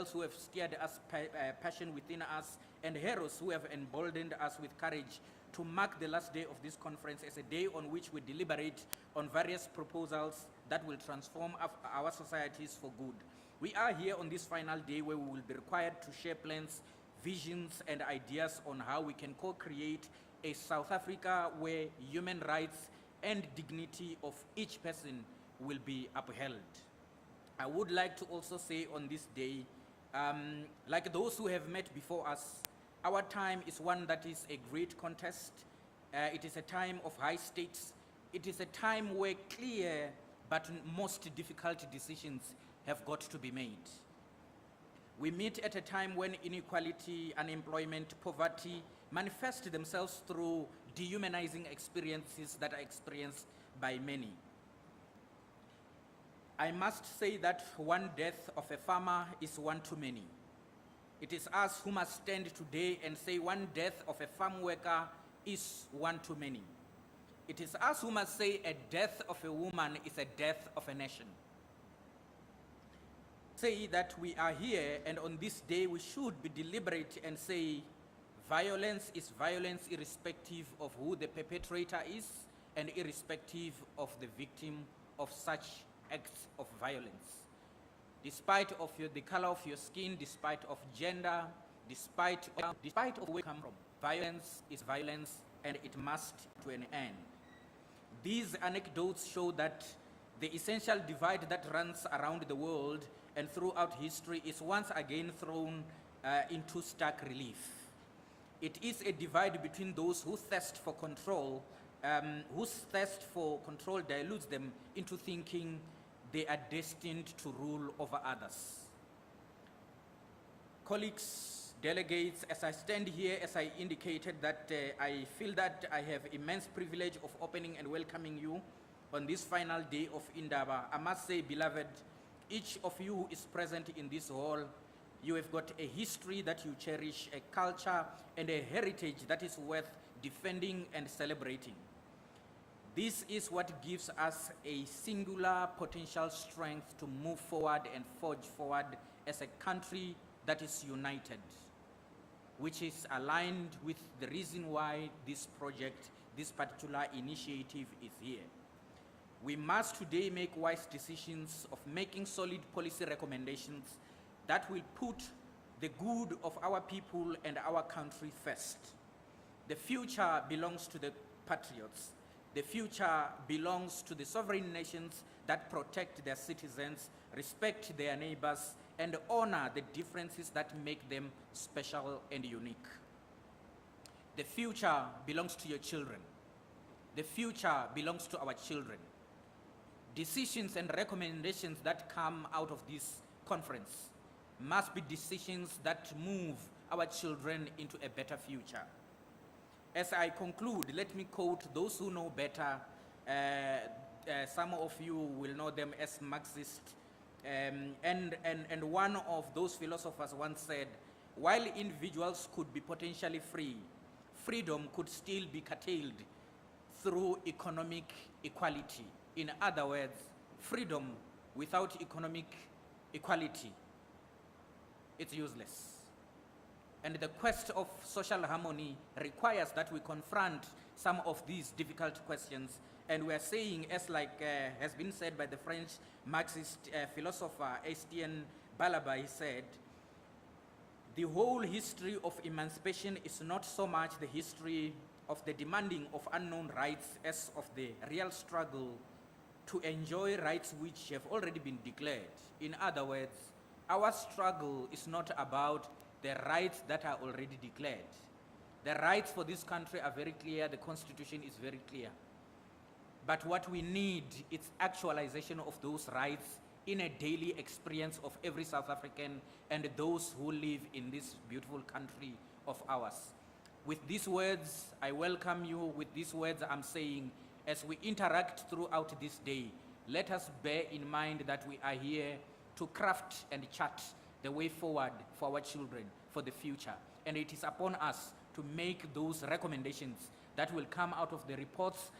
girls who have stirred us passion within us, and heroes who have emboldened us with courage to mark the last day of this conference as a day on which we deliberate on various proposals that will transform our societies for good. We are here on this final day where we will be required to share plans, visions, and ideas on how we can co-create a South Africa where human rights and dignity of each person will be upheld. I would like to also say on this day, like those who have met before us, our time is one that is a great contest. It is a time of high stakes. It is a time where clear but most difficult decisions have got to be made. We meet at a time when inequality, unemployment, poverty manifest themselves through dehumanizing experiences that are experienced by many. I must say that one death of a farmer is one too many. It is us who must stand today and say one death of a farm worker is one too many. It is us who must say a death of a woman is a death of a nation. Say that we are here, and on this day we should be deliberate and say violence is violence irrespective of who the perpetrator is and irrespective of the victim of such acts of violence. Despite of the color of your skin, despite of gender, despite of where you come from, violence is violence and it must to an end. These anecdotes show that the essential divide that runs around the world and throughout history is once again thrown into stark relief. It is a divide between those who thirst for control, whose thirst for control dilutes them into thinking they are destined to rule over others. Colleagues, delegates, as I stand here, as I indicated that I feel that I have immense privilege of opening and welcoming you on this final day of Indaba. I must say, beloved, each of you who is present in this hall, you have got a history that you cherish, a culture and a heritage that is worth defending and celebrating. This is what gives us a singular potential strength to move forward and forge forward as a country that is united, which is aligned with the reason why this project, this particular initiative is here. We must today make wise decisions of making solid policy recommendations that will put the good of our people and our country first. The future belongs to the patriots. The future belongs to the sovereign nations that protect their citizens, respect their neighbors, and honor the differences that make them special and unique. The future belongs to your children. The future belongs to our children. Decisions and recommendations that come out of this conference must be decisions that move our children into a better future. As I conclude, let me quote those who know better. Some of you will know them as Marxists. And one of those philosophers once said, while individuals could be potentially free, freedom could still be curtailed through economic equality. In other words, freedom without economic equality, it's useless. And the quest of social harmony requires that we confront some of these difficult questions. And we are saying, as has been said by the French Marxist philosopher Estienne Balaba, he said, the whole history of emancipation is not so much the history of the demanding of unknown rights as of the real struggle to enjoy rights which have already been declared. In other words, our struggle is not about the rights that are already declared. The rights for this country are very clear, the Constitution is very clear. But what we need is actualization of those rights in a daily experience of every South African and those who live in this beautiful country of ours. With these words, I welcome you. With these words, I'm saying, as we interact throughout this day, let us bear in mind that we are here to craft and chart the way forward for our children, for the future. And it is upon us to make those recommendations that will come out of the reports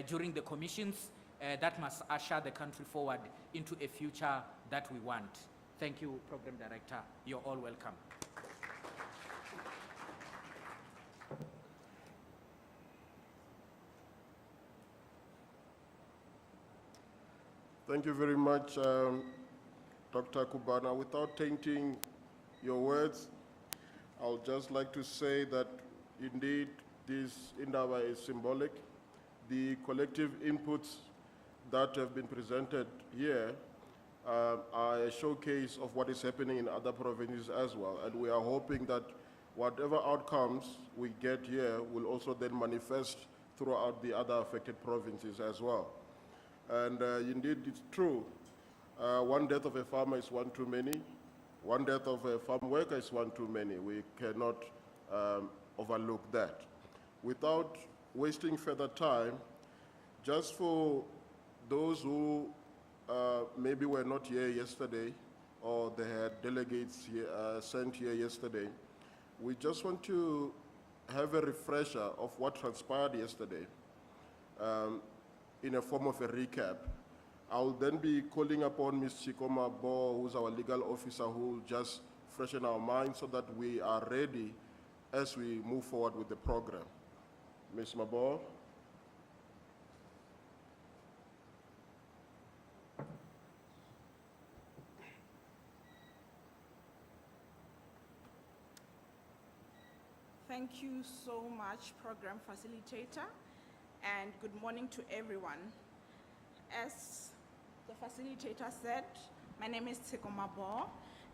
during the commissions that must usher the country forward into a future that we want. Thank you, Program Director. You're all welcome. Thank you very much, Dr. Kubana. Without tainting your words, I would just like to say that indeed this Indaba is symbolic. The collective inputs that have been presented here are a showcase of what is happening in other provinces as well. And we are hoping that whatever outcomes we get here will also then manifest throughout the other affected provinces as well. And indeed, it's true. One death of a farmer is one too many. One death of a farm worker is one too many. We cannot overlook that. Without wasting further time, just for those who maybe were not here yesterday, or they had delegates here, sent here yesterday, we just want to have a refresher of what transpired yesterday. In a form of a recap. I'll then be calling upon Ms. Chikoma Bo, who's our legal officer, who will just freshen our minds so that we are ready as we move forward with the program. Ms. Mabo. Thank you so much, Program Facilitator, and good morning to everyone. As the facilitator said, my name is Tsekoma Bo,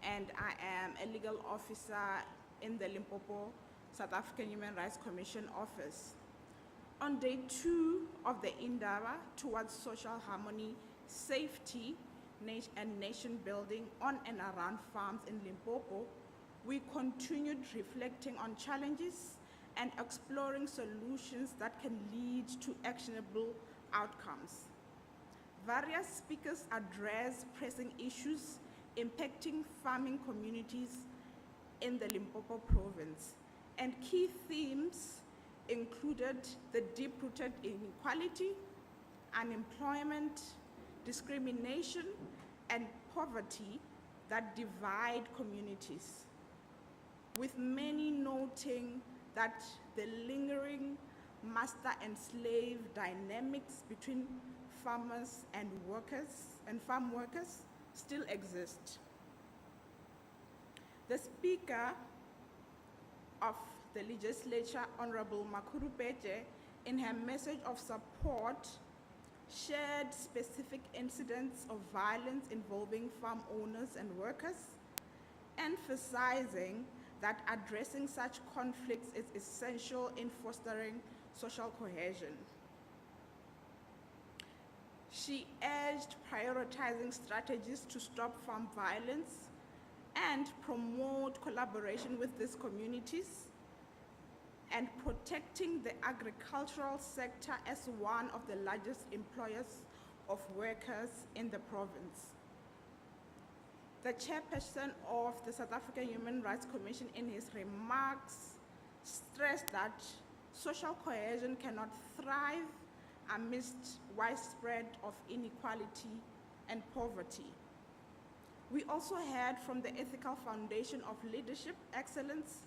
and I am a legal officer in the Limpopo South African Human Rights Commission office. On day 2 of the Indaba towards social harmony, safety, and nation building on and around farms in Limpopo, we continued reflecting on challenges and exploring solutions that can lead to actionable outcomes. Various speakers addressed pressing issues impacting farming communities in the Limpopo province, and key themes included the deep-rooted inequality, unemployment, discrimination, and poverty that divide communities, with many noting that the lingering master and slave dynamics between farmers and workers and farm workers still exist. The Speaker of the Legislature, Honorable Makhuru Peche, in her message of support, shared specific incidents of violence involving farm owners and workers, emphasizing that addressing such conflicts is essential in fostering social cohesion. She urged prioritizing strategies to stop farm violence and promote collaboration with these communities, and protecting the agricultural sector as one of the largest employers of workers in the province. The chairperson of the South African Human Rights Commission in his remarks stressed that social cohesion cannot thrive amidst widespread of inequality and poverty. We also heard from the Ethical Foundation of Leadership Excellence,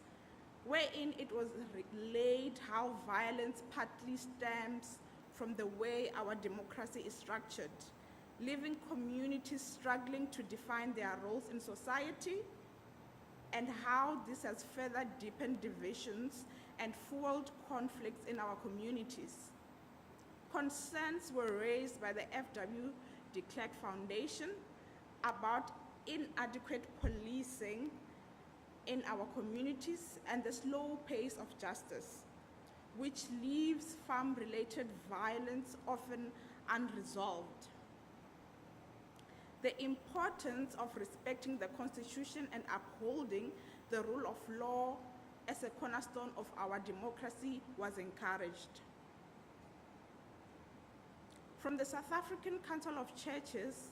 wherein it was relayed how violence partly stems from the way our democracy is structured, leaving communities struggling to define their roles in society, and how this has further deepened divisions and fueled conflicts in our communities. Concerns were raised by the FW de Klerk Foundation about inadequate policing in our communities and the slow pace of justice, which leaves farm-related violence often unresolved. The importance of respecting the Constitution and upholding the rule of law as a cornerstone of our democracy was encouraged. From the South African Council of Churches,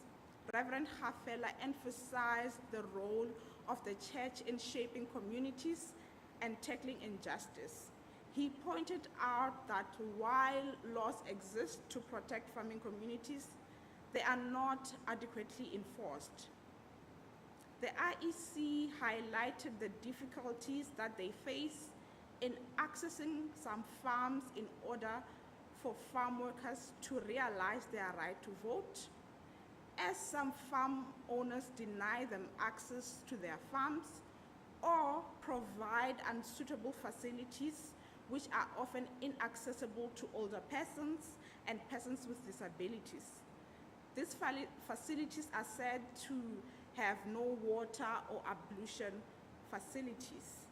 Reverend Hafela emphasized the role of the church in shaping communities and tackling injustice. He pointed out that while laws exist to protect farming communities, they are not adequately enforced. The IEC highlighted the difficulties that they face in accessing some farms in order for farm workers to realize their right to vote, as some farm owners deny them access to their farms or provide unsuitable facilities which are often inaccessible to older persons and persons with disabilities. These facilities are said to have no water or ablution facilities,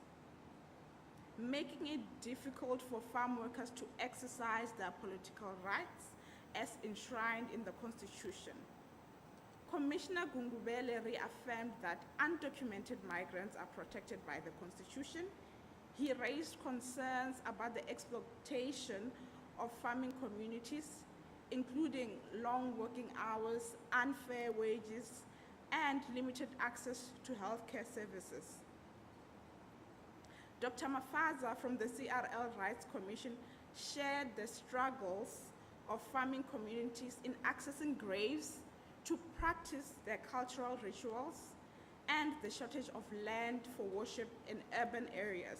making it difficult for farm workers to exercise their political rights as enshrined in the Constitution. Commissioner Gungubele reaffirmed that undocumented migrants are protected by the Constitution. He raised concerns about the exploitation of farming communities, including long working hours, unfair wages, and limited access to healthcare services. Dr. Mafaza from the CRL Rights Commission shared the struggles of farming communities in accessing graves to practice their cultural rituals and the shortage of land for worship in urban areas.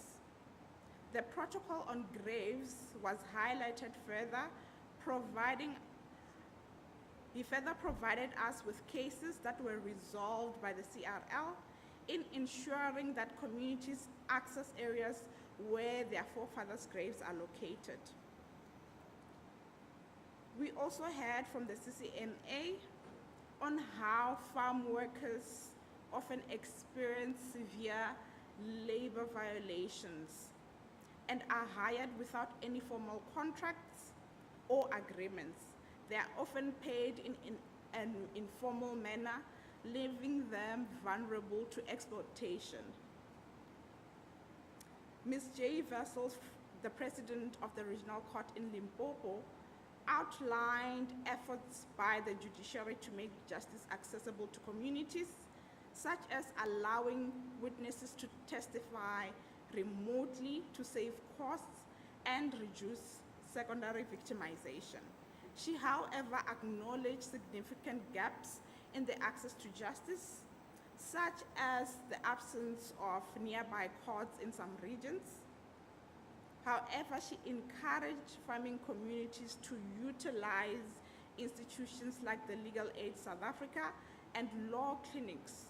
The protocol on graves was highlighted further, he further provided us with cases that were resolved by the CRL in ensuring that communities access areas where their forefathers' graves are located. We also heard from the CCMA on how farm workers often experience severe labor violations and are hired without any formal contracts or agreements. They are often paid in an informal manner, leaving them vulnerable to exploitation. Ms. J. Vessels, the president of the Regional Court in Limpopo, outlined efforts by the judiciary to make justice accessible to communities, such as allowing witnesses to testify remotely to save costs and reduce secondary victimization. She, however, acknowledged significant gaps in the access to justice, such as the absence of nearby courts in some regions. However, she encouraged farming communities to utilize institutions like the Legal Aid South Africa and law clinics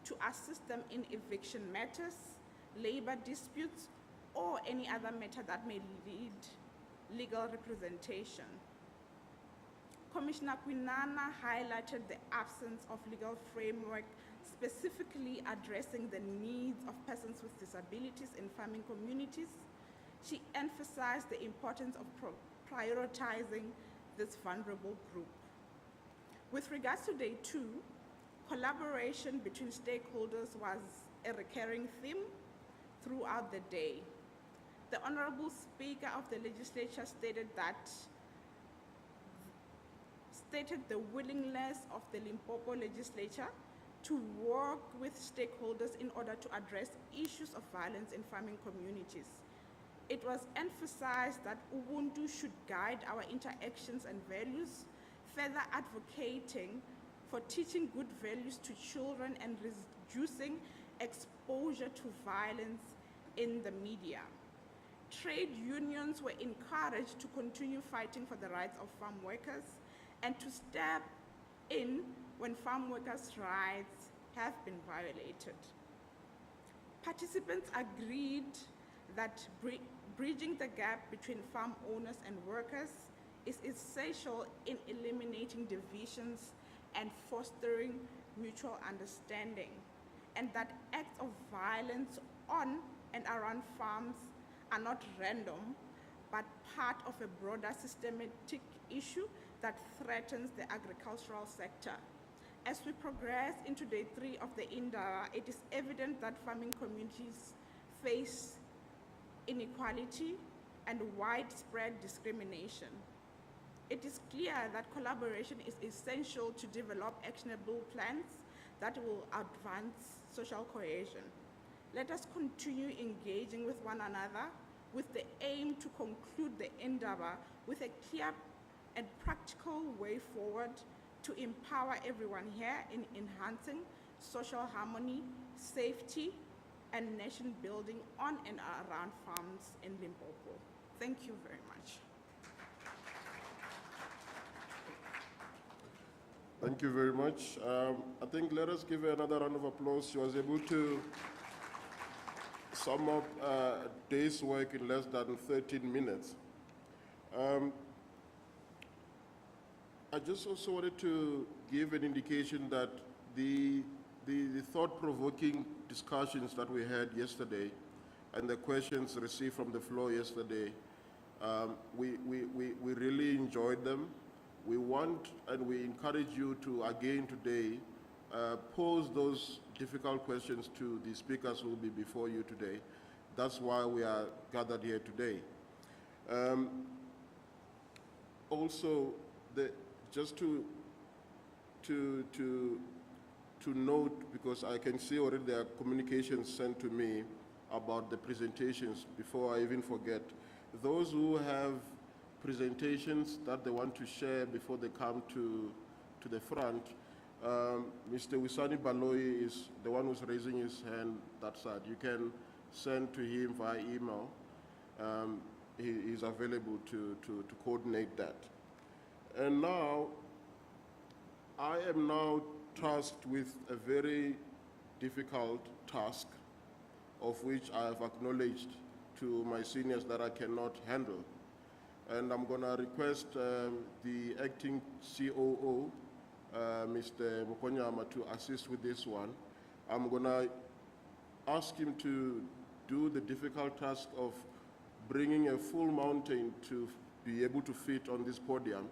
to assist them in eviction matters, labor disputes, or any other matter that may need legal representation. Commissioner Kwinana highlighted the absence of legal framework specifically addressing the needs of persons with disabilities in farming communities. She emphasized the importance of prioritizing this vulnerable group. With regards to day 2, collaboration between stakeholders was a recurring theme throughout the day. The Honorable Speaker of the Legislature stated the willingness of the Limpopo Legislature to work with stakeholders in order to address issues of violence in farming communities. It was emphasized that Ubuntu should guide our interactions and values, further advocating for teaching good values to children and reducing exposure to violence in the media. Trade unions were encouraged to continue fighting for the rights of farm workers and to step in when farm workers' rights have been violated. Participants agreed that bridging the gap between farm owners and workers is essential in eliminating divisions and fostering mutual understanding, and that acts of violence on and around farms are not random, but part of a broader systematic issue that threatens the agricultural sector. As we progress into day 3 of the Indaba, it is evident that farming communities face inequality and widespread discrimination. It is clear that collaboration is essential to develop actionable plans that will advance social cohesion. Let us continue engaging with one another with the aim to conclude the Indaba with a clear and practical way forward to empower everyone here in enhancing social harmony, safety, and nation building on and around farms in Limpopo. Thank you very much. Thank you very much. I think let us give her another round of applause. She was able to sum up a day's work in less than 13 minutes. I just also wanted to give an indication that the thought-provoking discussions that we had yesterday and the questions received from the floor yesterday, we really enjoyed them. We want and we encourage you to, again today, pose those difficult questions to the speakers who will be before you today. That's why we are gathered here today. Also, just to note, because I can see already there are communications sent to me about the presentations before I even forget. Those who have presentations that they want to share before they come to the front, Mr. Wisani Baloyi is the one who's raising his hand that side. You can send to him via email. He is available to coordinate that. And now, I am now tasked with a very difficult task, of which I have acknowledged to my seniors that I cannot handle. And I'm going to request the acting COO, Mr. Mukonyama, to assist with this one. I'm going to ask him to do the difficult task of bringing a full mountain to be able to fit on this podium.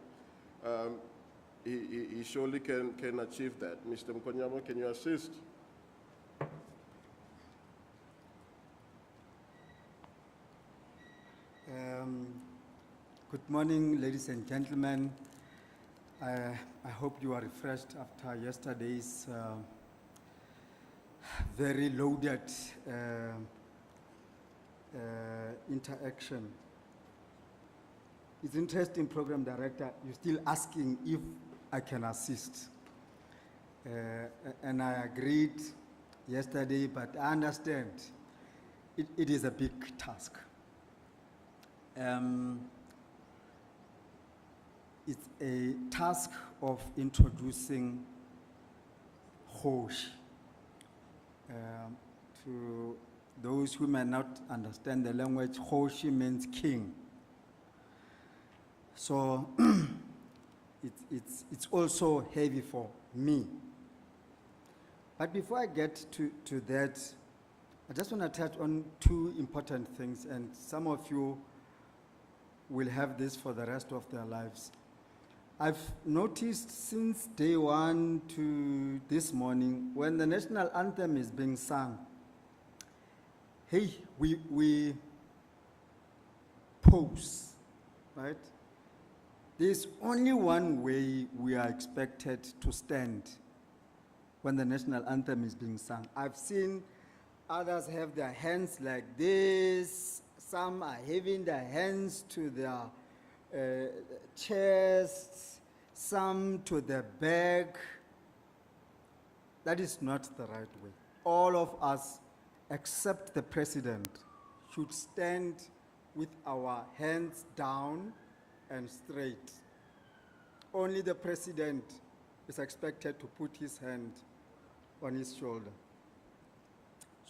He surely can achieve that. Mr. Mukonyama, can you assist? Good morning, ladies and gentlemen. I hope you are refreshed after yesterday's very loaded interaction. It's interesting, Program Director, you're still asking if I can assist. And I agreed yesterday, but I understand it is a big task. It's a task of introducing Kgoshi. To those who may not understand the language, Kgoshi means king. So it's also heavy for me. But before I get to that, I just want to touch on two important things, and some of you will have this for the rest of their lives. I've noticed since day one to this morning, when the national anthem is being sung, hey, we pose, right? There's only one way we are expected to stand when the national anthem is being sung. I've seen others have their hands like this. Some are having their hands to their chests, some to their back. That is not the right way. All of us, except the president, should stand with our hands down and straight. Only the president is expected to put his hand on his shoulder.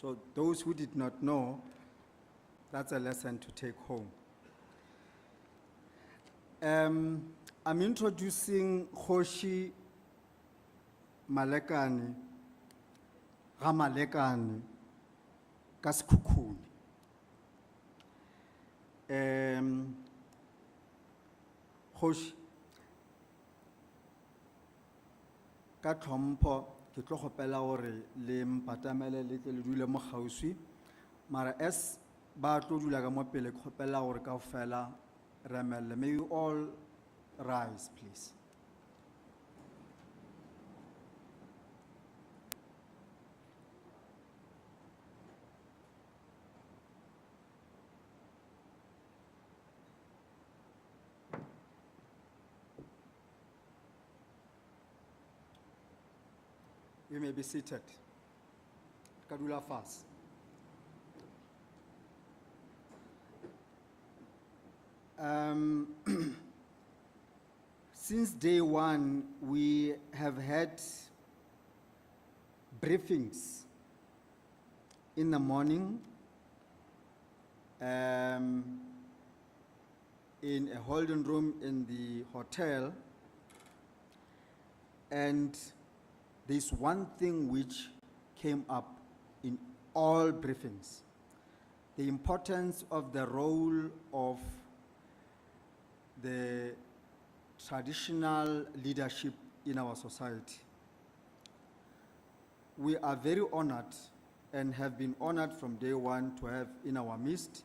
So those who did not know, that's a lesson to take home. I'm introducing Kgoshi Malekane, Ramalekane, Kaskukuni. Kgoshi, ka tlhompho ke tlo kgopela gore le mpatamele le tle le dule mo kgauswi, mara as ba tlo dula ka mo pele ke kgopela gore kaofela re emelle. May you all rise, please. You may be seated. Kadula fast. Since day one, we have had briefings in the morning in a holding room in the hotel, and there's one thing which came up in all briefings: the importance of the role of the traditional leadership in our society. We are very honored and have been honored from day one to have in our midst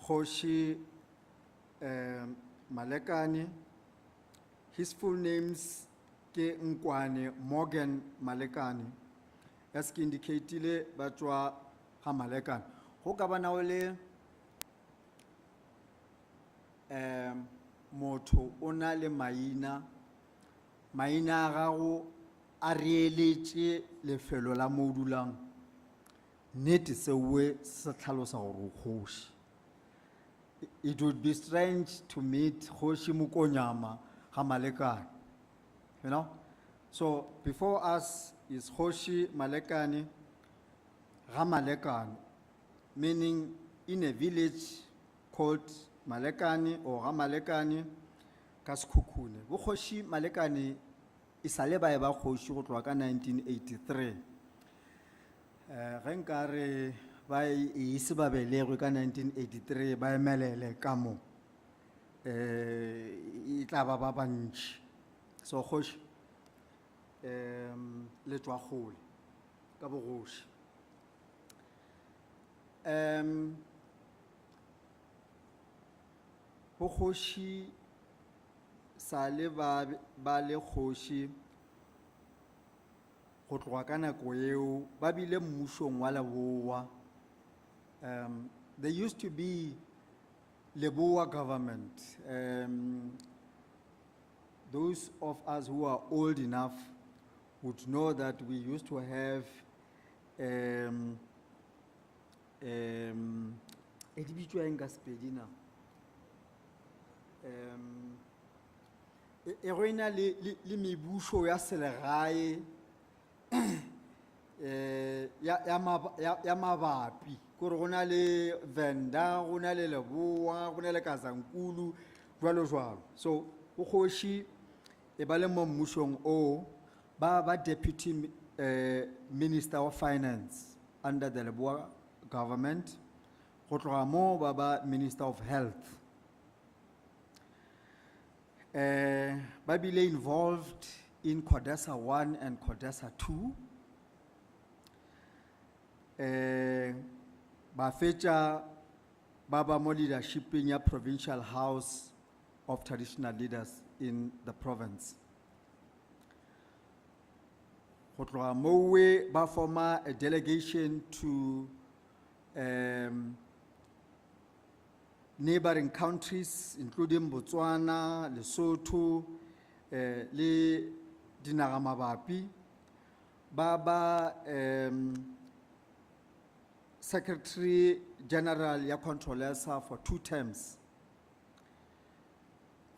Kgoshi Malekane. His full name's ke Nkwane Morgan Malekane. As ke indicatile batwa ha Malekane. Ho ka ba na ole motho o na le maina a gago a reeletše lefelo la mo o dulang, nnete sewe se tlhalosa gore o kgoši. It would be strange to meet Kgoshi Mukonyama ga Malekane, you know. So before us is Kgoshi Malekane ga Malekane, meaning in a village called Malekane or ga Malekane ka Sekhukhune. Bo Kgoshi Malekane e sale ba eba kgoši go tloga ka 1983. Ge nkare ba ise ba belegwe ka 1983 ba emelele ka mo e tla ba bantši. So Kgoši le tswa kgole ka bogoši. Bo Kgoši sale ba le kgoši go tloga ka nako eo ba bile mmusong wa Leboa. There used to be Leboa government. Those of us who are old enough would know that we used to have Erena le mebušo ya selegae ya mabapi, kore go na le Venda, go na le Leboa, go na le Kazankulu, jwalo jwalo. So bo Kgoši e ba le mo mmušong o ba deputy minister of finance under the Leboa government, go tloga mo ba minister of health. Ba bile involved in CODESA 1 and CODESA 2. Ba fetša ba mo leadershiping ya Provincial House of Traditional Leaders in the province. Go tloga mowe ba forma a delegation to neighboring countries, including Botswana, Lesotho, le dinaga mabapi. Baba Secretary General ya Controlesa for 2 terms.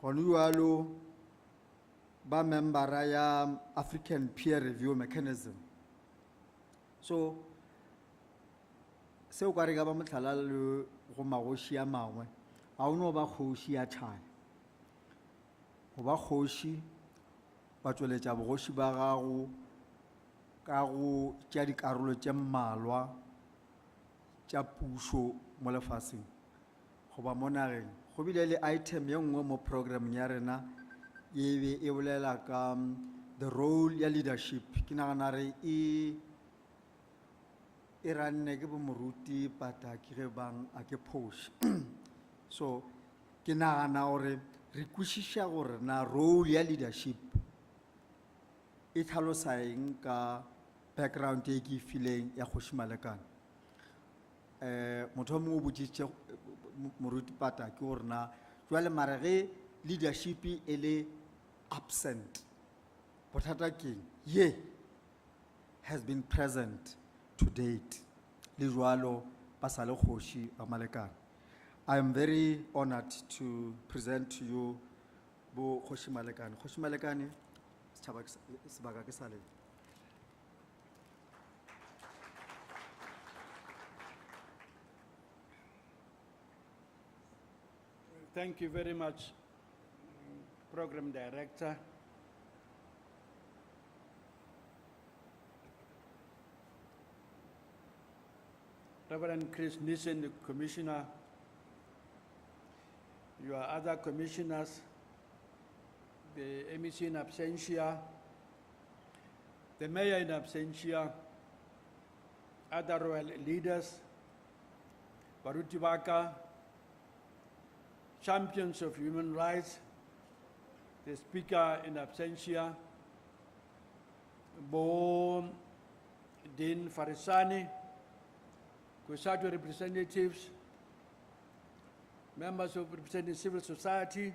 Honualo ba member ya African Peer Review Mechanism. So se o ka re ka ba motlhala le go magoši a mangwe ga o no ba kgoši ya tšhane, go ba kgoši ba tšweletša bogoši ba gago ka go tšea dikarolo tše mmalwa tša pušo mo lefaseng. Go ba mo nageng go bile le item ye nngwe mo programeng ya rena e be e bolela ka the role ya leadership. Ke nagana re e ranne ke bo moruti Pataki ge bang a ke phoši. So ke nagana gore re kwešiša gore na role ya leadership e tlhalosa eng ka background e ke fileng ya Kgoši Malekane. Motho mongwe o botsitše moruti Pataki gore na jwale mare ge leadership e le absent, bothata keng ye has been present to date. Le jwalo, ba sa le kgoši ba Malekane. I am very honored to present to you Bo Kgoši Malekane. Kgoši Malekane, setjhaba ke sa- sebaka ke sa le. Thank you very much, Program Director. Reverend Chris Nissen, the Commissioner, your other commissioners, the MEC in absentia, the Mayor in absentia, other royal leaders, Baruti Baka, champions of human rights, the Speaker in absentia, Bo Dean Farisani, COSATU representatives, members of representing civil society,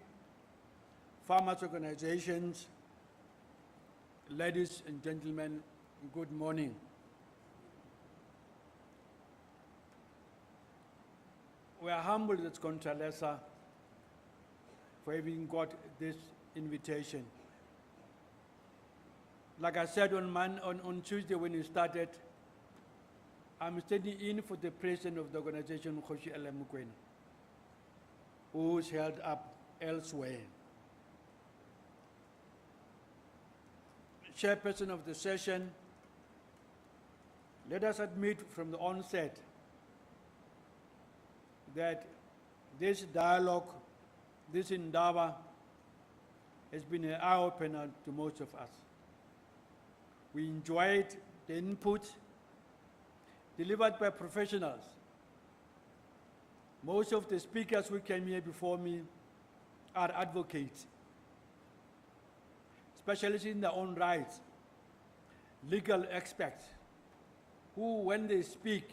farmers organizations, ladies and gentlemen, good morning. We are humbled at Contralesa for having got this invitation. Like I said on Tuesday when we started, I'm standing in for the president of the organization, Kgoši Mokoena, who is held up elsewhere. Chairperson of the session, let us admit from the onset that this dialogue, this Indaba, has been an eye-opener to most of us. We enjoyed the input delivered by professionals. Most of the speakers who came here before me are advocates, specialists in their own rights, legal experts, who, when they speak,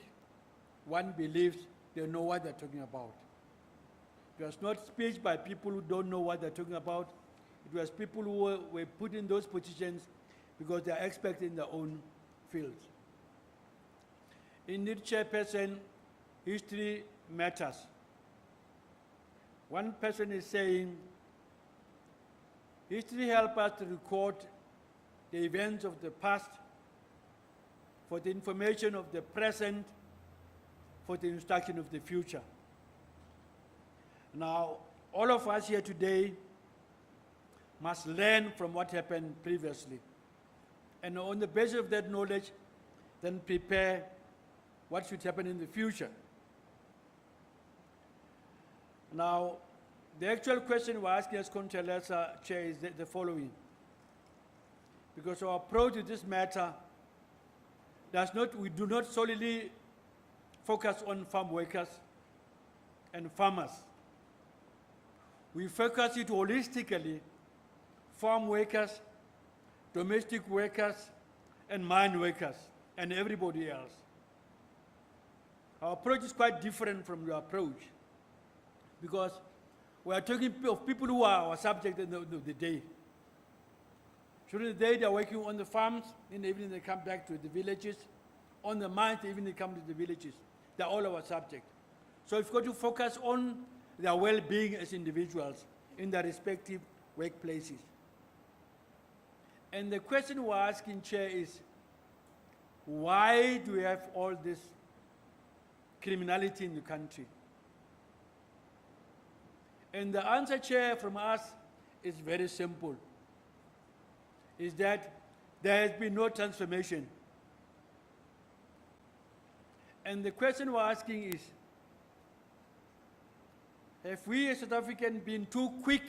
one believes they know what they're talking about. It was not speech by people who don't know what they're talking about. It was people who were put in those positions because they are experts in their own fields. Indeed, Chairperson, history matters. One person is saying, history helps us to record the events of the past for the information of the present, for the instruction of the future. Now, all of us here today must learn from what happened previously. And on the basis of that knowledge, then prepare what should happen in the future. Now, the actual question we're asking as Contralesa Chair is the following. Because our approach to this matter we do not solely focus on farm workers and farmers. We focus it holistically, farm workers, domestic workers, and mine workers, and everybody else. Our approach is quite different from your approach because we are talking of people who are our subject at the end of the day. During the day, they are working on the farms. In the evening, they come back to the villages. On the mines, even they come to the villages. They're all our subject. So we've got to focus on their well-being as individuals in their respective workplaces. And the question we're asking, Chair, is why do we have all this criminality in the country? And the answer, Chair, from us is very simple, is that there has been no transformation. And the question we're asking is, have we as South Africans been too quick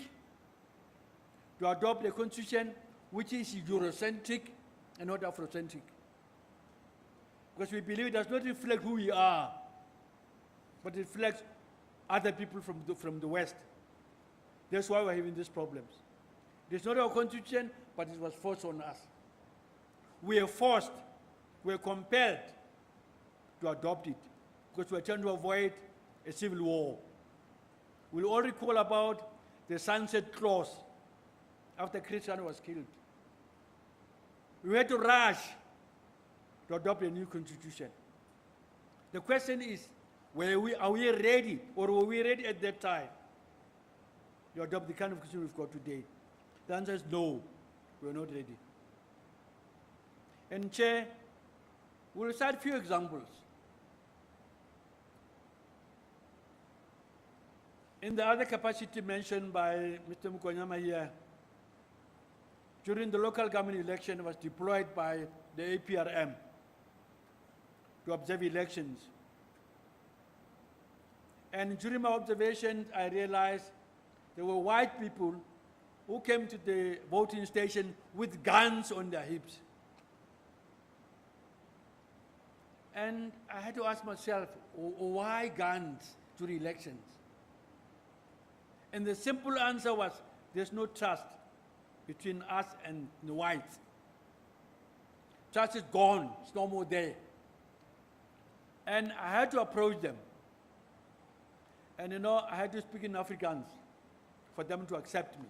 to adopt a constitution which is Eurocentric and not Afrocentric? Because we believe it does not reflect who we are, but it reflects other people from the West. That's why we're having these problems. It's not our constitution, but it was forced on us. We are forced, we are compelled to adopt it because we're trying to avoid a civil war. We'll all recall about the sunset clause after Christian was killed. We had to rush to adopt a new constitution. The question is, are we ready, or were we ready at that time to adopt the kind of constitution we've got today? The answer is no, we're not ready. And Chair, we'll cite a few examples. In the other capacity mentioned by Mr. Mukonyama here, during the local government election, I was deployed by the APRM to observe elections. And during my observations, I realized there were white people who came to the voting station with guns on their hips. And I had to ask myself, why guns during elections? And the simple answer was, there's no trust between us and the whites. Trust is gone, it's no more there. And I had to approach them. And I had to speak in Afrikaans for them to accept me.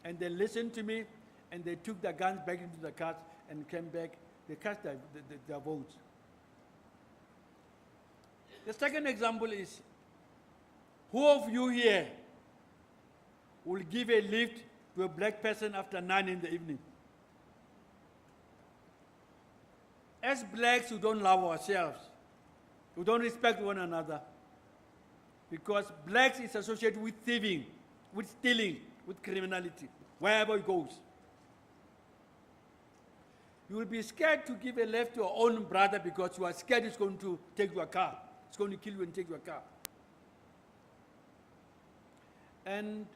And they listened to me, and they took their guns back into the cars and came back. They cast their votes. The second example is, who of you here will give a lift to a black person after 9 in the evening? As blacks, we don't love ourselves. We don't respect one another. Because blacks is associated with thieving, with stealing, with criminality, wherever it goes. You will be scared to give a lift to your own brother because you are scared it's going to take your car. It's going to kill you and take your car. And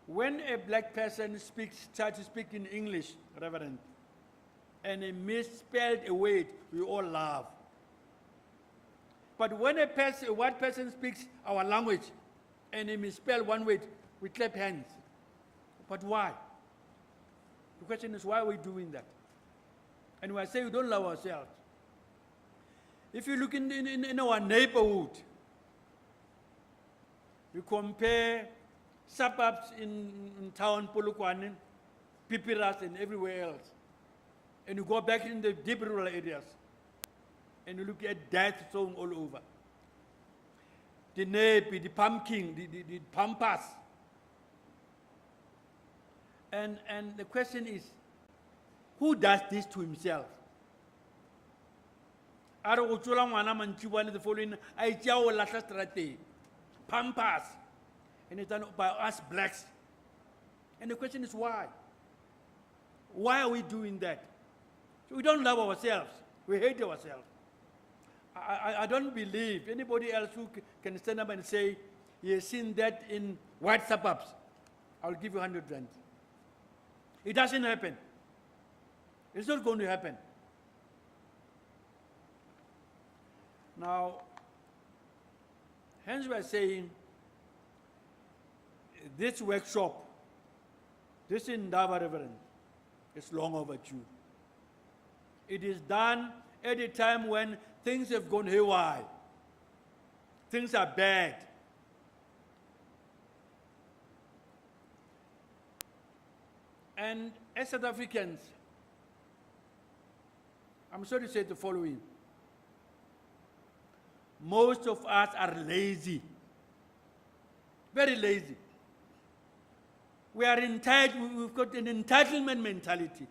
when a black person starts to speak in English, Reverend, and he misspelled a word, we all laugh. But when a white person speaks our language and he misspells one word, we clap hands. But why? The question is, why are we doing that? And we say we don't love ourselves. If you look in our neighborhood, you compare suburbs in town, Polokwane, Pipiras, and everywhere else, and you go back in the deep rural areas, and you look at death sown all over. The nape, the pumpkin, the pampas. And the question is, who does this to himself? The following, pampas, and it's done by us blacks. And the question is why? Why are we doing that? So we don't love ourselves. We hate ourselves. I don't believe anybody else who can stand up and say, he has seen that in white suburbs. I'll give you 100 rand. It doesn't happen. It's not going to happen. Now, hence we are saying, this workshop, this Indaba, Reverend, is long overdue. It is done at a time when things have gone haywire. Things are bad. And as South Africans, I'm sorry to say the following. Most of us are lazy. Very lazy. We are entitled, we've got an entitlement mentality.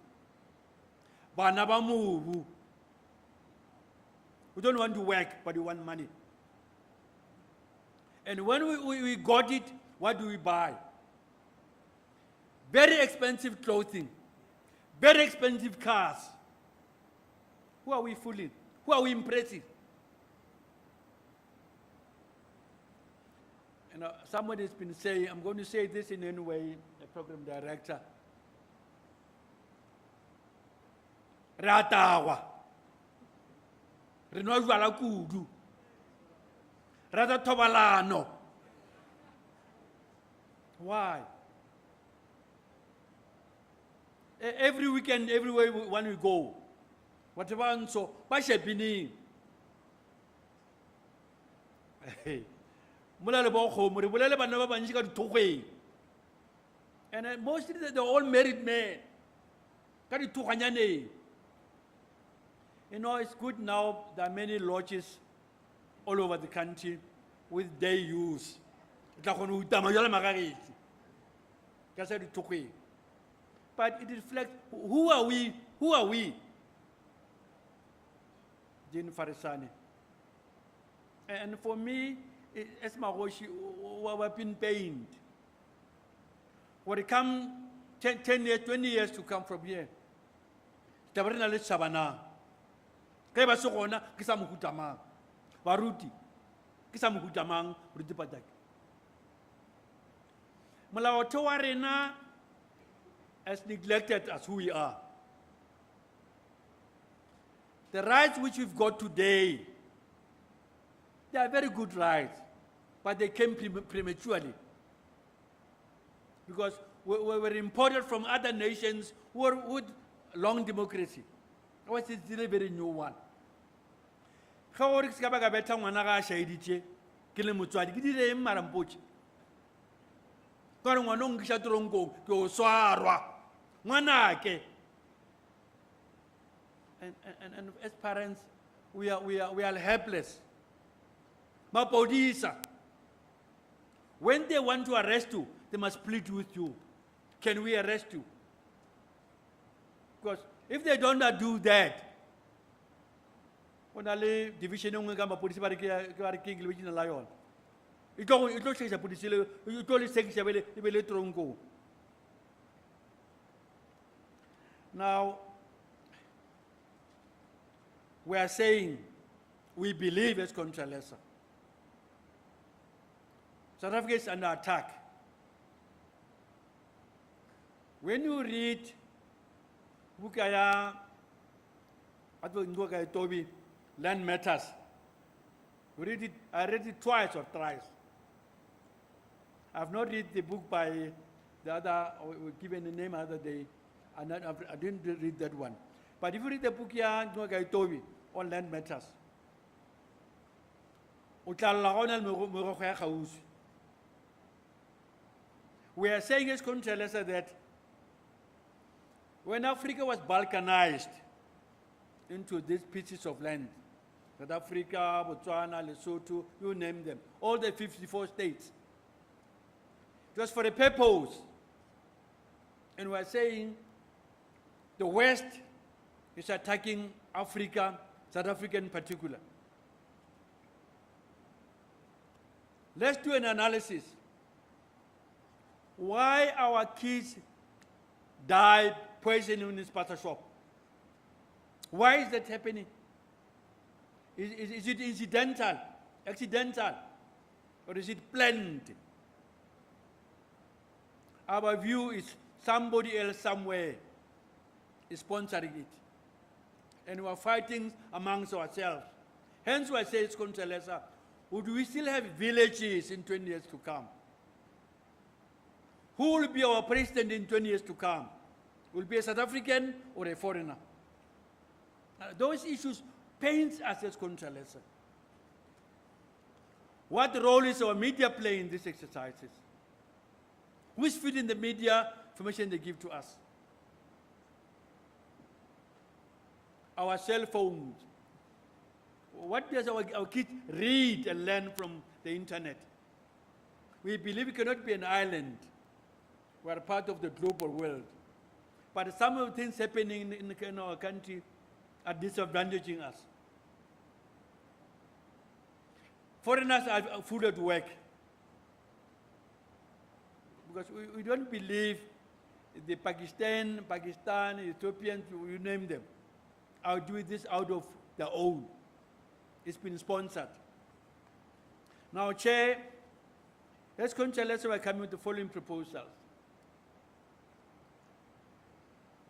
Bana ba mobu. We don't want to work, but we want money. And when we got it, what do we buy? Very expensive clothing, very expensive cars. Who are we fooling? Who are we impressing? Somebody has been saying, I'm going to say this in any way, the program director. Ratawa. Renojwala kudu. Rata tobalano. Why? Every weekend, everywhere when we go, whatever and so, why should be and mostly they're all married men. You know, it's good now, there are many lodges all over the country with day use. But it reflects, who are we? Who are we? Jane Farisani. And for me, as Maroshi, we've been pained. When it comes 10 years, 20 years to come from here, Tabarina let Sabana. Keba Sokona, Kisamukutama, Baruti, Kisamukutamang, Rutipatak. Malawato as neglected as who we are. The rights which we've got today, they are very good rights, but they came prematurely. Because we were imported from other nations who were with long democracy. It was still a very new one. How are you going to get a shahidi? Kilemutuadi, get it in Marampoch. Karanwanong Shatrongo, go Swara, Manake. And as parents, we are helpless. Mapodisa. When they want to arrest you, they must plead with you. Can we arrest you? Because if they don't do that, when I division of the police king which in a lion, it don't say a police, you told it takes a tronco. Now, we are saying we believe as Contralesa. South Africa is under attack. When you read Bukaya, Toby, Land Matters, I read it twice or thrice. I have not read the book by the other, given the name other day, and I didn't read that one. But if you read the book here, Toby, on Land Matters, we are saying as Contralesa that when Africa was balkanized into these pieces of land, South Africa, Botswana, Lesotho, you name them, all the 54 states, it was for a purpose. And we are saying the West is attacking Africa, South Africa in particular. Let's do an analysis. Why our kids die poisoning in this pasta shop? Why is that happening? Is it incidental, accidental, or is it planned? Our view is somebody else somewhere is sponsoring it. And we are fighting amongst ourselves. Hence, I say it's Contralesa. Would we still have villages in 20 years to come? Who will be our president in 20 years to come? Will be a South African or a foreigner? Those issues pains us as Contralesa. What role is our media playing in these exercises? Who is feeding the media information they give to us? Our cell phones. What does our kids read and learn from the internet? We believe we cannot be an island. We are part of the global world. But some of the things happening in our country are disadvantaging us. Foreigners are food at work. Because we don't believe the Pakistan, Ethiopians, you name them, are doing this out of their own. It's been sponsored. Now, Chair, let's we're coming with the following proposals.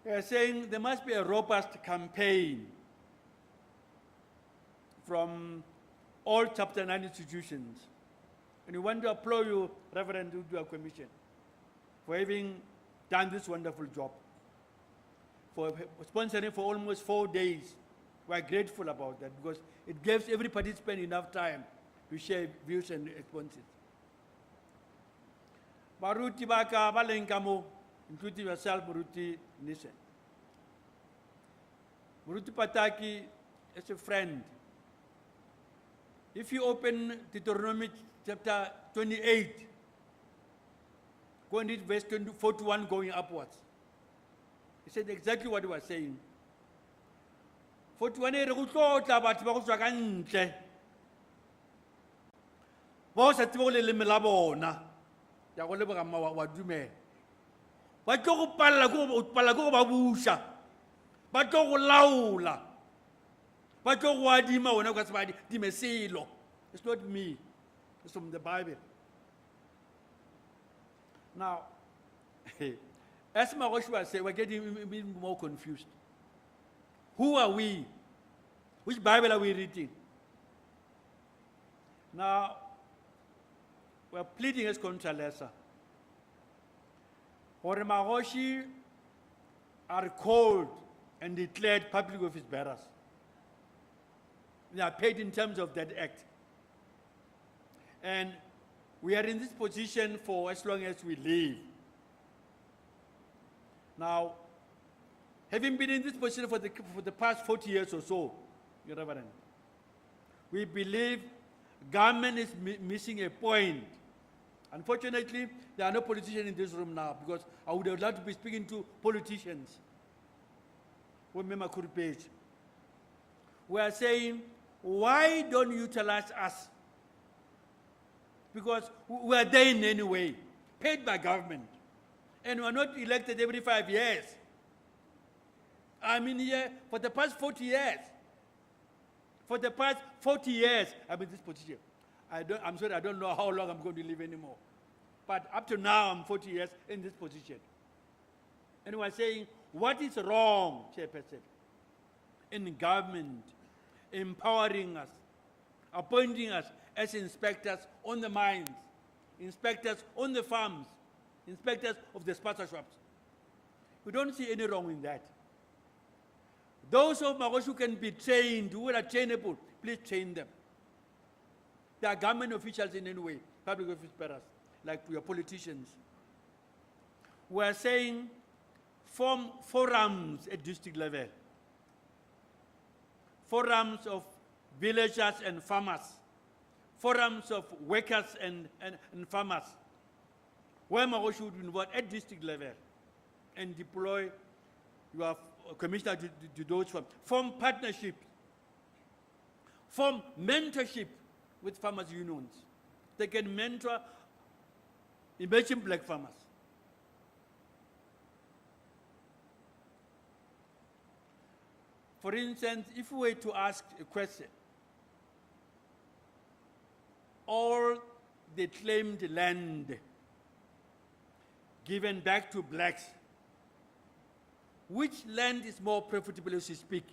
We are saying there must be a robust campaign from all Chapter 9 institutions. And we want to applaud you, Reverend Udua Commission, for having done this wonderful job, for sponsoring for almost 4 days. We are grateful about that because it gives every participant enough time to share views and responses. Baruti Baka Balenkamo, including yourself, Muruti Nissen. Muruti Pataki, as a friend. If you open Deuteronomy chapter 28, go and read verse 41 going upwards. He said exactly what he was saying. 41 e re go tlotla batho ba go tswa ka ntle. Ba o sa tsebe go leleme la bona. Ya go leboga mma wa dumela. Ba tlo go palla go ba busha. Ba tlo go laola. Ba tlo go adima wona ka se ba di mesilo. It's not me. It's from the Bible. Now, as Maroshua said, we're getting a bit more confused. Who are we? Which Bible are we reading? Now, we're pleading as contra lesser. Or Maroshi are called and declared public office bearers. They are paid in terms of that act. And we are in this position for as long as we live. Now, having been in this position for the past 40 years or so, Your Reverend, we believe government is missing a point. Unfortunately, there are no politicians in this room now because I would have loved to be speaking to politicians. We are saying, why don't you utilize us? Because we are there in any way, paid by government. And we are not elected every 5 years. I'm in here for the past 40 years. For the past 40 years, I'm in this position. I'm sorry, I don't know how long I'm going to live anymore. But up to now, I'm 40 years in this position. And we're saying, what is wrong, Chairperson, in government empowering us, appointing us as inspectors on the mines, inspectors on the farms, inspectors of the spaza shops? We don't see any wrong in that. Those of Magos who can be trained, who are trainable, please train them. They are government officials in any way, public office bearers, like your politicians. We are saying form forums at district level, forums of villagers and farmers, forums of workers and farmers, where Magos should be involved at district level and deploy your commissioner to those firms. Form partnership, form mentorship with farmers' unions. They can mentor emerging black farmers. For instance, if we were to ask a question, all the claimed land given back to blacks, which land is more profitable as you speak?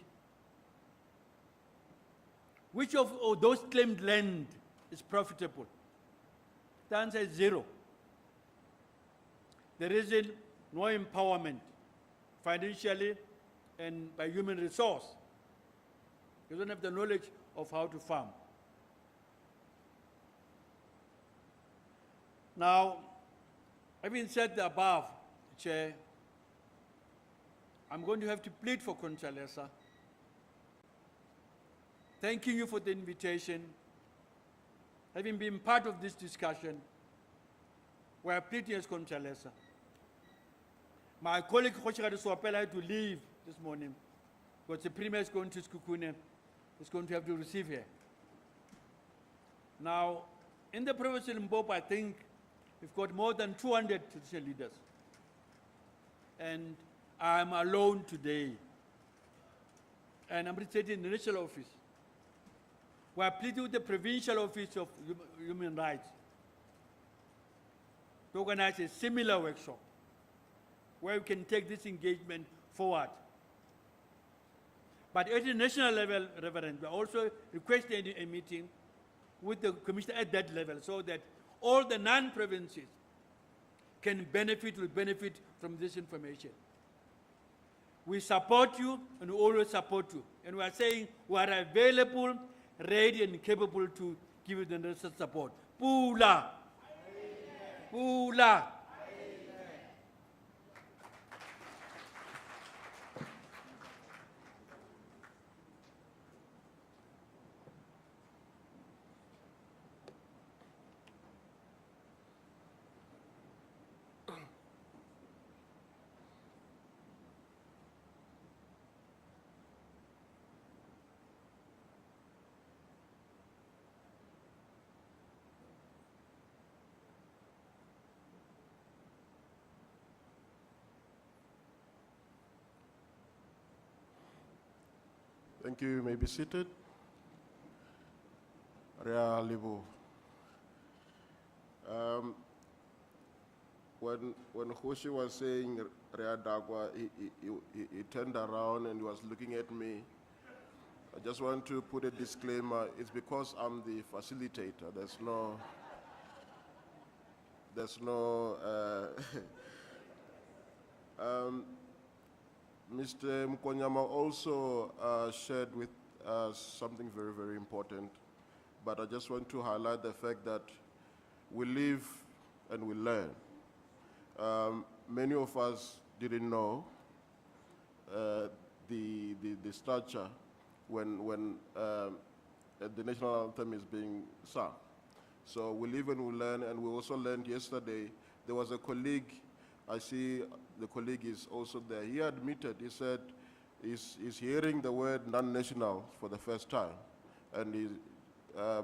Which of those claimed land is profitable? The answer is zero. There is no empowerment financially and by human resource. You don't have the knowledge of how to farm. Now, having said the above, Chair, I'm going to have to plead for Conchalesa. Thanking you for the invitation. Having been part of this discussion, we are pleading as Conchalesa. My colleague Radisson had to leave this morning because the Premier is going to Skukune, is going to have to receive her. Now, in the province of Limpopo, I think we've got more than 200 traditional leaders. And I'm alone today. And I'm representing the national office. We are pleading with the provincial office of human rights to organize a similar workshop where we can take this engagement forward. But at the national level, Reverend, we are also requesting a meeting with the commissioner at that level so that all the non-provinces will benefit from this information. We support you and we always support you. And we are saying we are available, ready and capable to give you the necessary support. Pula! Pula! Thank you. You may be seated. Rea Libu. When Hoshi was saying Rea Dagwa, he turned around and he was looking at me. I just want to put a disclaimer. It's because I'm the facilitator. There's no. Mr. Mukonyama also shared with us something very, very important. But I just want to highlight the fact that we live and we learn. Many of us didn't know the structure when the national anthem is being sung. So we live and we learn, and we also learned yesterday, there was a colleague, I see the colleague is also there. He admitted, he said, he's hearing the word non-national for the first time. And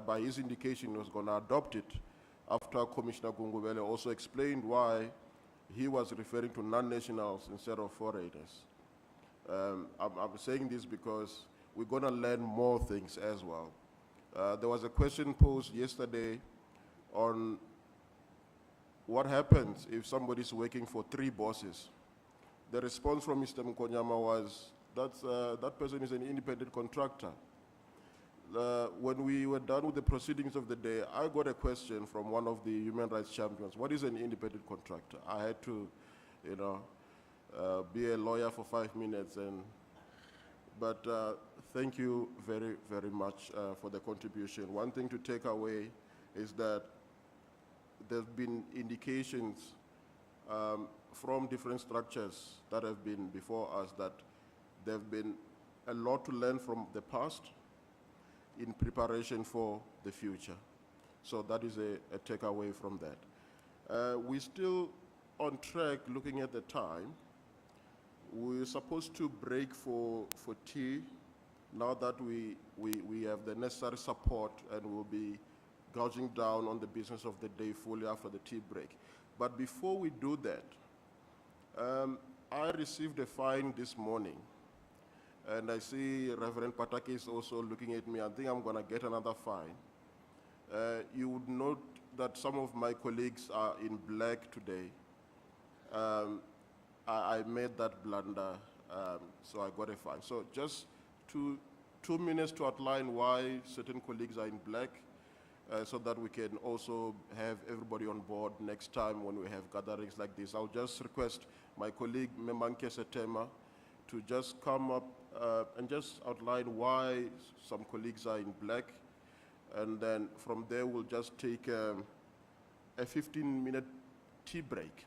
by his indication, he was going to adopt it after Commissioner Gungubele also explained why he was referring to non-nationals instead of foreigners. I'm saying this because we're going to learn more things as well. There was a question posed yesterday on what happens if somebody's working for 3 bosses. The response from Mr. Mukonyama was, that person is an independent contractor. When we were done with the proceedings of the day, I got a question from one of the human rights champions. What is an independent contractor? I had to, be a lawyer for 5 minutes. But thank you very, very much for the contribution. One thing to take away is that there have been indications from different structures that have been before us that there have been a lot to learn from the past in preparation for the future. So that is a takeaway from that. We're still on track looking at the time. We're supposed to break for tea now that we have the necessary support, and we'll be gouging down on the business of the day fully after the tea break. But before we do that, I received a fine this morning, and I see Reverend Pataki is also looking at me. I think I'm going to get another fine. You would note that some of my colleagues are in black today. I made that blunder, so I got a fine. So just 2 minutes to outline why certain colleagues are in black, so that we can also have everybody on board next time when we have gatherings like this. I'll just request my colleague, Memanke Setema, to just come up and just outline why some colleagues are in black. And then from there, we'll just take a 15-minute tea break.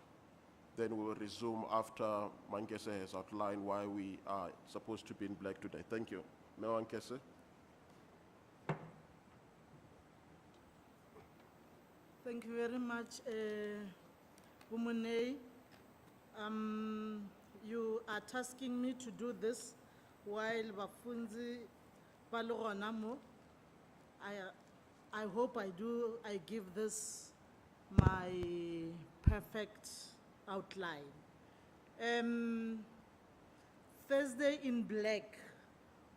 Then we'll resume after Mankese has outlined why we are supposed to be in black today. Thank you. Mewankese. Thank you very much, Bumune. You are tasking me to do this while Bafunzi Balogonamo. I hope I give this my perfect outline. Thursday in Black,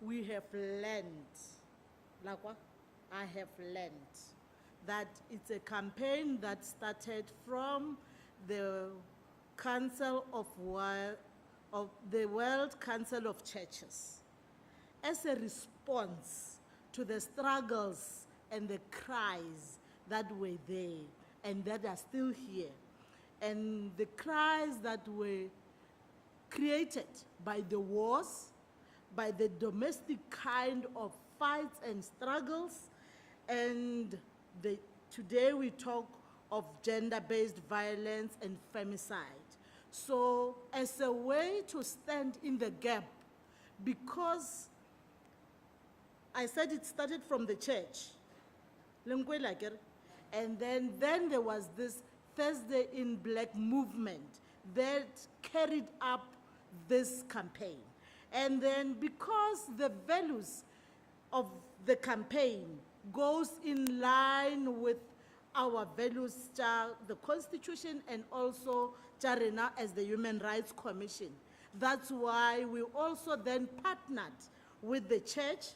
we have learned, like what? I have learned that it's a campaign that started from the Council of the World Council of Churches as a response to the struggles and the cries that were there and that are still here, and the cries that were created by the wars, by the domestic kind of fights and struggles, and today we talk of gender-based violence and femicide. So as a way to stand in the gap, because I said it started from the church, and then there was this Thursday in Black movement that carried up this campaign. And then because the values of the campaign goes in line with our values, the Constitution, and also Charena as the Human Rights Commission. That's why we also then partnered with the church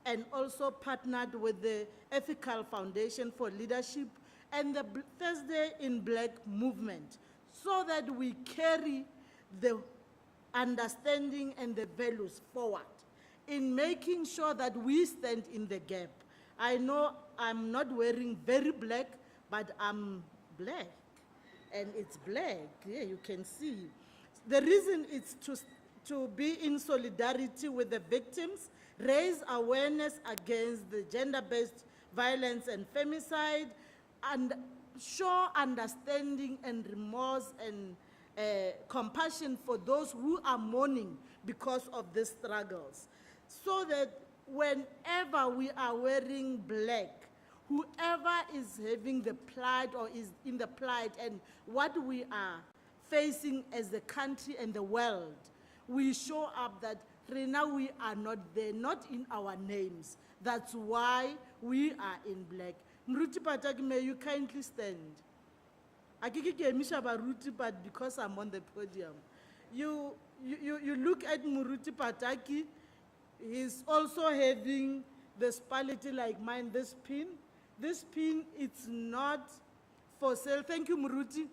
and also partnered with the Ethical Foundation for Leadership and the Thursday in Black movement, so that we carry the understanding and the values forward in making sure that we stand in the gap. I know I'm not wearing very black, but I'm black, and it's black. Yeah, you can see. The reason is to be in solidarity with the victims, raise awareness against the gender-based violence and femicide, and show understanding and remorse and compassion for those who are mourning because of these struggles. So that whenever we are wearing black, whoever is having the plight or is in the plight and what we are facing as a country and the world, we show up that right now we are not there, not in our names. That's why we are in black. Mruti Pataki, may you kindly stand. Akiki Kemisha Baruti, but because I'm on the podium. You look at Muruti Pataki, he's also having the spality like mine, this pin. This pin, it's not for sale. Thank you, Muruti.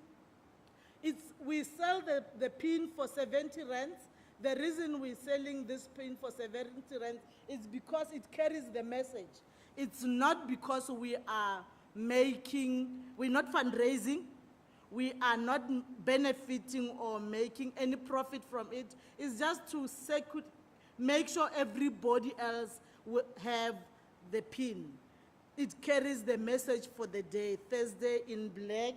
We sell the pin for 70 rands. The reason we're selling this pin for 70 rands is because it carries the message. It's not because we're not fundraising, we are not benefiting or making any profit from it. It's just to make sure everybody else will have the pin. It carries the message for the day, Thursday in Black,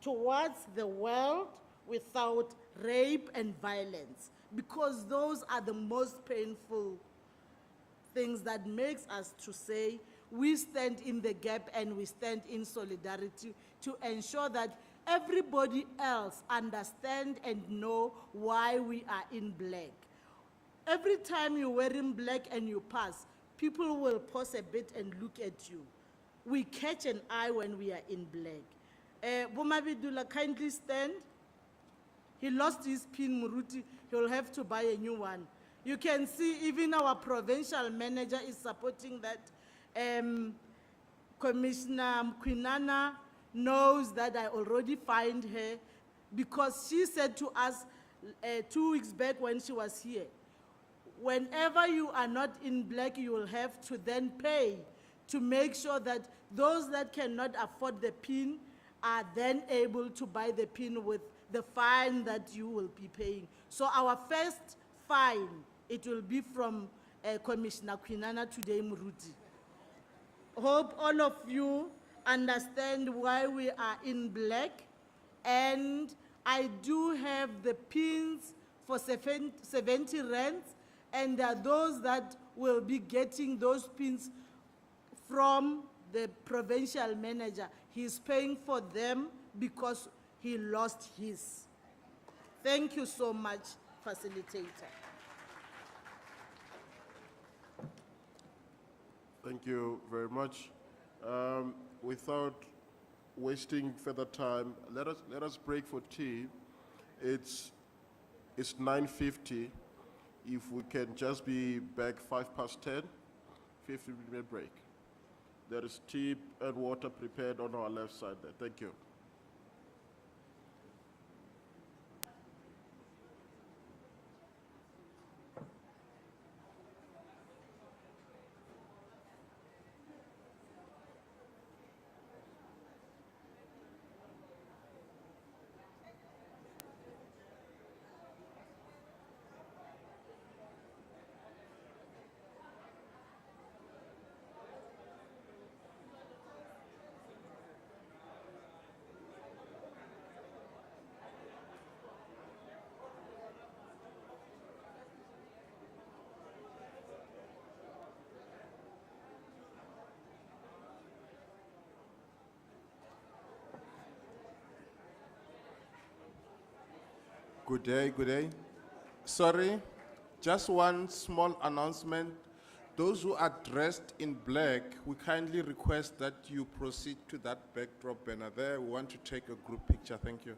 towards the world without rape and violence, because those are the most painful things that makes us to say we stand in the gap and we stand in solidarity to ensure that everybody else understand and know why we are in black. Every time you're wearing black and you pass, people will pause a bit and look at you. We catch an eye when we are in black. Bomabidula, kindly stand. He lost his pin, Muruti. He'll have to buy a new one. You can see even our provincial manager is supporting that. Commissioner Mkwinana knows that I already fined her because she said to us 2 weeks back when she was here, whenever you are not in black, you will have to then pay to make sure that those that cannot afford the pin are then able to buy the pin with the fine that you will be paying. So our first fine, it will be from Commissioner Kwinana today, Muruti. Hope all of you understand why we are in black, and I do have the pins for 70 rands, and there are those that will be getting those pins from the provincial manager. He's paying for them because he lost his. Thank you so much, facilitator. Thank you very much. Without wasting further time, let us break for tea. It's 9:50. If we can just be back 10:05, 15-minute break. There is tea and water prepared on our left side there. Thank you. Good day, good day. Sorry, just one small announcement. Those who are dressed in black, we kindly request that you proceed to that backdrop banner there. We want to take a group picture. Thank you.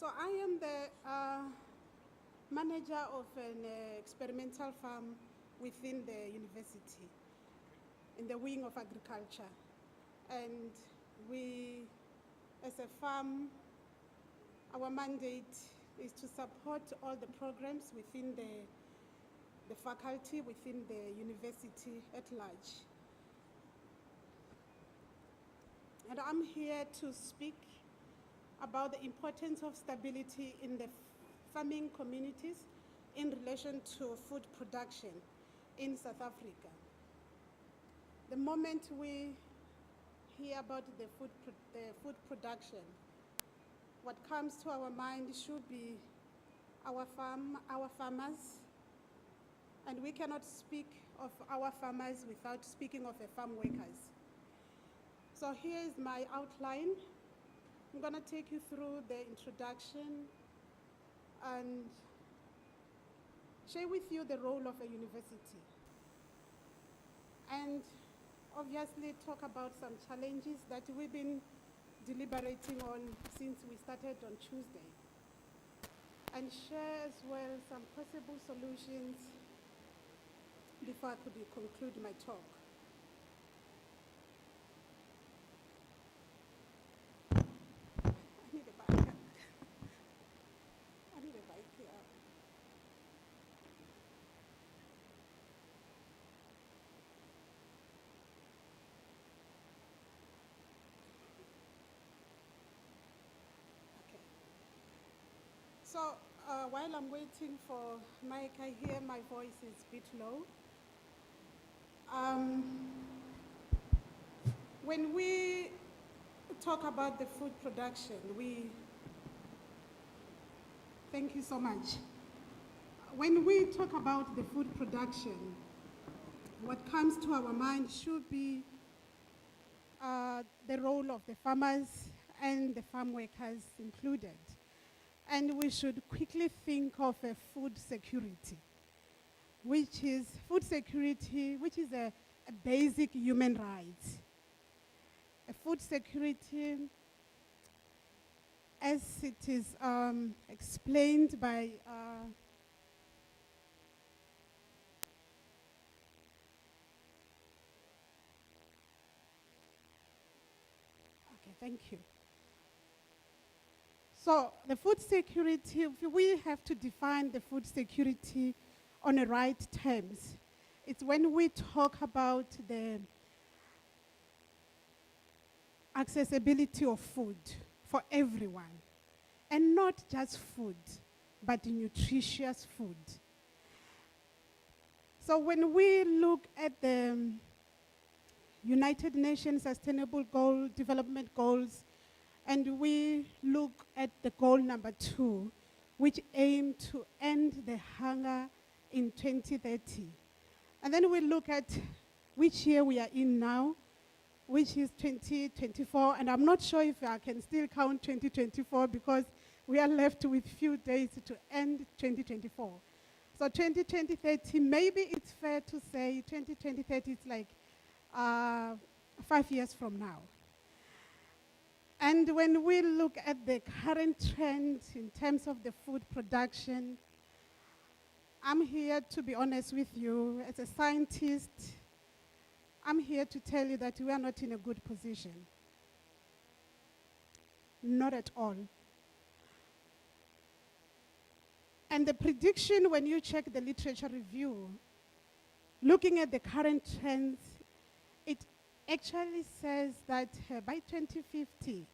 So I am the manager of an experimental farm within the university in the wing of agriculture. And we, as a farm, our mandate is to support all the programs within the faculty, within the university at large. And I'm here to speak about the importance of stability in the farming communities in relation to food production in South Africa. The moment we hear about the food production, what comes to our mind should be our farmers, and we cannot speak of our farmers without speaking of the farm workers. So here is my outline. I'm going to take you through the introduction and share with you the role of a university. And obviously talk about some challenges that we've been deliberating on since we started on Tuesday. And share as well some possible solutions before I could conclude my talk. I need a bike. I need a bike here. Okay. So while I'm waiting for Mike, I hear my voice is a bit low. When we talk about the food production, thank you so much. When we talk about the food production, what comes to our mind should be the role of the farmers and the farm workers included. And we should quickly think of a food security, which is a basic human right. A food security, as it is explained by okay, thank you. So the food security, we have to define the food security on the right terms. It's when we talk about the accessibility of food for everyone, and not just food, but nutritious food. So when we look at the United Nations Sustainable Development Goals, and we look at the goal number 2, which aim to end the hunger in 2030. And then we look at which year we are in now, which is 2024. And I'm not sure if I can still count 2024 because we are left with few days to end 2024. So 2030, maybe it's fair to say 2030 is like 5 years from now. And when we look at the current trend in terms of the food production, I'm here to be honest with you. As a scientist, I'm here to tell you that we are not in a good position. Not at all. And the prediction, when you check the literature review, looking at the current trends, it actually says that by 2050,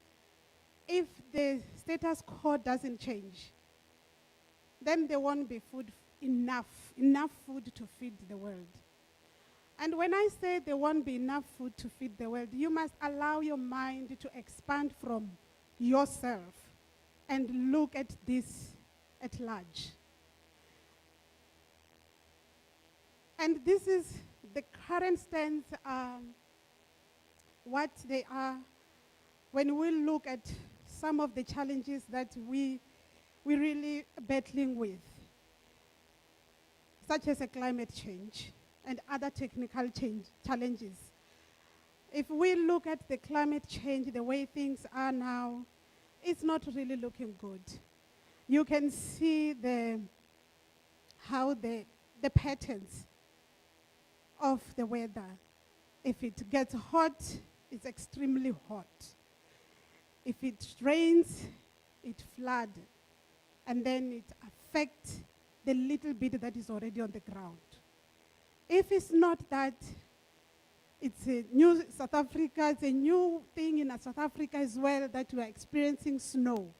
if the status quo doesn't change, then there won't be enough food to feed the world. And when I say there won't be enough food to feed the world, you must allow your mind to expand from yourself and look at this at large. And this is the current stance, what they are, when we look at some of the challenges that we're really battling with, such as a climate change and other technical challenges. If we look at the climate change, the way things are now, it's not really looking good. you can see how the patterns of the weather. If it gets hot, it's extremely hot. If it rains, it floods, and then it affects the little bit that is already on the ground. If it's not that, it's a new South Africa, it's a new thing in South Africa as well that we are experiencing snow.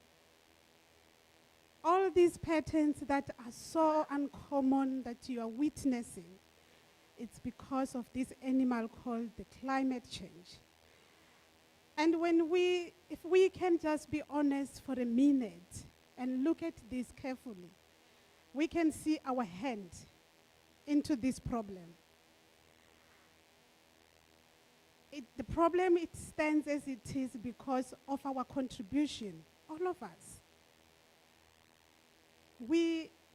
All these patterns that are so uncommon that you are witnessing, it's because of this animal called the climate change. And if we can just be honest for a minute and look at this carefully, we can see our hand into this problem. The problem, it stands as it is because of our contribution, all of us.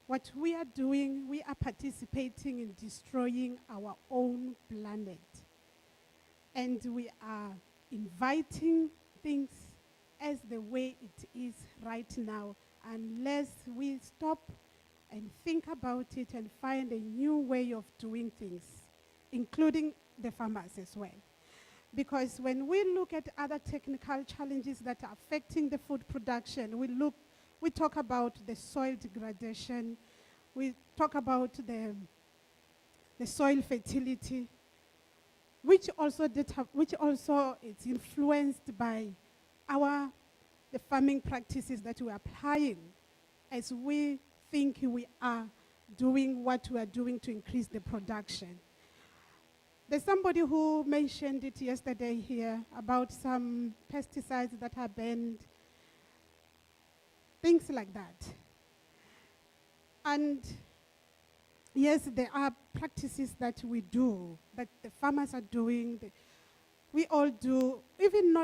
What we are doing, we are participating in destroying our own planet. And we are inviting things as the way it is right now, unless we stop and think about it and find a new way of doing things, including the farmers as well. Because when we look at other technical challenges that are affecting the food production, we talk about the soil degradation, we talk about the soil fertility, which also is influenced by the farming practices that we are applying as we think we are doing what we are doing to increase the production. There's somebody who mentioned it yesterday here about some pesticides that are banned, things like that. And yes, there are practices that we do, that the farmers are doing, we all do, even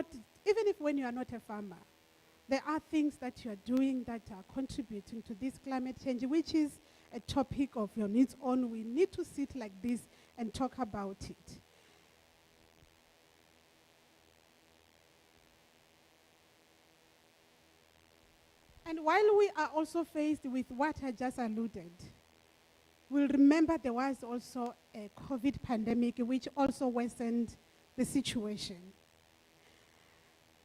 if when you are not a farmer, there are things that you are doing that are contributing to this climate change, which is a topic of on its own. We need to sit like this and talk about it. And while we are also faced with what I just alluded, we'll remember there was also a COVID pandemic which also worsened the situation.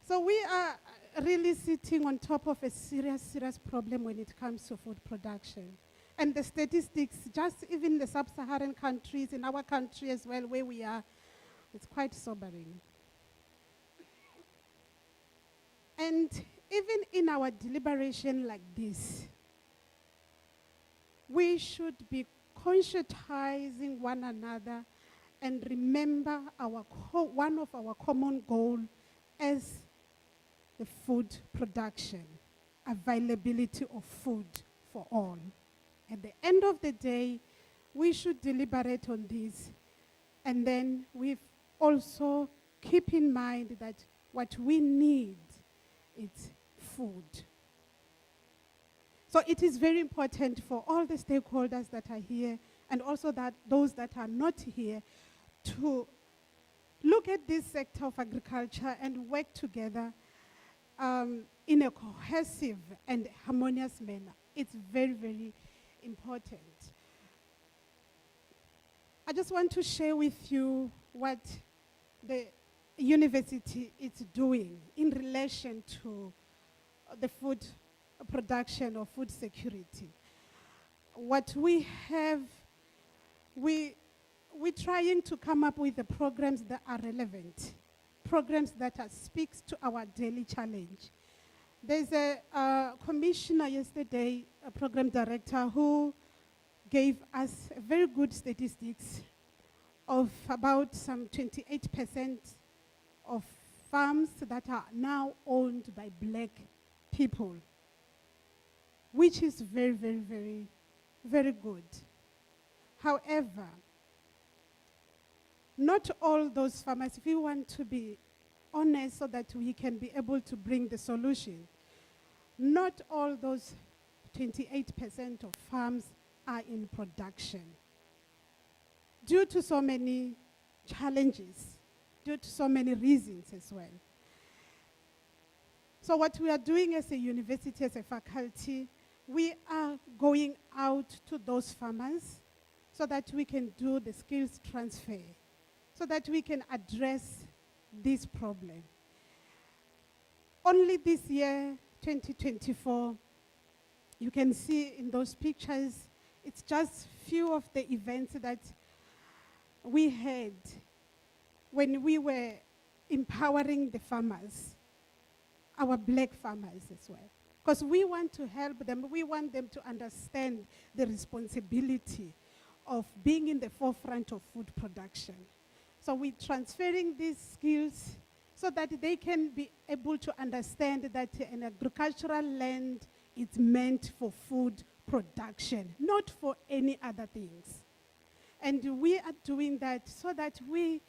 So we are really sitting on top of a serious, serious problem when it comes to food production. And the statistics, just even the sub-Saharan countries, in our country as well, where we are, it's quite sobering. And even in our deliberation like this, we should be conscientizing one another and remember one of our common goals as the food production, availability of food for all. At the end of the day, we should deliberate on this, and then we also keep in mind that what we need is food. So it is very important for all the stakeholders that are here, and also that those that are not here, to look at this sector of agriculture and work together in a cohesive and harmonious manner. It's very, very important. I just want to share with you what the university is doing in relation to the food production or food security. What we have, we're trying to come up with the programs that are relevant, programs that speaks to our daily challenge. There's a commissioner yesterday, a program director, who gave us very good statistics of about some 28% of farms that are now owned by black people, which is very, very, very, very good. However, not all those farmers, if we want to be honest so that we can be able to bring the solution, not all those 28% of farms are in production due to so many challenges, due to so many reasons as well. So what we are doing as a university, as a faculty, we are going out to those farmers so that we can do the skills transfer, so that we can address this problem. Only this year, 2024, you can see in those pictures, it's just few of the events that we had when we were empowering the farmers, our black farmers as well. Because we want to help them, we want them to understand the responsibility of being in the forefront of food production. So we're transferring these skills so that they can be able to understand that an agricultural land is meant for food production, not for any other things. And we are doing that so that we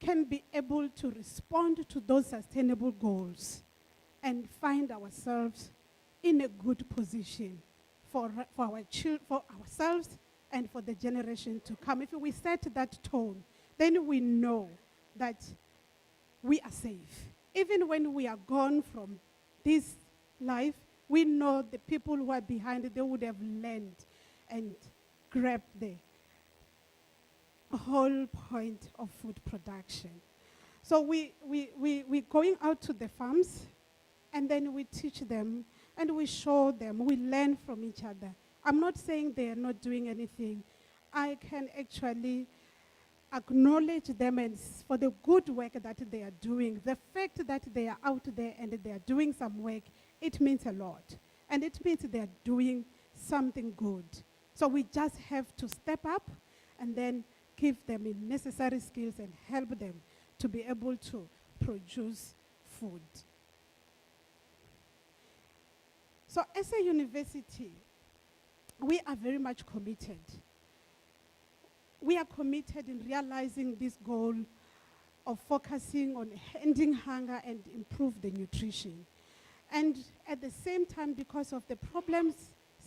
can be able to respond to those sustainable goals and find ourselves in a good position for ourselves and for the generation to come. If we set that tone, then we know that we are safe. Even when we are gone from this life, we know the people who are behind it, they would have learned and grabbed the whole point of food production. So we're going out to the farms, and then we teach them, and we show them, we learn from each other. I'm not saying they are not doing anything. I can actually acknowledge them and for the good work that they are doing. The fact that they are out there and they are doing some work, it means a lot. And it means they are doing something good. So we just have to step up and then give them the necessary skills and help them to be able to produce food. So as a university, we are very much committed. We are committed in realizing this goal of focusing on ending hunger and improve the nutrition. And at the same time, because of the problems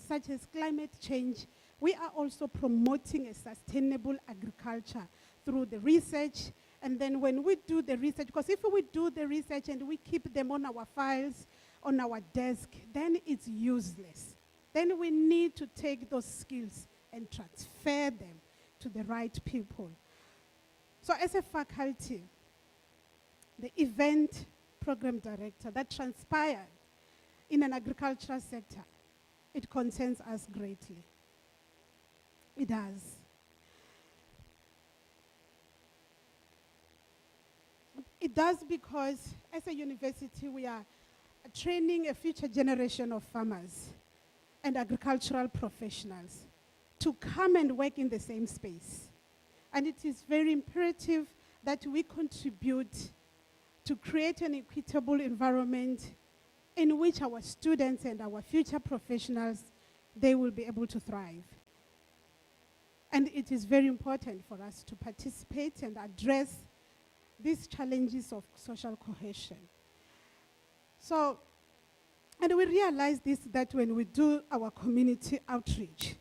such as climate change, we are also promoting a sustainable agriculture through the research. And then when we do the research, because if we do the research and we keep them on our files, on our desk, then it's useless. Then we need to take those skills and transfer them to the right people. So as a faculty, the event program director that transpired in an agricultural sector, it concerns us greatly. It does. It does because as a university, we are training a future generation of farmers and agricultural professionals to come and work in the same space. And it is very imperative that we contribute to create an equitable environment in which our students and our future professionals, they will be able to thrive. And it is very important for us to participate and address these challenges of social cohesion. So, and we realize this, that when we do our community outreach,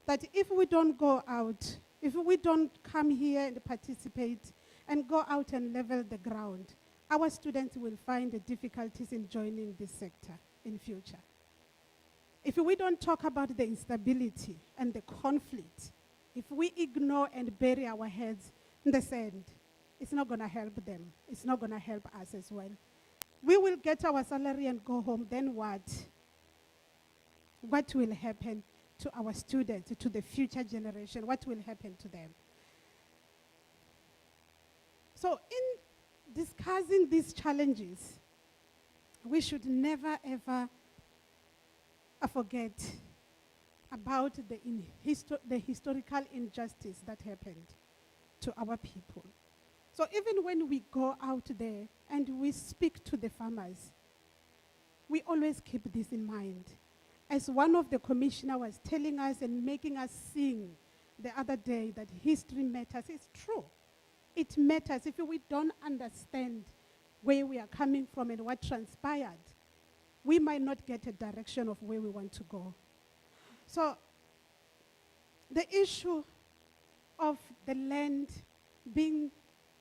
that if we don't go out, if we don't come here and participate and go out and level the ground, our students will find the difficulties in joining this sector in future. If we don't talk about the instability and the conflict, if we ignore and bury our heads in the sand, it's not going to help them. It's not going to help us as well. We will get our salary and go home, then what? What will happen to our students, to the future generation? What will happen to them? So in discussing these challenges, we should never ever forget about the historical injustice that happened to our people. So even when we go out there and we speak to the farmers, we always keep this in mind. As one of the commissioners was telling us and making us sing the other day, that history matters. It's true. It matters. If we don't understand where we are coming from and what transpired, we might not get a direction of where we want to go. So the issue of the land being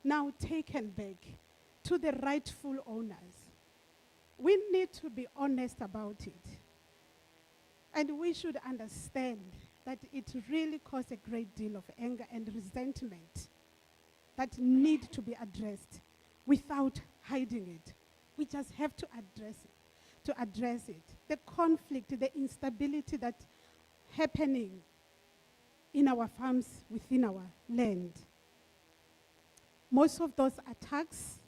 now taken back to the rightful owners, we need to be honest about it. And we should understand that it really caused a great deal of anger and resentment that need to be addressed without hiding it. We just have to address it. The conflict, the instability that's happening in our farms within our land. Most of those attacks,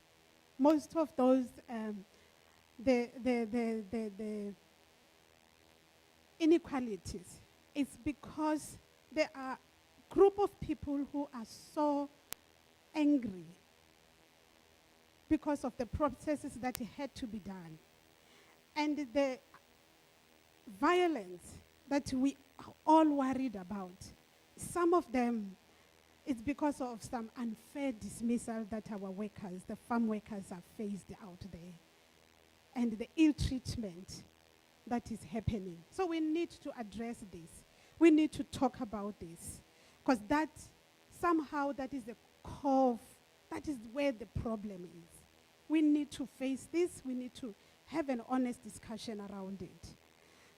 most of those the inequalities, it's because there are group of people who are so angry because of the processes that had to be done. And the violence that we are all worried about, some of them, it's because of some unfair dismissal that our workers, the farm workers, are faced out there. And the ill treatment that is happening. So we need to address this. We need to talk about this. Because that, somehow, that is the core, that is where the problem is. We need to face this. We need to have an honest discussion around it.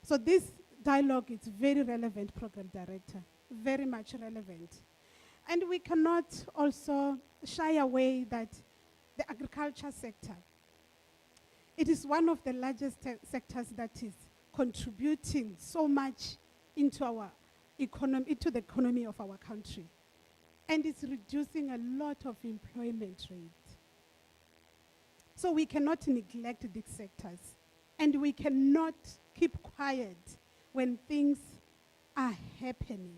So this dialogue is very relevant, Program Director, very much relevant. And we cannot also shy away that the agriculture sector, it is one of the largest sectors that is contributing so much into our economy, into the economy of our country. And it's reducing a lot of employment rate. So we cannot neglect these sectors. And we cannot keep quiet when things are happening.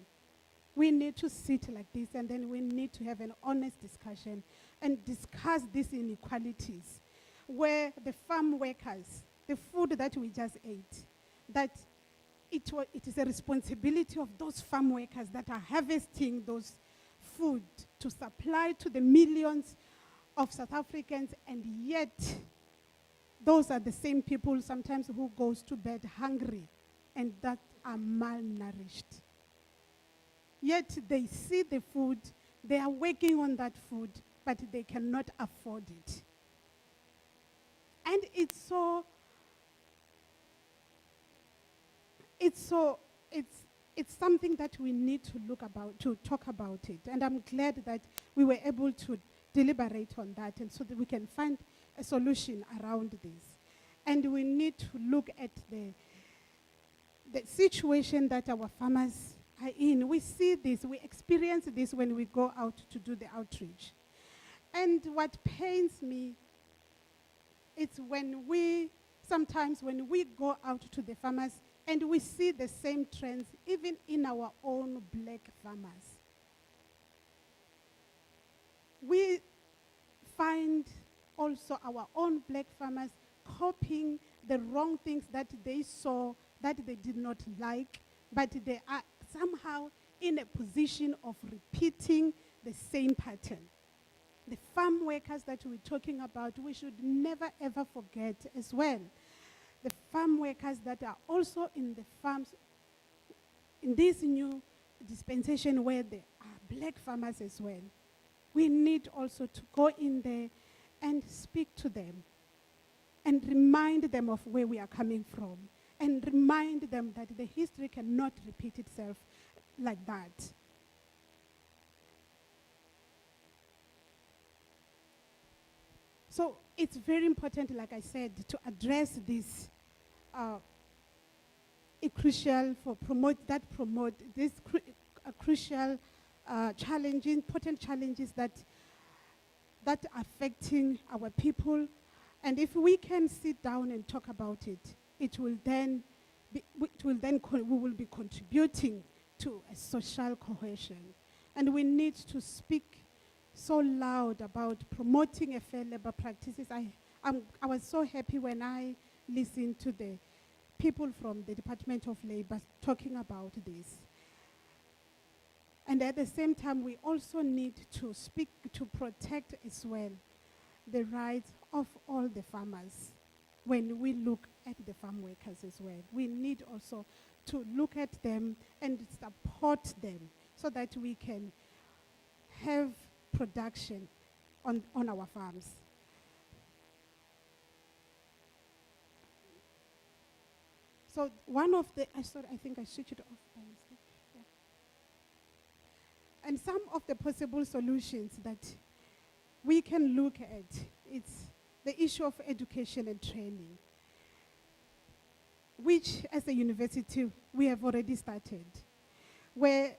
We need to sit like this, and then we need to have an honest discussion and discuss these inequalities, where the farm workers, the food that we just ate, that it is a responsibility of those farm workers that are harvesting those food to supply to the millions of South Africans, and yet those are the same people sometimes who goes to bed hungry and that are malnourished. Yet they see the food, they are working on that food, but they cannot afford it. And it's something that we need to talk about it. And I'm glad that we were able to deliberate on that, and so that we can find a solution around this. And we need to look at the situation that our farmers are in. We see this, we experience this when we go out to do the outreach. And what pains me, it's sometimes when we go out to the farmers and we see the same trends even in our own black farmers. We find also our own black farmers copying the wrong things that they saw, that they did not like, but they are somehow in a position of repeating the same pattern. The farm workers that we're talking about, we should never ever forget as well. The farm workers that are also in the farms, in this new dispensation where there are black farmers as well. We need also to go in there and speak to them and remind them of where we are coming from, and remind them that the history cannot repeat itself like that. So it's very important, like I said, to address this crucial crucial challenges, important challenges that are affecting our people. And if we can sit down and talk about it, we will be contributing to a social cohesion. And we need to speak so loud about promoting a fair labor practices. I was so happy when I listened to the people from the Department of Labor talking about this. And at the same time, we also need to speak to protect as well the rights of all the farmers when we look at the farm workers as well. We need also to look at them and support them so that we can have production on our farms. So one of the, sorry, I think I switched it off by mistake. Yeah. And some of the possible solutions that we can look at, it's the issue of education and training, which as a university we have already started, where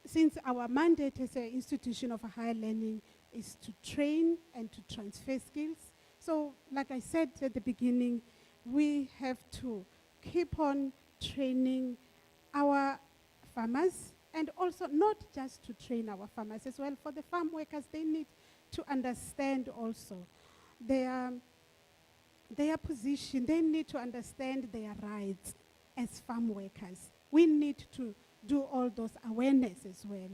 since our mandate as an institution of higher learning is to train and to transfer skills. So like I said at the beginning, we have to keep on training our farmers, and also not just to train our farmers as well. For the farm workers, they need to understand also their position. They need to understand their rights as farm workers. We need to do all those awareness as well.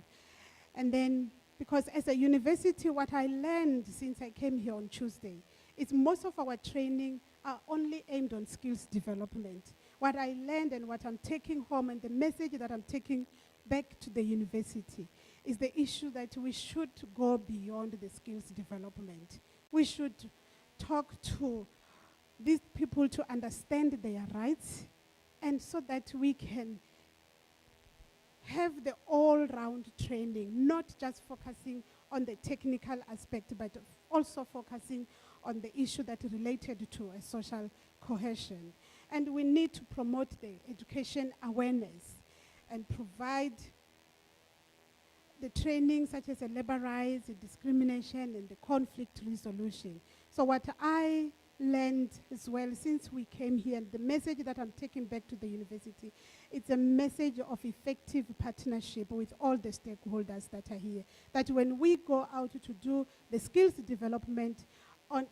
And then, because as a university, what I learned since I came here on Tuesday is most of our training are only aimed on skills development. What I learned and what I'm taking home and the message that I'm taking back to the university is the issue that we should go beyond the skills development. We should talk to these people to understand their rights, and so that we can have the all-round training, not just focusing on the technical aspect, but also focusing on the issue that related to a social cohesion. And we need to promote the education awareness and provide the training such as the labor rights, the discrimination, and the conflict resolution. So what I learned as well since we came here, and the message that I'm taking back to the university, it's a message of effective partnership with all the stakeholders that are here. That when we go out to do the skills development on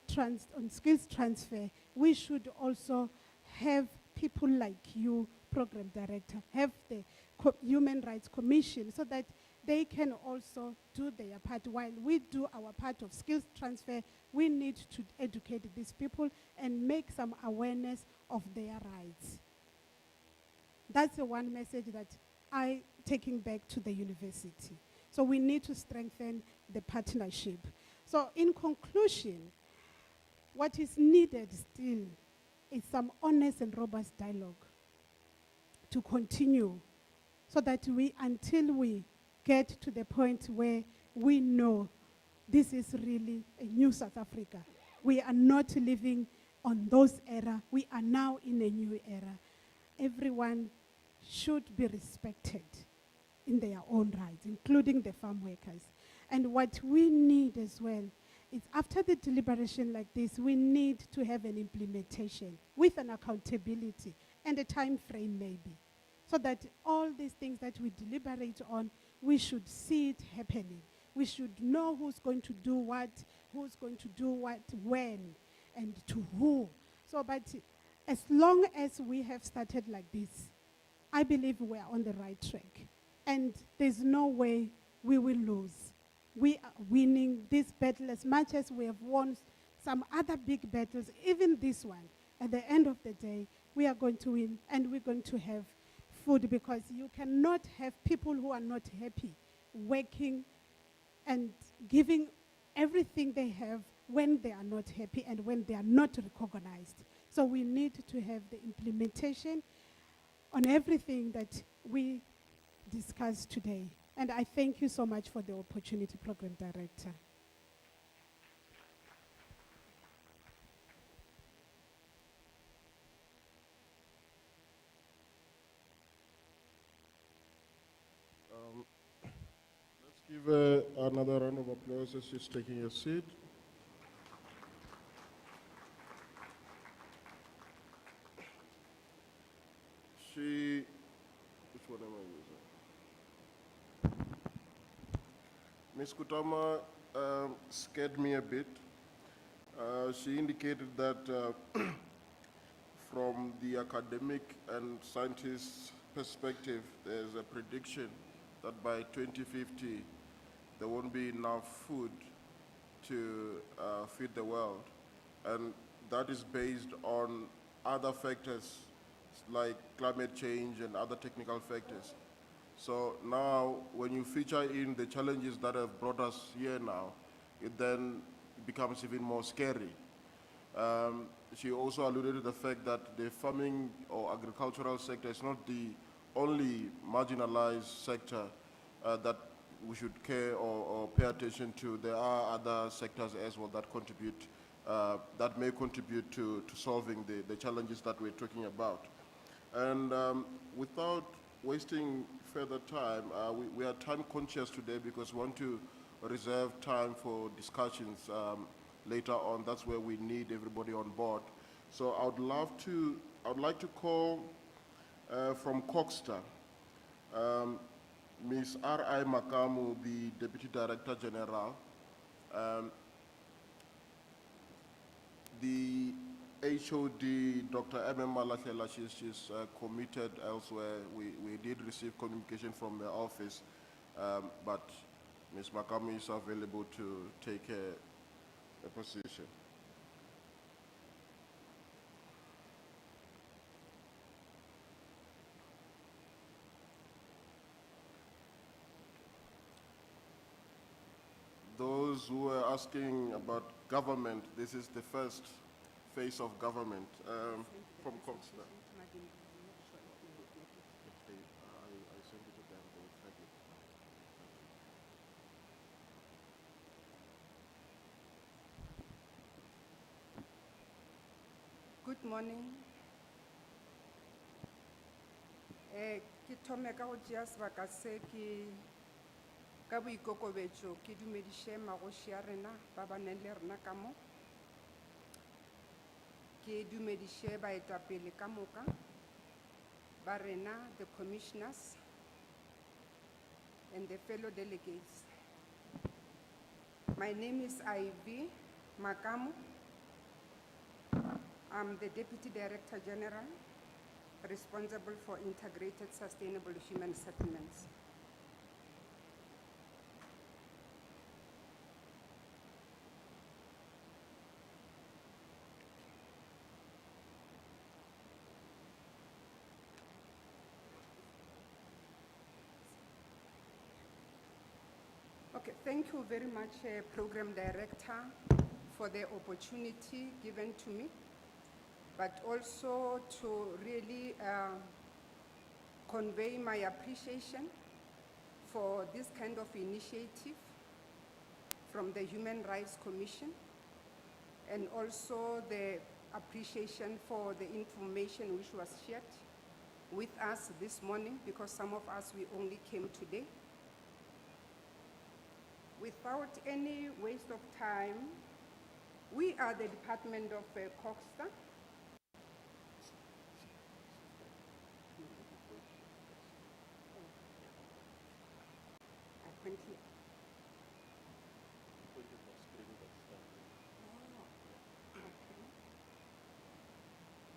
skills transfer, we should also have people like you, program director, have the Human Rights Commission, so that they can also do their part. While we do our part of skills transfer, we need to educate these people and make some awareness of their rights. That's the one message that I'm taking back to the university. So we need to strengthen the partnership. So in conclusion, what is needed still is some honest and robust dialogue to continue, so that until we get to the point where we know this is really a new South Africa. We are not living on those era. We are now in a new era. Everyone should be respected in their own rights, including the farm workers. And what we need as well is, after the deliberation like this, we need to have an implementation with an accountability and a time frame maybe, so that all these things that we deliberate on, we should see it happening. We should know who's going to do what, when, and to who. So, but as long as we have started like this, I believe we are on the right track. And there's no way we will lose. We are winning this battle as much as we have won some other big battles, even this one. At the end of the day, we are going to win, and we're going to have food, because you cannot have people who are not happy working and giving everything they have when they are not happy and when they are not recognized. So we need to have the implementation on everything that we discussed today. And I thank you so much for the opportunity, Program Director. Let's give another round of applause as she's taking a seat. Which one am I using? Ms. Kutama scared me a bit. She indicated that from the academic and scientist perspective, there's a prediction that by 2050, there won't be enough food to feed the world. And that is based on other factors like climate change and other technical factors. So now, when you feature in the challenges that have brought us here now, it then becomes even more scary. She also alluded to the fact that the farming or agricultural sector is not the only marginalized sector that we should care or pay attention to. There are other sectors as well that contribute, that may contribute to solving the challenges that we're talking about. And without wasting further time, we are time conscious today because we want to reserve time for discussions later on. That's where we need everybody on board. So I would like to call from Coxstar, Ms. R.I. Makamu, the Deputy Director General. The HOD, Dr. M.M. Malahlela, she's committed elsewhere. We did receive communication from the office, but Ms. Makamu is available to take a position. Those who are asking about government, this is the first phase of government from Coxstar. I sent it to them, they will check it. Good morning. Ke thome ka go tšea sebaka se ke ka boikokobetšo ke dumediše magoši a rena ba ba nang le rena ka mo. Ke dumediše baetapele ka moka ba rena, the commissioners and the fellow delegates. My name is Ivy Makamu. I'm the Deputy Director General responsible for integrated sustainable human settlements. Okay, thank you very much, Program Director, for the opportunity given to me, but also to really convey my appreciation for this kind of initiative from the Human Rights Commission, and also the appreciation for the information which was shared with us this morning, because some of us, we only came today. Without any waste of time, we are the Department of Coxstar.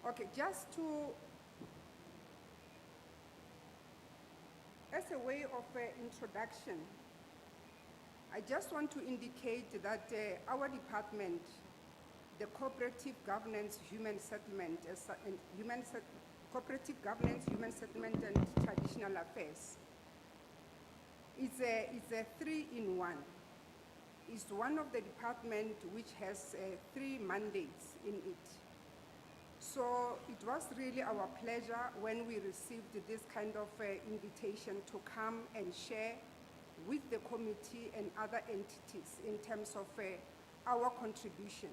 Okay, just to, as a way of introduction, I just want to indicate that our department, the Cooperative Governance, Human Settlement, Cooperative Governance, Human Settlement and Traditional Affairs, it's a 3-in-1. It's one of the departments which has 3 mandates in it. So it was really our pleasure when we received this kind of invitation to come and share with the committee and other entities in terms of our contribution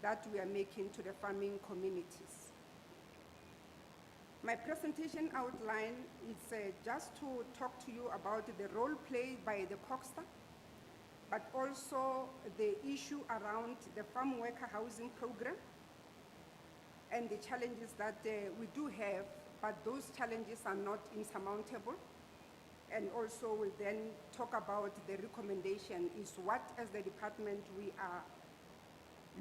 that we are making to the farming communities. My presentation outline is just to talk to you about the role played by the Coxstar, but also the issue around the farm worker housing program and the challenges that we do have, but those challenges are not insurmountable. And also we'll then talk about the recommendation is what as the department we are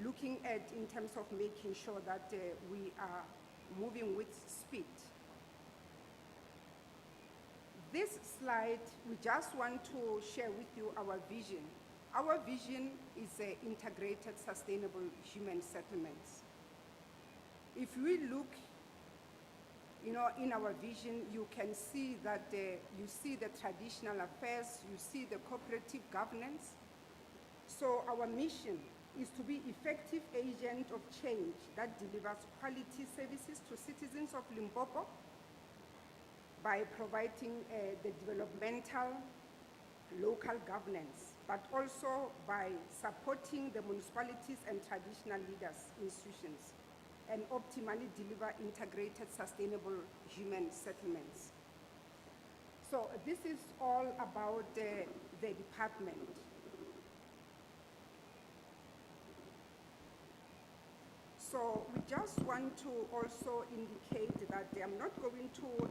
looking at in terms of making sure that we are moving with speed. This slide, we just want to share with you our vision. Our vision is integrated sustainable human settlements. If we look, in our vision, you can see that you see the traditional affairs, you see the cooperative governance. So our mission is to be effective agent of change that delivers quality services to citizens of Limpopo by providing the developmental local governance, but also by supporting the municipalities and traditional leaders, institutions, and optimally deliver integrated, sustainable human settlements. So this is all about the department. So we just want to also indicate that I'm not going to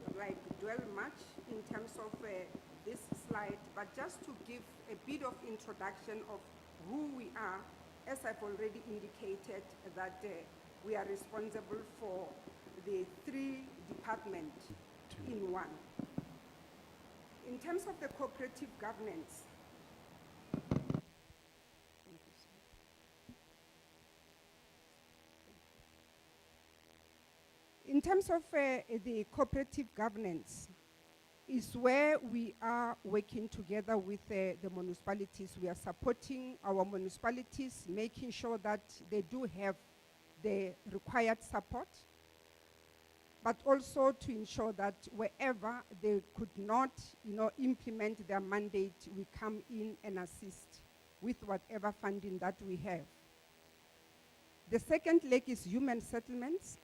dwell much in terms of this slide, but just to give a bit of introduction of who we are, as I've already indicated that we are responsible for the 3 departments in one. In terms of the cooperative governance, in terms of the cooperative governance, is where we are working together with the municipalities. We are supporting our municipalities, making sure that they do have the required support, but also to ensure that wherever they could not, implement their mandate, we come in and assist with whatever funding that we have. The second leg is human settlements,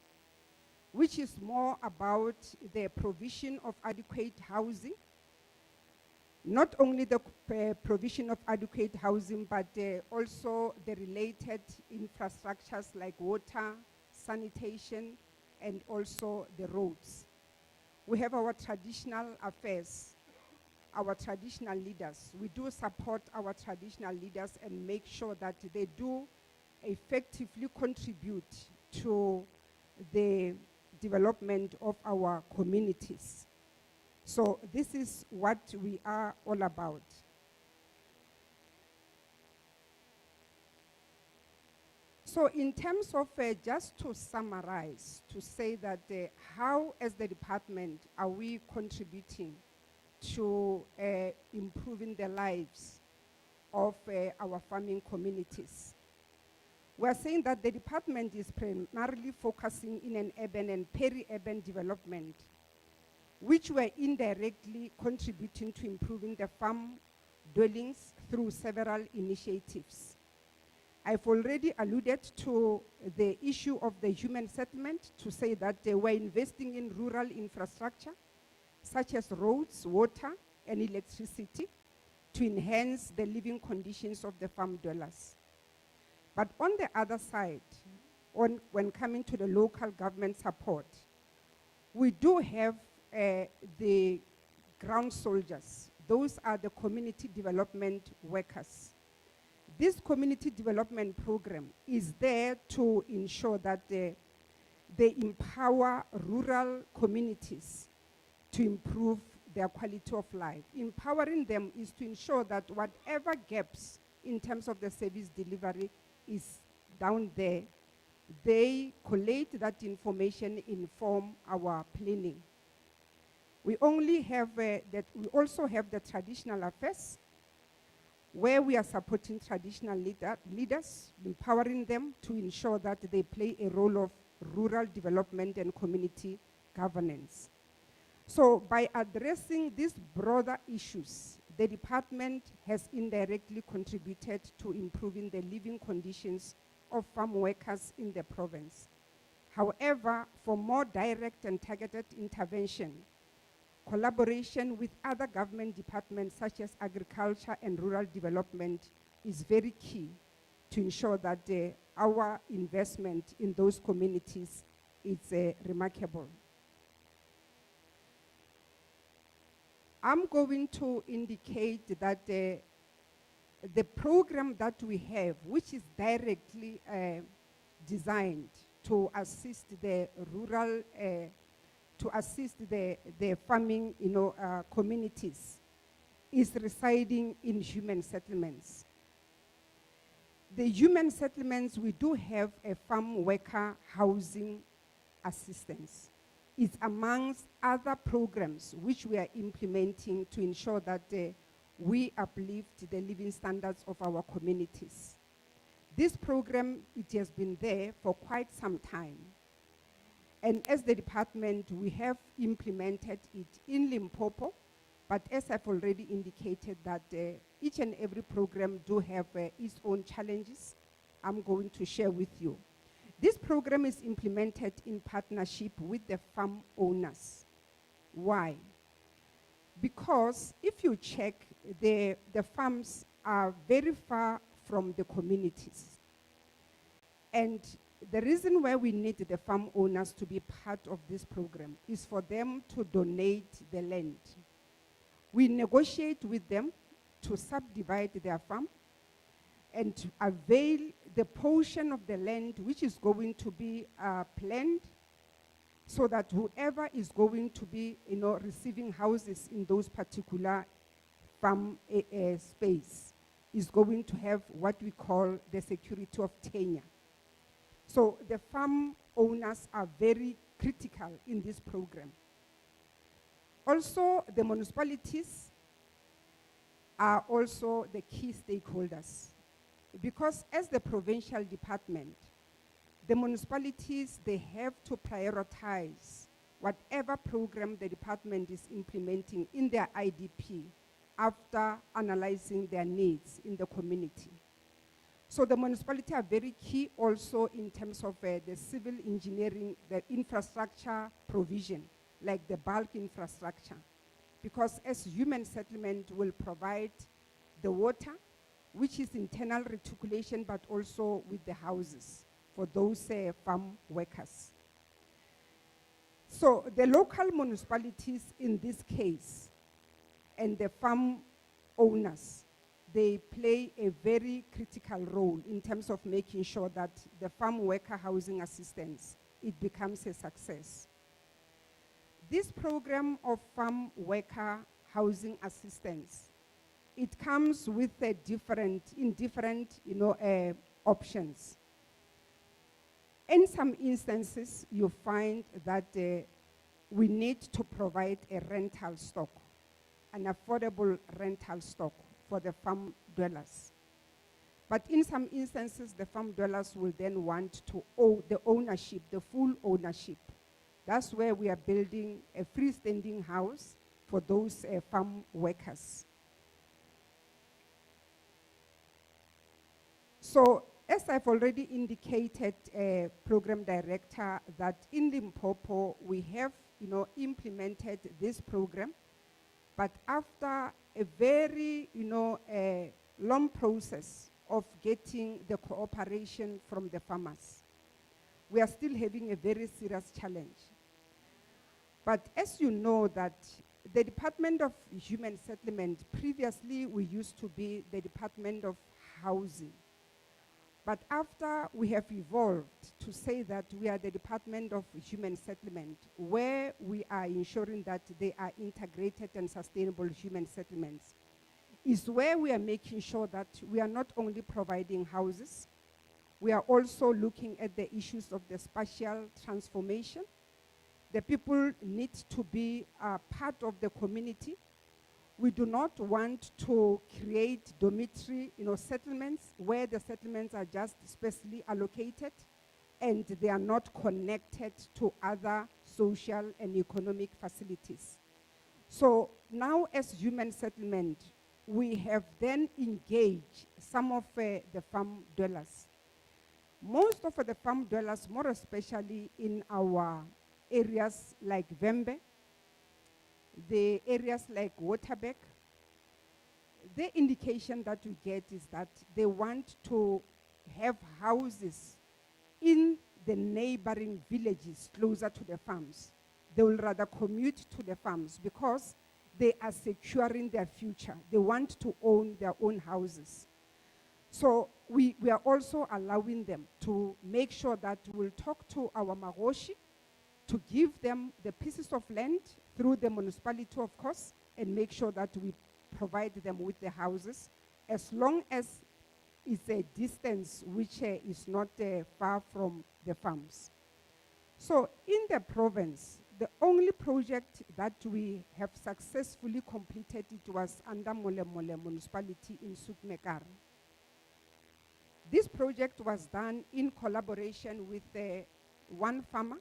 which is more about the provision of adequate housing. Not only the provision of adequate housing, but also the related infrastructures like water, sanitation, and also the roads. We have our traditional affairs, our traditional leaders. We do support our traditional leaders and make sure that they do effectively contribute to the development of our communities. So this is what we are all about. So in terms of, just to summarize, to say that how as the department are we contributing to improving the lives of our farming communities. We are saying that the department is primarily focusing in an urban and peri-urban development, which were indirectly contributing to improving the farm dwellings through several initiatives. I've already alluded to the issue of the human settlement to say that they were investing in rural infrastructure, such as roads, water, and electricity, to enhance the living conditions of the farm dwellers. But on the other side, when coming to the local government support, we do have the ground soldiers. Those are the community development workers. This community development program is there to ensure that they empower rural communities to improve their quality of life. Empowering them is to ensure that whatever gaps in terms of the service delivery is down there, they collate that information, inform our planning. We only have we also have the traditional affairs, where we are supporting traditional leaders, empowering them to ensure that they play a role of rural development and community governance. So by addressing these broader issues, the department has indirectly contributed to improving the living conditions of farm workers in the province. However, for more direct and targeted intervention, collaboration with other government departments such as agriculture and rural development is very key to ensure that our investment in those communities is remarkable. I'm going to indicate that the program that we have, which is directly designed to assist the rural, to assist the farming communities, is residing in human settlements. The human settlements, we do have a farm worker housing assistance. It's amongst other programs which we are implementing to ensure that we uplift the living standards of our communities. This program, it has been there for quite some time. And as the department, we have implemented it in Limpopo, but as I've already indicated that each and every program do have its own challenges, I'm going to share with you. This program is implemented in partnership with the farm owners. Why? Because if you check, the farms are very far from the communities. And the reason why we need the farm owners to be part of this program is for them to donate the land. We negotiate with them to subdivide their farm and to avail the portion of the land which is going to be planned, so that whoever is going to be receiving houses in those particular farm space is going to have what we call the security of tenure. So the farm owners are very critical in this program. Also, the municipalities are also the key stakeholders, because as the provincial department, the municipalities, they have to prioritize whatever program the department is implementing in their IDP after analyzing their needs in the community. So the municipality are very key also in terms of the civil engineering, the infrastructure provision, like the bulk infrastructure. Because as human settlement will provide the water, which is internal reticulation, but also with the houses for those farm workers. So the local municipalities in this case and the farm owners, they play a very critical role in terms of making sure that the farm worker housing assistance, it becomes a success. This program of farm worker housing assistance, it comes with different options. In some instances, you find that we need to provide a rental stock, an affordable rental stock for the farm dwellers. But in some instances, the farm dwellers will then want to own the ownership, the full ownership. That's where we are building a freestanding house for those farm workers. So, as I've already indicated, Program Director, that in Limpopo we have, implemented this program, but after a very, long process of getting the cooperation from the farmers, we are still having a very serious challenge. But as you know that the Department of Human Settlement, previously we used to be the Department of Housing. But after we have evolved to say that we are the Department of Human Settlement, where we are ensuring that they are integrated and sustainable human settlements, is where we are making sure that we are not only providing houses, we are also looking at the issues of the spatial transformation. The people need to be part of the community. We do not want to create dormitory, settlements where the settlements are just specially allocated and they are not connected to other social and economic facilities. So now as human settlement, we have then engaged some of the farm dwellers. Most of the farm dwellers, more especially in our areas like Vembe, the areas like Waterbeck, the indication that we get is that they want to have houses in the neighboring villages closer to the farms. They will rather commute to the farms because they are securing their future. They want to own their own houses. So we are also allowing them to make sure that we'll talk to our Magoshi to give them the pieces of land through the municipality, of course, and make sure that we provide them with the houses, as long as it's a distance which is not far from the farms. So in the province, the only project that we have successfully completed, it was under Mole municipality in Soekmekara. This project was done in collaboration with one farmer,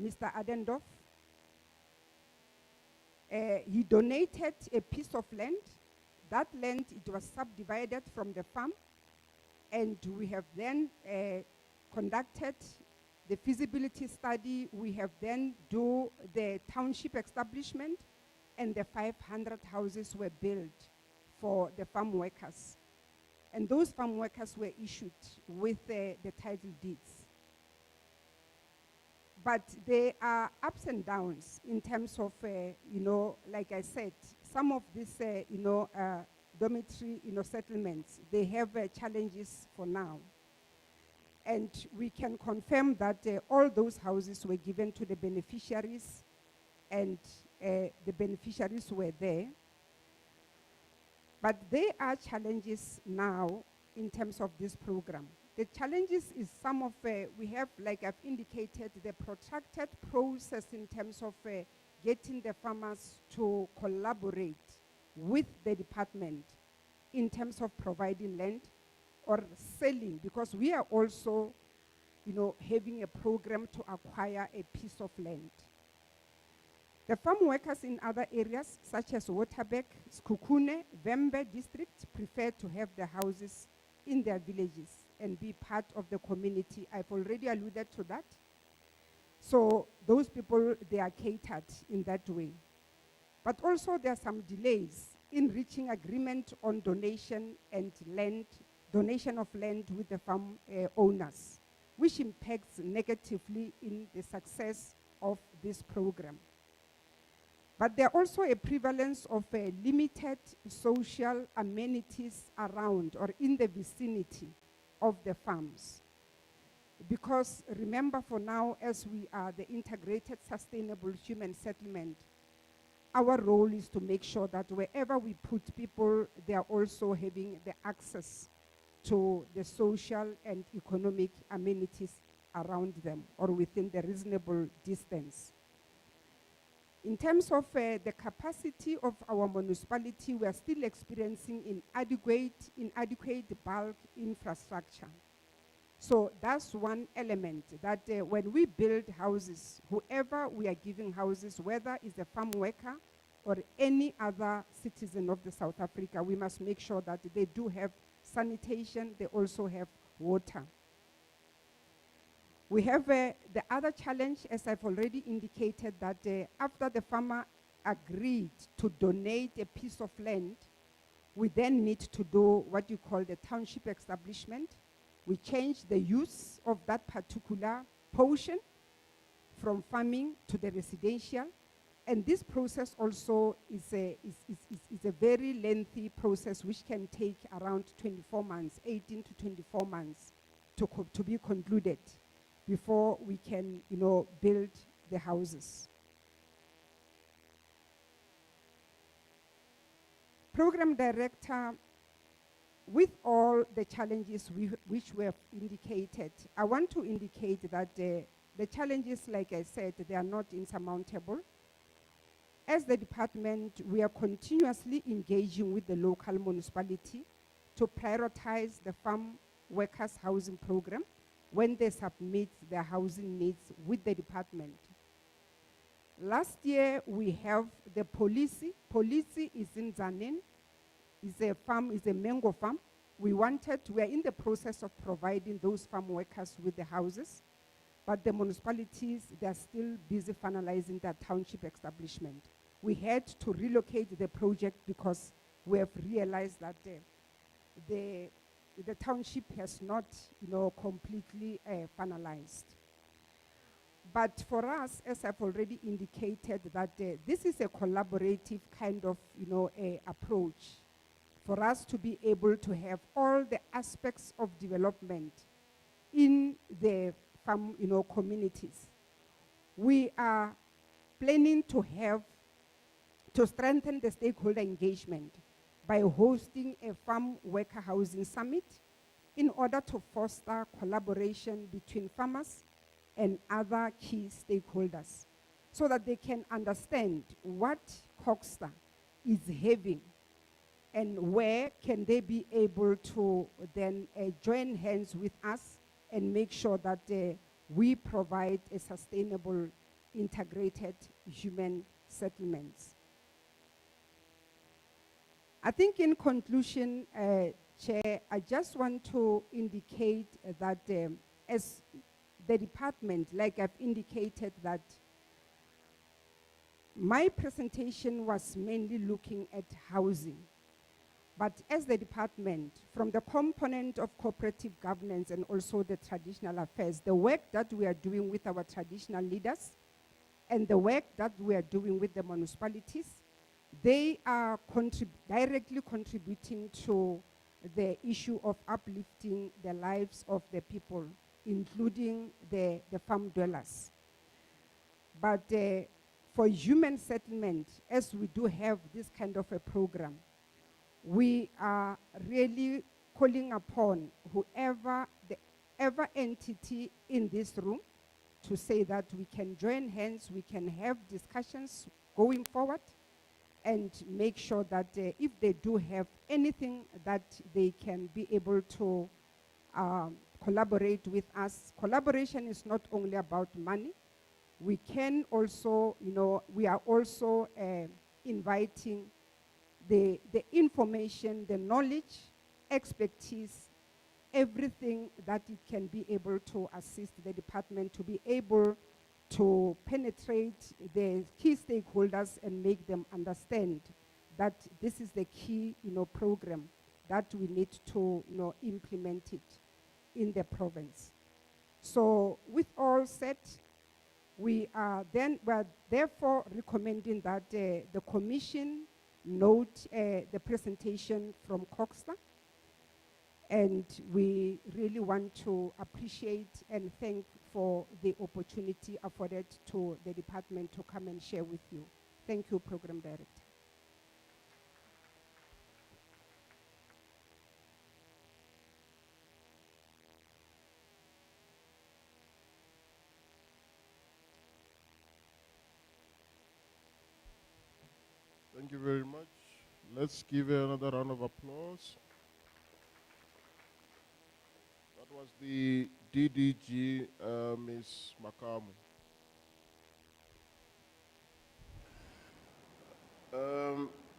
Mr. Adendorf. He donated a piece of land. That land, it was subdivided from the farm, and we have then conducted the feasibility study. We have then do the township establishment, and the 500 houses were built for the farm workers. And those farm workers were issued with the title deeds. But there are ups and downs in terms of, like I said, some of these, dormitory, settlements, they have challenges for now. And we can confirm that all those houses were given to the beneficiaries, and the beneficiaries were there. But there are challenges now in terms of this program. The challenges is some of, we have, like I've indicated, the protracted process in terms of getting the farmers to collaborate with the department in terms of providing land or selling, because we are also, having a program to acquire a piece of land. The farm workers in other areas, such as Waterberg, Skukune, Vembe district, prefer to have their houses in their villages and be part of the community. I've already alluded to that. So those people, they are catered in that way. But also there are some delays in reaching agreement on donation of land with the farm owners, which impacts negatively in the success of this program. But there are also a prevalence of limited social amenities around or in the vicinity of the farms. Because remember, for now, as we are the integrated sustainable human settlement, our role is to make sure that wherever we put people, they are also having the access to the social and economic amenities around them or within the reasonable distance. In terms of the capacity of our municipality, we are still experiencing inadequate bulk infrastructure. So that's one element that when we build houses, whoever we are giving houses, whether it's a farm worker or any other citizen of the South Africa, we must make sure that they do have sanitation, they also have water. We have the other challenge, as I've already indicated, that after the farmer agreed to donate a piece of land, we then need to do what you call the township establishment. We change the use of that particular portion from farming to the residential. And this process also is a very lengthy process which can take around 24 months, 18 to 24 months to be concluded before we can, build the houses. Program director, with all the challenges which we have indicated, I want to indicate that the challenges, like I said, they are not insurmountable. As the department, we are continuously engaging with the local municipality to prioritize the farm workers' housing program when they submit their housing needs with the department. Last year, we have the Polisi. Polisi is in Zanen. It's a farm, it's a mango farm. We are in the process of providing those farm workers with the houses, but the municipalities, they're still busy finalizing their township establishment. We had to relocate the project because we have realized that the township has not, completely finalized. But for us, as I've already indicated, that this is a collaborative kind of, approach for us to be able to have all the aspects of development in the farm, communities. We are planning to strengthen the stakeholder engagement by hosting a farm worker housing summit in order to foster collaboration between farmers and other key stakeholders so that they can understand what Coxstar is having and where can they be able to then join hands with us and make sure that we provide a sustainable, integrated human settlements. I think in conclusion, Chair, I just want to indicate that as the department, like I've indicated, that my presentation was mainly looking at housing. But as the department, from the component of cooperative governance and also the traditional affairs, the work that we are doing with our traditional leaders and the work that we are doing with the municipalities, they are directly contributing to the issue of uplifting the lives of the people, including the farm dwellers. But for human settlement, as we do have this kind of a program, we are really calling upon the entity in this room to say that we can join hands, we can have discussions going forward, and make sure that if they do have anything that they can be able to collaborate with us. Collaboration is not only about money. We can also, we are also inviting the information, the knowledge, expertise, everything that it can be able to assist the department to be able to penetrate the key stakeholders and make them understand that this is the key, program that we need to, implement it in the province. So with all said, we are therefore recommending that the commission note the presentation from Coxstar, and we really want to appreciate and thank for the opportunity afforded to the department to come and share with you. Thank you, Program Director. Thank you very much. Let's give her another round of applause. That was the DDG, Ms. Makamu.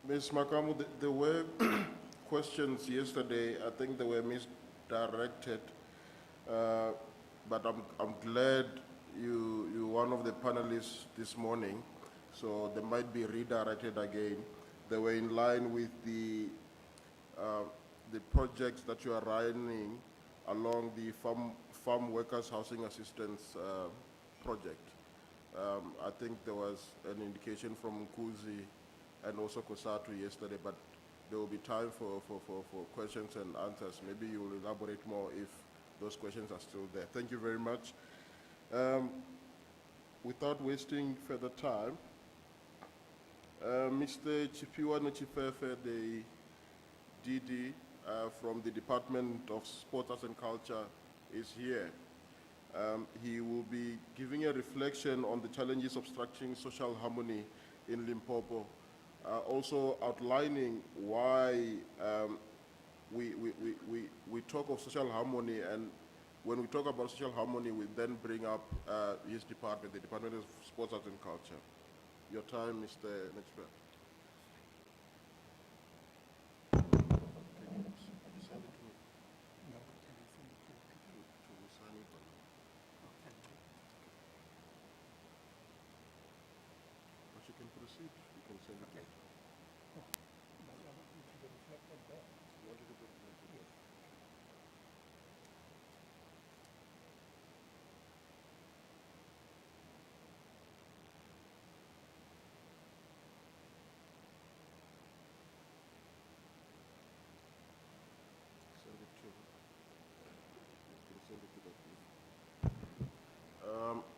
Ms. Makamu, there were questions yesterday. I think they were misdirected, but I'm glad you're one of the panelists this morning, so they might be redirected again. They were in line with the projects that you are running along the farm workers housing assistance project. I think there was an indication from Nkuzi and also Kosatu yesterday, but there will be time for questions and answers. Maybe you will elaborate more if those questions are still there. Thank you very much. Without wasting further time, Mr. Chipiwa Nochifefe, the DD from the Department of Sport, Arts and Culture is here. He will be giving a reflection on the challenges of structuring social harmony in Limpopo, also outlining why we talk of social harmony, and when we talk about social harmony, we then bring up his department, the Department of Sports, Arts and Culture. Your time, Mr. Nechpe. You can proceed. You can send it.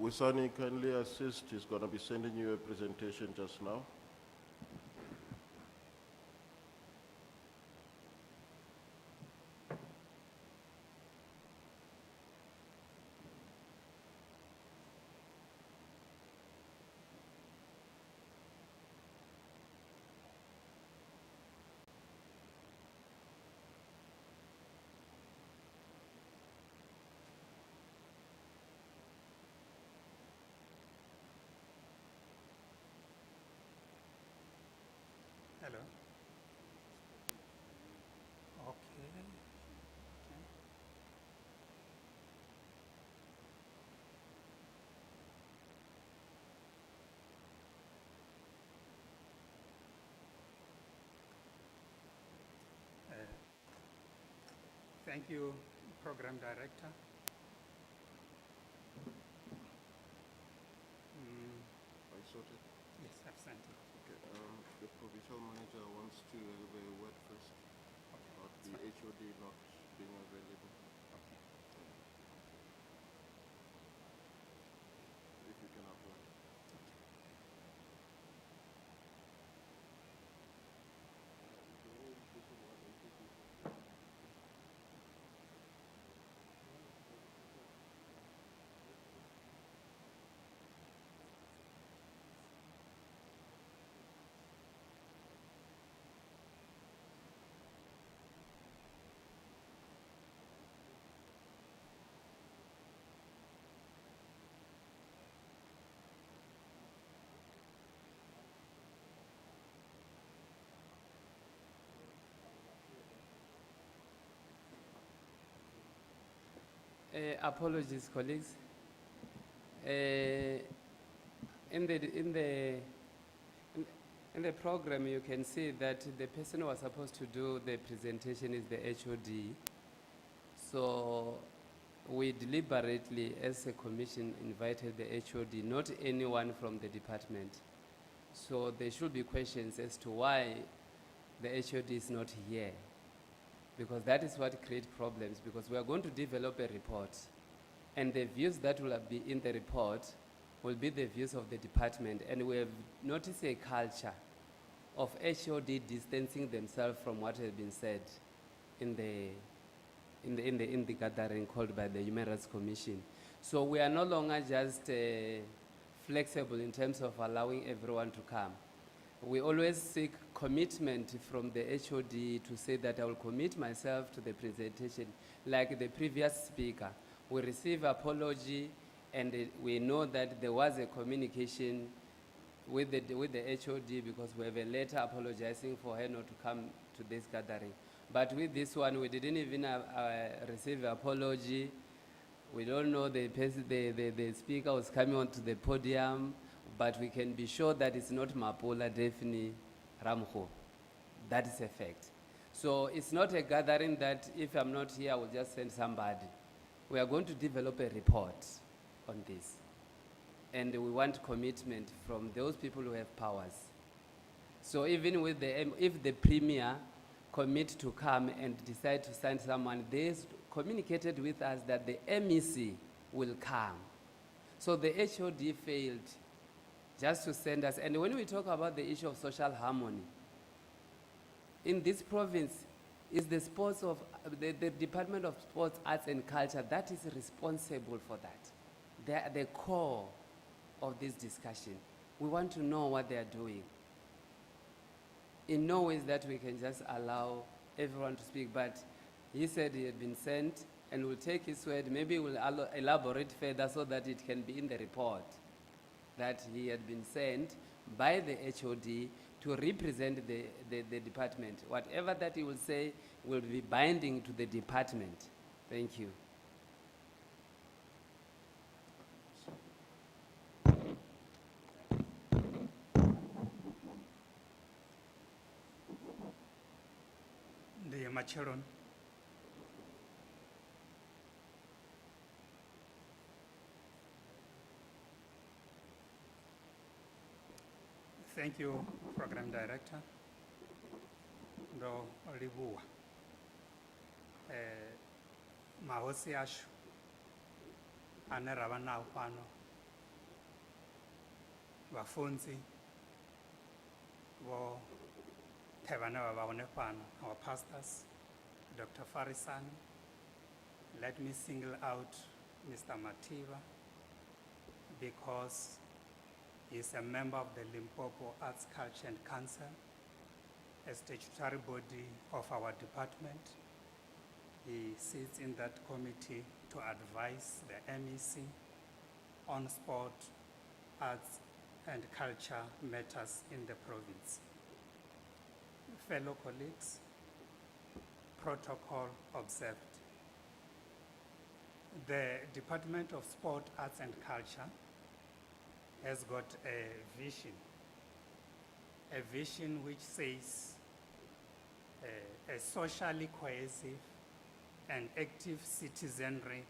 Wisani, kindly assist. He's going to be sending you a presentation just now. Thank you, Program Director. I sorted. Yes, I've sent it. Okay, the provincial manager wants to have a word first about the HOD not being available. If you can apply. Apologies, colleagues. In the program, you can see that the person who was supposed to do the presentation is the HOD. So we deliberately, as a commission, invited the HOD, not anyone from the department. So there should be questions as to why the HOD is not here, because that is what creates problems, because we are going to develop a report, and the views that will be in the report will be the views of the department, and we have noticed a culture of HOD distancing themselves from what has been said in the gathering called by the Human Rights Commission. So we are no longer just flexible in terms of allowing everyone to come. We always seek commitment from the HOD to say that I will commit myself to the presentation. Like the previous speaker, we receive apology, and we know that there was a communication with the HOD, because we have a letter apologizing for her not to come to this gathering. But with this one, we didn't even receive apology. We don't know the speaker was coming onto the podium, but we can be sure that it's not Mapula, Daphne, Ramho. That is a fact. So it's not a gathering that if I'm not here, I will just send somebody. We are going to develop a report on this. And we want commitment from those people who have powers. So even with if the premier commit to come and decide to send someone, they communicated with us that the MEC will come. So the HOD failed just to send us. And when we talk about the issue of social harmony, in this province, is the sports of the Department of Sports, Arts and Culture that is responsible for that. They are the core of this discussion. We want to know what they are doing. In no ways that we can just allow everyone to speak, but he said he had been sent, and we'll take his word. Maybe we'll elaborate further so that it can be in the report that he had been sent by the HOD to represent the department. Whatever that he will say will be binding to the department. Thank you. The Macheron. Thank you, Program Director. Ndo Olivua. Mahosi ashu. Ane ravana upano. Vafunzi. Vo Tevane vavaone pano. Our pastors, Dr. Farisan. Let me single out Mr. Mativa, because he's a member of the Limpopo Arts, Culture and Council, a statutory body of our department. He sits in that committee to advise the MEC on sport, arts and culture matters in the province. Fellow colleagues, protocol observed. The Department of Sport, Arts and Culture has got a vision which says a socially cohesive and active citizenry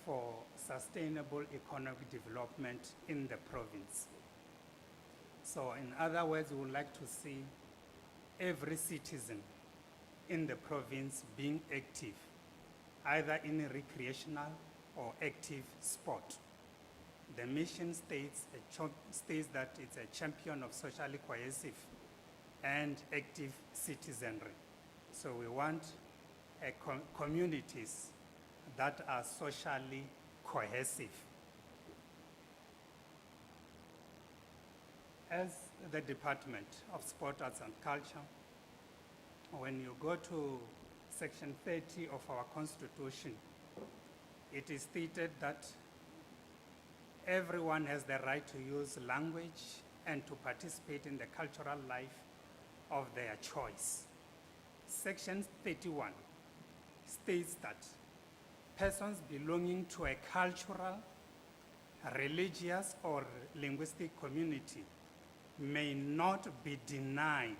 for sustainable economic development in the province. So in other words, we would like to see every citizen in the province being active, either in a recreational or active sport. The mission states that it's a champion of socially cohesive and active citizenry. So we want communities that are socially cohesive. As the Department of Sport, Arts and Culture, when you go to Section 30 of our Constitution, it is stated that everyone has the right to use language and to participate in the cultural life of their choice. Section 31 states that persons belonging to a cultural, religious, or linguistic community may not be denied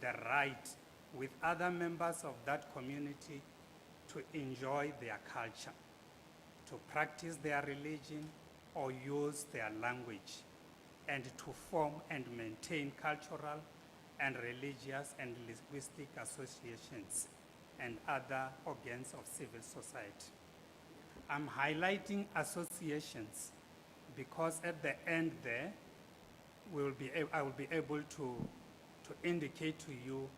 the right with other members of that community to enjoy their culture, to practice their religion or use their language, and to form and maintain cultural and religious and linguistic associations and other organs of civil society. I'm highlighting associations because at the end there, I will be able to indicate to you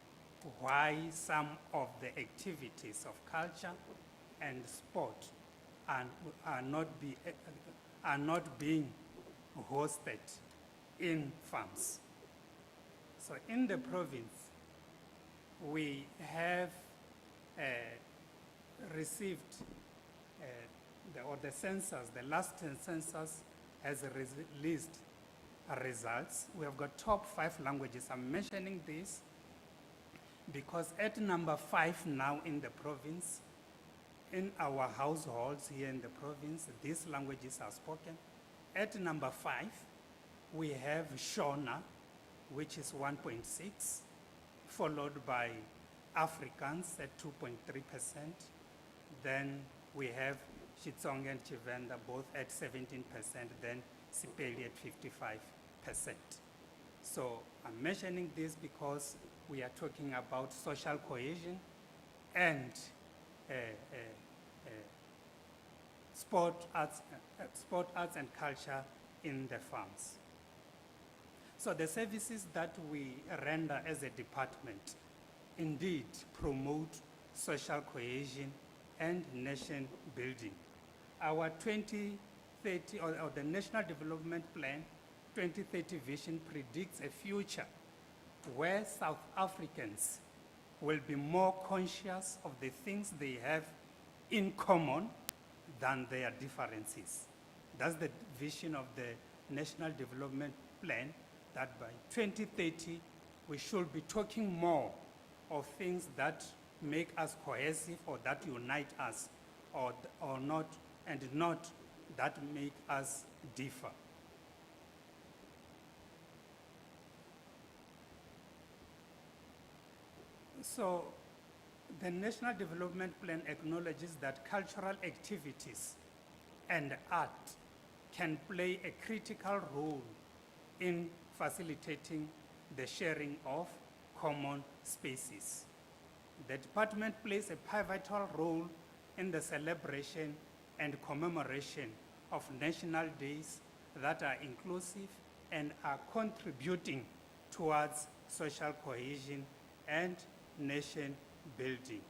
why some of the activities of culture and sport are not being hosted in farms. So in the province, we have received the census, the last census has released results. We have got top 5 languages. I'm mentioning this because at number 5 now in the province, in our households here in the province, these languages are spoken. At number 5, we have Shona, which is 1.6, followed by Afrikaans at 2.3%. Then we have Xitsonga and Chivenda both at 17%, then Sipeli at 55%. So I'm mentioning this because we are talking about social cohesion and sport, arts and culture in the farms. So the services that we render as a department indeed promote social cohesion and nation building. Our 2030, or the National Development Plan 2030 vision predicts a future where South Africans will be more conscious of the things they have in common than their differences. That's the vision of the National Development Plan, that by 2030, we should be talking more of things that make us cohesive or that unite us, or not, and not that make us differ. So the National Development Plan acknowledges that cultural activities and art can play a critical role in facilitating the sharing of common spaces. The department plays a pivotal role in the celebration and commemoration of national days that are inclusive and are contributing towards social cohesion and nation building.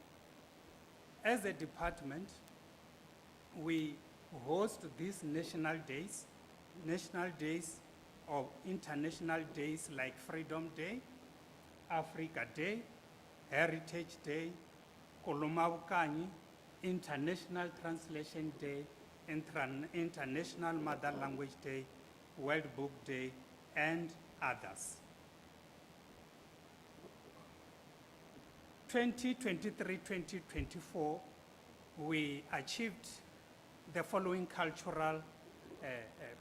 As a department, we host these national days or international days like Freedom Day, Africa Day, Heritage Day, Kolomabukani, International Translation Day, International Mother Language Day, World Book Day, and others. 2023-2024, we achieved the following cultural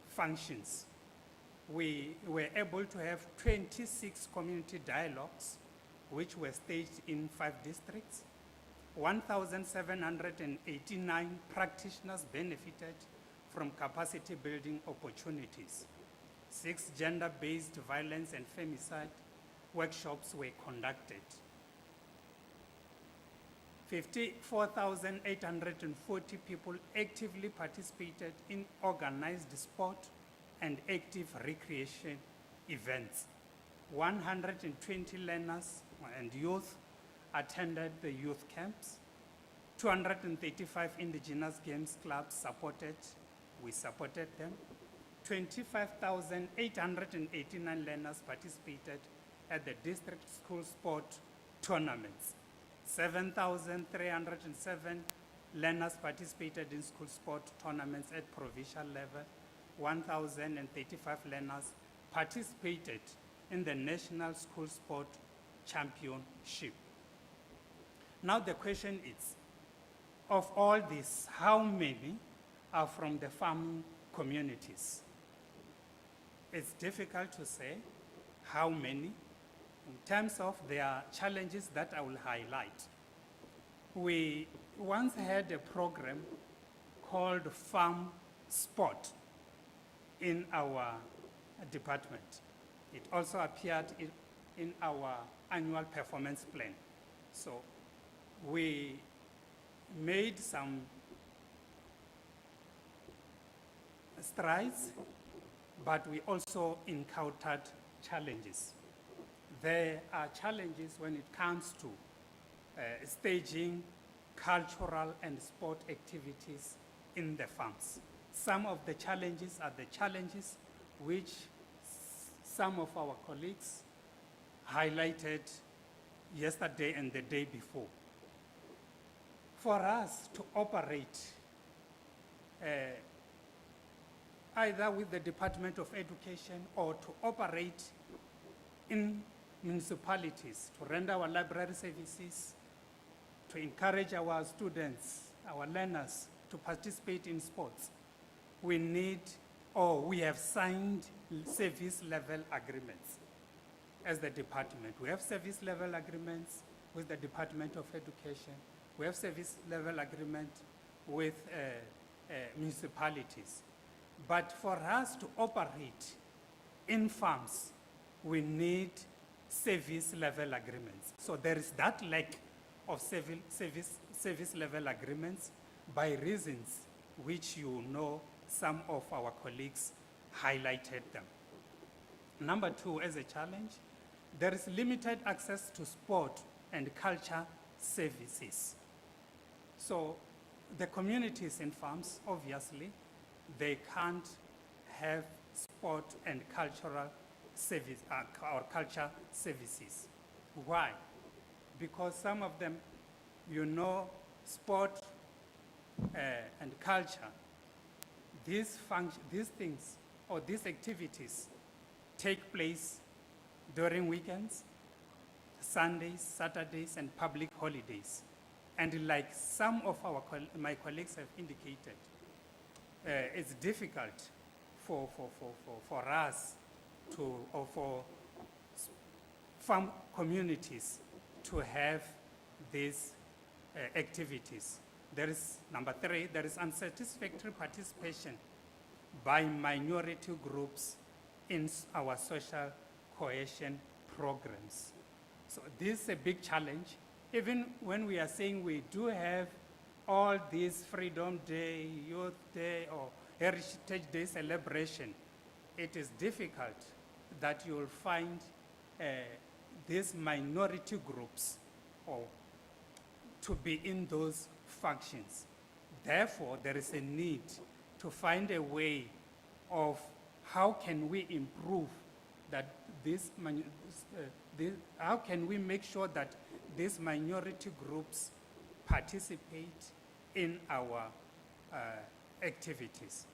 functions. We were able to have 26 community dialogues, which were staged in 5 districts. 1,789 practitioners benefited from capacity building opportunities. 6 gender-based violence and femicide workshops were conducted. 54,840 people actively participated in organized sport and active recreation events. 120 learners and youth attended the youth camps. 235 indigenous games clubs we supported them. 25,889 learners participated at the district school sport tournaments. 7,307 learners participated in school sport tournaments at provincial level. 1,035 learners participated in the National School Sport Championship. Now the question is, of all this, how many are from the farming communities? It's difficult to say how many in terms of their challenges that I will highlight. We once had a program called Farm Sport in our department. It also appeared in our annual performance plan. So we made some strides, but we also encountered challenges. There are challenges when it comes to staging cultural and sport activities in the farms. Some of the challenges are the challenges which some of our colleagues highlighted yesterday and the day before. For us to operate either with the Department of Education or to operate in municipalities, to render our library services, to encourage our students, our learners to participate in sports, we need, or we have signed service level agreements as the department. We have service level agreements with the Department of Education. We have service level agreement with municipalities. But for us to operate in farms, we need service level agreements. So there is that lack of service level agreements by reasons which you know some of our colleagues highlighted them. Number 2, as a challenge, there is limited access to sport and culture services. So the communities in farms, obviously, they can't have sport and cultural service or culture services. Why? Because some of them, you know, sport and culture, these things or these activities take place during weekends, Sundays, Saturdays, and public holidays. And like some of my colleagues have indicated, it's difficult for us to, or for farm communities to have these activities. There is, number 3, there is unsatisfactory participation by minority groups in our social cohesion programs. So this is a big challenge. Even when we are saying we do have all these Freedom Day, Youth Day, or Heritage Day celebration, it is difficult that you will find these minority groups or to be in those functions. Therefore, there is a need to find a way of how can we improve that how can we make sure that these minority groups participate in our activities.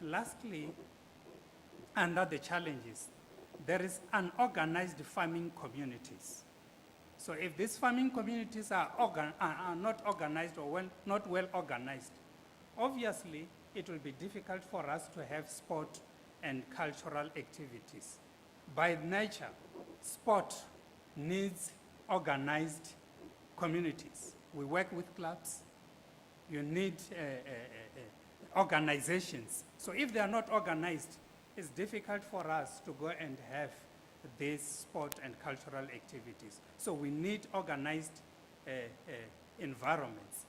Lastly, under the challenges, there is unorganized farming communities. So if these farming communities are not organized or not well organized, obviously it will be difficult for us to have sport and cultural activities. By nature, sport needs organized communities we work with clubs, you need organizations. So if they are not organized, it's difficult for us to go and have these sport and cultural activities. So we need organized environments.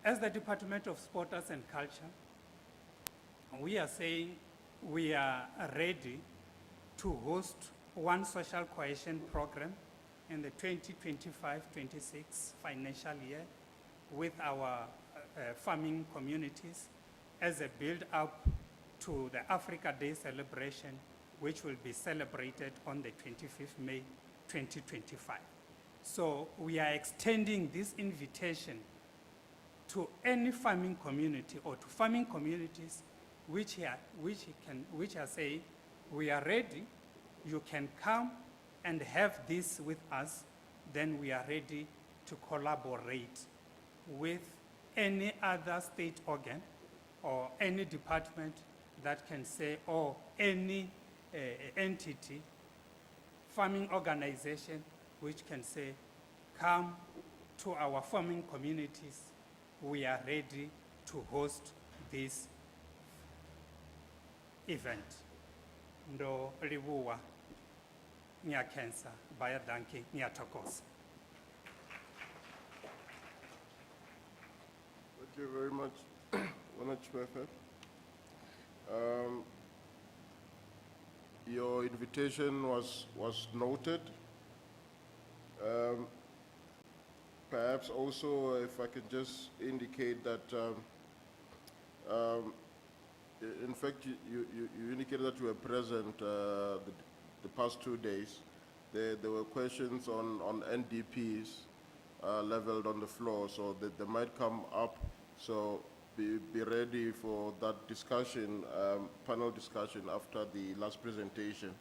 As the Department of Sport, Arts and Culture, we are saying we are ready to host one social cohesion program in the 2025-26 financial year with our farming communities as a build-up to the Africa Day celebration, which will be celebrated on the 25th May 2025. So we are extending this invitation to any farming community or to farming communities which are saying, we are ready, you can come and have this with us, then we are ready to collaborate with any other state organ or any department that can say, or any entity, farming organization, which can say, come to our farming communities, we are ready to host this event. Ndo libuwa, ngiyakensa, baya danki, ngiyathokoza. Thank you very much, Honorable. Your invitation was noted. Perhaps also, if I could just indicate that, in fact, you indicated that you were present the past 2 days. There were questions on NDPs leveled on the floor, so that they might come up. So be ready for that discussion, panel discussion after the last presentation.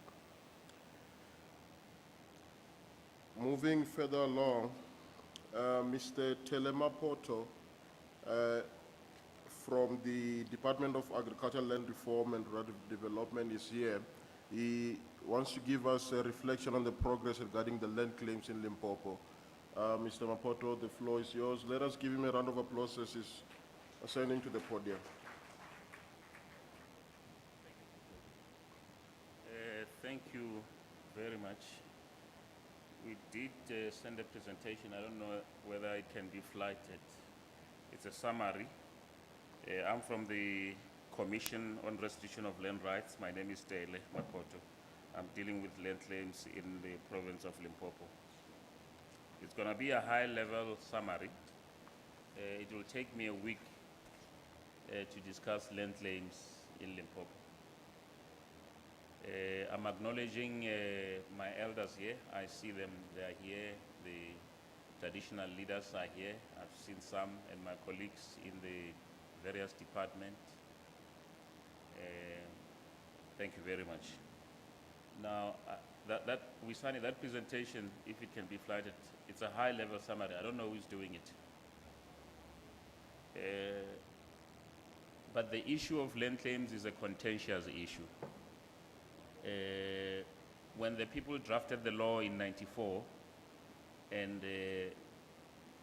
Moving further along, Mr. Telemapoto from the Department of Agriculture, Land Reform and Rural Development is here. He wants to give us a reflection on the progress regarding the land claims in Limpopo. Mr. Mapoto, the floor is yours. Let us give him a round of applause as he's ascending to the podium. Thank you very much. We did send a presentation. I don't know whether it can be flighted. It's a summary. I'm from the Commission on Restitution of Land Rights. My name is Tele Mapoto. I'm dealing with land claims in the province of Limpopo. It's going to be a high-level summary. It will take me a week to discuss land claims in Limpopo. I'm acknowledging my elders here. I see them, they are here. The traditional leaders are here. I've seen some, and my colleagues in the various departments. Thank you very much. Now, we signed that presentation, if it can be flighted, it's a high-level summary. I don't know who's doing it. But the issue of land claims is a contentious issue. When the people drafted the law in '94, and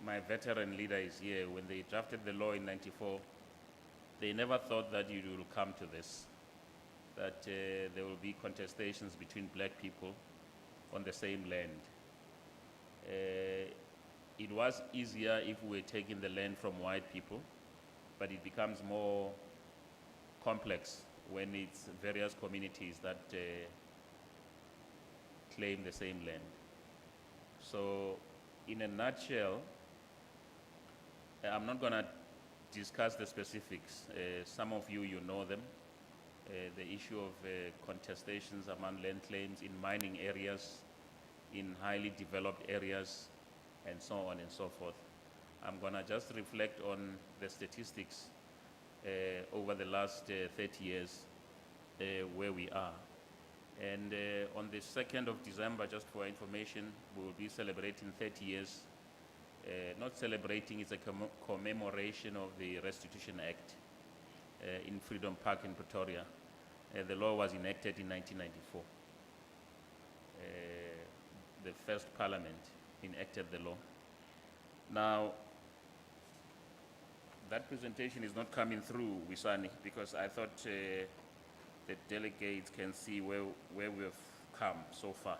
my veteran leader is here, when they drafted the law in '94, they never thought that it will come to this, that there will be contestations between black people on the same land. It was easier if we were taking the land from white people, but it becomes more complex when it's various communities that claim the same land. So, in a nutshell, I'm not going to discuss the specifics. Some of you know them. The issue of contestations among land claims in mining areas, in highly developed areas, and so on and so forth. I'm going to just reflect on the statistics over the last 30 years where we are. And on the 2nd of December, just for information, we will be celebrating 30 years. Not celebrating, it's a commemoration of the Restitution Act in Freedom Park in Pretoria. The law was enacted in 1994. The first parliament enacted the law. Now, that presentation is not coming through, Wisani, because I thought the delegates can see where we've come so far.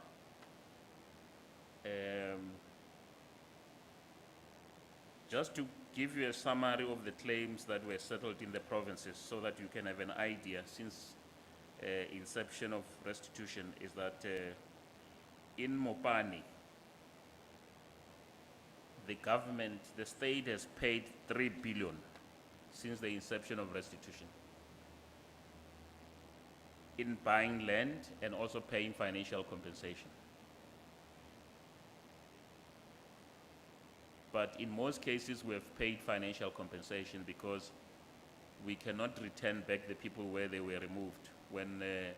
Just to give you a summary of the claims that were settled in the provinces so that you can have an idea, since inception of restitution is that in Mopani, the government, the state has paid 3 billion since the inception of restitution in buying land and also paying financial compensation. But in most cases, we have paid financial compensation because we cannot return back the people where they were removed. When the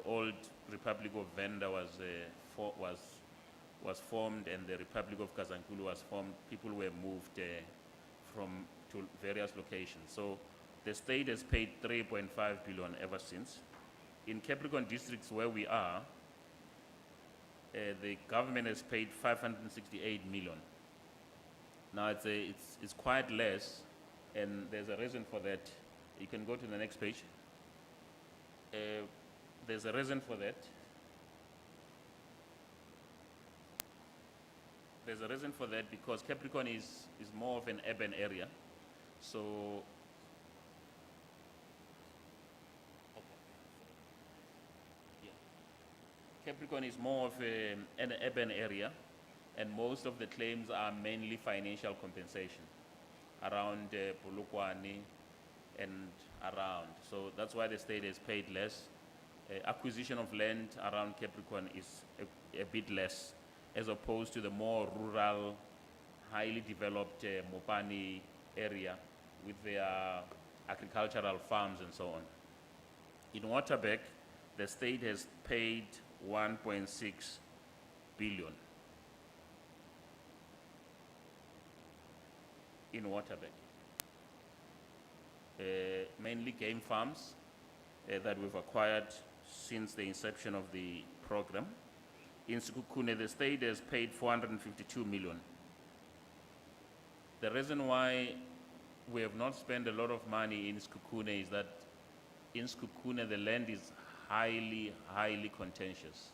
old Republic of Venda was formed and the Republic of Kazankulu was formed, people were moved to various locations. So the state has paid 3.5 billion ever since. In Capricorn districts where we are, the government has paid 568 million. Now it's quite less, and there's a reason for that. You can go to the next page. There's a reason for that. There's a reason for that because Capricorn is more of an urban area. So Capricorn is more of an urban area, and most of the claims are mainly financial compensation around Polokwane and around. So that's why the state has paid less. Acquisition of land around Capricorn is a bit less, as opposed to the more rural, highly developed Mopani area with their agricultural farms and so on. In Waterberg, the state has paid 1.6 billion in Waterberg. Mainly game farms that we've acquired since the inception of the program. In Sekhukhune, the state has paid 452 million. The reason why we have not spent a lot of money in Sekhukhune is that in Sekhukhune, the land is highly, highly contentious.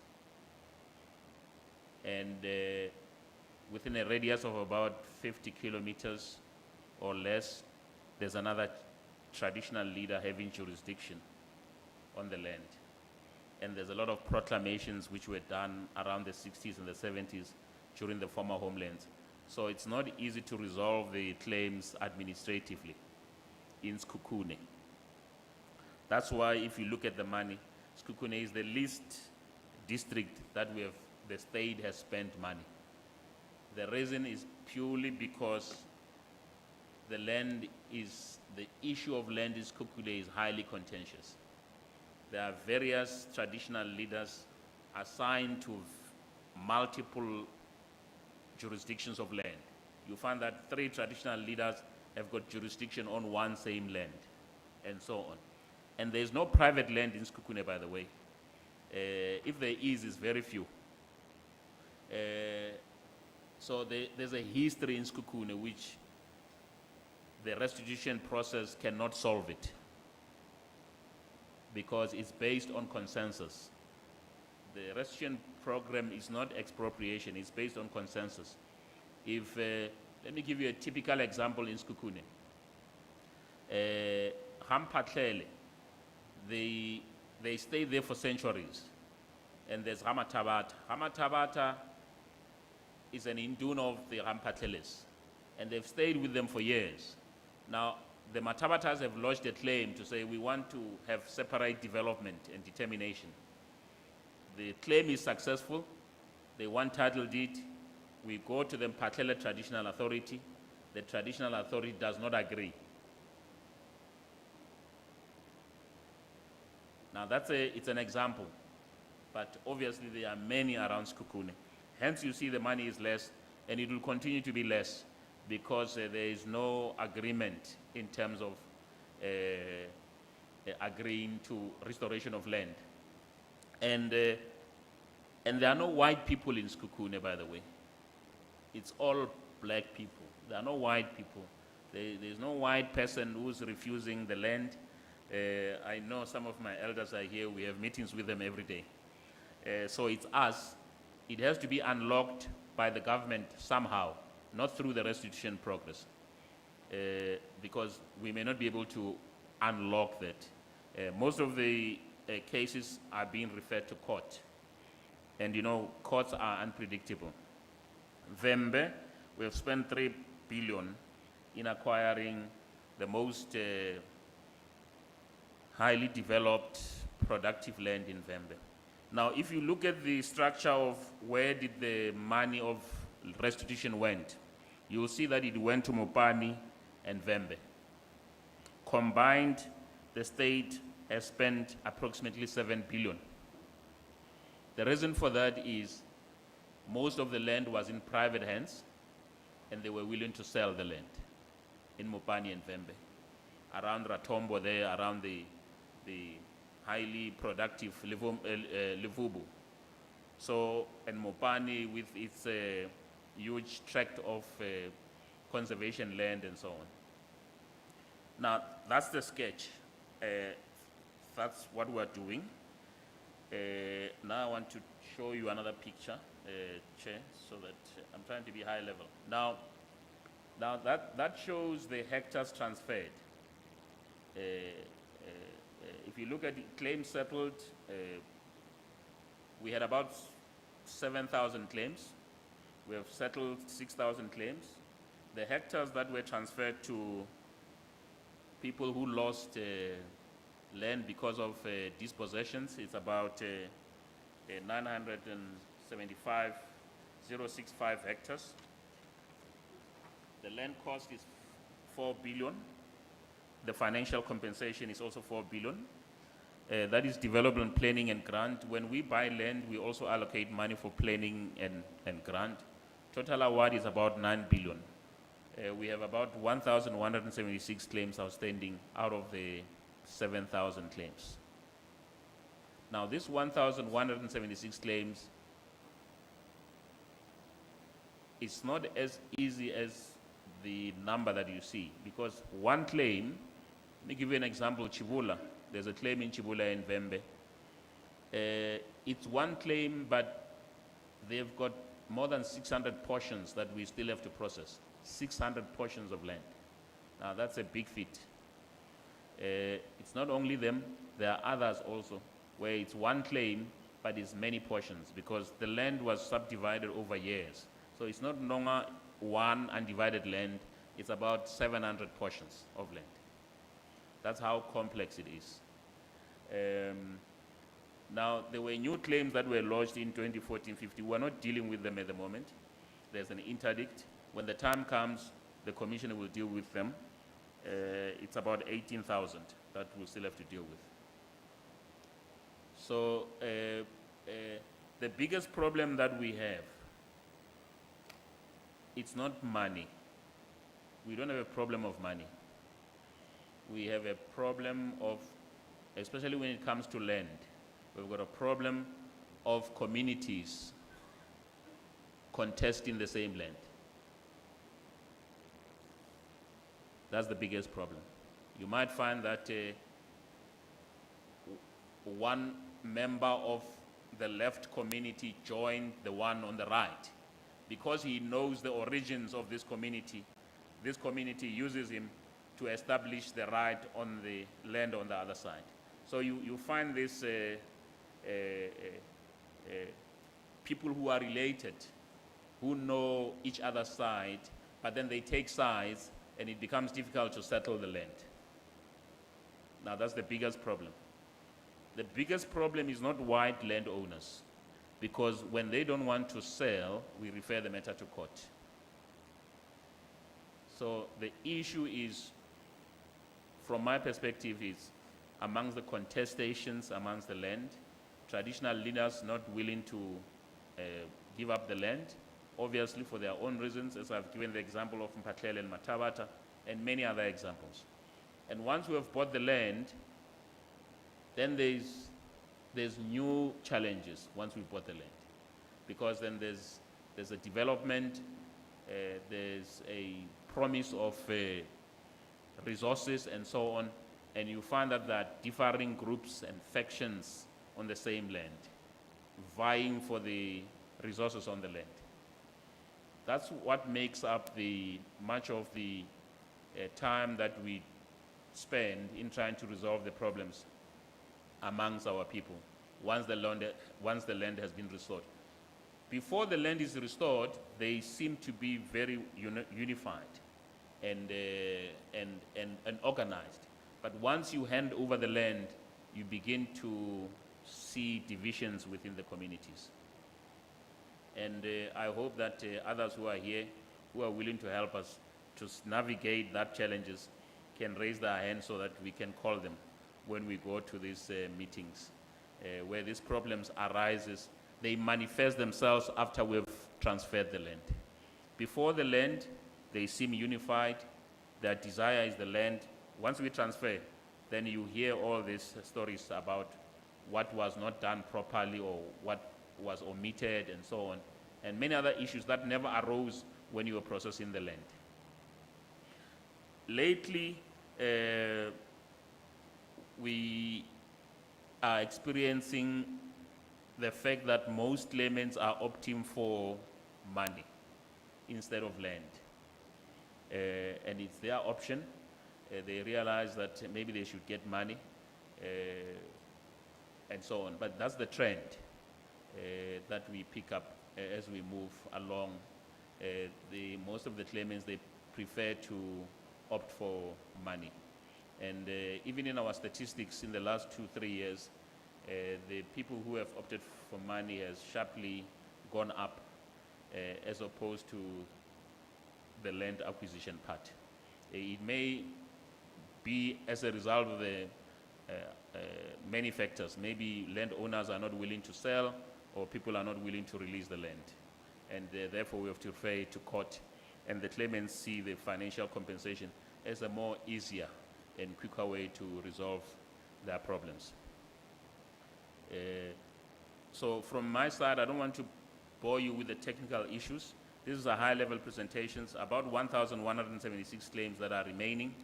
And within a radius of about 50 kilometers or less, there's another traditional leader having jurisdiction on the land. And there's a lot of proclamations which were done around the 60s and the 70s during the former homelands. So it's not easy to resolve the claims administratively in Sekhukhune. That's why if you look at the money, Sekhukhune is the least district that the state has spent money. The reason is purely because the issue of land in Sekhukhune is highly contentious. There are various traditional leaders assigned to multiple jurisdictions of land. You find that 3 traditional leaders have got jurisdiction on one same land, and so on. And there's no private land in Sekhukhune, by the way. If there is, it's very few. So there's a history in Sekhukhune which the restitution process cannot solve it, because it's based on consensus. The restitution program is not expropriation, it's based on consensus. Let me give you a typical example in Sekhukhune. Hampatlele, they stayed there for centuries. And there's Ramatabata. Ramatabata is an induna of the Rampatleles, and they've stayed with them for years. Now, the Matabatas have lodged a claim to say we want to have separate development and determination. The claim is successful. They want title deed. We go to the Mpatlele Traditional Authority. The Traditional Authority does not agree. Now it's an example, but obviously there are many around Sekhukhune. Hence you see the money is less, and it will continue to be less because there is no agreement in terms of agreeing to restoration of land. And there are no white people in Sekhukhune, by the way. it's all black people. There are no white people. There's no white person who's refusing the land. I know some of my elders are here. We have meetings with them every day. So it's us. It has to be unlocked by the government somehow, not through the restitution progress, because we may not be able to unlock that. Most of the cases are being referred to court. And you know, courts are unpredictable. Vembe, we have spent 3 billion in acquiring the most highly developed, productive land in Vembe. Now, if you look at the structure of where did the money of restitution went, you will see that it went to Mopani and Vembe. Combined, the state has spent approximately 7 billion. The reason for that is most of the land was in private hands, and they were willing to sell the land in Mopani and Vembe. Around Ratombo there, around the highly productive Livubu. So, and Mopani with its huge tract of conservation land and so on. Now, that's the sketch. That's what we're doing. Now I want to show you another picture, Chair, so that I'm trying to be high level. Now that shows the hectares transferred. If you look at the claims settled, we had about 7,000 claims. We have settled 6,000 claims. The hectares that were transferred to people who lost land because of dispossessions, it's about 975,065 hectares. The land cost is 4 billion. The financial compensation is also 4 billion. That is development planning and grant. When we buy land, we also allocate money for planning and grant. Total award is about 9 billion. We have about 1,176 claims outstanding out of the 7,000 claims. Now, this 1,176 claims is not as easy as the number that you see, because one claim, let me give you an example, Chibula. There's a claim in Chibula in Vembe. It's one claim, but they've got more than 600 portions that we still have to process. 600 portions of land. Now, that's a big feat. It's not only them, there are others also, where it's one claim, but it's many portions, because the land was subdivided over years. So it's not longer one undivided land, it's about 700 portions of land. That's how complex it is. Now, there were new claims that were lodged in 2014-15. We're not dealing with them at the moment. There's an interdict. When the time comes, the commissioner will deal with them. It's about 18,000 that we'll still have to deal with. So the biggest problem that we have, it's not money. We don't have a problem of money. We have a problem of, especially when it comes to land, we've got a problem of communities contesting the same land. That's the biggest problem. You might find that one member of the left community joined the one on the right. Because he knows the origins of this community uses him to establish the right on the land on the other side. So you find this people who are related, who know each other's side, but then they take sides and it becomes difficult to settle the land. Now, that's the biggest problem. The biggest problem is not white landowners, because when they don't want to sell, we refer the matter to court. So the issue is, from my perspective, is amongst the contestations amongst the land, traditional leaders not willing to give up the land, obviously for their own reasons, as I've given the example of Mpatlele and Matabata, and many other examples. And once we have bought the land, then there's new challenges once we bought the land. Because then there's a development there's a promise of resources and so on, and you find that there are differing groups and factions on the same land, vying for the resources on the land. That's what makes up much of the time that we spend in trying to resolve the problems amongst our people once the land has been restored. Before the land is restored, they seem to be very unified and organized. But once you hand over the land, you begin to see divisions within the communities. And I hope that others who are here, who are willing to help us to navigate that challenges, can raise their hands so that we can call them when we go to these meetings. Where these problems arises, they manifest themselves after we've transferred the land. Before the land, they seem unified. Their desire is the land. Once we transfer, then you hear all these stories about what was not done properly or what was omitted and so on, and many other issues that never arose when you were processing the land. Lately, we are experiencing the fact that most claimants are opting for money instead of land. And it's their option. They realize that maybe they should get money and so on. But that's the trend that we pick up as we move along. Most of the claimants, they prefer to opt for money. And even in our statistics in the last 2-3 years, the people who have opted for money has sharply gone up as opposed to the land acquisition part. It may be as a result of the many factors. Maybe landowners are not willing to sell, or people are not willing to release the land. And therefore we have to refer to court, and the claimants see the financial compensation as a more easier and quicker way to resolve their problems. So from my side, I don't want to bore you with the technical issues. This is a high-level presentations, about 1,176 claims that are remaining.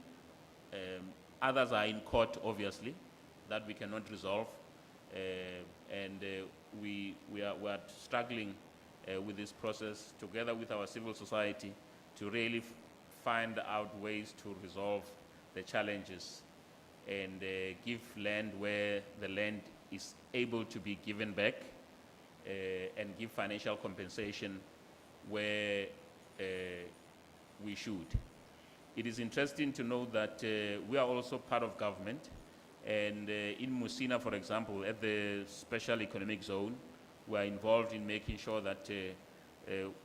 Others are in court, obviously, that we cannot resolve. We are struggling with this process together with our civil society to really find out ways to resolve the challenges and give land where the land is able to be given back and give financial compensation where we should. It is interesting to know that we are also part of government, and in Musina, for example, at the special economic zone, we are involved in making sure that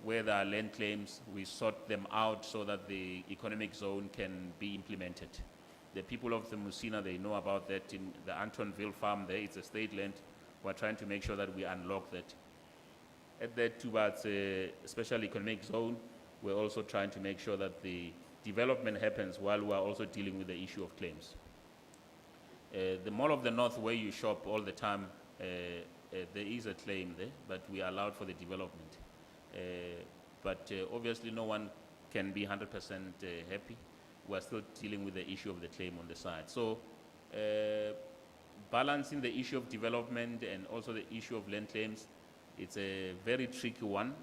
where there are land claims, we sort them out so that the economic zone can be implemented. The people of the Musina, they know about that. In the Antonville farm there, it's a state land. We're trying to make sure that we unlock that. At that towards special economic zone, we're also trying to make sure that the development happens while we're also dealing with the issue of claims. The Mall of the North, where you shop all the time, there is a claim there, but we are allowed for the development. Obviously no one can be 100% happy. We're still dealing with the issue of the claim on the side. So balancing the issue of development and also the issue of land claims, it's a very tricky one,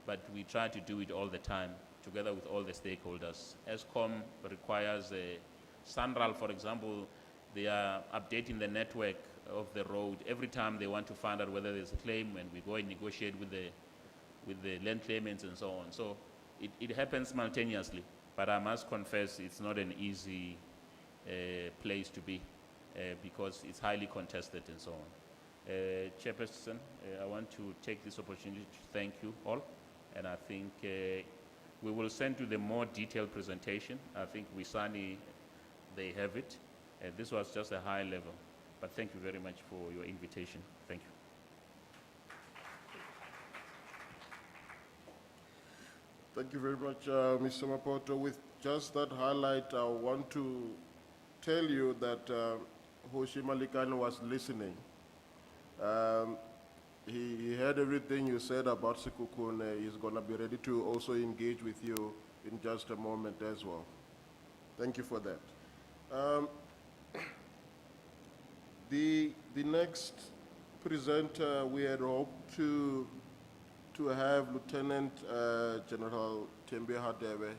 but we try to do it all the time together with all the stakeholders. ESCOM requires Sanral, for example, they are updating the network of the road every time they want to find out whether there's a claim, and we go and negotiate with the land claimants and so on. So it happens simultaneously, but I must confess it's not an easy place to be because it's highly contested and so on. Chairperson, I want to take this opportunity to thank you all, and I think we will send you the more detailed presentation. I think Wisani, they have it. This was just a high level, but thank you very much for your invitation. Thank you. Thank you very much, Mr. Mapoto. With just that highlight, I want to tell you that Hoshi Malikan was listening. he heard everything you said about Sekhukhune. He's gonna be ready to also engage with you in just a moment as well. Thank you for that. The next presenter, we had hoped to have Lieutenant General Tembe Hadebe,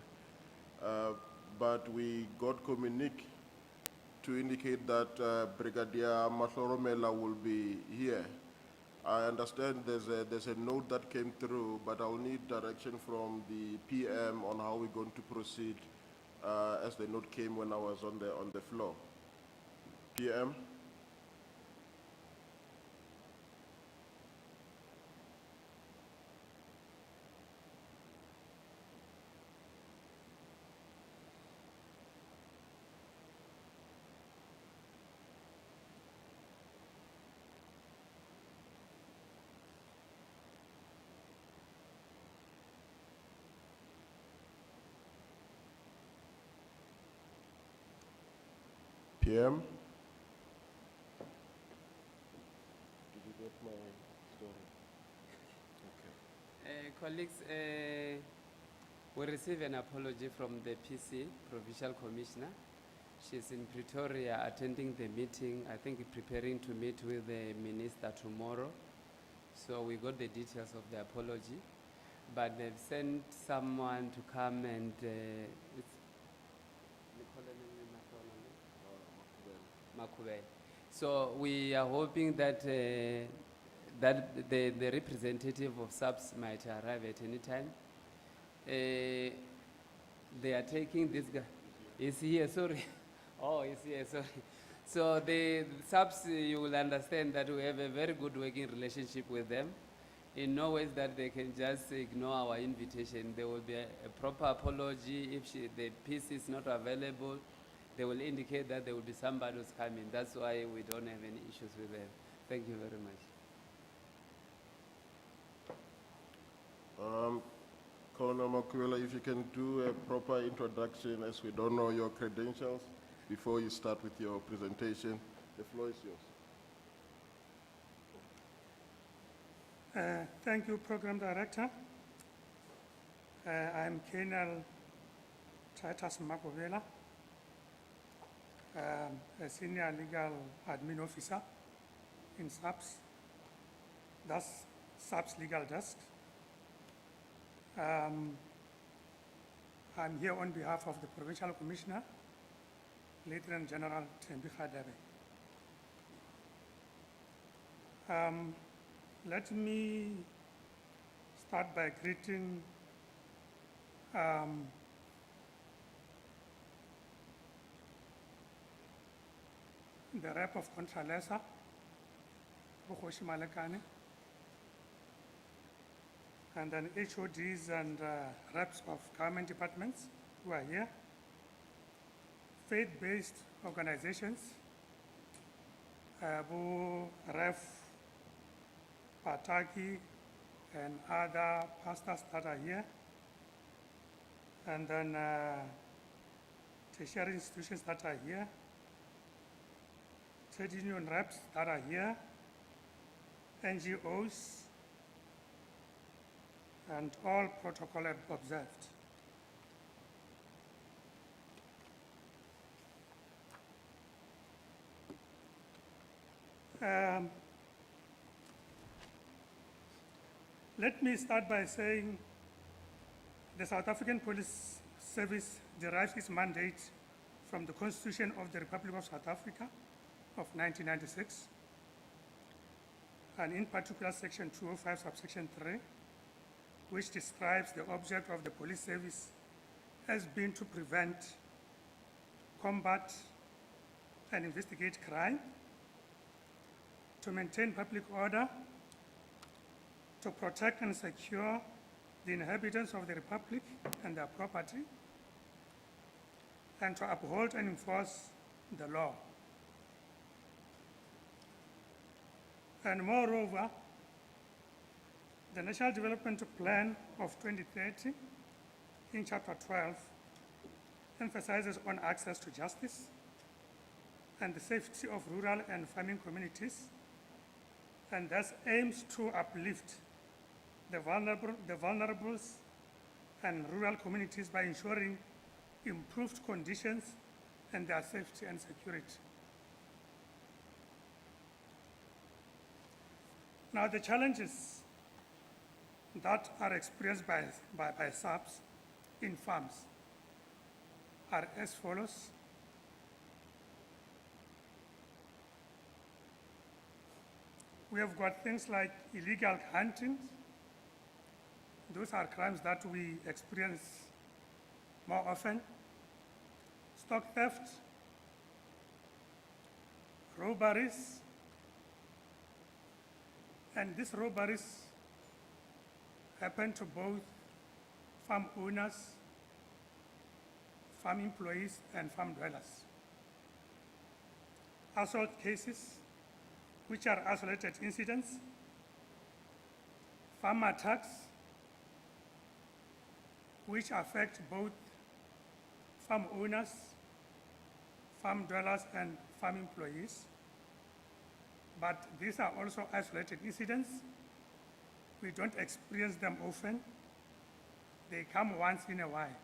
but we got communique to indicate that Brigadier Mahloromela will be here. I understand there's a note that came through, but I'll need direction from the PM on how we're going to proceed, as the note came when I was on the floor. PM? PM? Did you get my story? Okay. Colleagues, we received an apology from the PC, Provincial Commissioner. She's in Pretoria attending the meeting, I think preparing to meet with the minister tomorrow. So we got the details of the apology, but they've sent someone to come and Makube. So we are hoping that that the representative of SAPS might arrive at any time. They are taking this guy. Is he here? Sorry. Oh, is he here? Sorry. So the SAPS, you will understand that we have a very good working relationship with them. In no ways that they can just ignore our invitation. There will be a proper apology. If the PC is not available, they will indicate that there will be somebody who's coming. That's why we don't have any issues with them. Thank you very much. Colonel Makuela, if you can do a proper introduction, as we don't know your credentials, before you start with your presentation. The floor is yours. Thank you, Program Director. I'm Colonel Titus Makovela, a Senior Legal Admin Officer in SAPS, that's SAPS Legal Desk. I'm here on behalf of the Provincial Commissioner, Lieutenant General Tembe Hadebe. Let me start by greeting the rep of Contralesa, Bukhoshi Malekane, and then HODs and reps of government departments who are here, faith-based organizations, Abu Ref Pataki and other pastors that are here, and then tertiary institutions that are here, trade union reps that are here, NGOs, and all protocol observed. Let me start by saying the South African Police Service derives its mandate from the Constitution of the Republic of South Africa of 1996, and in particular Section 205, subsection 3, which describes the object of the police service as being to prevent, combat, and investigate crime, to maintain public order, to protect and secure the inhabitants of the Republic and their property, and to uphold and enforce the law. And moreover, the National Development Plan of 2030 in Chapter 12 emphasizes on access to justice and the safety of rural and farming communities and thus aims to uplift the vulnerables and rural communities by ensuring improved conditions and their safety and security. Now, the challenges that are experienced by subs in farms are as follows. We have got things like illegal hunting. Those are crimes that we experience more often. Stock theft, robberies, and these robberies happen to both farm owners, farm employees, and farm dwellers. Assault cases, which are isolated incidents, farm attacks, which affect both farm owners, farm dwellers, and farm employees. But these are also isolated incidents. We don't experience them often. They come once in a while.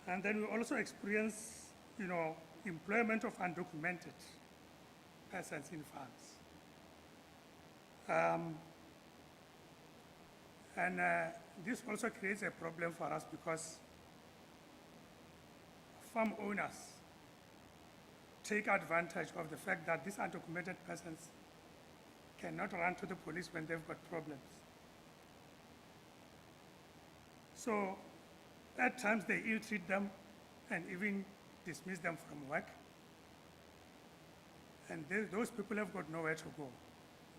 And then we also experience, employment of undocumented persons in farms. This also creates a problem for us because farm owners take advantage of the fact that these undocumented persons cannot run to the police when they've got problems. So at times they ill-treat them and even dismiss them from work. And those people have got nowhere to go.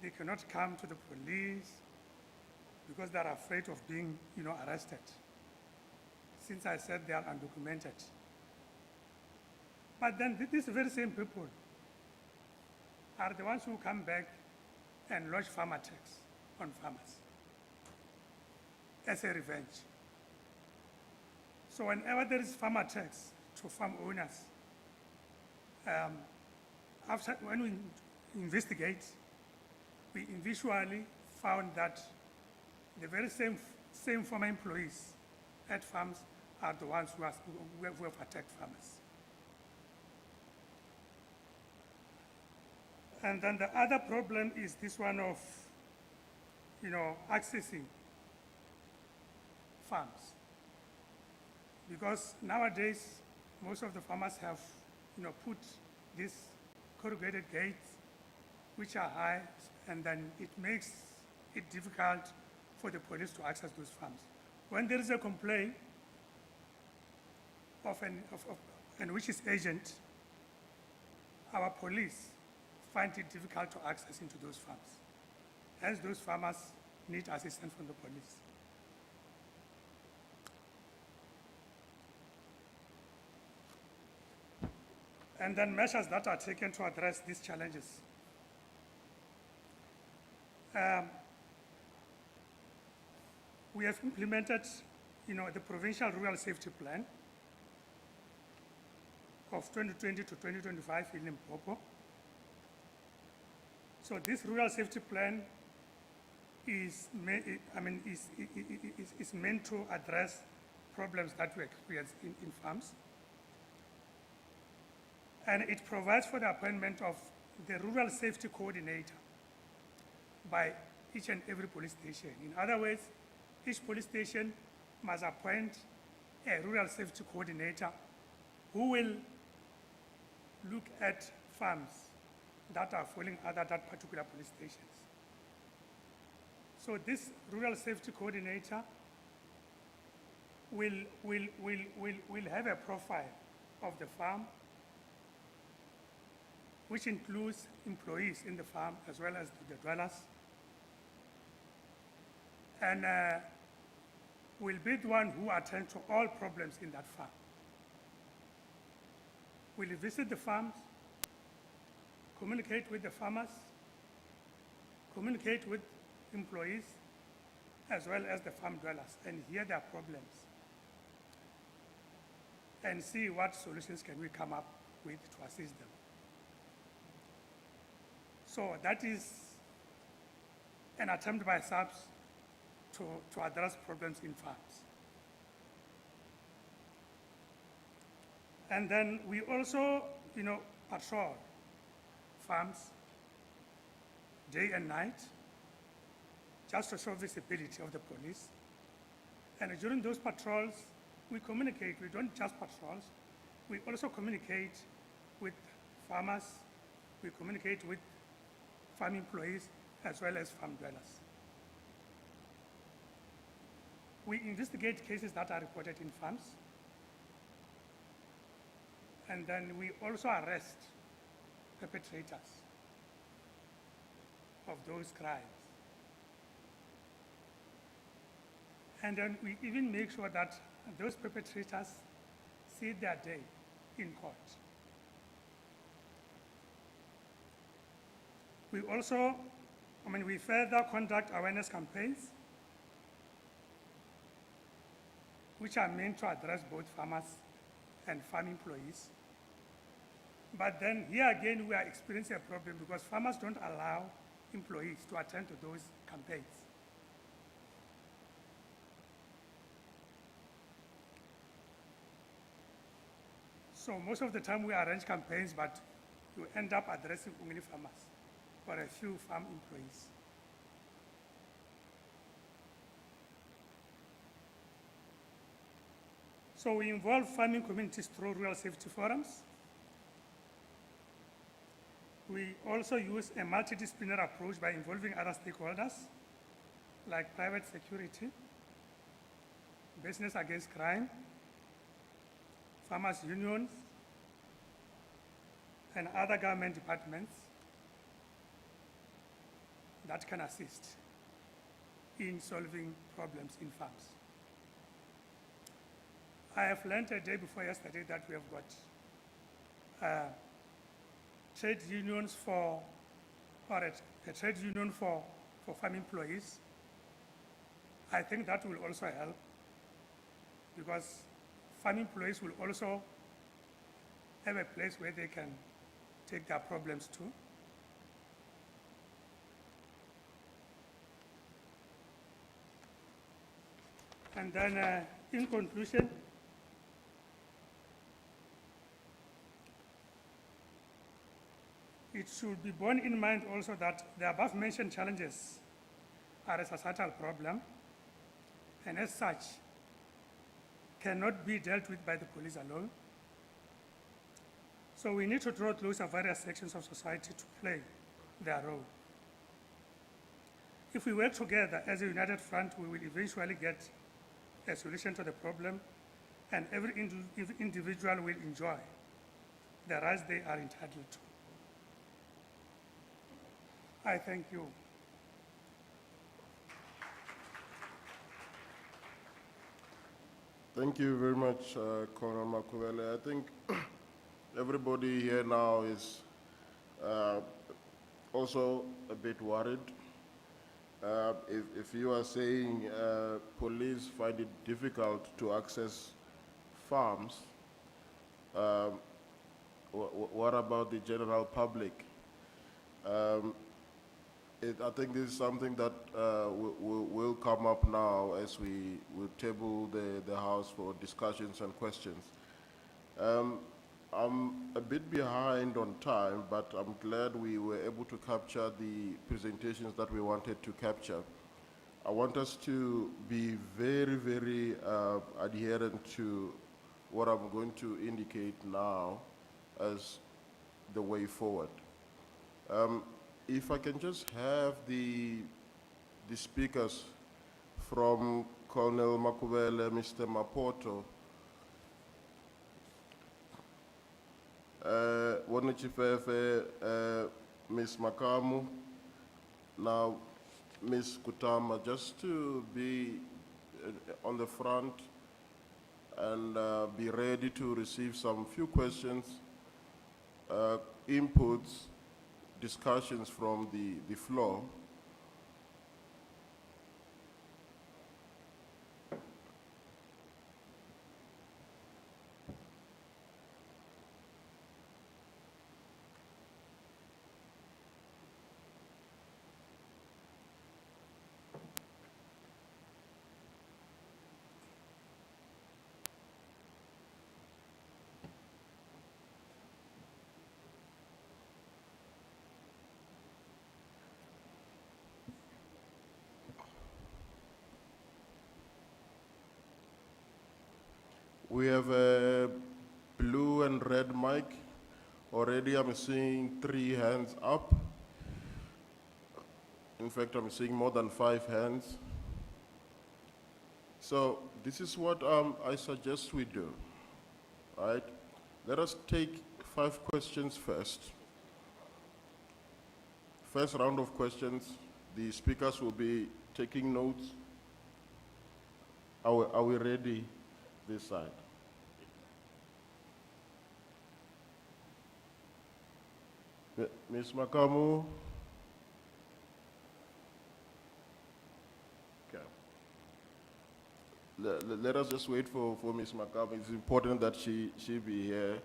They cannot come to the police because they're afraid of being, arrested. Since I said they are undocumented. But then these very same people are the ones who come back and launch farm attacks on farmers as a revenge. So whenever there is farm attacks to farm owners, when we investigate, we visually found that the very same farmer employees at farms are the ones who have attacked farmers. And then the other problem is this one of, accessing farms. Because nowadays, most of the farmers have, put these corrugated gates, which are high, and then it makes it difficult for the police to access those farms. When there is a complaint of an wishes agent, our police find it difficult to access into those farms. Hence, those farmers need assistance from the police. And then measures that are taken to address these challenges. We have implemented, the Provincial Rural Safety Plan of 2020 to 2025 in Limpopo. So this rural safety plan is meant to address problems that we experience in farms. And it provides for the appointment of the rural safety coordinator by each and every police station. In other words, each police station must appoint a rural safety coordinator who will look at farms that are falling under that particular police stations. So this rural safety coordinator will have a profile of the farm, which includes employees in the farm as well as the dwellers, and will be the one who attends to all problems in that farm. Will visit the farms, communicate with the farmers, communicate with employees, as well as the farm dwellers, and hear their problems, and see what solutions can we come up with to assist them. So that is an attempt by SAPS to address problems in farms. And then we also, patrol farms day and night, just to show visibility of the police. And during those patrols, we communicate. We don't just patrols. We also communicate with farmers. We communicate with farm employees as well as farm dwellers. We investigate cases that are reported in farms. And then we also arrest perpetrators of those crimes. And then we even make sure that those perpetrators see their day in court. We also, we further conduct awareness campaigns which are meant to address both farmers and farm employees. But then here again, we are experiencing a problem because farmers don't allow employees to attend to those campaigns. So most of the time we arrange campaigns, but you end up addressing only farmers or a few farm employees. So we involve farming communities through rural safety forums. We also use a multidisciplinary approach by involving other stakeholders, like private security, business against crime, farmers' unions, and other government departments that can assist in solving problems in farms. I have learned a day before yesterday that we have got trade unions for, or a trade union for farm employees. I think that will also help because farm employees will also have a place where they can take their problems to. And then in conclusion, it should be borne in mind also that the above-mentioned challenges are a societal problem, and as such, cannot be dealt with by the police alone. So we need to draw closer various sections of society to play their role. If we work together as a united front, we will eventually get a solution to the problem, and every individual will enjoy the rights they are entitled to. I thank you. Thank you very much, Colonel Makuvele. I think everybody here now is also a bit worried. If you are saying police find it difficult to access farms, what about the general public? I think this is something that will come up now as we will table the House for discussions and questions. I'm a bit behind on time, but I'm glad we were able to capture the presentations that we wanted to capture. I want us to be very, very adherent to what I'm going to indicate now as the way forward. If I can just have the speakers from Colonel Makuvele, Mr. Mapoto, Wanachifefe, Ms. Makamu, now Ms. Kutama, just to be on the front and be ready to receive some few questions, inputs, discussions from the floor. We have a blue and red mic. Already I'm seeing 3 hands up. In fact, I'm seeing more than 5 hands. So this is what I suggest we do, right? Let us take 5 questions first. First round of questions, the speakers will be taking notes. Are we ready this side? Ms. Makamu? Okay. Let us just wait for Ms. Makamu. It's important that she be here.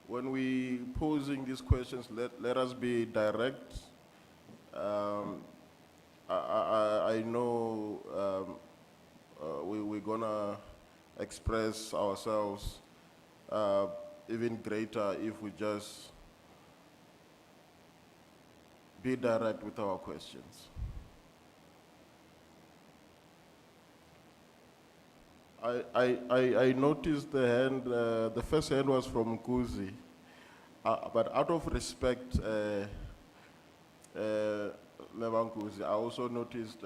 When we posing these questions, let us be direct. I know we're gonna express ourselves even greater if we just be direct with our questions. I noticed the hand, the first hand was from Kuzi, but out of respect, Memang Kuzi, I also noticed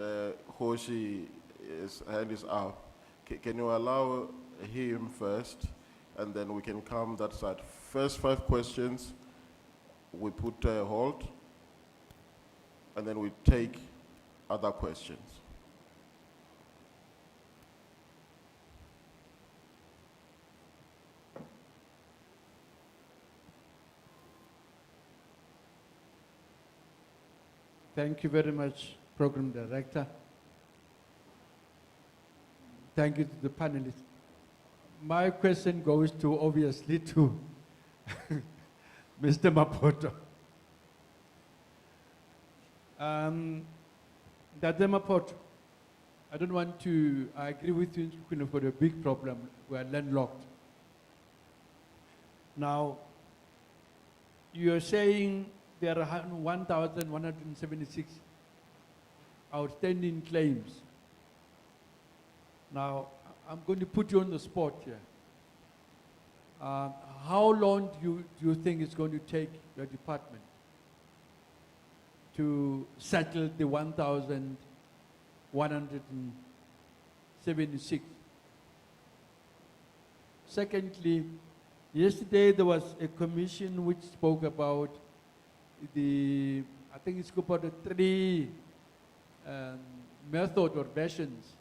Hoshi's hand is up. Can you allow him first, and then we can come that side. First 5 questions, we put a hold, and then we take other questions. Thank you very much, Program Director. Thank you to the panelists. My question goes to, obviously, to Mr. Mapoto. Dade Mapoto, I don't want to, I agree with you, we've got a big problem. We are landlocked. Now, you're saying there are 1,176 outstanding claims. Now, I'm going to put you on the spot here. How long do you think it's going to take your department to settle the 1,176? Secondly, yesterday there was a commission which spoke about I think it's about the 3 methods or versions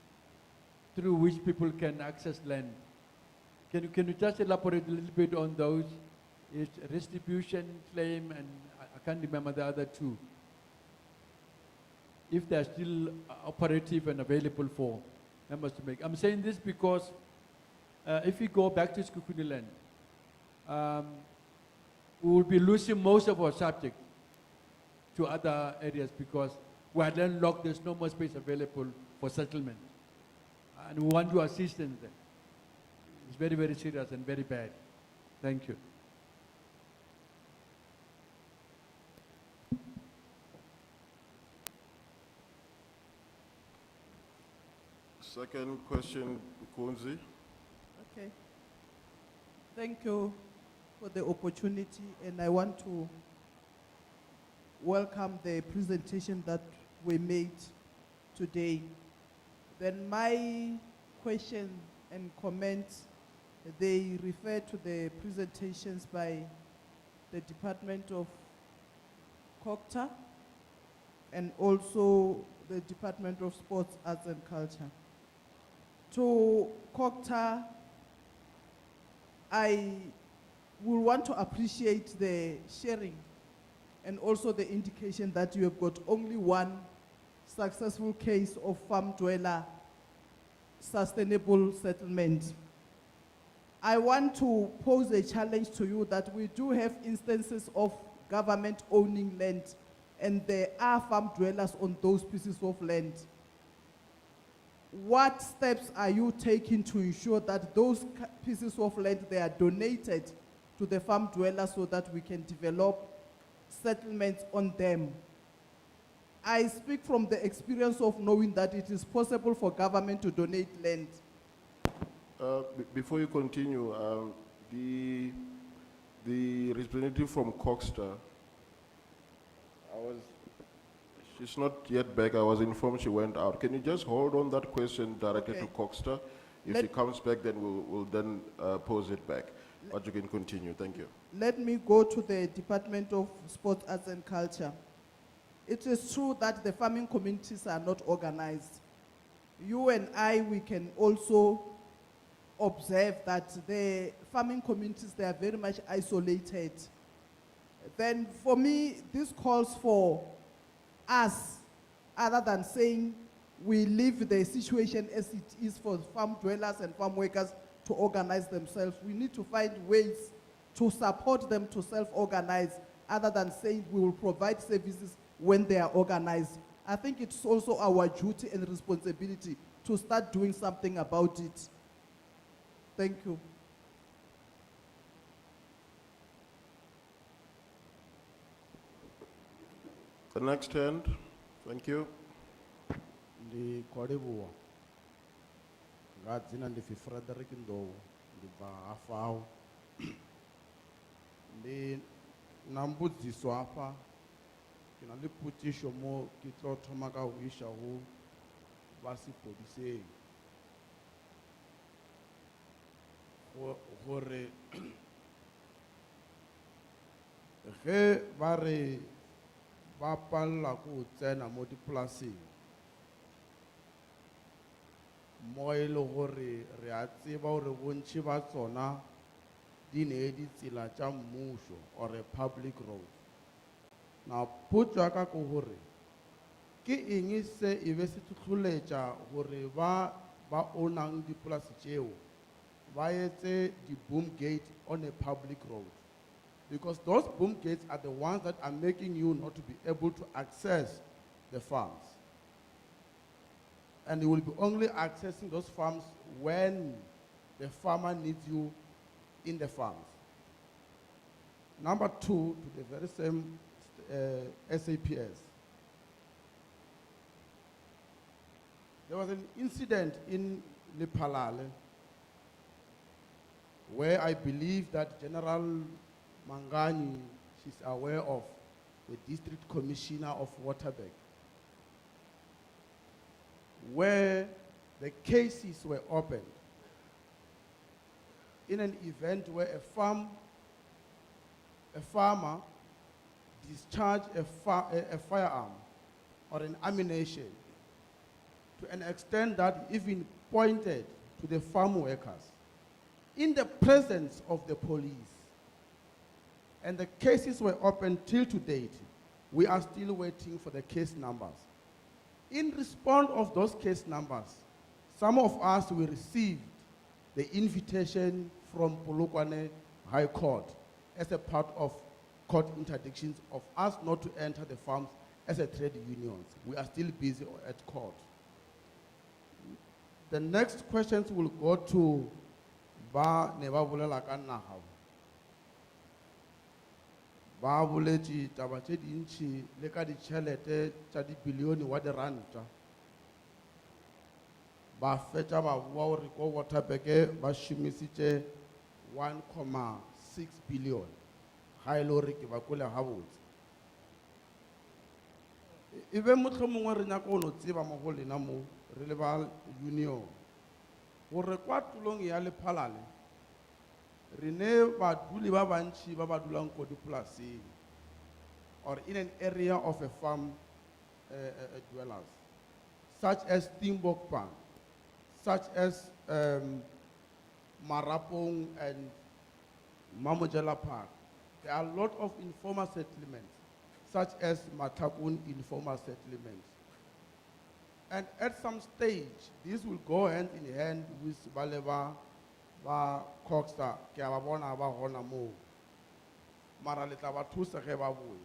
through which people can access land. Can you just elaborate a little bit on those? It's restitution claim, and I can't remember the other 2. If they're still operative and available for members to make. I'm saying this because if we go back to Sekhukhune land, we will be losing most of our subjects to other areas because we are landlocked, there's no more space available for settlement. And we want your assistance there. It's very, very serious and very bad. Thank you. Second question, Kunzi. Okay. Thank you for the opportunity, and I want to welcome the presentation that we made today. Then my question and comments, they refer to the presentations by the Department of COCTA and also the Department of Sports, Arts and Culture. To COCTA, I will want to appreciate the sharing and also the indication that you have got only one successful case of farm dweller sustainable settlement. I want to pose a challenge to you that we do have instances of government owning land, and there are farm dwellers on those pieces of land. what steps are you taking to ensure that those pieces of land, they are donated to the farm dwellers so that we can develop settlements on them? I speak from the experience of knowing that it is possible for government to donate land. Before you continue, the representative from Coxter, she's not yet back. I was informed she went out. Can you just hold on that question directed to Okay. Coxter? If she comes back, then we'll then pose it back. But you can continue. Thank you. Let me go to the Department of Sports, Arts and Culture. It is true that the farming communities are not organized. You and I, we can also observe that the farming communities, they are very much isolated. Then for me, this calls for us, other than saying we leave the situation as it is for farm dwellers and farm workers to organize themselves. We need to find ways to support them to self-organize, other than saying we will provide services when they are organized. I think it's also our duty and responsibility to start doing something about it. Thank you. The next hand. Thank you. Ndi Kwadeboa. Nga dzina ndi Frederick Ndou, ndi bva Hafau. Ndi na mbudziso hafha, ke na le potšišo mo ke tlo thoma ka go iša go ba sepodising. Gore ge ba re ba palla ko tsena mo dipolaseng, mo e le gore re a tseba gore bontši ba tsona di ne ditsela tša mmušo or a public road. Na potso ya ka ke gore ke eng se e be se tlhotlholetša gore ba ownang dipolasi tšeo ba etse di boom gate on a public road? Because those boom gates are the ones that are making you not to be able to access the farms. And you will be only accessing those farms when the farmer needs you in the farms. Number two, to the very same SAPS. There was an incident in Lephalale where I believe that General Mangani, she's aware of, the District Commissioner of Waterberg, where the cases were opened in an event where a farmer discharged a firearm or an ammunition to an extent that even pointed to the farm workers in the presence of the police. And the cases were open till to date. We are still waiting for the case numbers. In response of those case numbers, some of us will receive the invitation from Polokwane High Court as a part of court interdictions of us not to enter the farms as a trade unions. We are still busy at court. The next questions will go to Ba Nebabulela Kanahau. Ba boletše taba tše dintši le ka ditšhelete tša dibilione wa diranta. Ba fetša ba bua gore ko Waterberg ba šomišitše 1.6 billion. Ga e le gore ke ba kwele gabotse. E be mohlomongwe re nyaka go no tseba mo go lena mo re le ba union gore kwa tulong ya Lephalale re ne baduli ba bantši ba ba dulang ko dipolaseng or in an area of a farm dwellers, such as Timbuktu, such as Marapong and Mamojela Park. There are a lot of informal settlements, such as Matakun informal settlements. And at some stage, this will go hand in hand with Baleba, Ba Coxter, Kiababona, Ba Honamo, Maraleta, Batusa, Hebabui.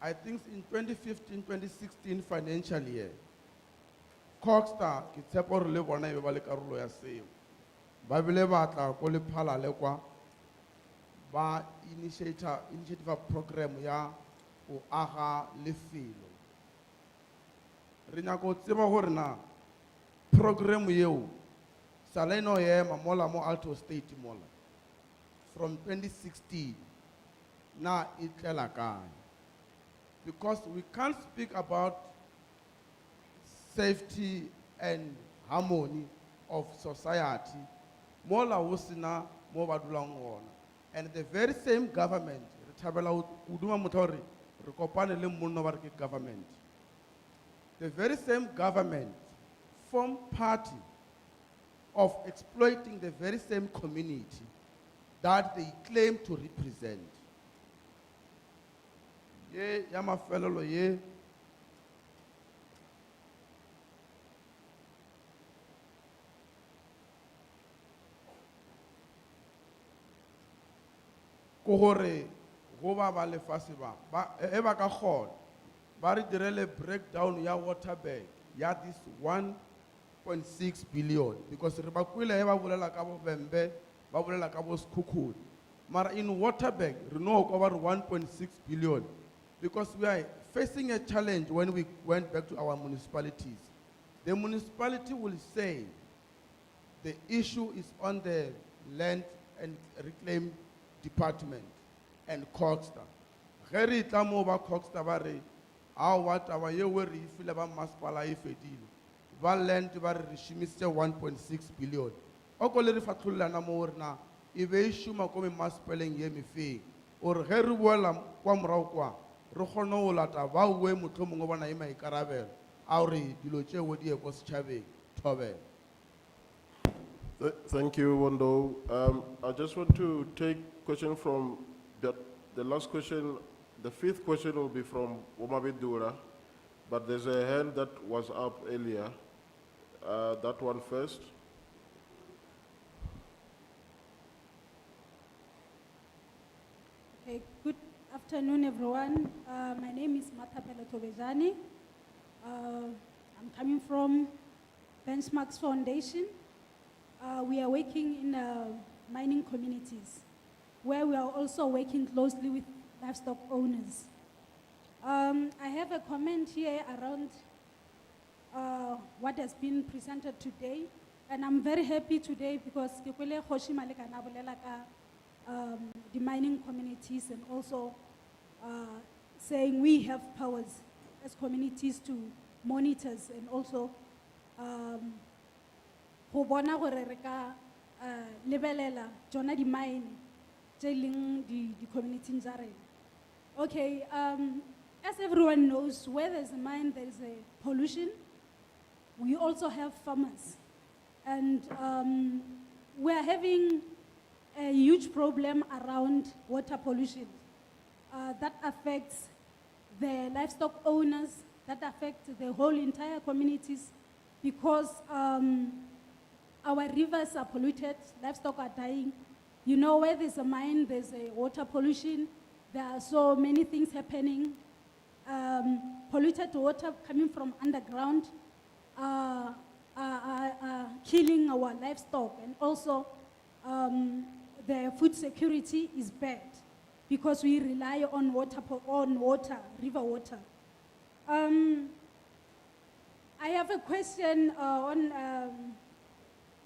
I think in 2015-2016 financial year, Coxstar, ke tshepa hore le bona e be ba le karolo ya seo. Ba bile ba tla ko Lephala le kwa, ba initiative a program ya o aga lefelo. Re nyaka ho tseba hore na program yeo sala e no ema mola mo Alto State mola from 2016 na e tlela kae. Because we can't speak about safety and harmony of society mola ho sena mo ba dulang gona. And the very same government, re thabela ho duma motho hore re kopane le monna ba re ke government. The very same government form party of exploiting the very same community that they claim to represent. Ye ya mafelelo ye ko gore go ba lefase ba e ba ka kgona ba re direle breakdown ya water bag ya this 1.6 billion because re ba kwile e ba bolela ka bo Bembe ba bolela ka bo Sekhukhune mara in water bag re no go ba 1.6 billion because we are facing a challenge when we went back to our municipalities. The municipality will say the issue is on the land and reclaim department and Coxstar. Geri tla mo ba Coxstar ba re a wa taba ye we re ifile ba masipala e fedile ba land ba re shimise 1.6 billion o ko le re fathullana mo rena e be e shuma ko me masipaleng ye mefeng or ge re boela kwa morao kwa re kgone go lata ba uwe motho mongwe bona e maikarabelo a re dilo tšeo di ye ko setšhabeng thobela. Thank you, Wondo. I just want to take question from the last question. The fifth question will be from Omabidura, but there's a hand that was up earlier. That one first. Okay, good afternoon, everyone. My name is Martha Pelotobejani. I'm coming from Benchmarks Foundation. We are working in mining communities where we are also working closely with livestock owners. I have a comment here around what has been presented today, and I'm very happy today because the mining communities and also saying we have powers as communities to monitor and also go bona gore re ka lebelela tsona di mine tse leng di community tsa rena. Okay, as everyone knows, where there's a mine, there is a pollution. We also have farmers, and we are having a huge problem around water pollution that affects the livestock owners, that affects the whole entire communities, because our rivers are polluted, livestock are dying. You know, where there's a mine, there's a water pollution. There are so many things happening. Polluted water coming from underground killing our livestock, and also the food security is bad because we rely on water, river water. I have a question on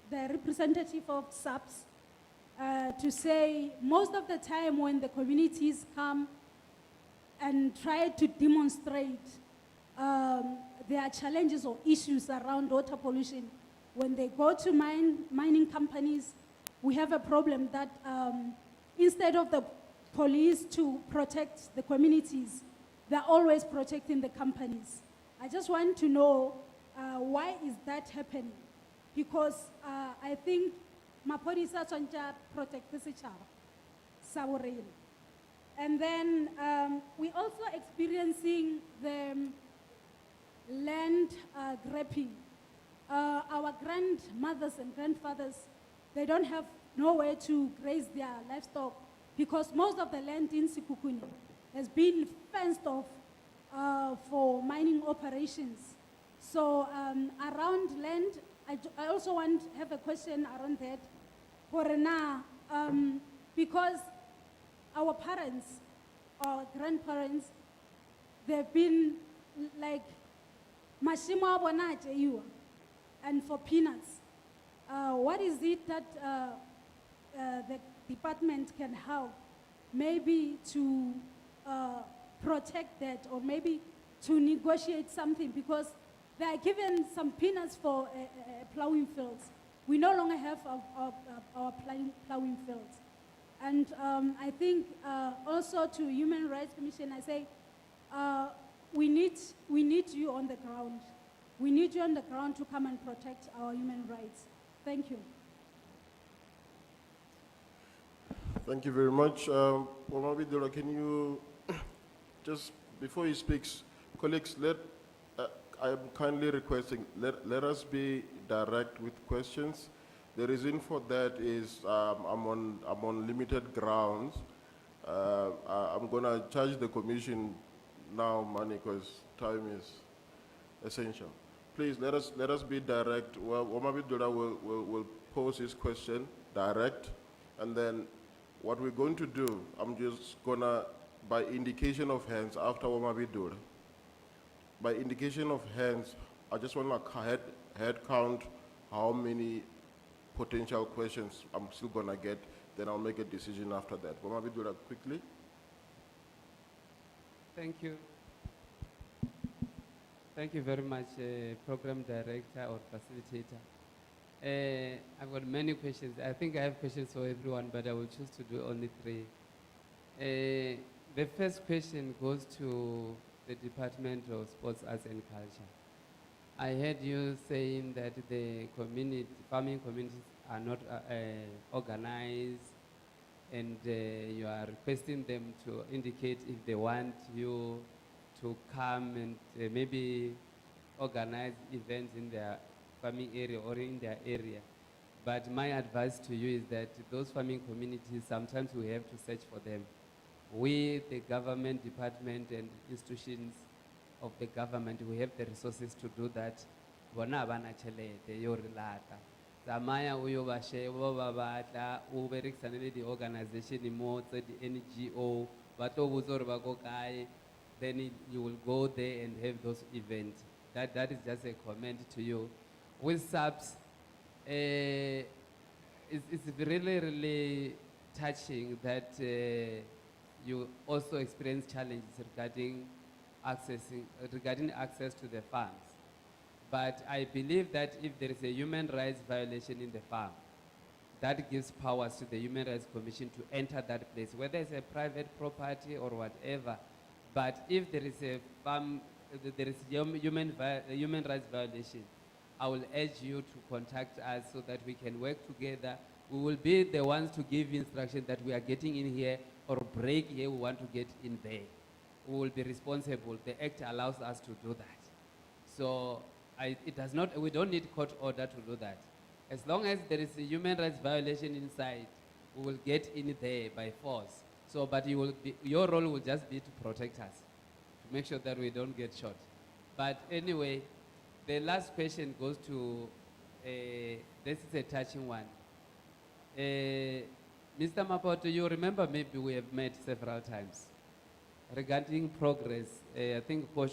the representative of SAPS to say most of the time when the communities come and try to demonstrate their challenges or issues around water pollution, when they go to mining companies, we have a problem that instead of the police to protect the communities, they're always protecting the companies. I just want to know why is that happening? Because I think Mapolisa Chanja protect the Sawaril. And then we also experiencing the land grabbing. Our grandmothers and grandfathers, they don't have nowhere to graze their livestock because most of the land in Sekhukhune has been fenced off for mining operations. So around land, I also have a question around that. For now, because our parents or grandparents, they've been like, mashimo a bona a tšeiwa, and for peanuts. What is it that the department can help, maybe to protect that, or maybe to negotiate something, because they are given some peanuts for plowing fields. We no longer have our plowing fields. And I think also to Human Rights Commission, I say, we need you on the ground. We need you on the ground to come and protect our human rights. Thank you. Thank you very much. Wamabidura, can you, just before he speaks, colleagues, I am kindly requesting, let us be direct with questions. The reason for that is I'm on limited grounds. I'm gonna charge the commission now money because time is essential. Please let us be direct. Well, Wamabidura will pose his question direct, and then what we're going to do, I'm just gonna, by indication of hands, after Wamabidura, by indication of hands, I just want to head count how many potential questions I'm still gonna get, then I'll make a decision after that. Wamabidura, quickly. Thank you. Thank you very much, Program Director or Facilitator. I've got many questions. I think I have questions for everyone, but I will choose to do only 3. The first question goes to the Department of Sports, Arts and Culture. I heard you saying that the farming communities are not organized, and you are requesting them to indicate if they want you to come and maybe organize events in their farming area or in their area. But my advice to you is that those farming communities, sometimes we have to search for them. We, the government department and institutions of the government, we have the resources to do that. Bona abana tšhelete yo re lata. Tsamaya o yo ba sheba ba batla o berekisane le di-organization mo tse di-NGO ba tlo botsa gore ba ko kae, then you will go there and have those events. That is just a comment to you. With SAPS, it's really, really touching that you also experience challenges regarding access to the farms. But I believe that if there is a human rights violation in the farm, that gives powers to the Human Rights Commission to enter that place, whether it's a private property or whatever. But if there is a farm, there is human rights violation, I will urge you to contact us so that we can work together. We will be the ones to give instruction that we are getting in here, or break here, we want to get in there. We will be responsible. The Act allows us to do that. So we don't need court order to do that. As long as there is a human rights violation inside, we will get in there by force. So, but your role will just be to protect us, to make sure that we don't get shot. But anyway, the last question goes to, this is a touching one. Mr. Mapoto, you remember maybe we have met several times regarding progress. I think your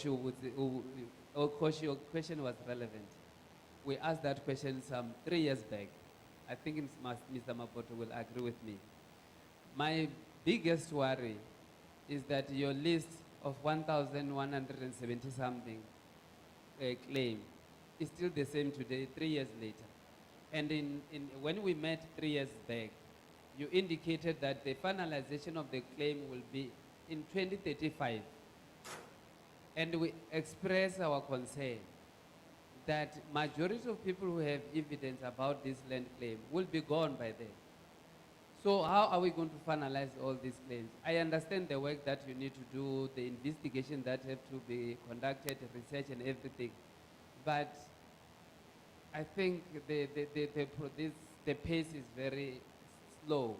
question was relevant. We asked that question some 3 years back. I think Mr. Mapoto will agree with me. My biggest worry is that your list of 1,170 something claim is still the same today, 3 years later. And when we met 3 years back, you indicated that the finalization of the claim will be in 2035. And we express our concern that majority of people who have evidence about this land claim will be gone by then. So how are we going to finalize all these claims? I understand the work that you need to do, the investigation that have to be conducted, research and everything. But I think the pace is very slow.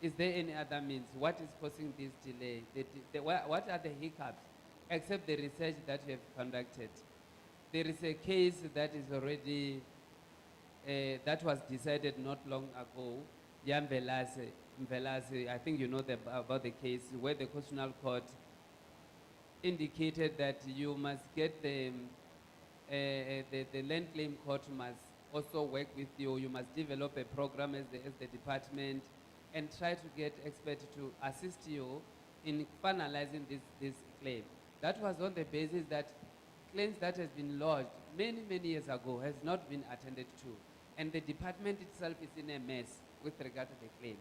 Is there any other means? What is causing this delay? What are the hiccups, except the research that you have conducted? there is a case that is already, that was decided not long ago, Mvelase, I think you know about the case, where the Constitutional Court indicated that you must get the land claim court must also work with you. You must develop a program as the department and try to get experts to assist you in finalizing this claim. That was on the basis that claims that has been lodged many years ago has not been attended to. And the department itself is in a mess with regard to the claim.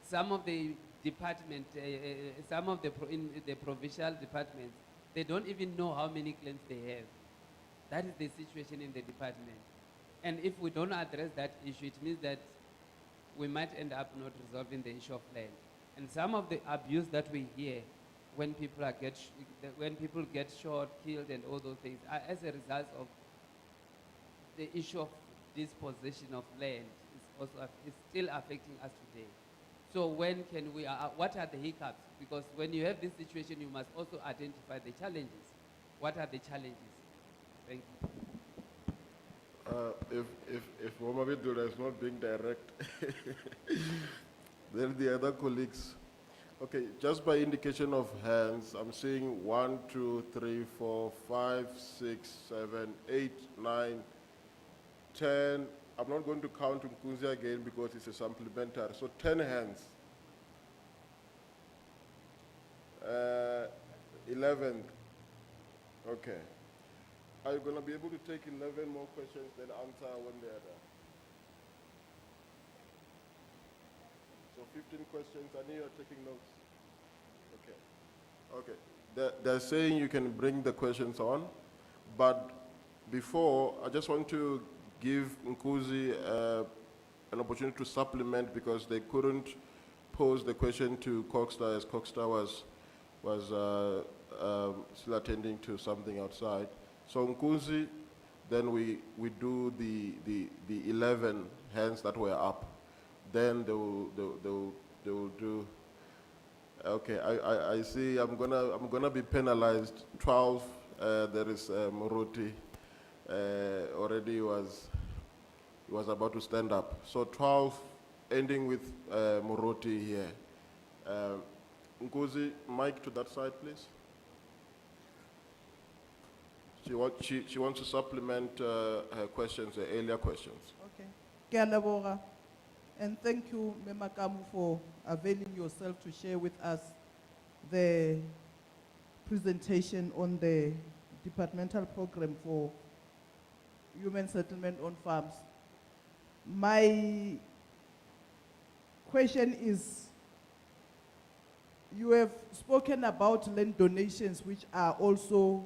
Some of the department, in the provincial departments, they don't even know how many claims they have. That is the situation in the department. And if we don't address that issue, it means that we might end up not resolving the issue of land. And some of the abuse that we hear when people get shot, killed, and all those things are as a result of the issue of dispossession of land is still affecting us today. So when can we, what are the hiccups? Because when you have this situation, you must also identify the challenges. What are the challenges? Thank you. If Mohamedou is not being direct, then the other colleagues. Okay, just by indication of hands, I'm seeing 1, 2, 3, 4, 5, 6, 7, 8, 9, 10. I'm not going to count Nkunzi again because it's a supplementary. So 10 hands. 11. Okay. Are you going to be able to take 11 more questions then answer when they're done? So 15 questions. I know you're taking notes. Okay. Okay. They're saying you can bring the questions on, but before, I just want to give Nkuzi an opportunity to supplement because they couldn't pose the question to Coxstar as Coxstar was still attending to something outside. So Nkuzi, then we do the 11 hands that were up. Then they will do. Okay, I see. I'm gonna be penalized. 12. There is Moruti. Already was about to stand up. So 12, ending with Moruti here. Nkuzi, mic to that side, please. She wants to supplement her questions, her earlier questions. Okay. Ke a leboga. And thank you, Memakamu, for availing yourself to share with us the presentation on the departmental program for human settlement on farms. My question is, you have spoken about land donations which are also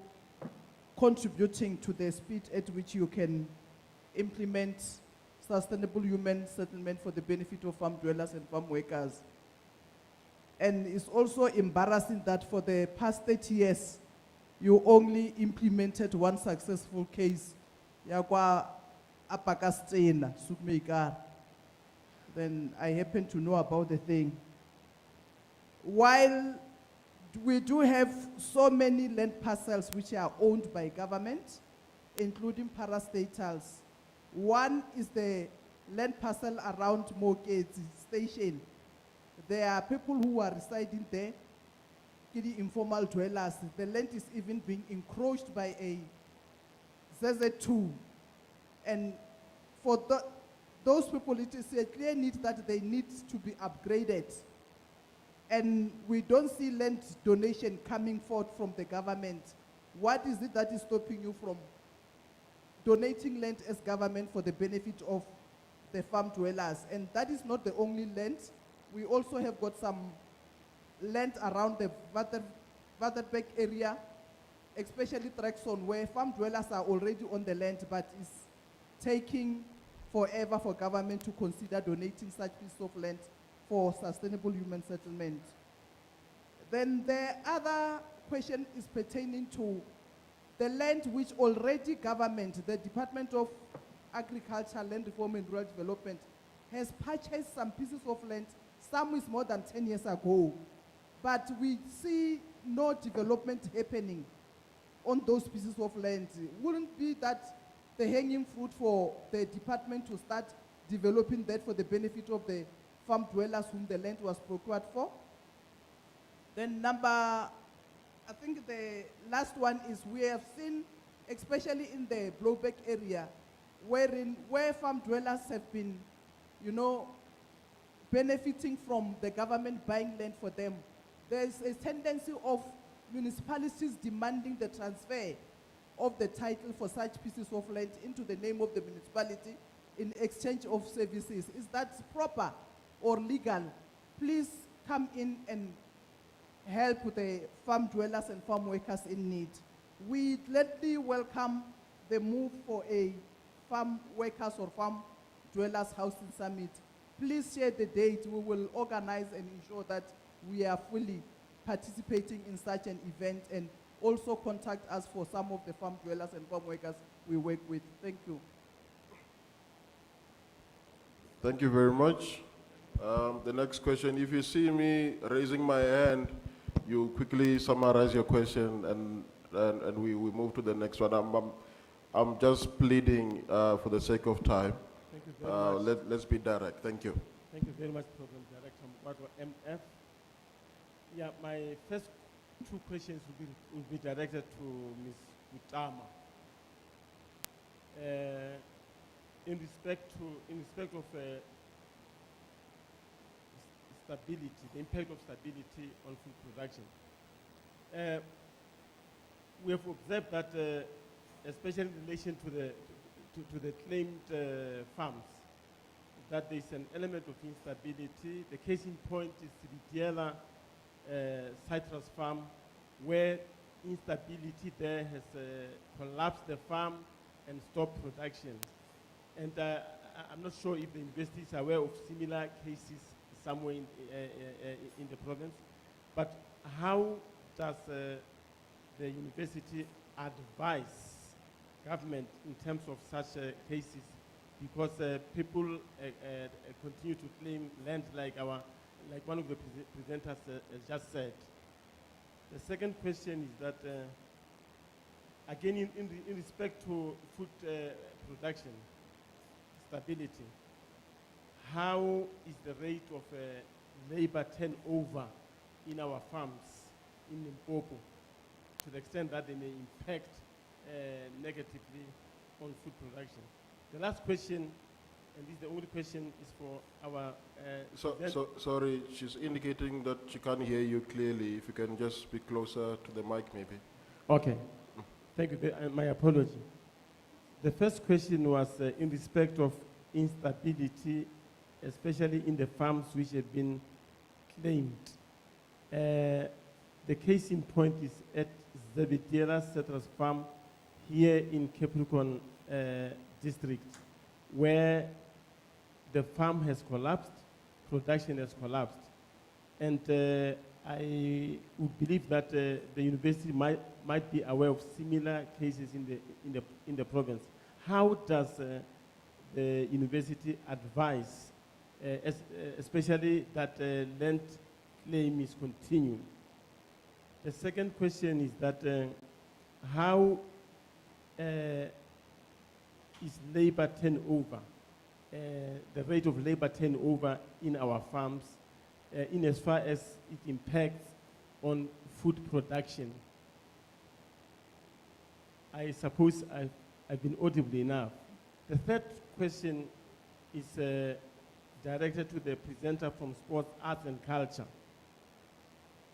contributing to the speed at which you can implement sustainable human settlement for the benefit of farm dwellers and farm workers. And it's also embarrassing that for the past 30 years, you only implemented one successful case, Yakwa Apakastena, Sukmeikar. Then I happen to know about the thing. While we do have so many land parcels which are owned by government, including parastatals. One is the land parcel around Mokezi station. There are people who are residing there, informal dwellers. The land is even being encroached by a ZZ2. And for those people, it is a clear need that they need to be upgraded. And we don't see land donation coming forth from the government. What is it that is stopping you from donating land as government for the benefit of the farm dwellers? And that is not the only land. We also have got some land around the Waterberg area, especially Radisson, where farm dwellers are already on the land, but it's taking forever for government to consider donating such piece of land for sustainable human settlement. Then the other question is pertaining to the land which already government, the Department of Agriculture, Land Reform and Rural Development, has purchased some pieces of land, some is more than 10 years ago, but we see no development happening. on those pieces of land, wouldn't be that the hanging fruit for the department to start developing that for the benefit of the farm dwellers whom the land was procured for? Then I think the last one is we have seen, especially in the blowback area, where farm dwellers have been, benefiting from the government buying land for them. There's a tendency of municipalities demanding the transfer of the title for such pieces of land into the name of the municipality in exchange of services. Is that proper or legal? Please come in and help the farm dwellers and farm workers in need. We gladly welcome the move for a farm workers or farm dwellers housing summit. Please share the date. We will organize and ensure that we are fully participating in such an event, and also contact us for some of the farm dwellers and farm workers we work with. Thank you. Thank you very much. The next question, if you see me raising my hand, you quickly summarize your question and we move to the next one. I'm just pleading for the sake of time. Thank you very much. Let's be direct. Thank you. Thank you very much, Program Director Mkwadwa, MF. Yeah, my first two questions will be directed to Ms. Utama. In respect of stability, the impact of stability on food production. We have observed that, especially in relation to the claimed farms, that there is an element of instability. The case in point is Ridiela citrus farm, where instability there has collapsed the farm and stopped production. And I'm not sure if the university is aware of similar cases somewhere in the province, but how does the university advise government in terms of such cases? Because people continue to claim land like one of the presenters has just said. The second question is that, again, in respect to food production, stability, how is the rate of labor turnover in our farms in Limpopo, to the extent that they may impact negatively on food production? The last question, and this is the only question, is for our... sorry, she's indicating that she can't hear you clearly. If you can just speak closer to the mic, maybe. Okay. Thank you. My apology. The first question was in respect of instability, especially in the farms which have been claimed. The case in point is at Zebediela Citrus Farm here in Capricorn district, where the farm has collapsed, production has collapsed. And I would believe that the university might be aware of similar cases in the province. How does the university advise, especially that land claim is continuing? The second question is that how is labor turnover, the rate of labor turnover in our farms, in as far as it impacts on food production? I suppose I've been audible enough. The third question is directed to the presenter from Sports, Arts and Culture.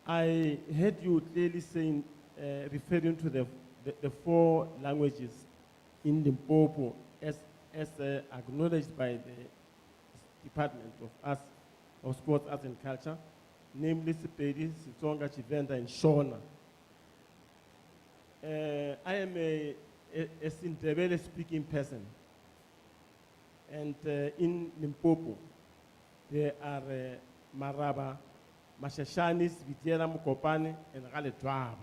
I heard you clearly saying, referring to the 4 languages in Limpopo as acknowledged by the Department of Sports, Arts and Culture, namely Sepedi, Sitsonga, Chivenda, and Shona. I am a Sindebele speaking person, and in Limpopo there are Maraba, Mashashanis, Vidiela, Mukopane, and Galetwaba.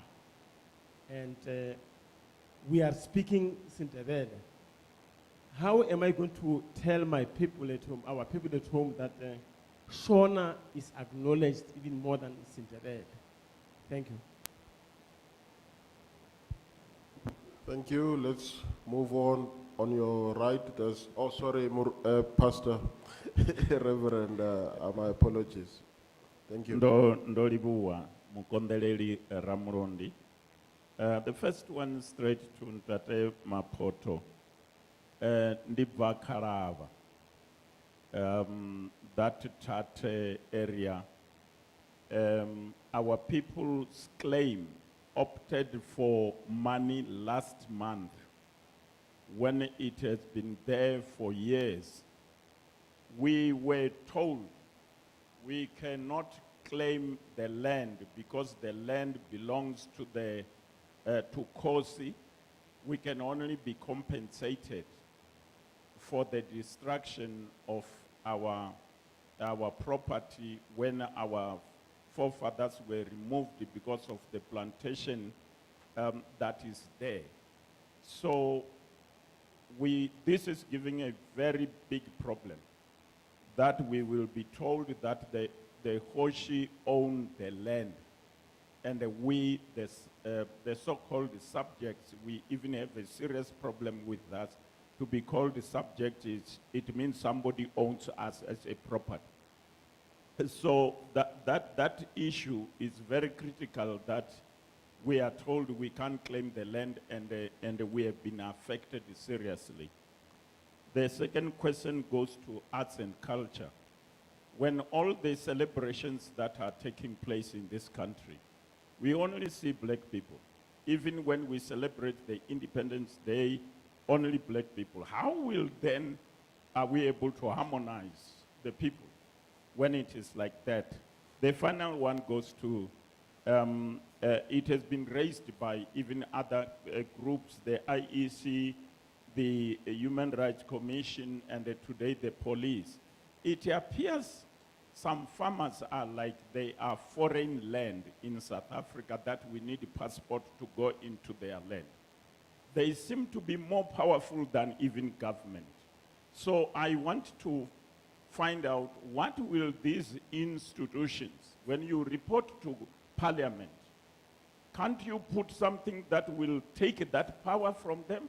And we are speaking Sindebele. How am I going to tell my people at home, our people at home, that Shona is acknowledged even more than Sindebele? Thank you. Thank you. Let's move on. On your right, there's, oh, sorry, Pastor, Reverend, my apologies. Thank you. Ndolibuwa, Mukondeleli Ramurundi. The first one straight to Ntate Mapoto. Ndibva Karava. That Tate area, our people's claim opted for money last month when it has been there for years. We were told we cannot claim the land because the land belongs to the to Kosi. We can only be compensated for the destruction of our property when our forefathers were removed because of the plantation that is there. So this is giving a very big problem, that we will be told that the Hoshi own the land, and we, the so-called subjects, we even have a serious problem with that. To be called the subject, it means somebody owns us as a property. So that issue is very critical, that we are told we can't claim the land, and we have been affected seriously. The second question goes to arts and culture. When all the celebrations that are taking place in this country, we only see black people. Even when we celebrate the Independence Day, only black people. How will then are we able to harmonize the people when it is like that? The final one goes to, it has been raised by even other groups, the IEC, the Human Rights Commission, and today the police. It appears some farmers are like they are foreign land in South Africa, that we need a passport to go into their land. They seem to be more powerful than even government. So I want to find out, what will these institutions, when you report to Parliament, can't you put something that will take that power from them?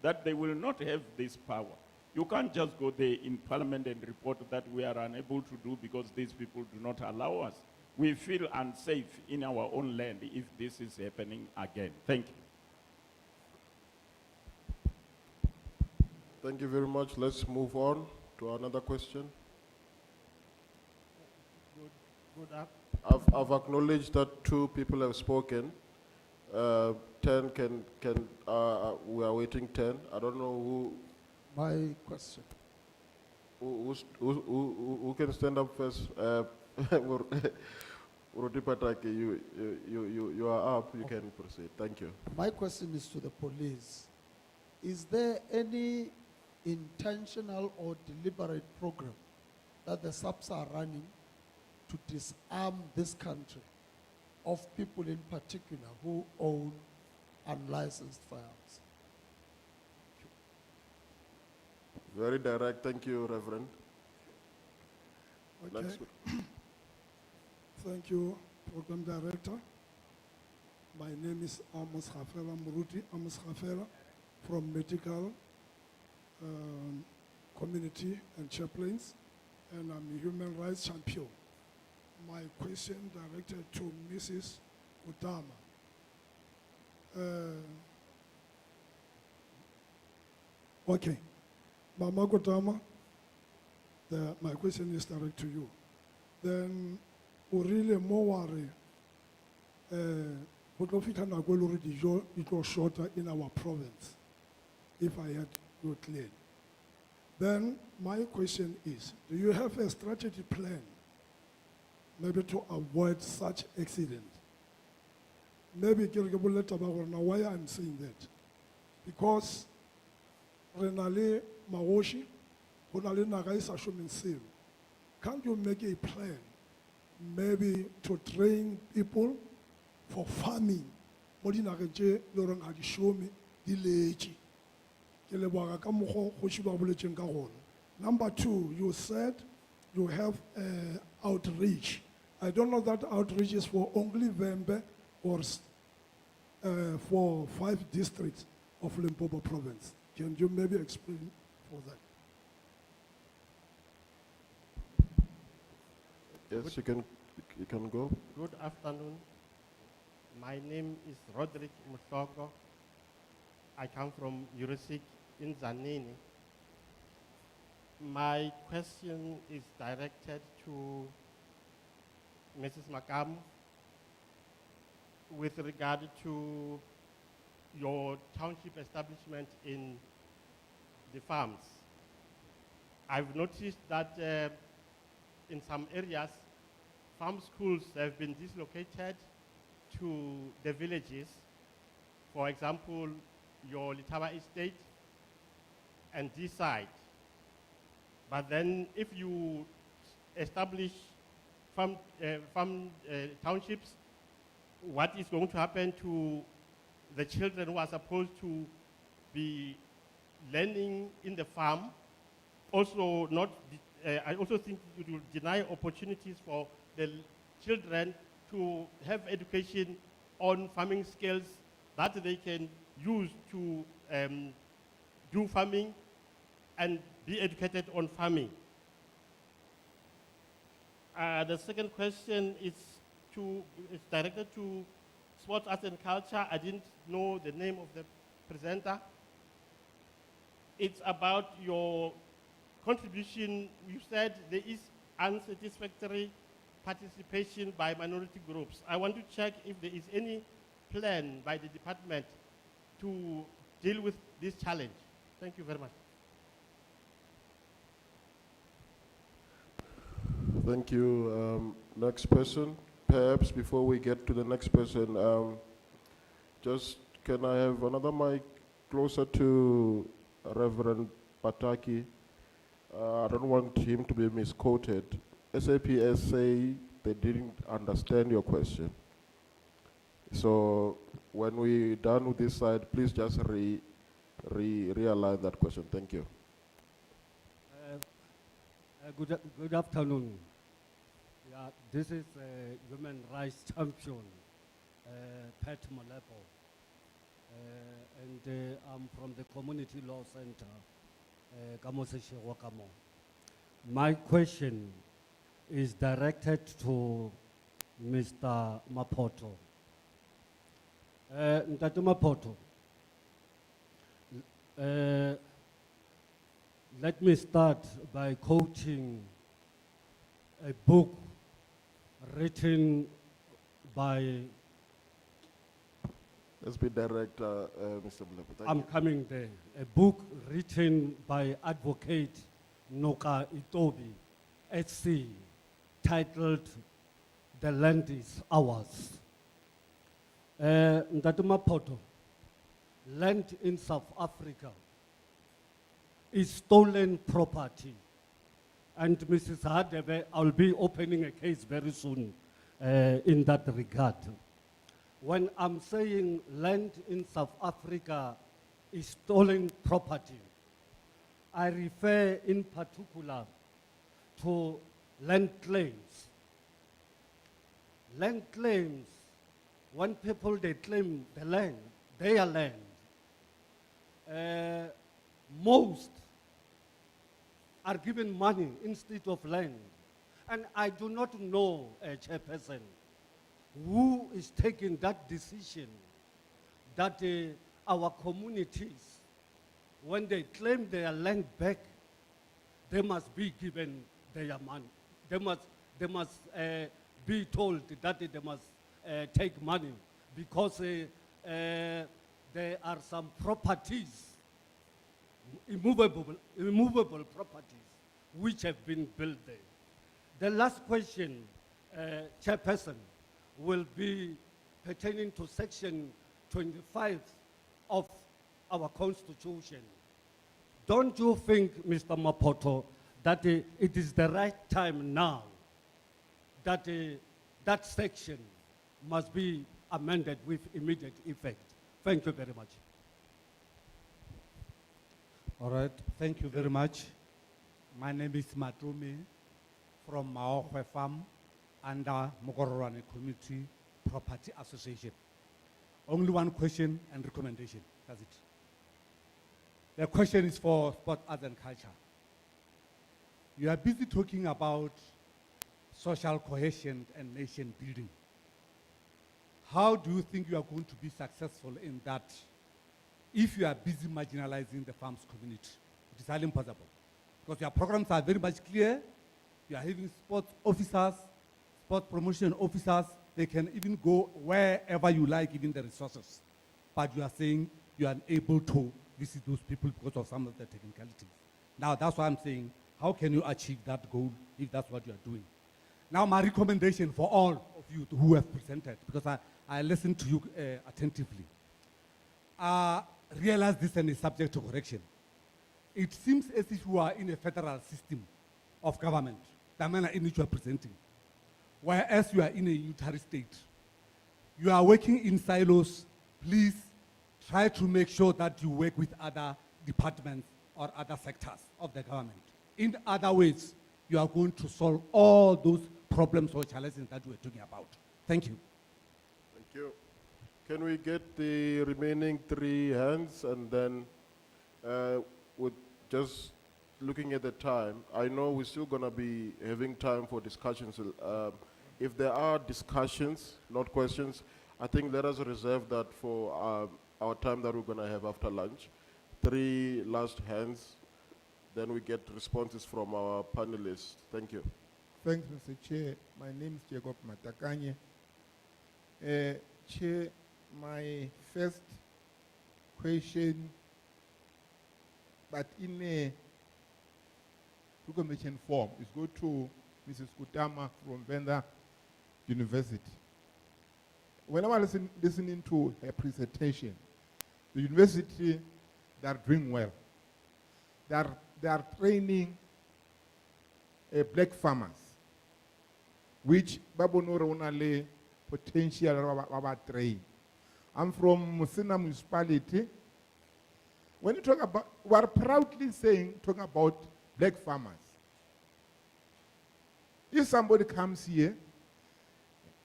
That they will not have this power. You can't just go there in Parliament and report that we are unable to do because these people do not allow us. We feel unsafe in our own land if this is happening again. Thank you. Thank you very much. Let's move on to another question. Good up. I've acknowledged that 2 people have spoken. 10 we are waiting 10. I don't know who. My question. Who can stand up first? Ruti Pataki, you are up. You can proceed. Thank you. My question is to the police. Is there any intentional or deliberate program that the SAPS are running to disarm this country of people in particular who own unlicensed firearms? Very direct. Thank you, Reverend. Okay. Next. Thank you, Program Director. My name is Amos Khafela Muruti, Amos Khafela, from Medical Community and Chaplains, and I'm a human rights champion. My question directed to Mrs. Utama. Okay, Mama Gotama, my question is direct to you. Then, really more worry, it was shorter in our province, if I had you clear. Then, my question is, do you have a strategy plan maybe to avoid such accidents? Maybe why I'm saying that. Because Renale Mawoshi, Honale Nagaisa Shumin, can't you make a plan maybe to train people for farming? Number 2, you said you have outreach. I don't know that outreach is for only Vembe or for 5 districts. of Limpopo province. Can you maybe explain for that? Yes, you can go. Good afternoon. My name is Roderick Musogo. I come from Urisik in Zanini. My question is directed to Mrs. Makam with regard to your township establishment in the farms. I've noticed that in some areas, farm schools have been dislocated to the villages. For example, your Litaba estate and this side. But then if you establish farm townships, what is going to happen to the children who are supposed to be learning in the farm? Also, I also think it will deny opportunities for the children to have education on farming skills that they can use to do farming and be educated on farming. The second question is directed to Sports, Arts and Culture. I didn't know the name of the presenter. It's about your contribution. You said there is unsatisfactory participation by minority groups. I want to check if there is any plan by the department to deal with this challenge. Thank you very much. Thank you. Next person. Perhaps before we get to the next person, just can I have another mic closer to Reverend Pataki? I don't want him to be misquoted. SAPS say they didn't understand your question. So when we're done with this side, please just realign that question. Thank you. Good afternoon. Yeah, this is human rights champion, Pat Molepo, and I'm from the Community Law Center, Kamoseshe Wakamo. My question is directed to Mr. Mapoto. Mr. Mapoto, let me start by quoting a book written by... Let's be direct, Mr. Mlepo. I'm coming there. A book written by Advocate Noka Itobi, HC, titled The Land is Ours. Ntatuma Poto, land in South Africa is stolen property. And Mrs. Hadebe, I'll be opening a case very soon in that regard. When I'm saying land in South Africa is stolen property, I refer in particular to land claims. Land claims, when people they claim the land, their land, most are given money instead of land. And I do not know, Chairperson, who is taking that decision that our communities, when they claim their land back, they must be given their money. They must be told that they must take money because there are some properties, immovable properties, which have been built there. The last question, Chairperson, will be pertaining to Section 25 of our Constitution. Don't you think, Mr. Mapoto, that it is the right time now that that section must be amended with immediate effect? Thank you very much. All right, thank you very much. My name is Matumi from Maokwe Farm under Mogororwane Community Property Association. Only one question and recommendation, that's it. The question is for sport, arts and culture. You are busy talking about social cohesion and nation building. How do you think you are going to be successful in that if you are busy marginalizing the farms community? It is highly impossible. Because your programs are very much clear. You are having sports officers, sport promotion officers. They can even go wherever you like, given the resources. But you are saying you are unable to visit those people because of some of the technicalities. Now, that's why I'm saying, how can you achieve that goal if that's what you are doing? Now, my recommendation for all of you who have presented, because I listened to you attentively, realize this and is subject to correction. It seems as if you are in a federal system of government, the manner in which you are presenting, whereas you are in a unitary state. You are working in silos. Please try to make sure that you work with other departments or other sectors of the government. In other ways, you are going to solve all those problems or challenges that we are talking about. Thank you. Thank you. Can we get the remaining 3 hands, and then with just looking at the time, I know we're still going to be having time for discussions. If there are discussions, not questions, I think let us reserve that for our time that we're going to have after lunch. 3 last hands, then we get responses from our panelists. Thank you. Thanks, Mr. Chair. My name is Jacob Matakanye. Chair, my first question, but in a recommendation form, is go to Mrs. Kutama from Venda University. When I was listening to her presentation, the university, they are doing well. They are training black farmers, which Babonora only potential about train. I'm from Musina municipality. When you talk about, we are proudly talking about black farmers. If somebody comes here,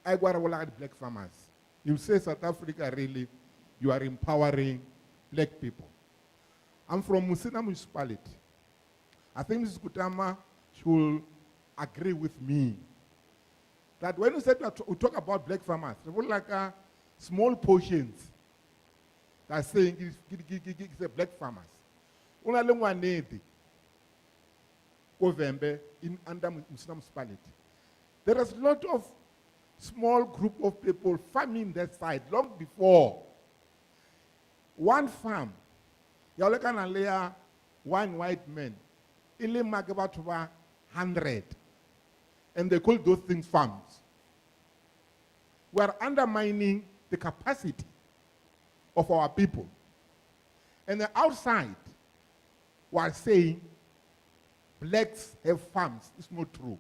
I want to look at black farmers. You say South Africa, really, you are empowering black people. I'm from Musina municipality. I think Mrs. Kutama should agree with me that when you said we talk about black farmers, they would like small portions that are saying it's a black farmers. In under Musina municipality. There is a lot of small group of people farming that side long before. One farm, you look at a one white man, only make about 100, and they call those things farms. We are undermining the capacity of our people. And the outside, we are saying blacks have farms. It's not true.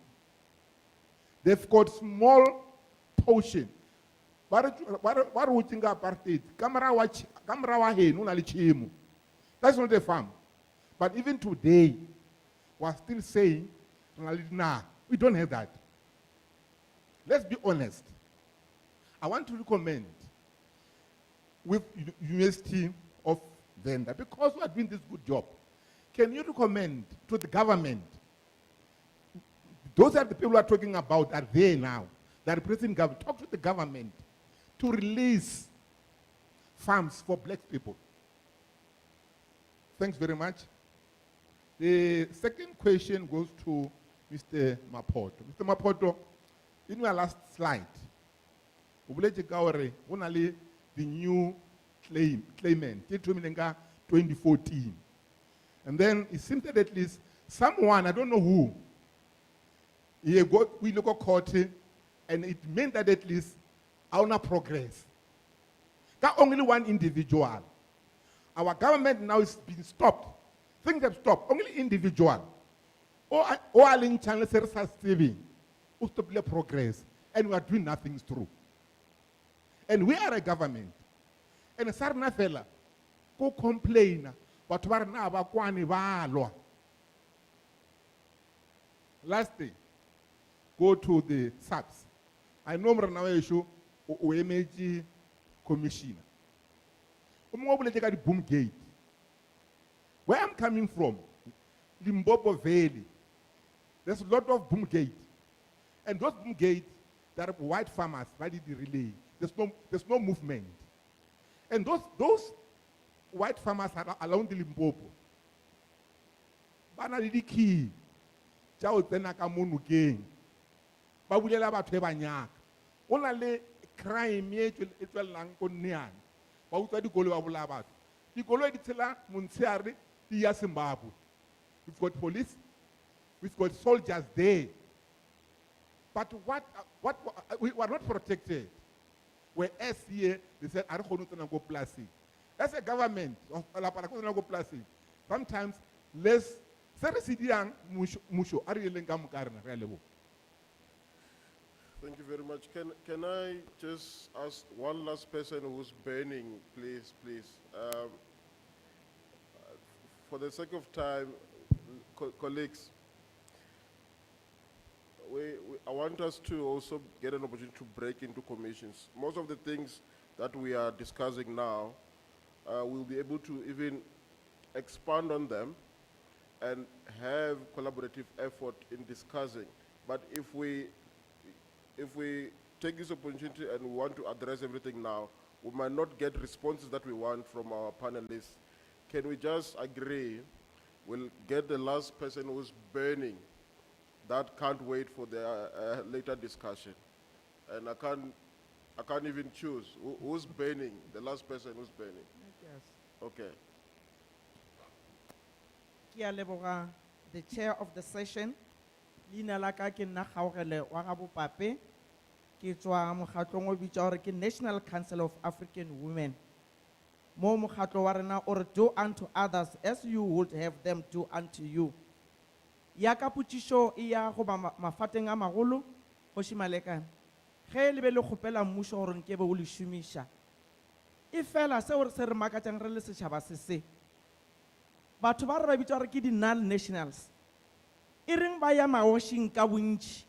They've got small portion. What would you think apartheid? That's not a farm. But even today, we're still saying, nah, we don't have that. Let's be honest. I want to recommend with University of Venda, because we are doing this good job, can you recommend to the government, those are the people who are talking about are there now, that represent government, talk to the government to release farms for black people. Thanks very much. The second question goes to Mr. Mapoto. Mr. Mapoto, in your last slide, only the new claimant, 2014. And then it seems that at least someone, I don't know who, we look at court, and it meant that at least our progress. That only one individual. Our government now is being stopped. Things have stopped. Only individual. All in channel services saving. Stop progress. And we are doing nothing through. And we are a government. And a certain fella go complain, but we are now about kwani. Last day, go to the SAPS. I know now issue OMG commissioner. We take the boom gate. Where I'm coming from, Limpopo Valley, there's a lot of boom gate. And those boom gates, there are white farmers, ready to relay. There's no movement. And those white farmers are along the Limpopo. Bana le key. Chao tsena ka mo nokeng. Ba bulela batho e banyaka. Ona le crime e tswelang ko neana. Ba utswa dikolo ba bola batho. Dikolo di tshela Montshiare di ya Zimbabwe. We've got police, we've got soldiers there. But we are not protected. Whereas here, they said, I don't go plastic. As a government, sometimes less. Thank you very much. Can I just ask one last person who's burning, please? For the sake of time, colleagues, I want us to also get an opportunity to break into commissions. Most of the things that we are discussing now, we'll be able to even expand on them and have collaborative effort in discussing. But if we take this opportunity and we want to address everything now, we might not get responses that we want from our panelists. Can we just agree we'll get the last person who's burning? That can't wait for the later discussion. And I can't even choose. Who's burning? The last person who's burning. Yes. Okay. Ke a leboga the chair of the session. Leina la ka ke nna Kgaogele wa ga Bopape. Ke tswa mokgatlong o bitsa gore ke National Council of African Women. Mo mokgatlo wa rena o re do unto others as you would have them do unto you. Ya ka putisho ya go ba mafateng a magolo go shimalekana. Ge le be le kgopela mmušo gore nke be o le šomiša. E fela seo se re makatsang re le setšhaba se. Batho ba re ba bitsa gore ke di-null nationals. E reng ba ya maošing ka bontši.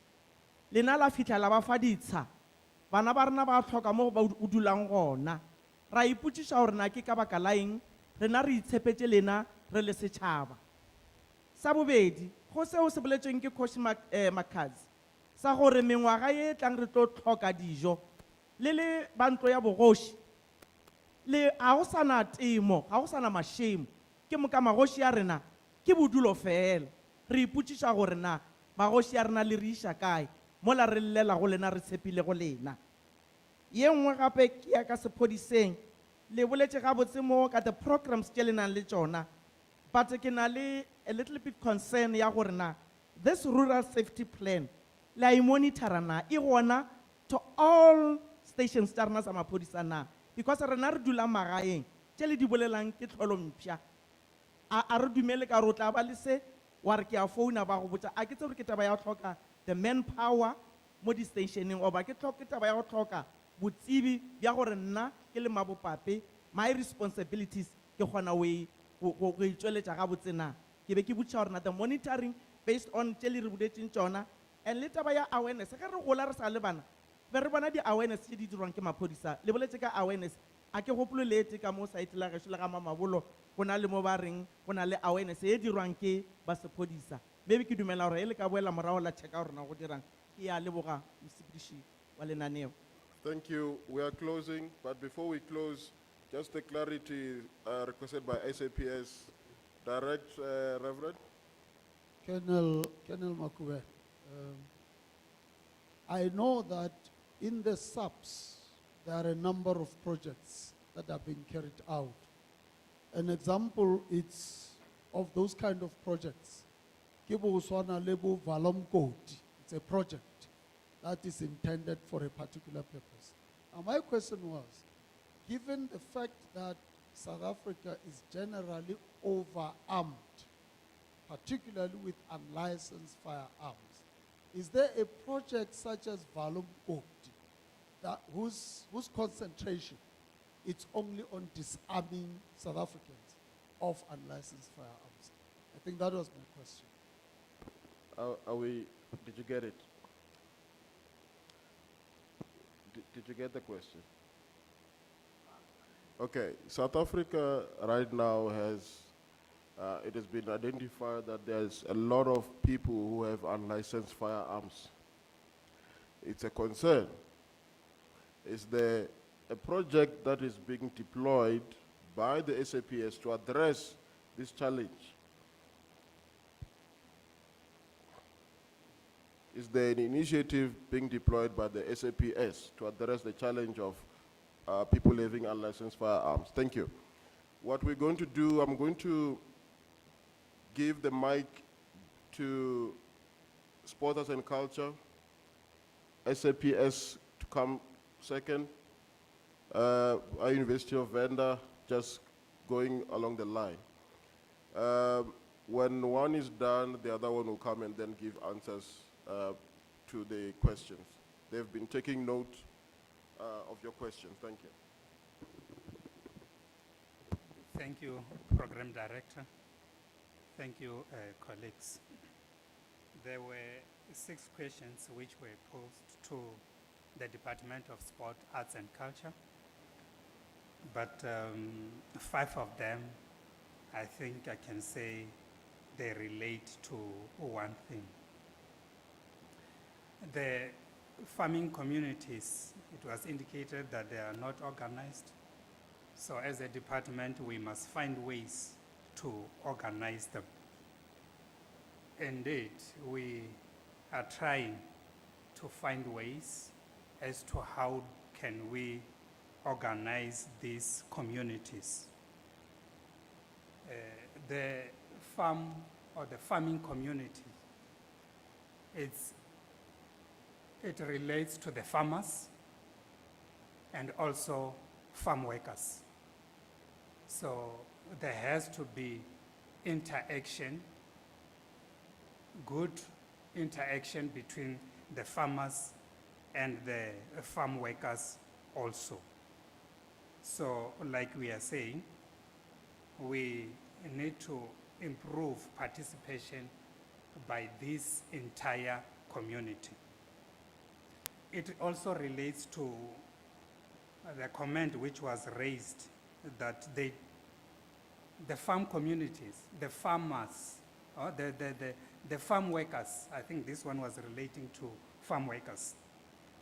Lena la fitlha la ba fa ditsha. Bana ba rena ba tlhoka mo ba o dulang gona. Ra ipotšiša gore na ke ka baka la eng rena re itshepetse lena re le setšhaba. Sa bobedi, go seo se boletsweng ke Kgoši Makhazi sa gore mengwaga ye tlang re tlo tlhoka dijo le bantlo ya bogoši le ga go sana temo ga go sana mašemo ke moka magoši ya rena ke bodulo fela re ipotšiša gore na magoši ya rena le re iša kae mola re llela go lena re tshepile go lena ye nngwe gape ke ya ka sephodiseng le boletše gabotse mo ka the programs tše le nang le tšona but ke na le a little bit concern ya gore na this rural safety plan la I monitor na e gona to all stations tša rena tša maphodisa na because rena re dula magaeng tše le di bolelang ke tlholompša a re dumele ka re o tla ba le se wa re ke a founa ba go botsa a ke tse gore ke taba ya go tlhoka the manpower mo di-stationeng oba ke taba ya go tlhoka botsebi bja gore nna ke le Mabopape my responsibilities ke kgona go itšweletša gabotse na ke be ke botša gore na the monitoring based on tše le re boletšeng tšona and le taba ya awareness ge re gola re sa le bana be re bona di-awareness tše di dirwang ke maphodisa le boletše ka awareness a ke gopolo le ete ka mo site la gešo le ga mamabolo go na le mo ba reng go na le awareness e dirwang ke ba sephodisa maybe ke dumela gore e le ka boela morago la checka gore na go dirang ke ya leboga mosepediši wa lenaneo. Thank you. We are closing, but before we close, just a clarity requested by SAPS. Direct, Reverend. Colonel Makube, I know that in the subs, there are a number of projects that are being carried out. An example of those kind of projects. Kibu Swana Lebu Valom Code. It's a project that is intended for a particular purpose. And my question was, given the fact that South Africa is generally overarmed, particularly with unlicensed firearms, is there a project such as Valom Code whose concentration it's only on disarming South Africans of unlicensed firearms? I think that was my question. Did you get it? Did you get the question? Okay, South Africa right now has it has been identified that there's a lot of people who have unlicensed firearms. It's a concern. Is there a project that is being deployed by the SAPS to address this challenge? Is there an initiative being deployed by the SAPS to address the challenge of people having unlicensed firearms? Thank you. What we're going to do, I'm going to give the mic to Sports and Culture, SAPS to come second, our University of Venda just going along the line. When one is done, the other one will come and then give answers to the questions. They've been taking note of your questions. Thank you. Thank you, Program Director. Thank you, colleagues. There were 6 questions which were posed to the Department of Sport, Arts and Culture, but 5 of them, I think I can say they relate to one thing. The farming communities, it was indicated that they are not organized. So as a department, we must find ways to organize them. Indeed, we are trying to find ways as to how can we organize these communities. The farm or the farming community, it relates to the farmers and also farm workers. So there has to be interaction, good interaction between the farmers and the farm workers also. So like we are saying, we need to improve participation by this entire community. It also relates to the comment which was raised that the farm communities, the farmers, or the farm workers, I think this one was relating to farm workers,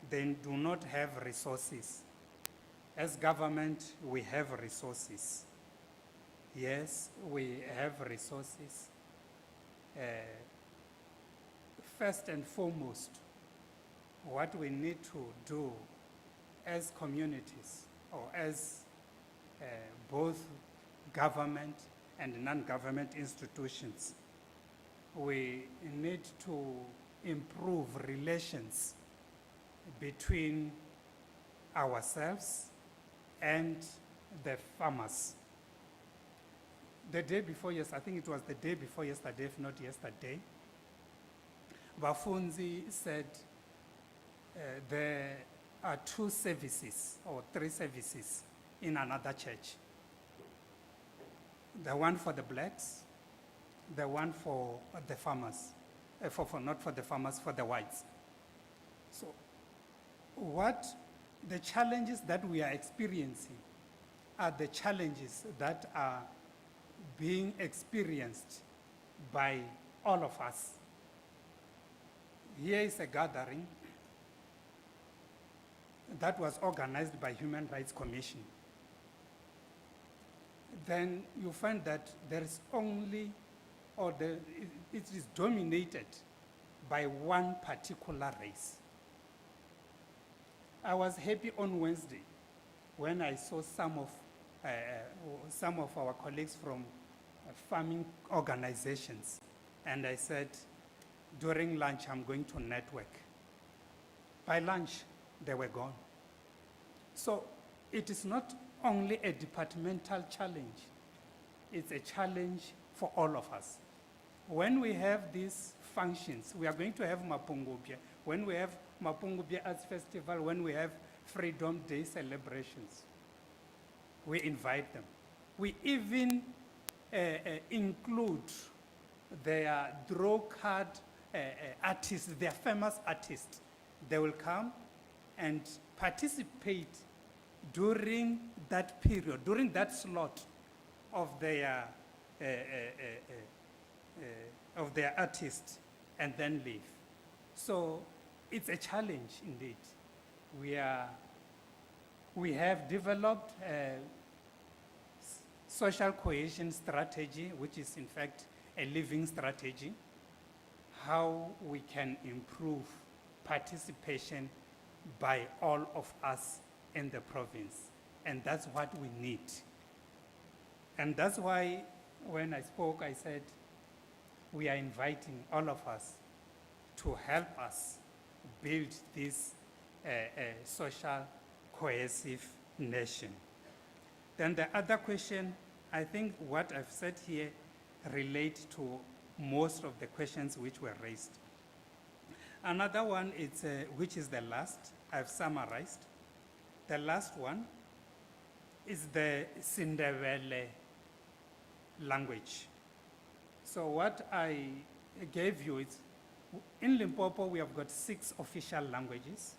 they do not have resources. As government, we have resources. Yes, we have resources. First and foremost, what we need to do as communities or as both government and non-government institutions, we need to improve relations between ourselves and the farmers. The day before yesterday, I think it was the day before yesterday, if not yesterday, Bafunzi said there are 2 services or 3 services in another church. The one for the blacks, the one for the farmers, not for the farmers, for the whites. So what the challenges that we are experiencing are the challenges that are being experienced by all of us. Here is a gathering that was organized by Human Rights Commission. Then you find that there is only, it is dominated by one particular race. I was happy on Wednesday when I saw some of our colleagues from farming organizations, and I said, during lunch, I'm going to network. By lunch, they were gone. So it is not only a departmental challenge, it's a challenge for all of us. When we have these functions, we are going to have Mapungubia. When we have Mapungubia Arts Festival, when we have Freedom Day celebrations, we invite them. We even include their draw card artists, their famous artists. They will come and participate during that period, during that slot of their of their artist and then leave. So it's a challenge indeed. We have developed a social cohesion strategy, which is in fact a living strategy, how we can improve participation by all of us in the province. And that's what we need. And that's why when I spoke, I said, we are inviting all of us to help us build this social cohesive nation. Then the other question, I think what I've said here relate to most of the questions which were raised. Another one, is, which is the last, I've summarized. The last one is the Sindebele language. So what I gave you is, in Limpopo we have got 6 official languages.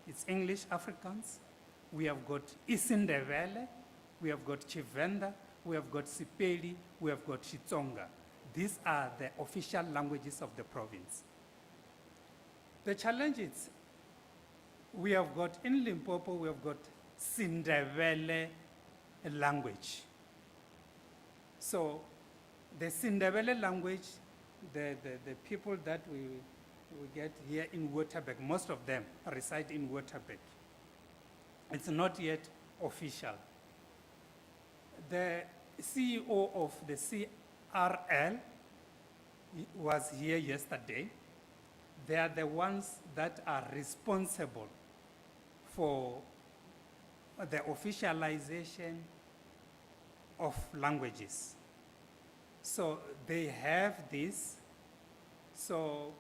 It's English, Afrikaans, we have got Isindebele, we have got Chivenda, we have got Sipeli, we have got Xitsonga. These are the official languages of the province. The challenge is, we have got, in Limpopo, we have got Sindebele language. So the Sindebele language, the people that we get here in Waterberg, most of them reside in Waterberg. It's not yet official. The CEO of the CRL was here yesterday. They are the ones that are responsible for the officialization of languages. So they have this, so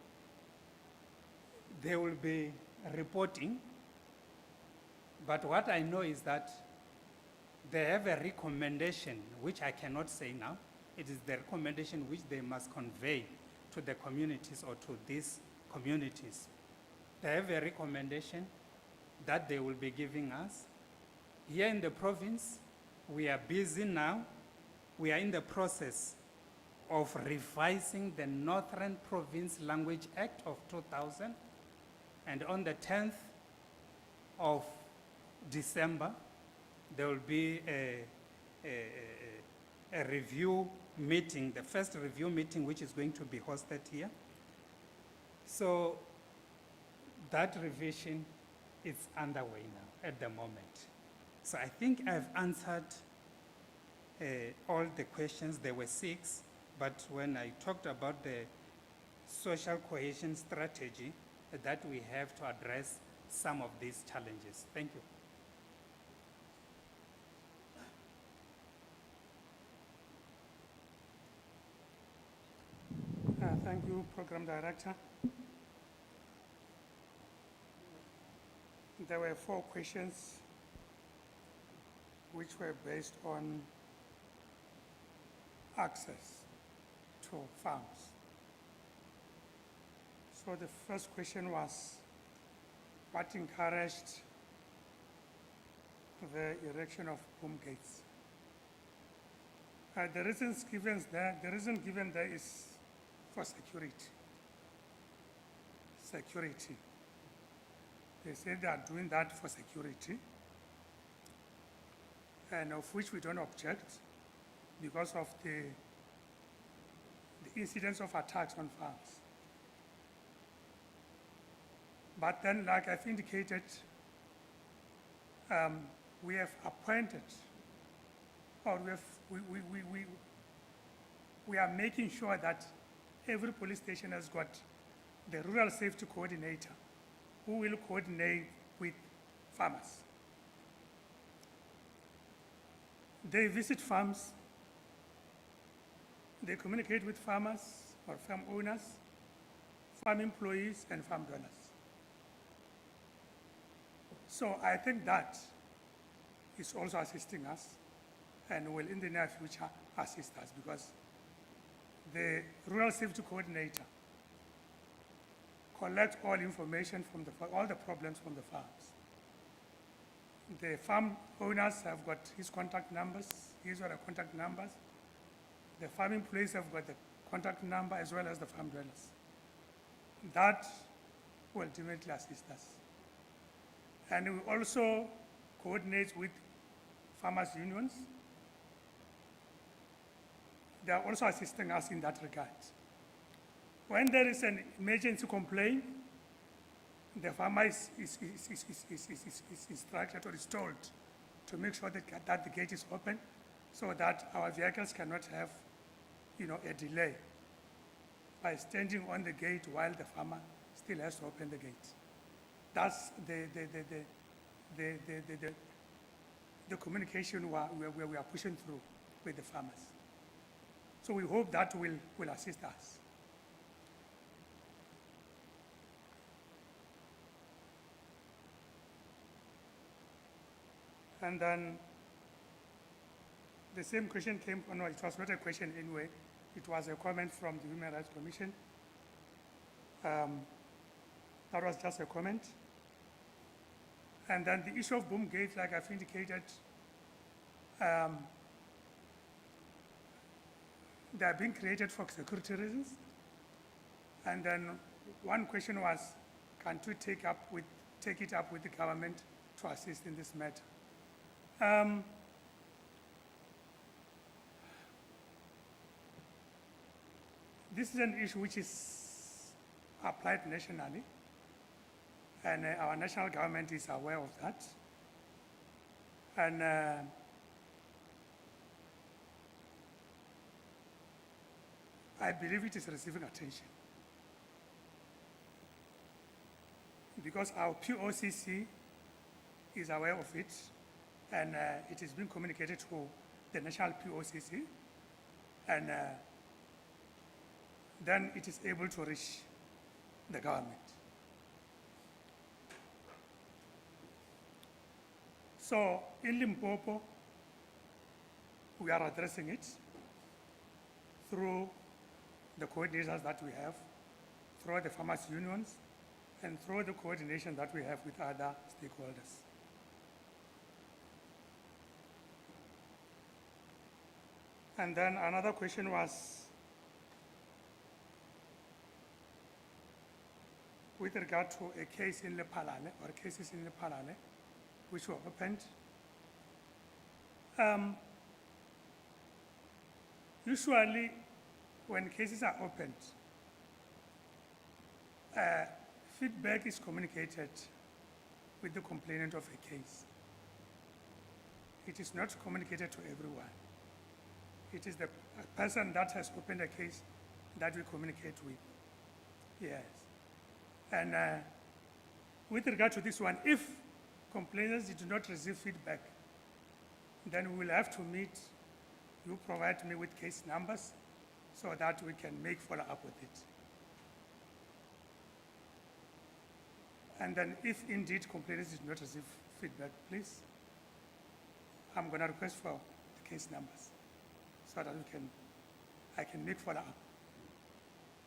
they will be reporting. But what I know is that they have a recommendation, which I cannot say now. It is the recommendation which they must convey to the communities or to these communities. They have a recommendation that they will be giving us. Here in the province, we are busy now. We are in the process of revising the Northern Province Language Act of 2000. And on the 10th of December, there will be a review meeting, the first review meeting, which is going to be hosted here. So that revision is underway now at the moment. So I think I've answered all the questions. There were 6, but when I talked about the social cohesion strategy, that we have to address some of these challenges. Thank you. Thank you, Program Director. There were 4 questions which were based on access to farms. So the first question was, what encouraged the erection of boom gates? The reason given there is for security. Security. They say they are doing that for security, and of which we don't object because of the incidence of attacks on farms. But then, like I've indicated, we have appointed, or we are making sure that every police station has got the rural safety coordinator who will coordinate with farmers. They visit farms, they communicate with farmers or farm owners, farm employees, and farm dwellers. So I think that is also assisting us and will in the near future assist us, because the rural safety coordinator collects all information from all the problems from the farms. The farm owners have got his contact numbers, his or her contact numbers. The farming place have got the contact number as well as the farm dwellers. That will ultimately assist us. And we also coordinate with farmers' unions. They are also assisting us in that regard. When there is an emergency complaint, the farmer is instructed or is told to make sure that the gate is open so that our vehicles cannot have, a delay by standing on the gate while the farmer still has to open the gate. That's the communication we are pushing through with the farmers. So we hope that will assist us. And then the same question came, no, it was not a question anyway, it was a comment from the Human Rights Commission. That was just a comment. And then the issue of boom gates, like I've indicated, they are being created for security reasons. And then one question was, can we take it up with the government to assist in this matter? This is an issue which is applied nationally, and our national government is aware of that. And I believe it is receiving attention. Because our POCC is aware of it, and it is being communicated to the national POCC, and then it is able to reach the government. So in Limpopo, we are addressing it through the coordinators that we have, through the farmers' unions, and through the coordination that we have with other stakeholders. And then another question was with regard to a case in Lephalale, or cases in Lephalale, which were opened. Usually, when cases are opened, feedback is communicated with the complainant of a case. It is not communicated to everyone. It is the person that has opened a case that we communicate with. Yes. And with regard to this one, if complainants did not receive feedback, then we will have to meet. You provide me with case numbers so that we can make follow-up with it. And then if indeed complainants did not receive feedback, please, I'm going to request for the case numbers so that I can make follow-up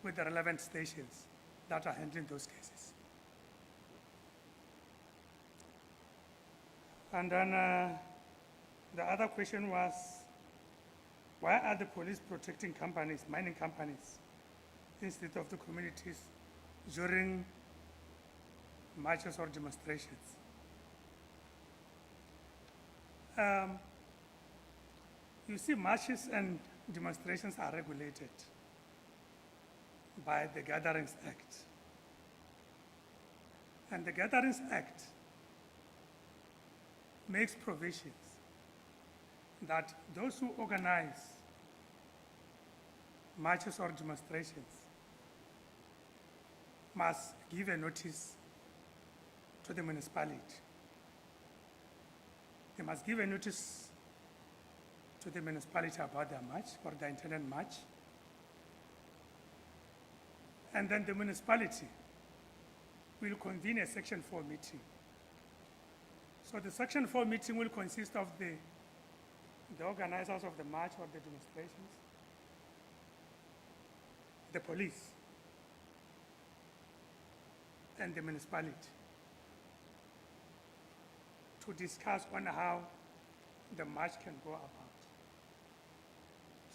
with the relevant stations that are handling those cases. And then the other question was, why are the police protecting companies, mining companies, instead of the communities during marches or demonstrations? You see, marches and demonstrations are regulated by the Gatherings Act. And the Gatherings Act makes provisions that those who organize marches or demonstrations must give a notice to the municipality. They must give a notice to the municipality about their march or their intended march. And then the municipality will convene a Section 4 meeting. So the Section 4 meeting will consist of the organizers of the march or the demonstrations, the police, and the municipality to discuss on how the march can go about.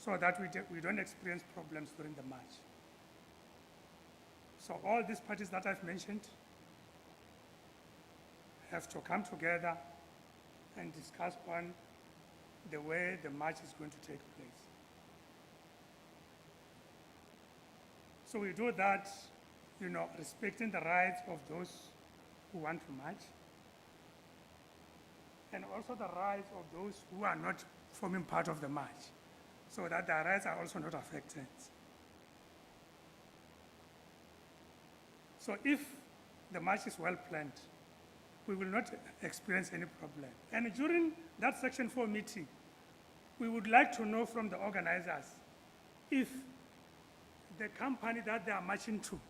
so that we don't experience problems during the march. So all these parties that I've mentioned have to come together and discuss on the way the march is going to take place. So we do that, respecting the rights of those who want to march, and also the rights of those who are not forming part of the march, so that their rights are also not affected. So if the march is well planned, we will not experience any problem. And during that Section 4 meeting, we would like to know from the organizers if the company that they are marching to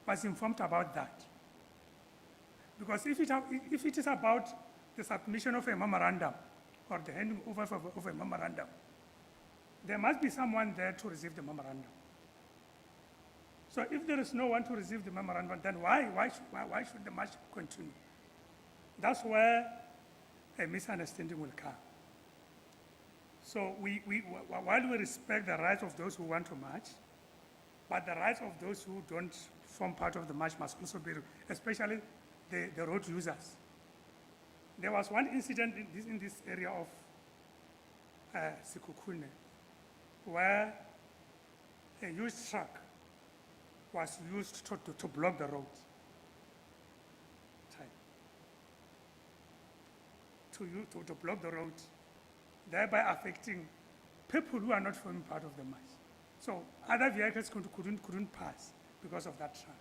was informed about that. Because if it is about the submission of a memorandum or the handing over of a memorandum, there must be someone there to receive the memorandum. So if there is no one to receive the memorandum, then why should the march continue? That's where a misunderstanding will come. So while we respect the rights of those who want to march, but the rights of those who don't form part of the march must also be, especially the road users. There was one incident in this area of Sekhukhune where a huge truck was used to block the road. To block the road, thereby affecting people who are not forming part of the march. So other vehicles couldn't pass because of that truck.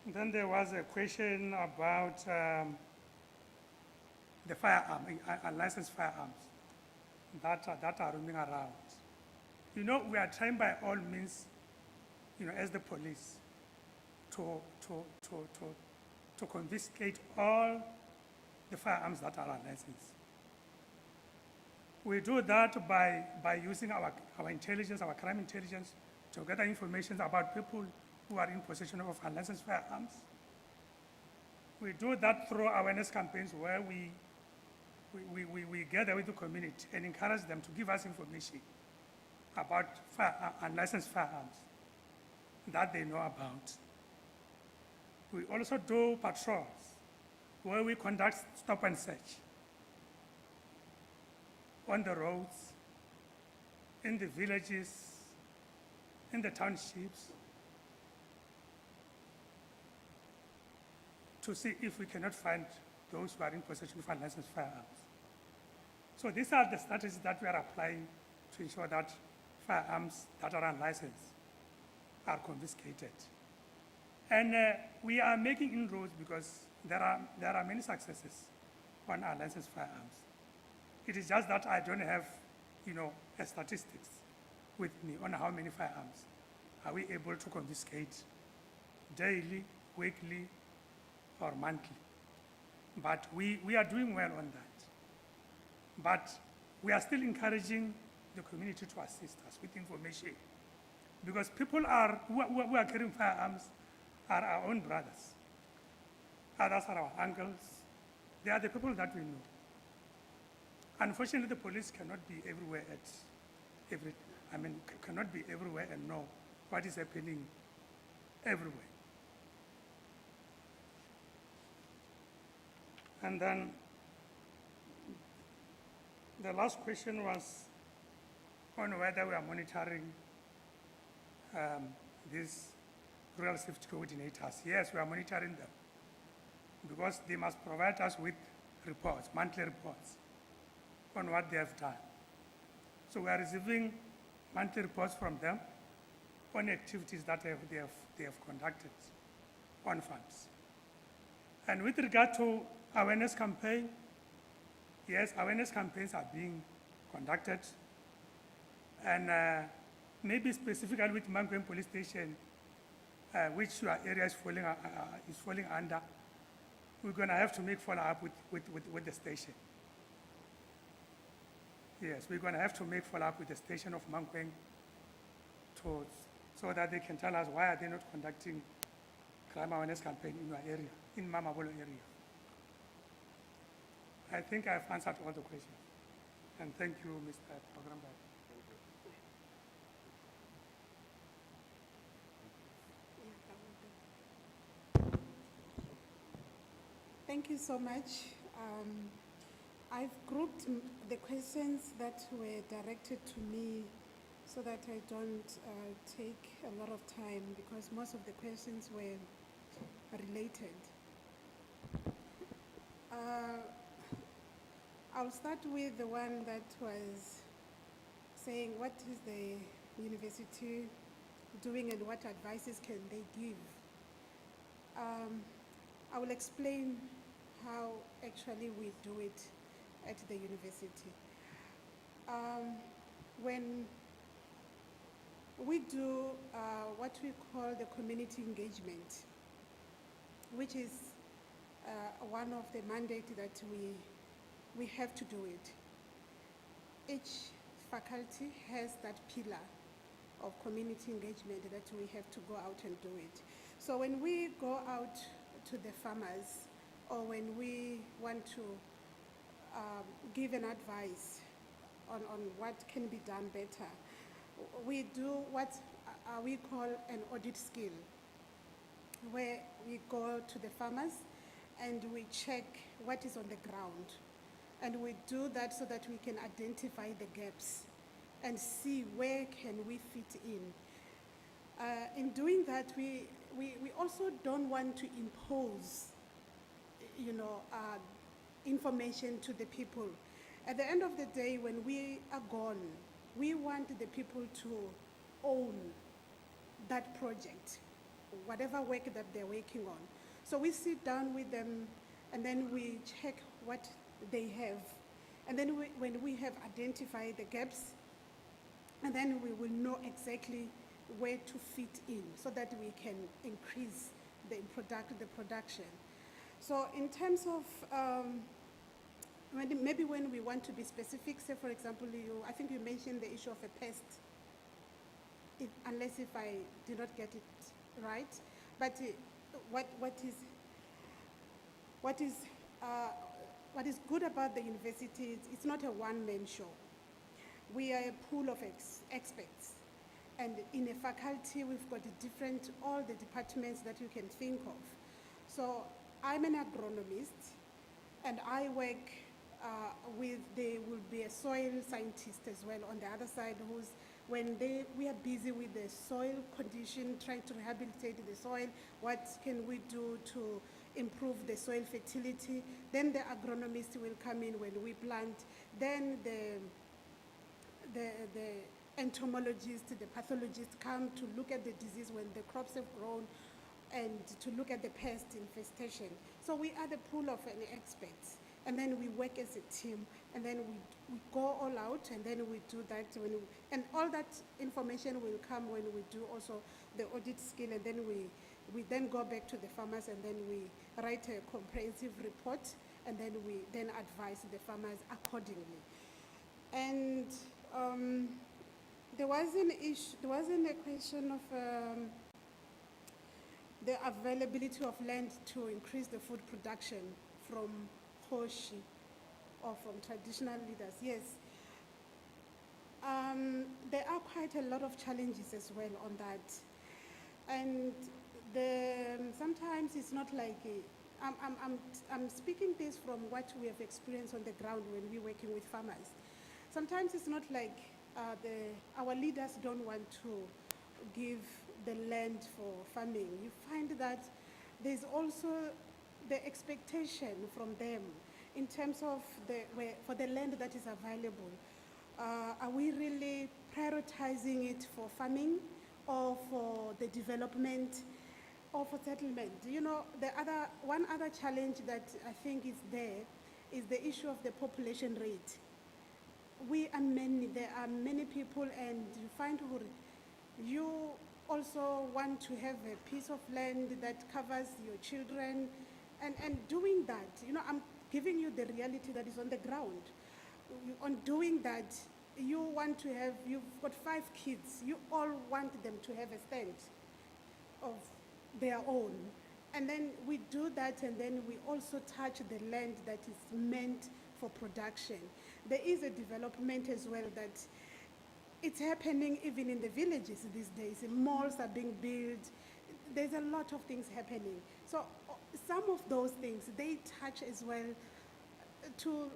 Then there was a question about the firearm, unlicensed firearms that are roaming around. We are trying by all means, as the police, to confiscate all the firearms that are unlicensed. We do that by using our intelligence, our crime intelligence, to gather information about people who are in possession of unlicensed firearms. We do that through awareness campaigns where we gather with the community and encourage them to give us information about unlicensed firearms that they know about. We also do patrols where we conduct stop and search on the roads, in the villages, in the townships, to see if we cannot find those who are in possession of unlicensed firearms. So these are the strategies that we are applying to ensure that firearms that are unlicensed are confiscated. And we are making inroads because there are many successes on our licensed firearms. It is just that I don't have, a statistics with me on how many firearms are we able to confiscate daily, weekly, or monthly. But we are doing well on that. But we are still encouraging the community to assist us with information, because people who are carrying firearms are our own brothers. Others are our uncles. They are the people that we know. Unfortunately, the police cannot be everywhere cannot be everywhere and know what is happening everywhere. And then the last question was on whether we are monitoring these rural safety coordinators. Yes, we are monitoring them because they must provide us with reports, monthly reports on what they have done. So we are receiving monthly reports from them on activities that they have conducted on farms. And with regard to awareness campaign, yes, awareness campaigns are being conducted. And maybe specifically with Mankweng Police Station, which your area is falling under, we're going to have to make follow-up with the station. Yes, we're going to have to make follow-up with the station of Mankweng so that they can tell us why are they not conducting crime awareness campaign in your area, in Mamabolo area. I think I've answered all the questions. And thank you, Mr. Program Director. Thank you so much. I've grouped the questions that were directed to me so that I don't take a lot of time because most of the questions were related. I'll start with the one that was saying what is the university doing and what advices can they give. I will explain how actually we do it at the university. When we do what we call the community engagement, which is one of the mandates that we have to do it. Each faculty has that pillar of community engagement that we have to go out and do it. So when we go out to the farmers or when we want to give an advice on what can be done better, we do what we call an audit skill, where we go to the farmers and we check what is on the ground. And we do that so that we can identify the gaps and see where can we fit in. In doing that, we also don't want to impose, information to the people. At the end of the day, when we are gone, we want the people to own that project, whatever work that they're working on. So we sit down with them and then we check what they have. And then when we have identified the gaps, and then we will know exactly where to fit in so that we can increase the production. So in terms of, maybe when we want to be specific, say for example, I think you mentioned the issue of a pest, unless if I did not get it right. But what is good about the university is it's not a one-man show. We are a pool of experts. And in a faculty, we've got all the departments that you can think of. So I'm an agronomist, and I work there will be a soil scientist as well on the other side we are busy with the soil condition, trying to rehabilitate the soil, what can we do to improve the soil fertility. Then the agronomist will come in when we plant. Then the entomologists, the pathologists come to look at the disease when the crops have grown and to look at the pest infestation. So we are the pool of experts. And then we work as a team, and then we go all out, and then we do that. And all that information will come when we do also the audit skill, and then we then go back to the farmers, and then we write a comprehensive report, and then we then advise the farmers accordingly. And there wasn't a question of the availability of land to increase the food production from Hoshi or from traditional leaders. Yes. There are quite a lot of challenges as well on that. And sometimes it's not like, I'm speaking this from what we have experienced on the ground when we're working with farmers. Sometimes it's not like our leaders don't want to give the land for farming. You find that there's also the expectation from them in terms of for the land that is available. Are we really prioritizing it for farming or for the development or for settlement? One other challenge that I think is there is the issue of the population rate. There are many people, and you find you also want to have a piece of land that covers your children. And doing that, I'm giving you the reality that is on the ground. On doing that, you've got 5 kids. You all want them to have a stand of their own. And then we do that, and then we also touch the land that is meant for production. There is a development as well that it's happening even in the villages these days. Malls are being built. There's a lot of things happening. So some of those things, they touch as well to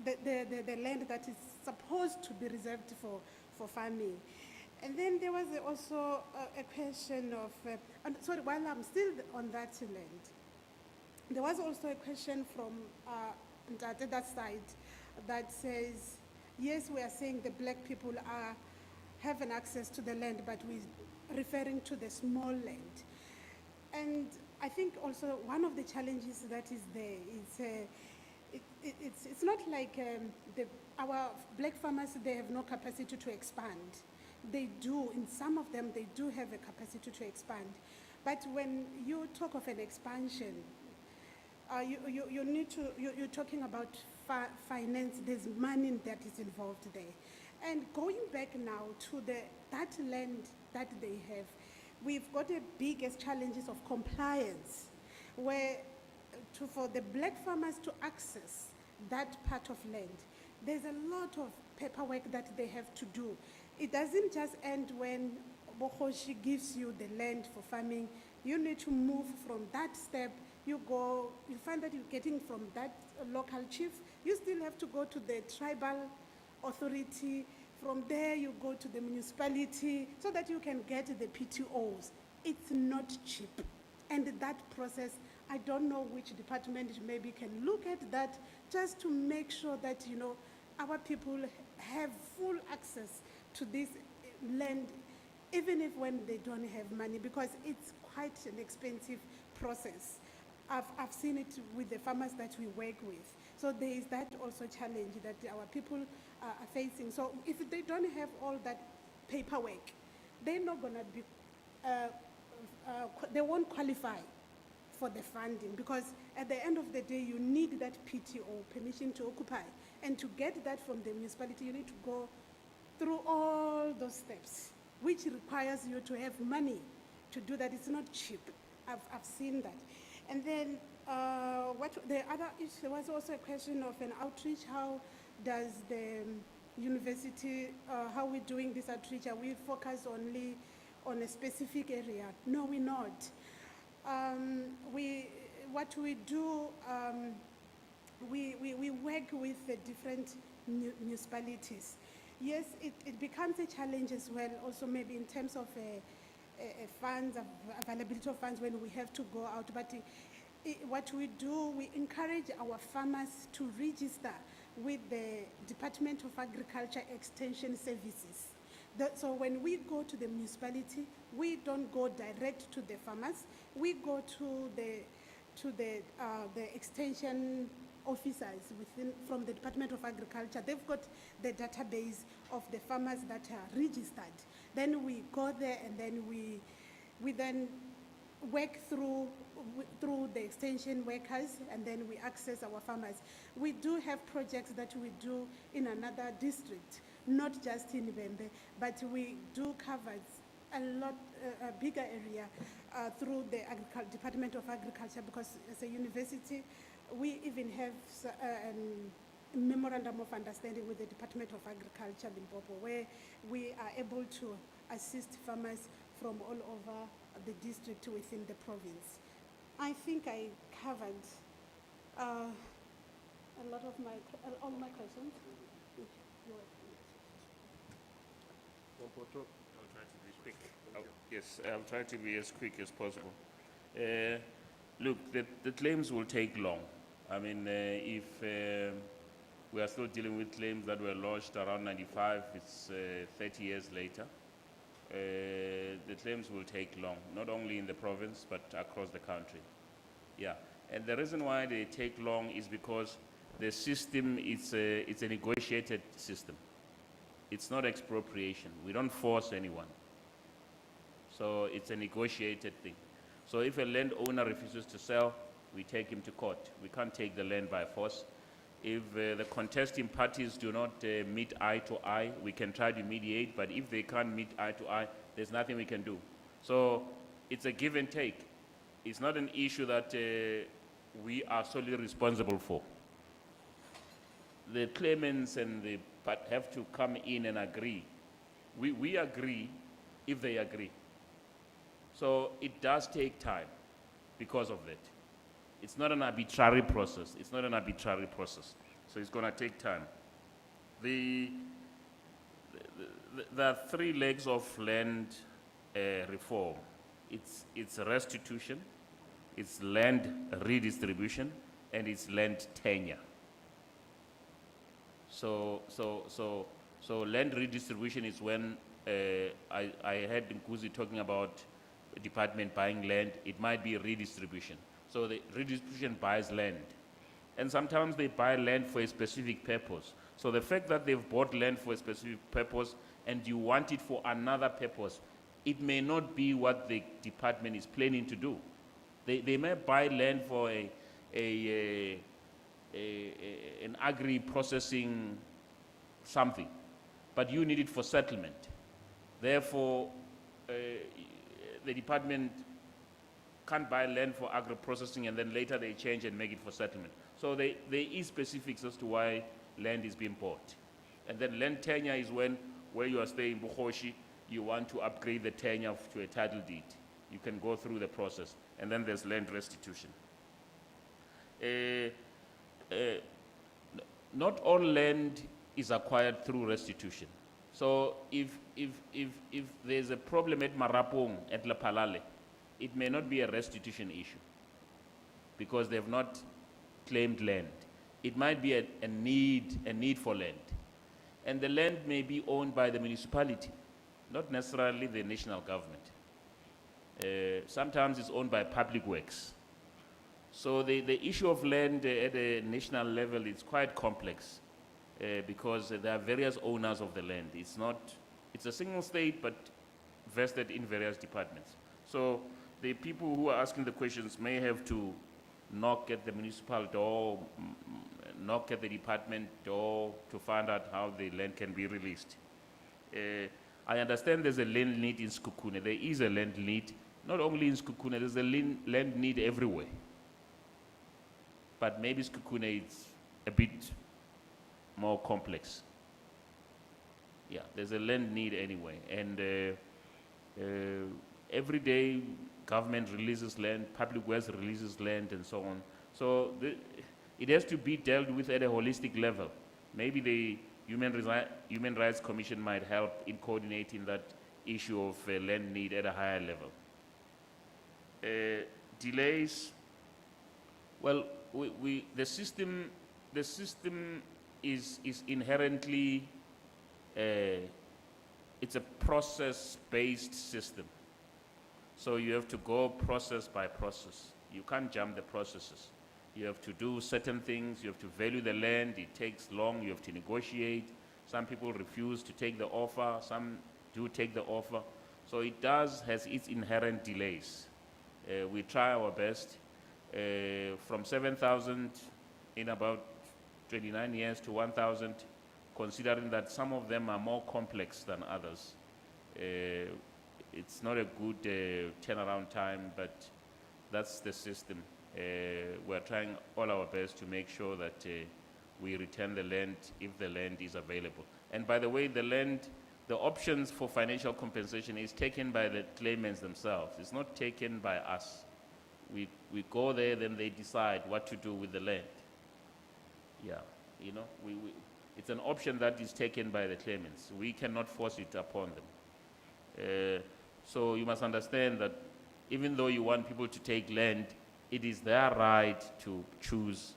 the land that is supposed to be reserved for farming. And then there was also a question of, sorry, while I'm still on that land, there was also a question from that side that says, yes, we are saying the black people are having access to the land, but we're referring to the small land. And I think also one of the challenges that is there is it's not like our black farmers, they have no capacity to expand. They do, in some of them, they do have a capacity to expand. But when you talk of an expansion, you're talking about finance, there's money that is involved there. And going back now to that land that they have, we've got the biggest challenges of compliance, where for the black farmers to access that part of land, there's a lot of paperwork that they have to do. It doesn't just end when Bohoshi gives you the land for farming. You need to move from that step. You find that you're getting from that local chief. You still have to go to the tribal authority. From there, you go to the municipality so that you can get the PTOs. It's not cheap. And that process, I don't know which department maybe can look at that just to make sure that, our people have full access to this land, even if when they don't have money, because it's quite an expensive process. I've seen it with the farmers that we work with. So there is that also challenge that our people are facing. So if they don't have all that paperwork, they're not going to be, they won't qualify for the funding, because at the end of the day, you need that PTO, permission to occupy. And to get that from the municipality, you need to go through all those steps, which requires you to have money to do that. It's not cheap. I've seen that. And then the other issue, there was also a question of an outreach. How does the university, how are we doing this outreach? Are we focused only on a specific area? No, we're not. What we do, we work with the different municipalities. Yes, it becomes a challenge as well, also maybe in terms of funds, availability of funds when we have to go out. But what we do, we encourage our farmers to register with the Department of Agriculture Extension Services. So when we go to the municipality, we don't go direct to the farmers. We go to the extension officers from the Department of Agriculture. They've got the database of the farmers that are registered. Then we go there, and then we then work through the extension workers, and then we access our farmers. We do have projects that we do in another district, not just in Ibembe, but we do cover a bigger area through the Department of Agriculture, because as a university, we even have a memorandum of understanding with the Department of Agriculture, Limpopo, where we are able to assist farmers from all over the district within the province. I think I covered all my questions. I'll try to be quick. Yes, I'll try to be as quick as possible. Look, the claims will take long. I mean, if we are still dealing with claims that were lodged around 95, it's 30 years later. The claims will take long, not only in the province, but across the country. Yeah, and the reason why they take long is because the system it's a negotiated system. It's not expropriation. We don't force anyone. So it's a negotiated thing. So if a landowner refuses to sell, we take him to court. We can't take the land by force. If the contesting parties do not meet eye to eye, we can try to mediate, but if they can't meet eye to eye, there's nothing we can do. So it's a give and take. it's not an issue that we are solely responsible for. The claimants and the part have to come in and agree. We agree if they agree. So it does take time because of that. It's not an arbitrary process. It's not an arbitrary process. So it's going to take time. There are three legs of land reform. It's restitution, it's land redistribution, and it's land tenure. So land redistribution is when I heard Nkuzi talking about a department buying land. It might be redistribution. So the redistribution buys land. And sometimes they buy land for a specific purpose. So the fact that they've bought land for a specific purpose and you want it for another purpose, it may not be what the department is planning to do. They may buy land for an agri-processing something, but you need it for settlement. Therefore, the department can't buy land for agri-processing and then later they change and make it for settlement. So there is specifics as to why land is being bought. And then land tenure is when, where you are staying, Bukhoshi, you want to upgrade the tenure to a title deed. You can go through the process. And then there's land restitution. Not all land is acquired through restitution. So if there's a problem at Marapong, at Lapalale, it may not be a restitution issue because they've not claimed land. It might be a need for land. And the land may be owned by the municipality, not necessarily the national government. Sometimes it's owned by public works. So the issue of land at a national level is quite complex because there are various owners of the land. It's a single state, but vested in various departments. So the people who are asking the questions may have to knock at the municipal door, knock at the department door to find out how the land can be released. I understand there's a land need in Sekhukhune. There is a land need, not only in Sekhukhune, there's a land need everywhere. But maybe Sekhukhune is a bit more complex. Yeah, there's a land need anyway. And every day, government releases land, public works releases land, and so on. So it has to be dealt with at a holistic level. Maybe the Human Rights Commission might help in coordinating that issue of land need at a higher level. Delays, well, the system is inherently, it's a process-based system. So you have to go process by process. You can't jump the processes. You have to do certain things. You have to value the land. It takes long. You have to negotiate. Some people refuse to take the offer. Some do take the offer. So it has its inherent delays. We try our best. From 7,000 in about 29 years to 1,000, considering that some of them are more complex than others. It's not a good turnaround time, but that's the system. We're trying all our best to make sure that we return the land if the land is available. And by the way, the options for financial compensation is taken by the claimants themselves. It's not taken by us. We go there, then they decide what to do with the land. Yeah, you know, it's an option that is taken by the claimants. We cannot force it upon them. So you must understand that even though you want people to take land, it is their right to choose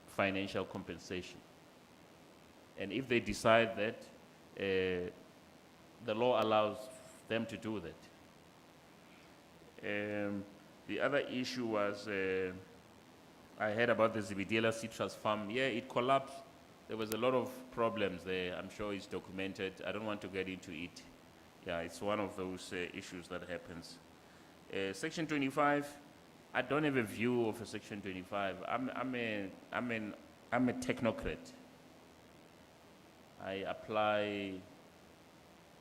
financial compensation. And if they decide that, the law allows them to do that. The other issue was, I heard about the Zibidela citrus farm. Yeah, it collapsed. There was a lot of problems there. I'm sure it's documented. I don't want to get into it. Yeah, it's one of those issues that happens. Section 25, I don't have a view of a Section 25. I'm a technocrat. I apply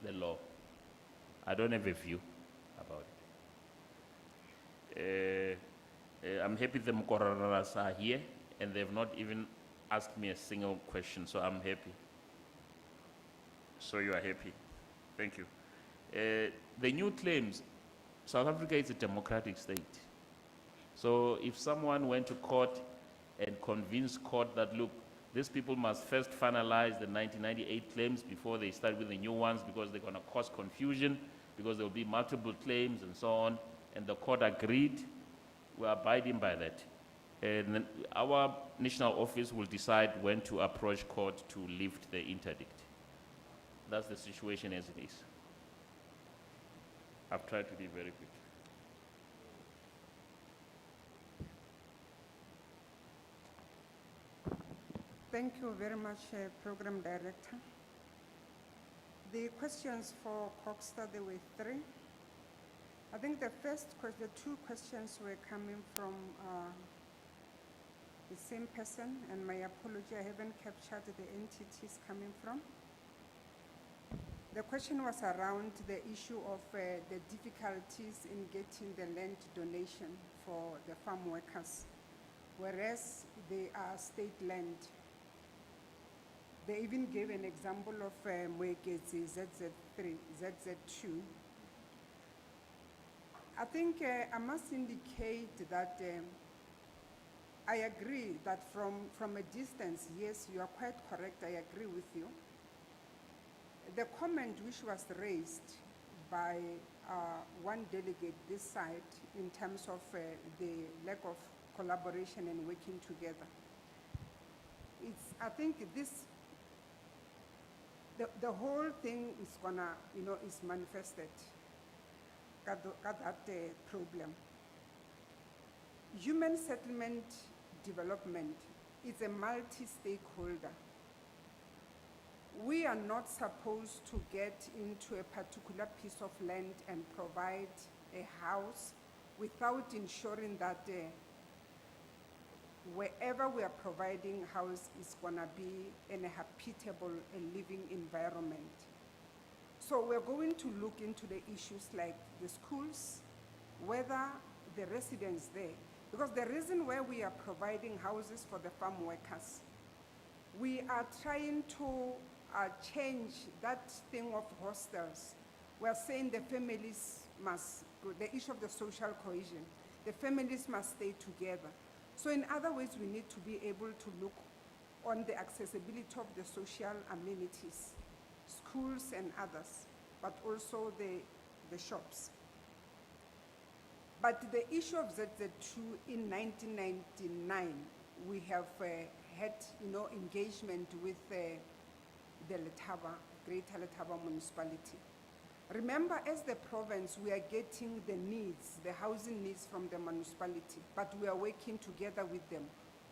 the law. I don't have a view about it. I'm happy the Mkoraras are here and they've not even asked me a single question, so I'm happy. So you are happy. Thank you. The new claims, South Africa is a democratic state. So if someone went to court and convinced court that, look, these people must first finalize the 1998 claims before they start with the new ones because they're going to cause confusion, because there will be multiple claims and so on, and the court agreed, we're abiding by that. And then our national office will decide when to approach court to lift the interdict. That's the situation as it is. I've tried to be very quick. Thank you very much, Program Director. The questions for Coxter, there were 3. I think the the 2 questions were coming from the same person, and my apology, I haven't captured the entities coming from. The question was around the issue of the difficulties in getting the land donation for the farm workers, whereas they are state land. They even gave an example of Mwekezi ZZ3, ZZ2. I think I must indicate that I agree that from a distance, yes, you are quite correct, I agree with you. The comment which was raised by one delegate this side in terms of the lack of collaboration and working together, I think the whole thing is gonna, is manifested, got that problem. Human settlement development is a multi-stakeholder. We are not supposed to get into a particular piece of land and provide a house without ensuring that wherever we are providing house is gonna be in a habitable and living environment. So we're going to look into the issues like the schools, whether the residents there, because the reason why we are providing houses for the farm workers, we are trying to change that thing of hostels. We're saying the families must, the issue of the social cohesion, the families must stay together. So in other ways, we need to be able to look on the accessibility of the social amenities, schools and others, but also the shops. But the issue of ZZ2 in 1999, we have had engagement with the Letaba, Greater Letaba municipality. Remember, as the province, we are getting the needs, the housing needs from the municipality, but we are working together with them.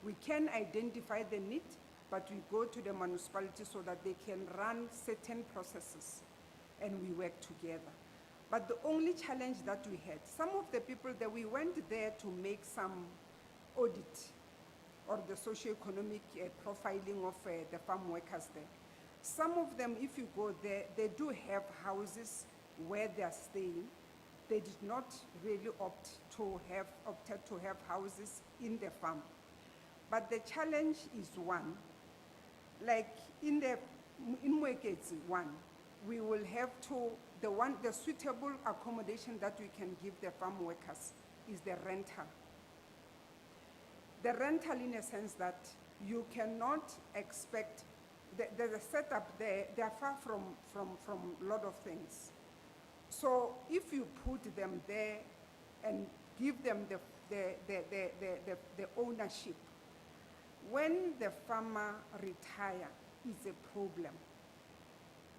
We can identify the need, but we go to the municipality so that they can run certain processes, and we work together. But the only challenge that we had, some of the people that we went there to make some audit or the socio-economic profiling of the farm workers there. Some of them, if you go there, they do have houses where they are staying. They did not really opted to have houses in the farm. But the challenge is one, like in Mwekezi one, we will have to, the suitable accommodation that we can give the farm workers is the rental. The rental in a sense that you cannot expect, the setup there, they are far from a lot of things. So if you put them there and give them the ownership, when the farmer retire, is a problem.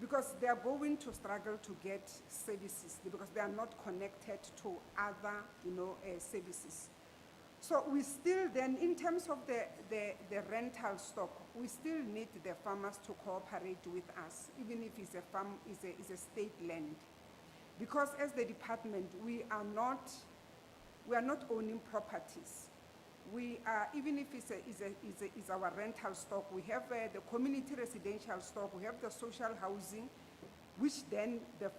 Because they are going to struggle to get services because they are not connected to other, services. So we still then, in terms of the rental stock, we still need the farmers to cooperate with us, even if it's a farm, is a state land. Because as the department, we are not owning properties. We are, even if it's our rental stock, we have the community residential stock, we have the social housing, which then the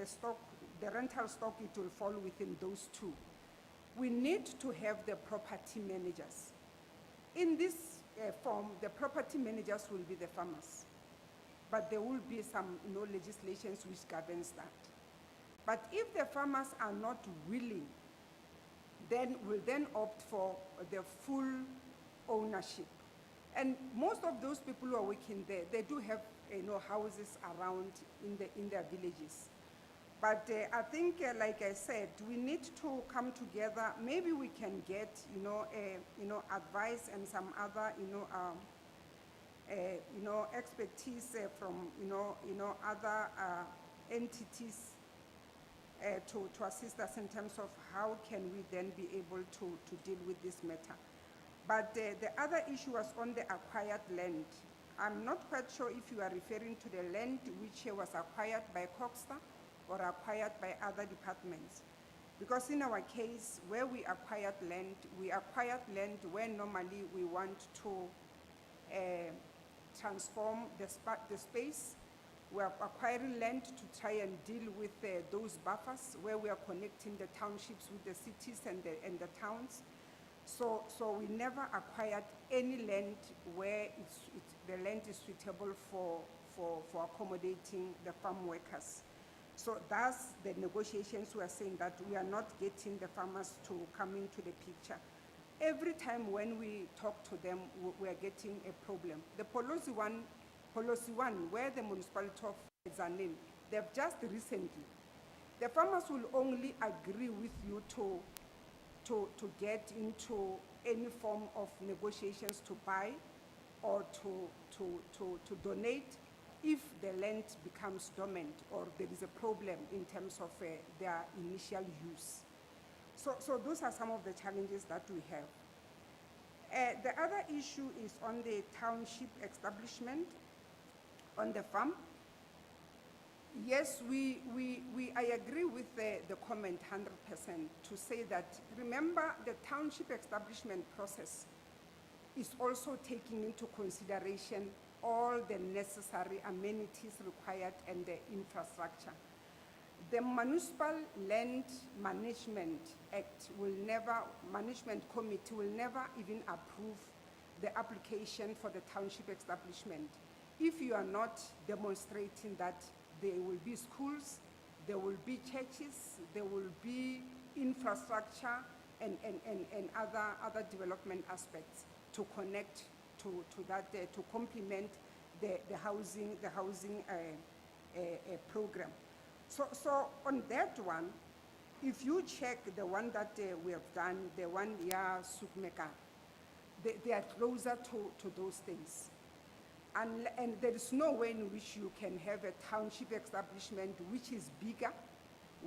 stock, the rental stock, it will fall within those two. we need to have the property managers. In this form, the property managers will be the farmers, but there will be some legislations which governs that. But if the farmers are not willing, then we'll then opt for the full ownership. And most of those people who are working there, they do have houses around in their villages. But I think, like I said, we need to come together. Maybe we can get advice and some other expertise from other entities to assist us in terms of how can we then be able to deal with this matter. But the other issue was on the acquired land. I'm not quite sure if you are referring to the land which was acquired by Coxstar or acquired by other departments. Because in our case, where we acquired land where normally we want to transform the space. We are acquiring land to try and deal with those buffers where we are connecting the townships with the cities and the towns. So we never acquired any land where the land is suitable for accommodating the farm workers. So that's the negotiations we are saying that we are not getting the farmers to come into the picture. Every time when we talk to them, we are getting a problem. The policy one, where the municipality of Zanin, they've just recently, the farmers will only agree with you to get into any form of negotiations to buy or to donate if the land becomes dormant or there is a problem in terms of their initial use. So those are some of the challenges that we have. The other issue is on the township establishment on the farm. Yes, I agree with the comment 100% to say that, remember, the township establishment process is also taking into consideration all the necessary amenities required and the infrastructure. The Municipal Land Management Act Management Committee will never even approve the application for the township establishment if you are not demonstrating that there will be schools, there will be churches, there will be infrastructure and other development aspects to connect to that, to complement the housing program. So on that one, if you check the one that we have done, the one year Sukmeka, they are closer to those things. And there is no way in which you can have a township establishment which is bigger,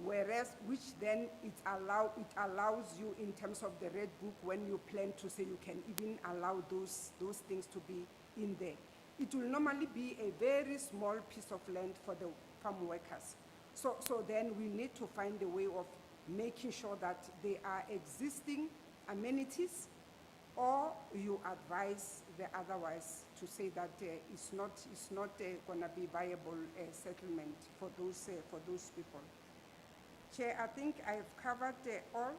which then it allows you in terms of the red book when you plan to say you can even allow those things to be in there. It will normally be a very small piece of land for the farm workers. So then we need to find a way of making sure that there are existing amenities, or you advise the otherwise to say that it's not going to be viable settlement for those people. Chair, I think I've covered all,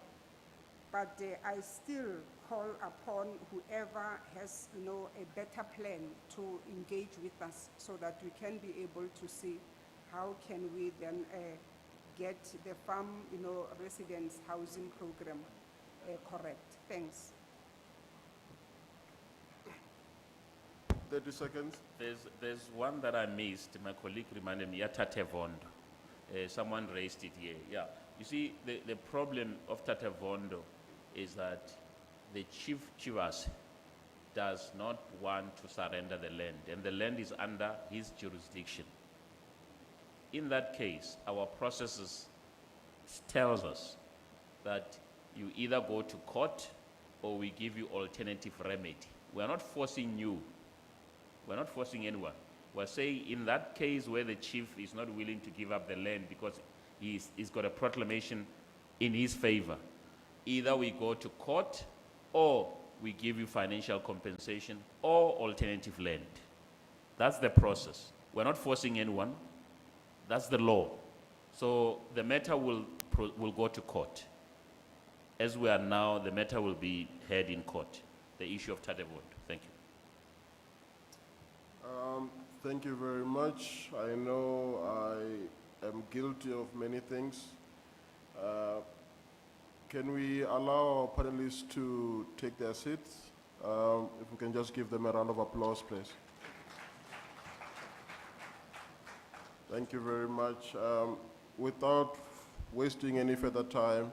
but I still call upon whoever has a better plan to engage with us so that we can be able to see how can we then get the farm residents housing program correct. Thanks. 30 seconds. There's one that I missed. My colleague reminded me, Tatevondo. Someone raised it here. Yeah. You see, the problem of Tatevondo is that the chief Chivas does not want to surrender the land, and the land is under his jurisdiction. In that case, our processes tells us that you either go to court or we give you alternative remedy. We are not forcing you. We're not forcing anyone. We're saying in that case where the chief is not willing to give up the land because he's got a proclamation in his favor, either we go to court or we give you financial compensation or alternative land. That's the process. We're not forcing anyone. That's the law. So the matter will go to court. As we are now, the matter will be heard in court, the issue of Tadevond. Thank you. Thank you very much. I know I am guilty of many things. Can we allow our panelists to take their seats? If we can just give them a round of applause, please. Thank you very much. Without wasting any further time,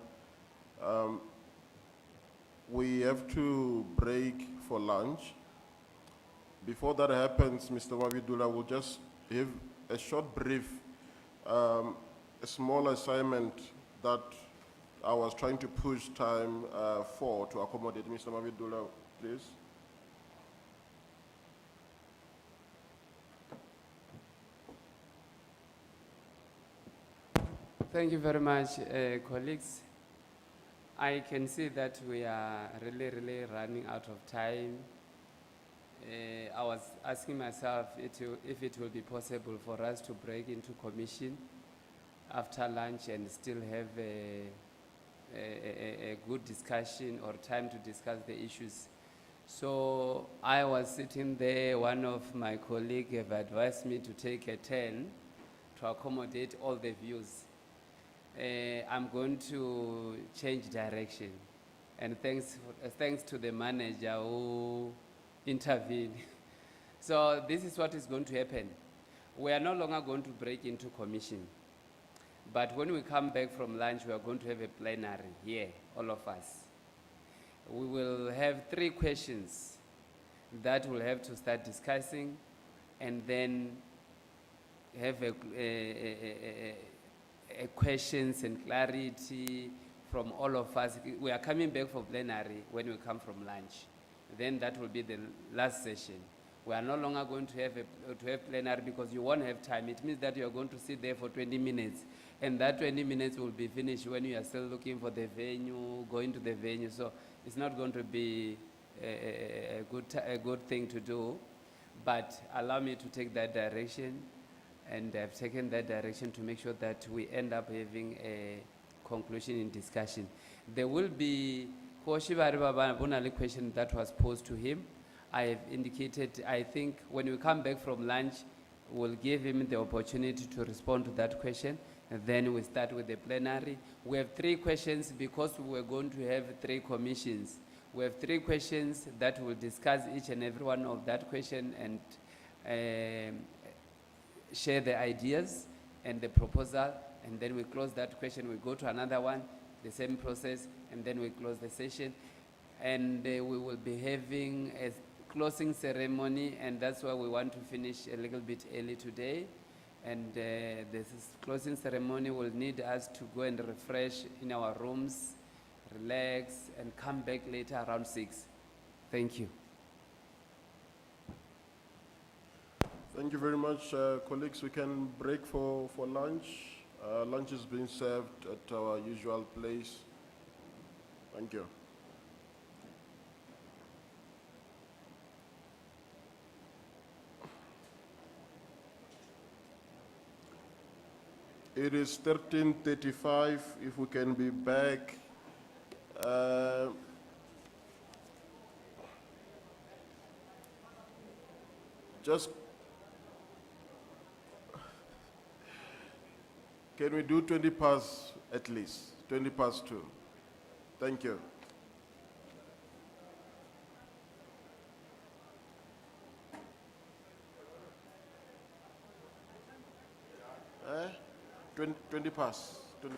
we have to break for lunch. Before that happens, Mr. Mabidula will just give a short brief, a small assignment that I was trying to push time for to accommodate. Mr. Mabidula, please. Thank you very much, colleagues. I can see that we are really running out of time. I was asking myself if it will be possible for us to break into commission after lunch and still have a good discussion or time to discuss the issues. So I was sitting there, one of my colleagues have advised me to take a turn to accommodate all the views. I'm going to change direction, and thanks to the manager who intervened. So this is what is going to happen. We are no longer going to break into commission, but when we come back from lunch, we are going to have a plenary here, all of us. We will have 3 questions that we'll have to start discussing, and then have a questions and clarity from all of us. We are coming back for plenary when we come from lunch. Then that will be the last session. We are no longer going to have plenary because you won't have time. It means that you are going to sit there for 20 minutes, and that 20 minutes will be finished when you are still looking for the venue, going to the venue. So it's not going to be a good thing to do, but allow me to take that direction. And I've taken that direction to make sure that we end up having a conclusion in discussion. There will be a question that was posed to him. I have indicated, I think when we come back from lunch, we'll give him the opportunity to respond to that question. And then we start with the plenary. We have 3 questions because we're going to have 3 commissions. We have 3 questions that will discuss each and every one of that question and share the ideas and the proposal, and then we close that question, we go to another one, the same process, and then we close the session. And we will be having a closing ceremony, and that's why we want to finish a little bit early today. And this closing ceremony will need us to go and refresh in our rooms, relax, and come back later around 6. Thank you. Thank you very much, colleagues. We can break for lunch. Lunch is being served at our usual place. Thank you. It is 13:35. If we can be back. Can we do 20 past at least? 20 past 2. Thank you. 20 past 2.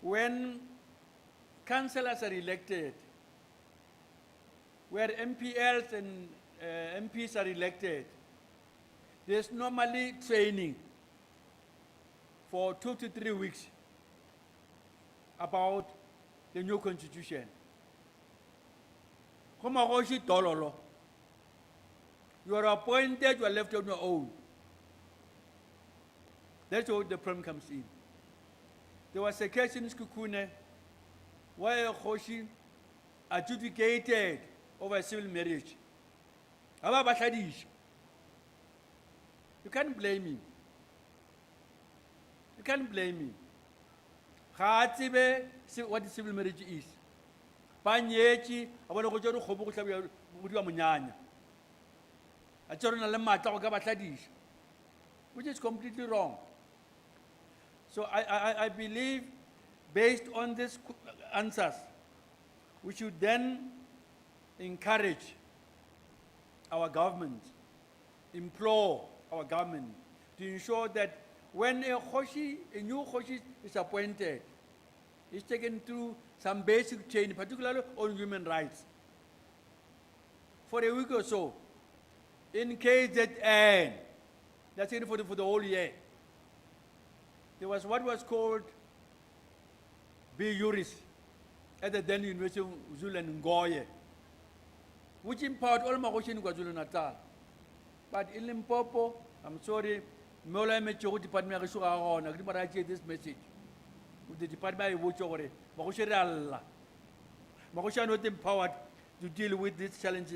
when councillors are elected, where MPLs and MPs are elected, there's normally training for 2 to 3 weeks about the new constitution. Komagoshi tololo. You are appointed, you are left on your own. That's where the problem comes in. There was a case in Skukune where a Khoshi adjudicated over a civil marriage. You can't blame him. You can't blame him. What the civil marriage is. Panyechi, I want to go to Hobo Munyanya. I told him, which is completely wrong. So I believe, based on these answers, we should then encourage our government, implore our government to ensure that when a new Khoshi is appointed, is taken through some basic training, particularly on human rights. For a week or so, in KZN, that's it for the whole year. There was what was called B. Juris at the then University of Zulu and Ngoye, which empowered all Makoshi in KwaZulu-Natal. But in Limpopo, I'm sorry, Mola Mecho Department of this message. With the Department of Wuchore, Makoshi Allah. Makoshi are not empowered to deal with this challenge.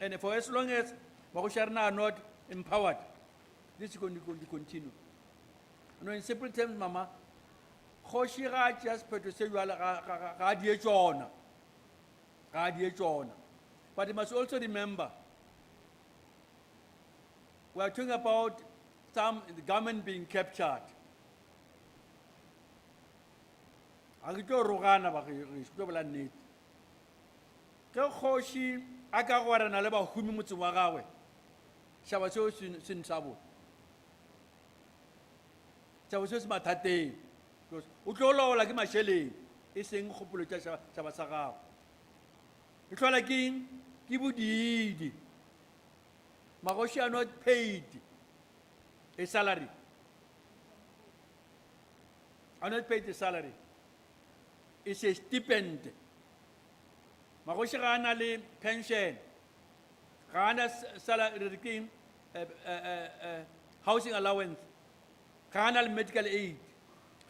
And for as long as Makoshi are not empowered, this is going to continue. No, in simple terms, Mama, Khoshira just put to say you are but you must also remember, we are talking about the government being captured. Agito Rogana Bakishobla need. Khoshi Agawara and Alaba Humimutu Wagawe. Shabaso Sin Sabu. Shabasos Matate. Because Utolo like Machele is saying Hopulita Shabasaga. It's all again, Kibudi. Magoshi are not paid a salary. Are not paid a salary. It's a stipend. Magoshi Ranali pension. Rana salary, housing allowance. Rana medical aid.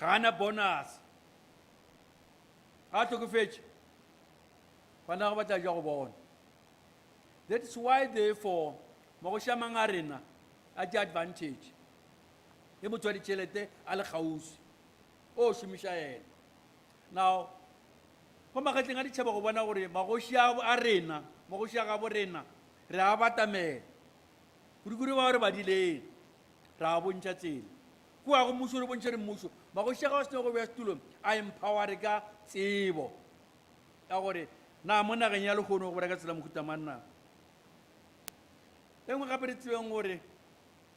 Rana bonus. How to go fetch? That's why, therefore, Mogosha Mangarina at the advantage. Emutuari Chelete, Al House. Oh, Shimishael. Now, Pomakating Chabana, Mogosha Arena, Mogosha Gaborena, Rabatame, Guru Badile, Rabun Chatin, Kuago Musur Buncher Musu, Mogosha was no over Tulum. I am Powariga, Sibo. Na mona ga nyalo go no go reka tsela mokuta manna engwe gape re tsweng gore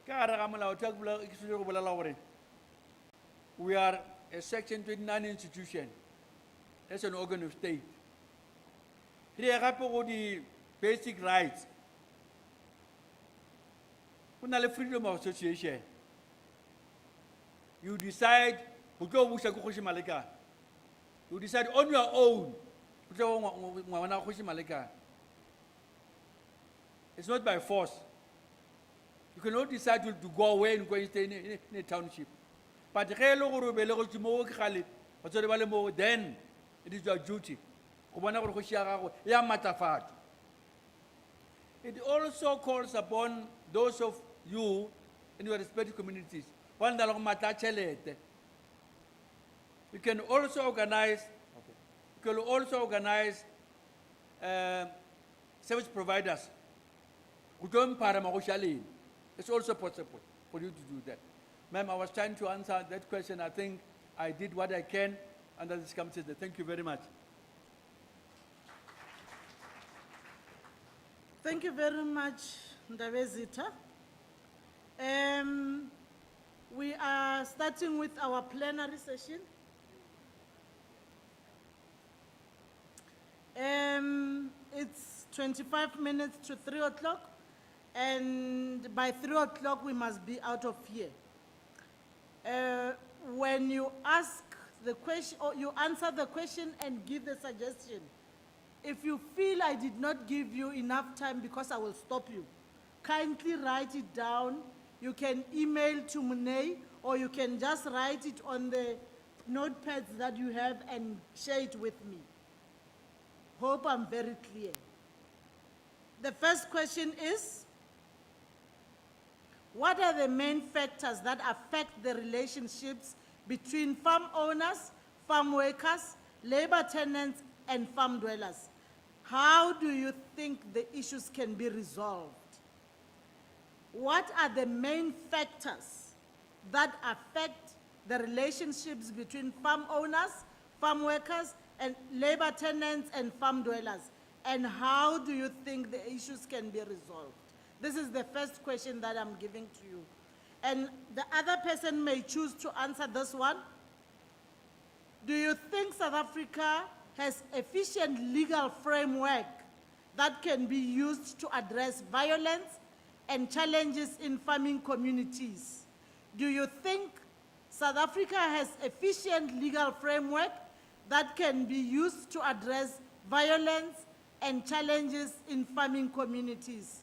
ka gare ga molao tla bula ke se go bolela gore we are a section 29 institution as an organ of state re gape go di basic rights kuna le freedom of association. You decide go tlo busa go khoshi maleka, you decide on your own. It's not by force. You cannot decide to go away and go and stay in a township. But then it is your duty. It also calls upon those of you in your respective communities. You can also organize service providers who don't paramagoshalin. It's also possible for you to do that. Ma'am, I was trying to answer that question. I think I did what I can under this committee. Thank you very much. Thank you very much, Ndabezitha. We are starting with our plenary session. It's 25 minutes to 3 o'clock, and by 3 o'clock we must be out of here. When you ask the question, or you answer the question and give the suggestion, if you feel I did not give you enough time because I will stop you, kindly write it down. You can email to Munei, or you can just write it on the notepads that you have and share it with me. Hope I'm very clear. The first question is, what are the main factors that affect the relationships between farm owners, farm workers, labor tenants, and farm dwellers? How do you think the issues can be resolved? What are the main factors that affect the relationships between farm owners, farm workers, and labor tenants and farm dwellers? And how do you think the issues can be resolved? This is the first question that I'm giving to you. And the other person may choose to answer this one. Do you think South Africa has efficient legal framework that can be used to address violence and challenges in farming communities? Do you think South Africa has efficient legal framework that can be used to address violence and challenges in farming communities?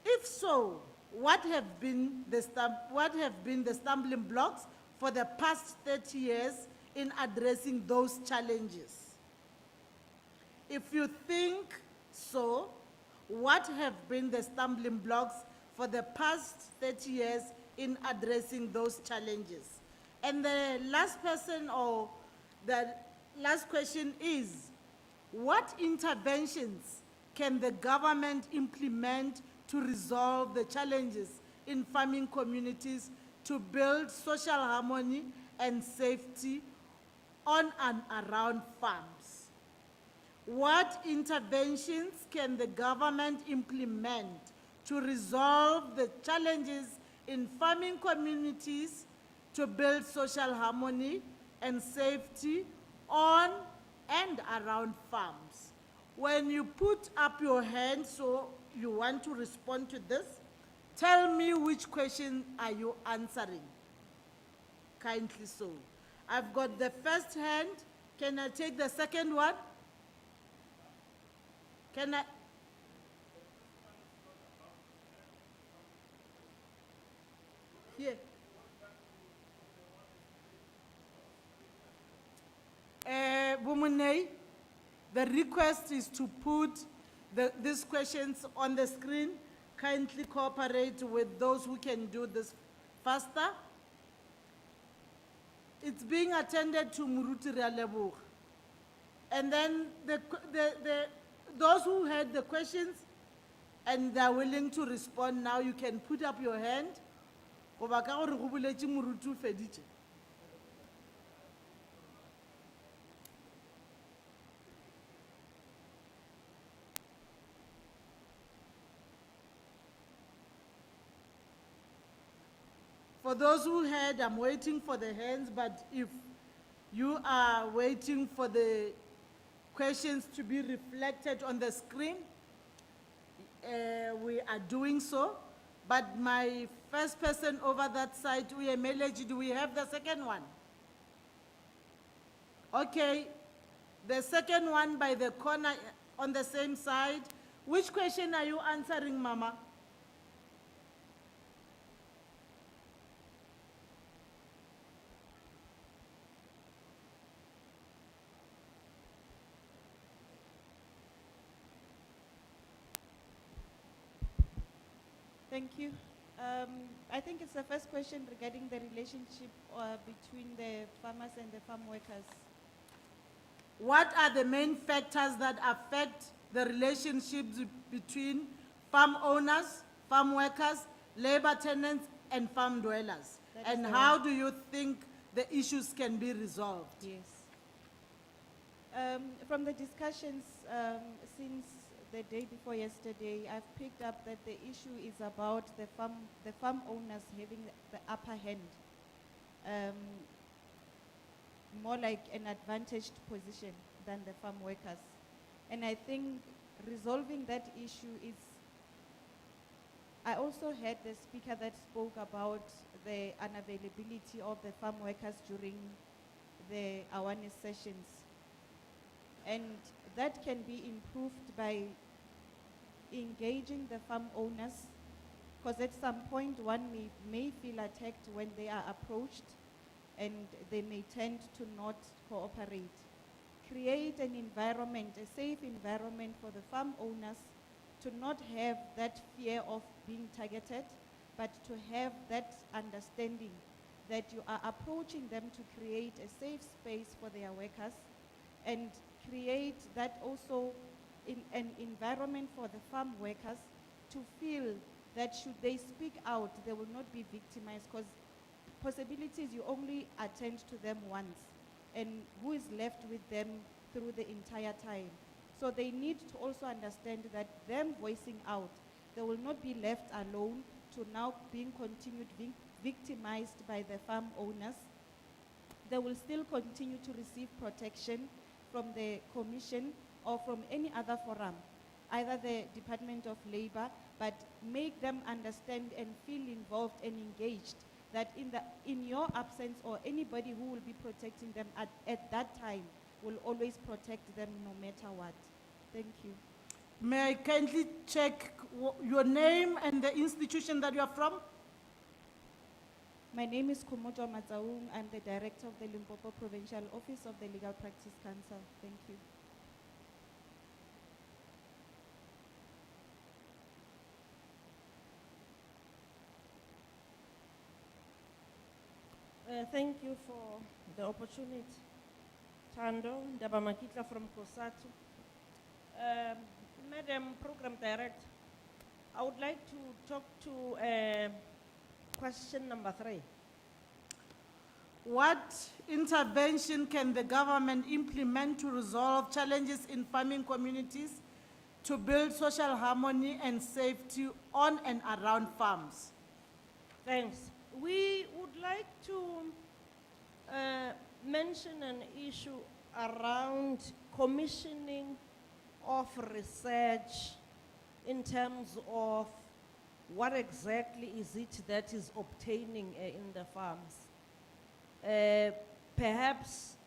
If so, what have been the stumbling blocks for the past 30 years in addressing those challenges? If you think so, what have been the stumbling blocks for the past 30 years in addressing those challenges? And the last person, or the last question is, what interventions can the government implement to resolve the challenges in farming communities to build social harmony and safety on and around farms? What interventions can the government implement to resolve the challenges in farming communities to build social harmony and safety on and around farms? When you put up your hand, so you want to respond to this, tell me which question are you answering. Kindly so. I've got the first hand. Can I take the second one? Can I? Here. Bumunei, the request is to put these questions on the screen. Kindly cooperate with those who can do this faster. It's being attended to Muruti Realebur. And then those who had the questions and they're willing to respond now, you can put up your hand. For those who had, I'm waiting for the hands, but if you are waiting for the questions to be reflected on the screen, we are doing so. But my first person over that side, do we have the second one? Okay, the second one by the corner on the same side. Which question are you answering, Mama? Thank you. I think it's the first question regarding the relationship between the farmers and the farm workers. What are the main factors that affect the relationships between farm owners, farm workers, labor tenants, and farm dwellers? And how do you think the issues can be resolved? Yes. From the discussions since the day before yesterday, I've picked up that the issue is about the farm owners having the upper hand, more like an advantaged position than the farm workers. And I think resolving that issue is, I also heard the speaker that spoke about the unavailability of the farm workers during the awareness sessions. And that can be improved by engaging the farm owners, because at some point one may feel attacked when they are approached and they may tend to not cooperate. Create an environment, a safe environment for the farm owners to not have that fear of being targeted, but to have that understanding that you are approaching them to create a safe space for their workers, and create that also in an environment for the farm workers to feel that should they speak out, they will not be victimized, because possibilities you only attend to them once, and who is left with them through the entire time. So they need to also understand that them voicing out, they will not be left alone to now being continued victimized by the farm owners. They will still continue to receive protection from the commission or from any other forum, either the Department of Labor, but make them understand and feel involved and engaged, that in your absence or anybody who will be protecting them at that time will always protect them no matter what. Thank you. May I kindly check your name and the institution that you are from? My name is Kumutwa Matsaung. I'm the director of the Limpopo Provincial Office of the Legal Practice Council. Thank you. Thank you for the opportunity. Tando, Indaba Makitla from Kosatu. Madam Program Director, I would like to talk to question number 3. What intervention can the government implement to resolve challenges in farming communities to build social harmony and safety on and around farms? Thanks. We would like to mention an issue around commissioning of research in terms of what exactly is it that is obtaining in the farms. Perhaps,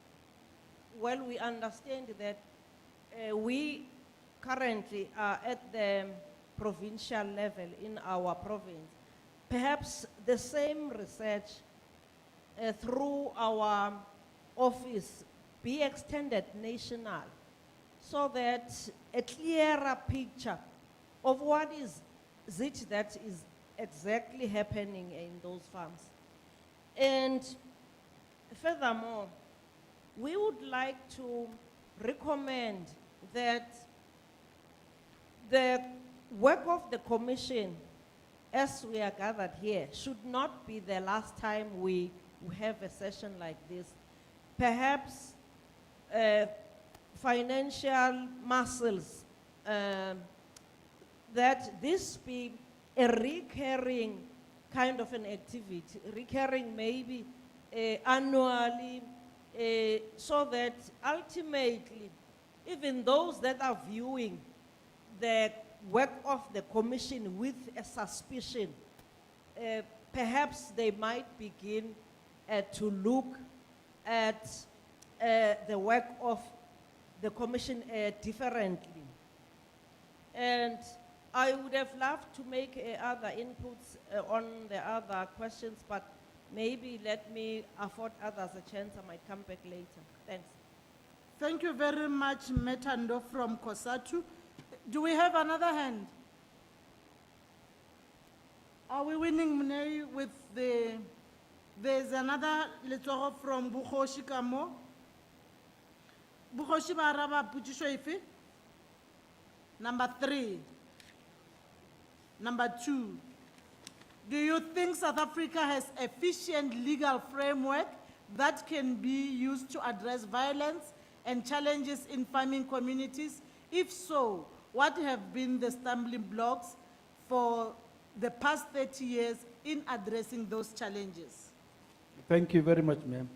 well, we understand that we currently are at the provincial level in our province. Perhaps the same research through our office be extended national, so that a clearer picture of what is it that is exactly happening in those farms. And furthermore, we would like to recommend that the work of the commission, as we are gathered here, should not be the last time we have a session like this. Perhaps financial muscles, that this be a recurring kind of an activity, recurring maybe annually, so that ultimately, even those that are viewing the work of the commission with a suspicion, perhaps they might begin to look at the work of the commission differently. And I would have loved to make other inputs on the other questions, but maybe let me afford others a chance. I might come back later. Thanks. Thank you very much, Metando from Kosatu. Do we have another hand? Are we winning money with the... There's another letoro from Bukhoshi Kamo. Bukhoshi Baraba Puchishoifi. Number 3. Number 2. Do you think South Africa has efficient legal framework that can be used to address violence and challenges in farming communities? If so, what have been the stumbling blocks for the past 30 years in addressing those challenges? Thank you very much, ma'am.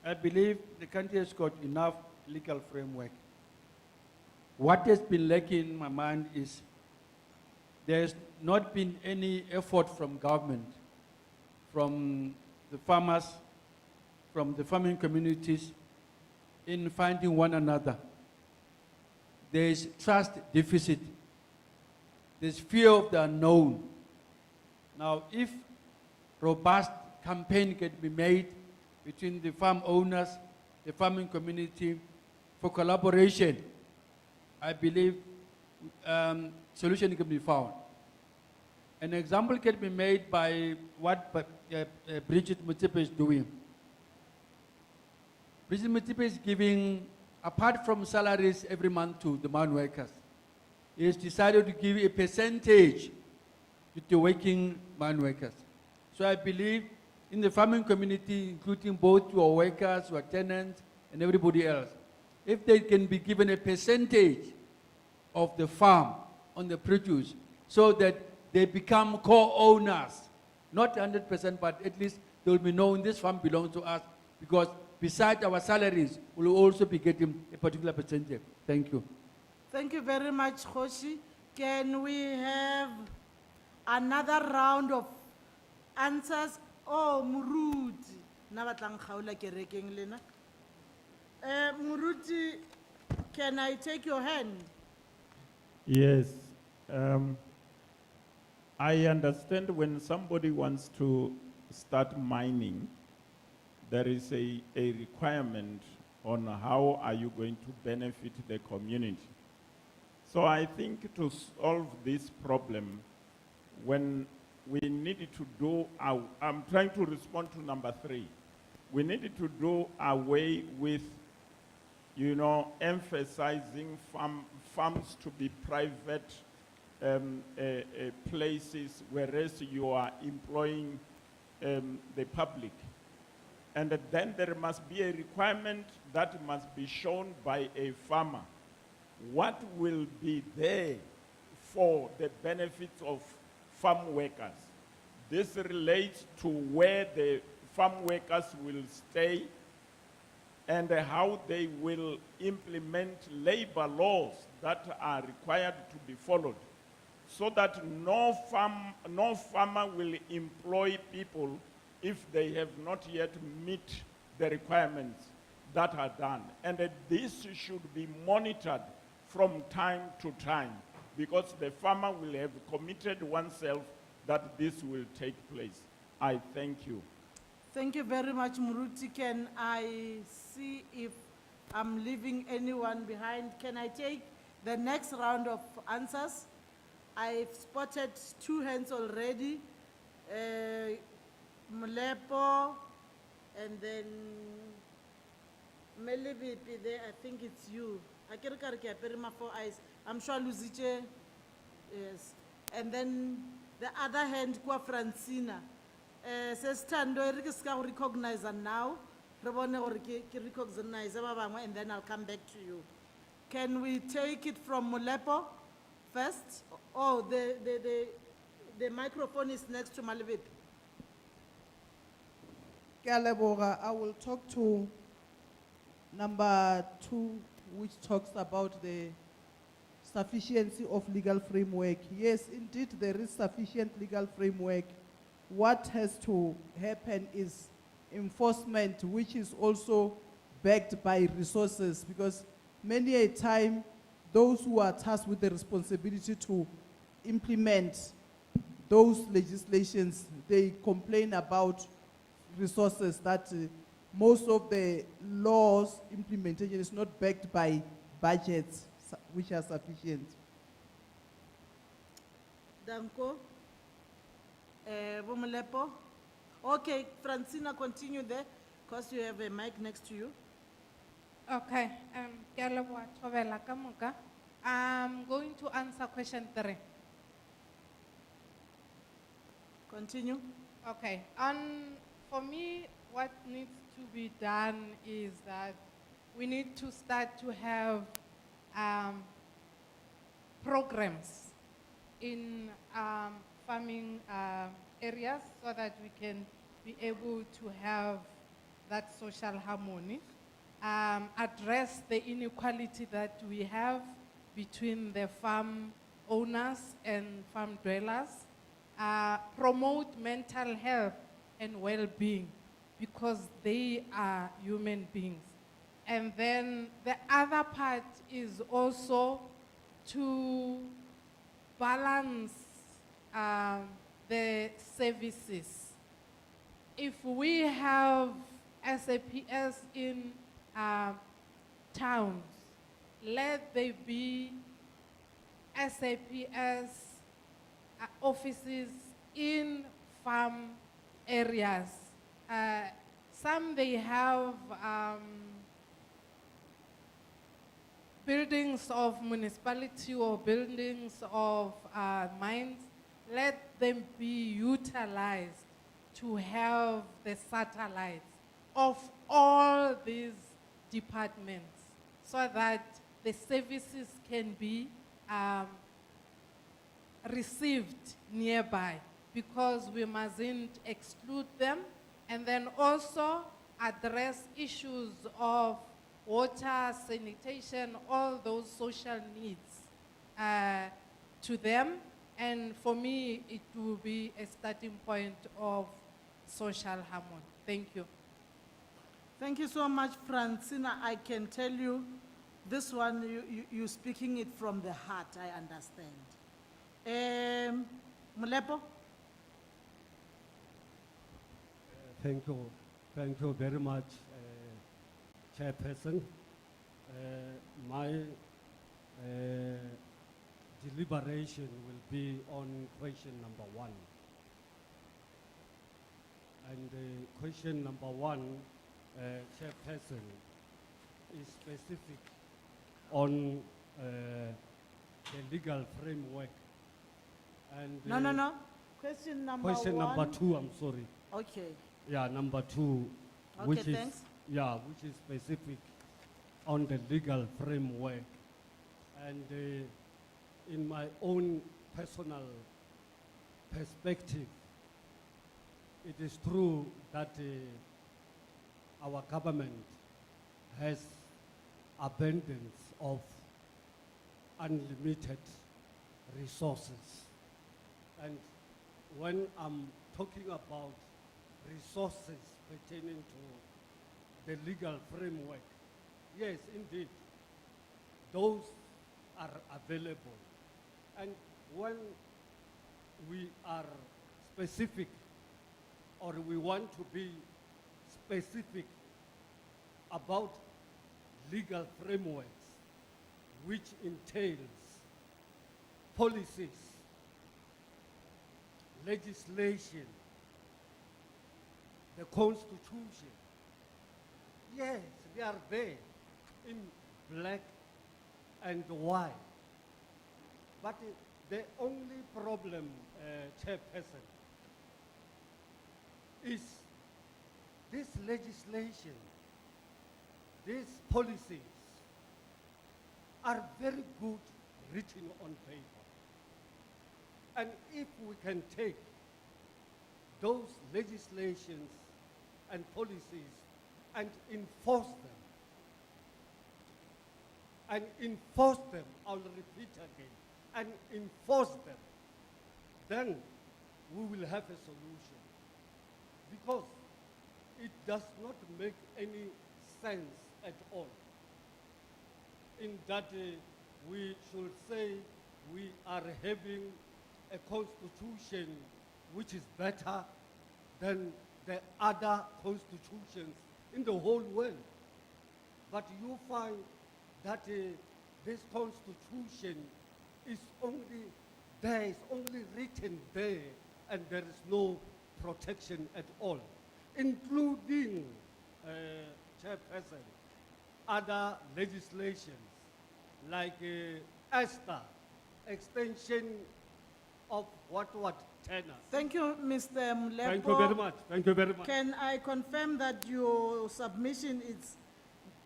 I believe the country has got enough legal framework. what has been lacking in my mind is there's not been any effort from government, from the farmers, from the farming communities in finding one another. There is trust deficit. There's fear of the unknown. Now, if robust campaign can be made between the farm owners, the farming community for collaboration, I believe solution can be found. An example can be made by what Bridget Mutipe is doing. Bridget Mutipe is giving, apart from salaries every month to the mine workers, he has decided to give a percentage to the working mine workers. So I believe in the farming community, including both your workers, your tenants, and everybody else, if they can be given a percentage of the farm on the produce so that they become co-owners, not 100%, but at least they will be known this farm belongs to us, because besides our salaries, we will also be getting a particular percentage. Thank you. Thank you very much, Khoshi. Can we have another round of answers? Oh, Muruti. Na batlang kgaola kerekeng lena. Muruti, can I take your hand? Yes. I understand when somebody wants to start mining, there is a requirement on how are you going to benefit the community. So I think to solve this problem, when we need to do, I'm trying to respond to number 3. We need to do away with, emphasizing farms to be private places, whereas you are employing the public. And then there must be a requirement that must be shown by a farmer. What will be there for the benefits of farm workers? This relates to where the farm workers will stay and how they will implement labor laws that are required to be followed, so that no farmer will employ people if they have not yet met the requirements that are done. And this should be monitored from time to time, because the farmer will have committed oneself that this will take place. I thank you. Thank you very much, Muruti. Can I see if I'm leaving anyone behind? Can I take the next round of answers? I've spotted 2 hands already. Mulepo, and then Melibipi there, I think it's you. I'm sure Luziche, yes. And then the other hand, Kwa Francina. Says Tando, I recognize her now. Recognize and then I'll come back to you. Can we take it from Mulepo first? Oh, the microphone is next to Malibipi. I will talk to number 2, which talks about the sufficiency of legal framework. Yes, indeed, there is sufficient legal framework. What has to happen is enforcement, which is also backed by resources, because many a time, those who are tasked with the responsibility to implement those legislations, they complain about resources, that most of the laws implementation is not backed by budgets which are sufficient. Danko, Bomolepo. Okay, Francina, continue there, because you have a mic next to you. Okay, I'm going to answer question 3. Continue. Okay, for me, what needs to be done is that we need to start to have programs in farming areas, so that we can be able to have that social harmony, address the inequality that we have between the farm owners and farm dwellers, promote mental health and well-being because they are human beings. And then the other part is also to balance the services. If we have SAPS in towns, let there be SAPS offices in farm areas. Some they have buildings of municipality or buildings of mines. Let them be utilized to have the satellites of all these departments so that the services can be received nearby, because we mustn't exclude them, and then also address issues of water, sanitation, all those social needs to them. And for me, it will be a starting point of social harmony. Thank you. Thank you so much, Francina. I can tell you, this one, you're speaking it from the heart, I understand. Molepo? Thank you very much, Chairperson. My deliberation will be on question number 1. And question number 1, Chairperson, is specific on the legal framework. And No. Question number 1. Question number 2, I'm sorry. Okay. Yeah, number 2, Okay, which is thanks. which is specific on the legal framework. And in my own personal perspective, it is true that our government has abundance of unlimited resources. And when I'm talking about resources pertaining to the legal framework, yes, indeed, those are available. And when we are specific, or we want to be specific about legal frameworks, which entails policies, legislation, the Constitution, yes, they are there in black and white. But the only problem, Chairperson, is this legislation, these policies are very good written on paper. And if we can take those legislations and policies and enforce them, I'll repeat again, and enforce them, then we will have a solution. Because it does not make any sense at all in that we should say we are having a constitution which is better than the other constitutions in the whole world. But you find that this constitution is only written there, and there is no protection at all, including, Chairperson, other legislations like ESTA, extension of what tenor. Thank you, Mr. Mlepo. Thank you very much. Thank you very much. Can I confirm that your submission is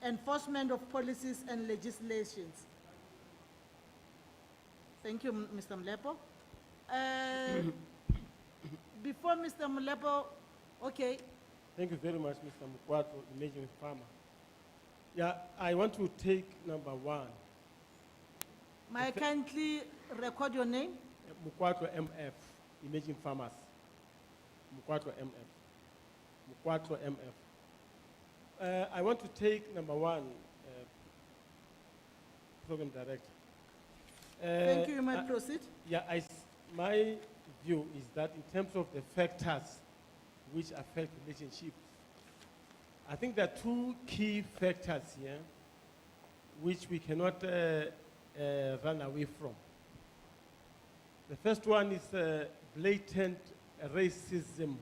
enforcement of policies and legislations? Thank you, Mr. Mlepo. Before Mr. Mlepo, okay. Thank you very much, Mr. Mukwato, Emerging Farmer. Yeah, I want to take number 1. May I kindly record your name? Mukwato MF, Emerging Farmers. Mukwato MF. Mukwato MF. I want to take number one, Program Director. Thank you, you may proceed. Yeah, my view is that in terms of the factors which affect relationships, I think there are two key factors here which we cannot run away from. The first one is blatant racism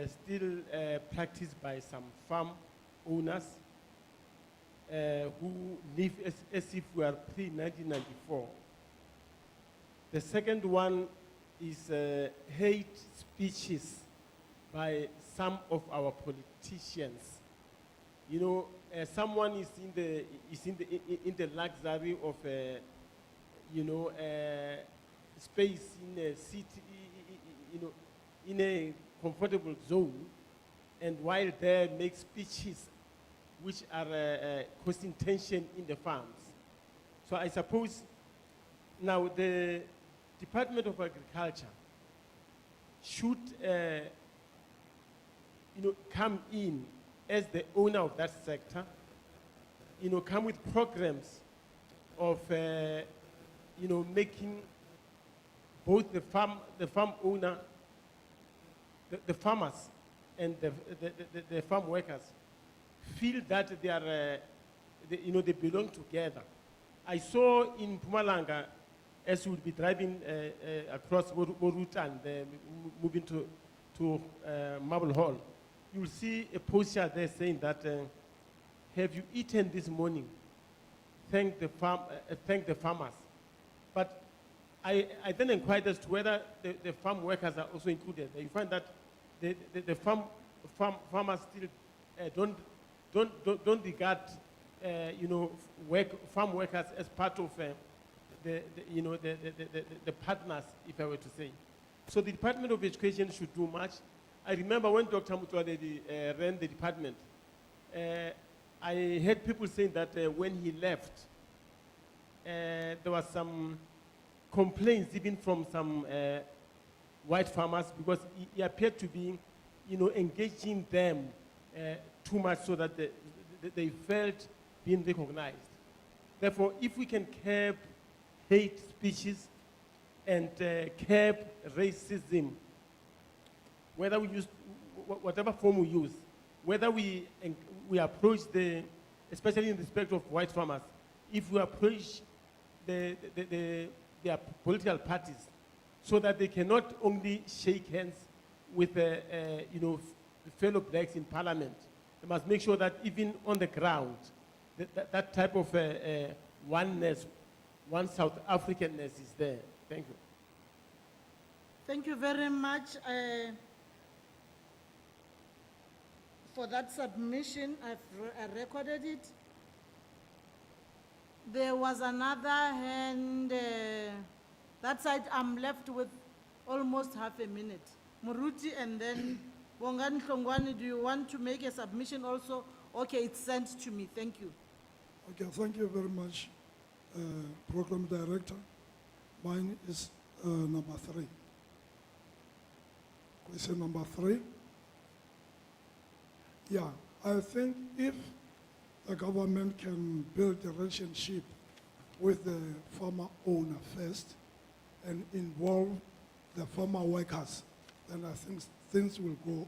still practiced by some farm owners who live as if we are pre-1994. The second one is hate speeches by some of our politicians. You know, someone is in the luxury of space in a city, in a comfortable zone, and while there make speeches which are causing tension in the farms. So I suppose now the Department of Agriculture should come in as the owner of that sector, come with programs of making both the farm owner, the farmers, and the farm workers feel that they are, they belong together. I saw in Mpumalanga, as you would be driving across Boruta and moving to Marble Hall, you will see a poster there saying that, have you eaten this morning? Thank the farmers. But I then inquired as to whether the farm workers are also included. You find that the farmers still don't regard farm workers as part of the partners, if I were to say. So the Department of Education should do much. I remember when Dr. Mutwaledi ran the department, I heard people saying that when he left, there was some complaints even from some white farmers because he appeared to be, engaging them too much so that they felt being recognized. Therefore, if we can curb hate speeches and curb racism, whether we use whatever form we use, whether we approach especially in respect of white farmers, if we approach their political parties so that they cannot only shake hands with fellow blacks in parliament, they must make sure that even on the ground, that type of oneness, one South Africanness is there. Thank you. Thank you very much for that submission. I recorded it. There was another hand. That side, I'm left with almost half a minute. Muruti and then Bongani Kongwani, do you want to make a submission also? Okay, it's sent to me. Thank you. Okay, thank you very much, Program Director. Mine is number 3. Question number 3. Yeah, I think if the government can build a relationship with the farmer owner first and involve the farmer workers, then I think things will go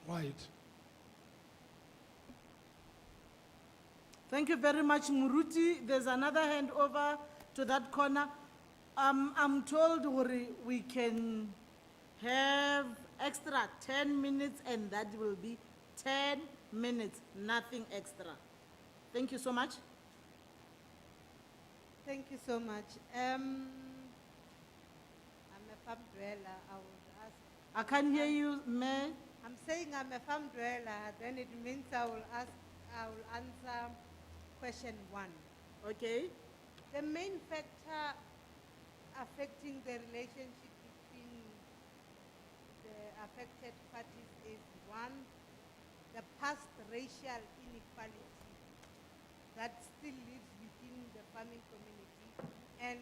right. Thank you very much, Muruti. There's another hand over to that corner. I'm told we can have extra 10 minutes and that will be 10 minutes, nothing extra. Thank you so much. Thank you so much. I'm a farm dweller. I would ask. I can't hear you, May. I'm saying I'm a farm dweller. Then it means I will answer question 1. Okay. The main factor affecting the relationship between the affected parties is 1, the past racial inequality that still lives within the farming community. and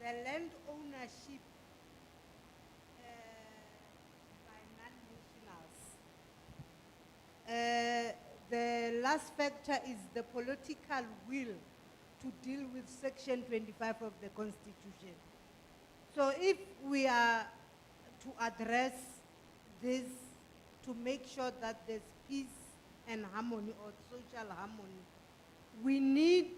the land ownership by non-nationals. The last factor is the political will to deal with Section 25 of the Constitution. So if we are to address this, to make sure that there's peace and harmony or social harmony, we need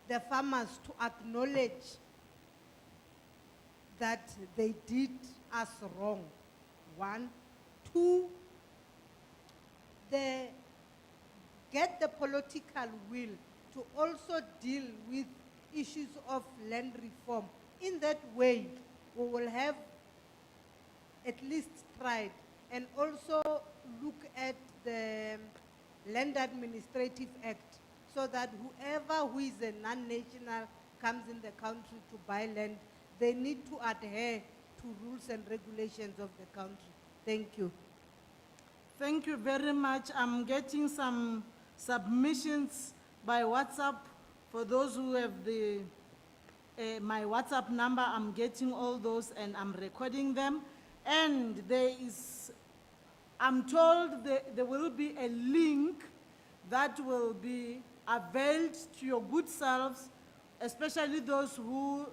the farmers to acknowledge that they did us wrong. One. Two, get the political will to also deal with issues of land reform. In that way, we will have at least tried, and also look at the Land Administrative Act, so that whoever who is a non-national comes in the country to buy land, they need to adhere to rules and regulations of the country. Thank you. Thank you very much. I'm getting some submissions by WhatsApp. For those who have my WhatsApp number, I'm getting all those and I'm recording them. And I'm told there will be a link that will be availed to your good selves, especially those who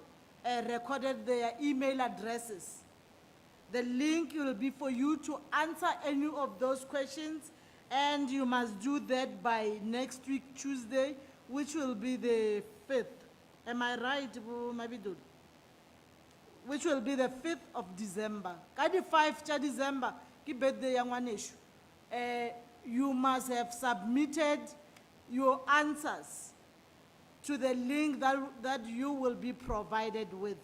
recorded their email addresses. The link will be for you to answer any of those questions, and you must do that by next week, Tuesday, which will be the 5th. Am I right, Mabidul? Which will be the 5th of December. Kadi 5th December, ki birthday yang waneshu. You must have submitted your answers to the link that you will be provided with.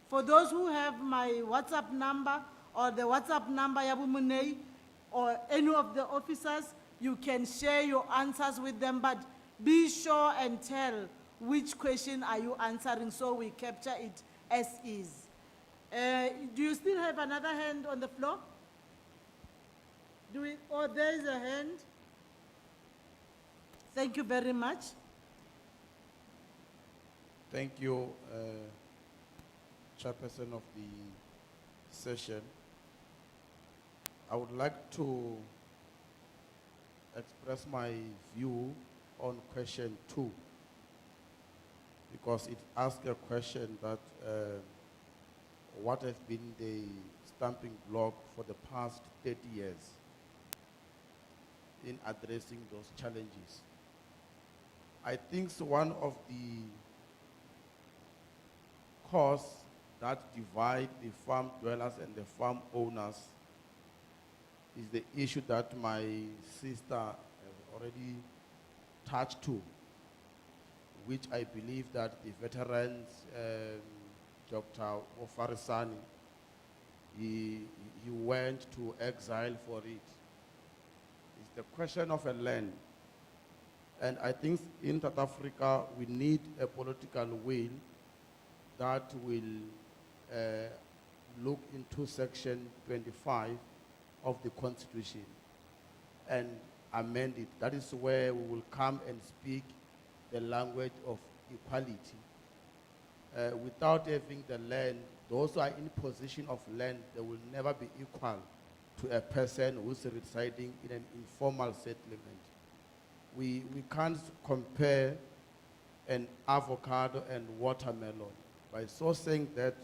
For those who have my WhatsApp number or the WhatsApp number Yabu Munei or any of the officers, you can share your answers with them, but be sure and tell which question are you answering so we capture it as is. Do you still have another hand on the floor? Or there is a hand? Thank you very much. Thank you, Chairperson of the session. I would like to express my view on question 2, because it asks a question that what has been the stumbling block for the past 30 years in addressing those challenges. I think one of the cause that divide the farm dwellers and the farm owners is the issue that my sister has already touched to, which I believe that the veterans, Dr. Ofarisani, he went to exile for it. It's the question of a land. And I think in South Africa, we need a political will that will look into Section 25 of the Constitution and amend it. That is where we will come and speak the language of equality. Without having the land, those who are in possession of land, they will never be equal to a person who's residing in an informal settlement. We can't compare an avocado and watermelon. By so saying that,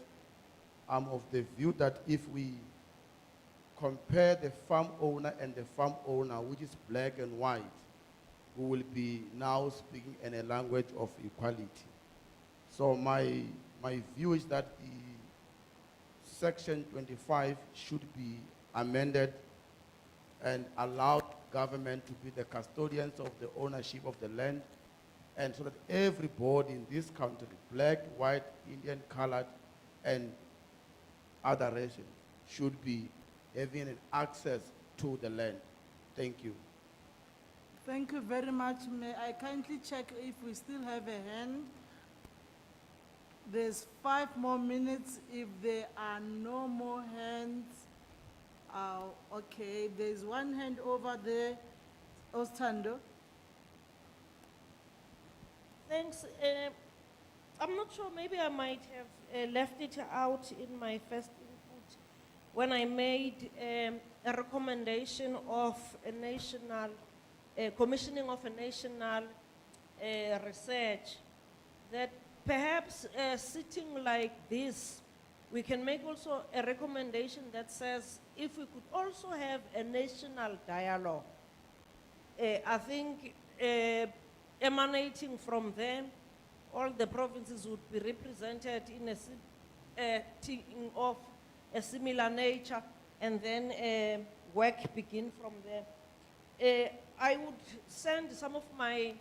I'm of the view that if we compare the farm owner and the farm owner, which is black and white, we will be now speaking in a language of equality. So my view is that the Section 25 should be amended and allow government to be the custodians of the ownership of the land, and so that everybody in this country, black, white, Indian, colored, and other races, should be having an access to the land. Thank you. Thank you very much. May I kindly check if we still have a hand? There's 5 more minutes. If there are no more hands, okay, there's one hand over there. Ostando. Thanks. I'm not sure, maybe I might have left it out in my first input when I made a recommendation of a national, commissioning of a national research, that perhaps sitting like this, we can make also a recommendation that says if we could also have a national dialogue, I think emanating from them, all the provinces would be represented in a thing of a similar nature, and then work begin from there. I would send some of my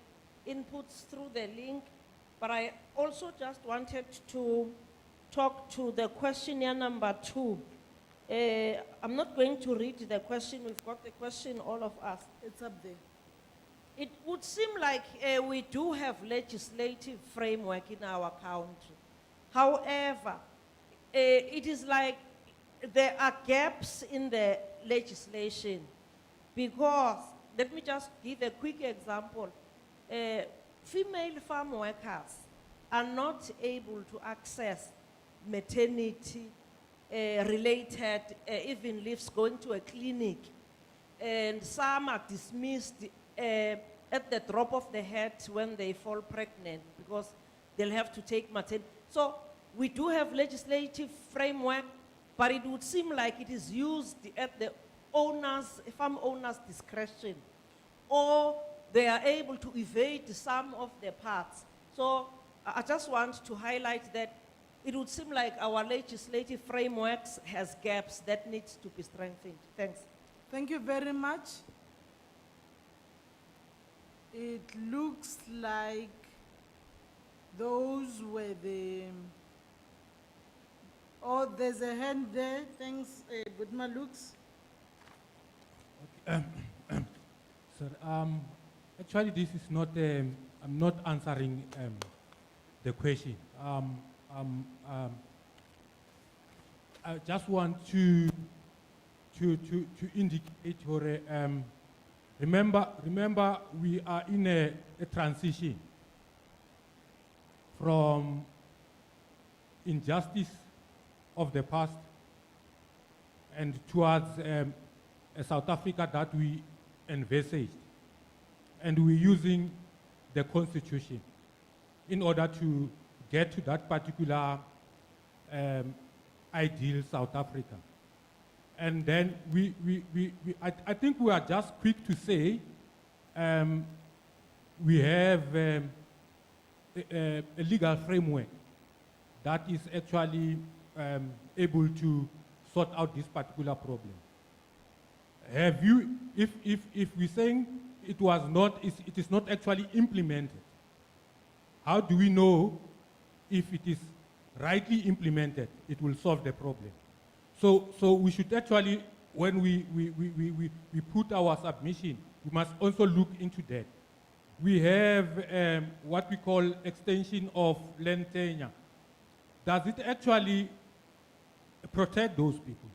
inputs through the link, but I also just wanted to talk to the questionnaire number 2. I'm not going to read the question. We've got the question, all of us. It's up there. It would seem like we do have legislative framework in our country. However, it is like there are gaps in the legislation, because, let me just give a quick example. Female farm workers are not able to access maternity related, even leaves, going to a clinic, and some are dismissed at the drop of the hat when they fall pregnant, because they'll have to take maternity. So we do have legislative framework, but it would seem like it is used at the farm owner's discretion, or they are able to evade some of the parts. So I just want to highlight that it would seem like our legislative frameworks has gaps that needs to be strengthened. Thanks. Thank you very much. It looks like those were the, oh, there's a hand there. Thanks, Budma Lux. Sir, actually this is not, I'm not answering the question. I just want to indicate, or remember we are in a transition from injustice of the past and towards a South Africa that we envisaged. And we're using the Constitution in order to get to that particular ideal South Africa. And then I think we are just quick to say we have a legal framework that is actually able to sort out this particular problem. Have you, if we're saying it was not, it is not actually implemented, how do we know if it is rightly implemented, it will solve the problem? So we should actually, when we put our submission, we must also look into that. We have what we call extension of land tenure. Does it actually protect those people?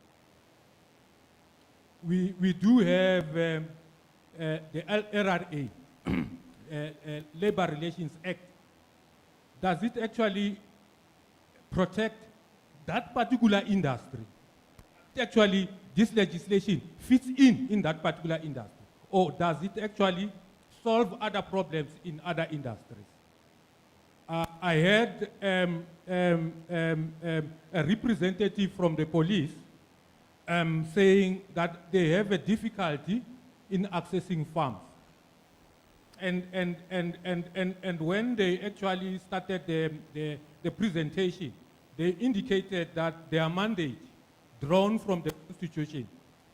We do have the LRA, Labor Relations Act. Does it actually protect that particular industry? Actually, this legislation fits in that particular industry? Or does it actually solve other problems in other industries? I heard a representative from the police saying that they have a difficulty in accessing farms. And when they actually started the presentation, they indicated that their mandate, drawn from the Constitution,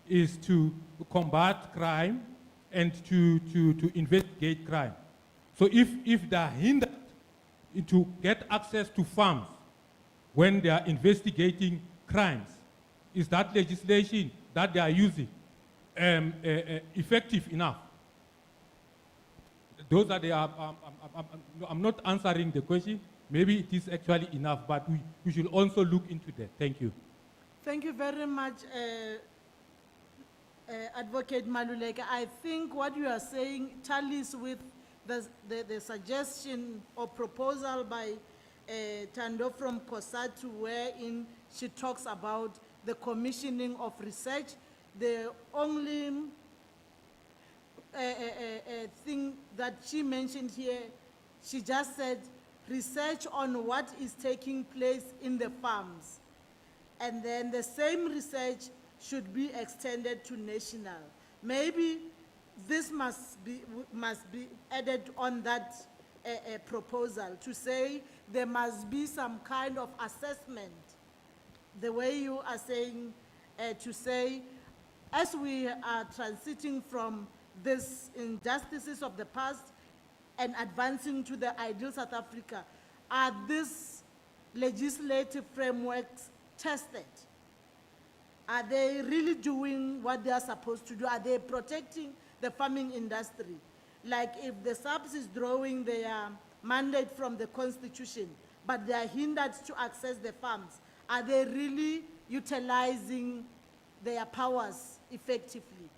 is to combat crime and to investigate crime. So if they are hindered to get access to farms when they are investigating crimes, is that legislation that they are using effective enough? Those are the, I'm not answering the question. Maybe it is actually enough, but we should also look into that. Thank you. Thank you very much, Advocate Maluleka. I think what you are saying tallies with the suggestion or proposal by Tando from COSATU, wherein she talks about the commissioning of research. The only thing that she mentioned here, she just said research on what is taking place in the farms. And then the same research should be extended to national. Maybe this must be added on that proposal to say there must be some kind of assessment, the way you are saying, to say, as we are transiting from these injustices of the past and advancing to the ideal South Africa, are these legislative frameworks tested? Are they really doing what they are supposed to do? Are they protecting the farming industry? Like if the SAPS is drawing their mandate from the Constitution, but they are hindered to access the farms, are they really utilizing their powers effectively?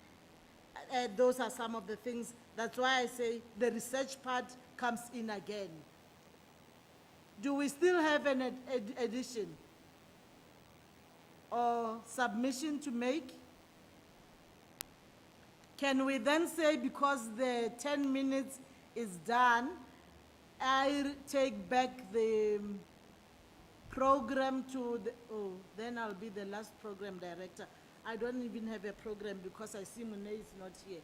Those are some of the things. That's why I say the research part comes in again. Do we still have an addition or submission to make? Can we then say, because the 10 minutes is done, I take back the program to the, then I'll be the last program director. I don't even have a program because I see Mune is not here.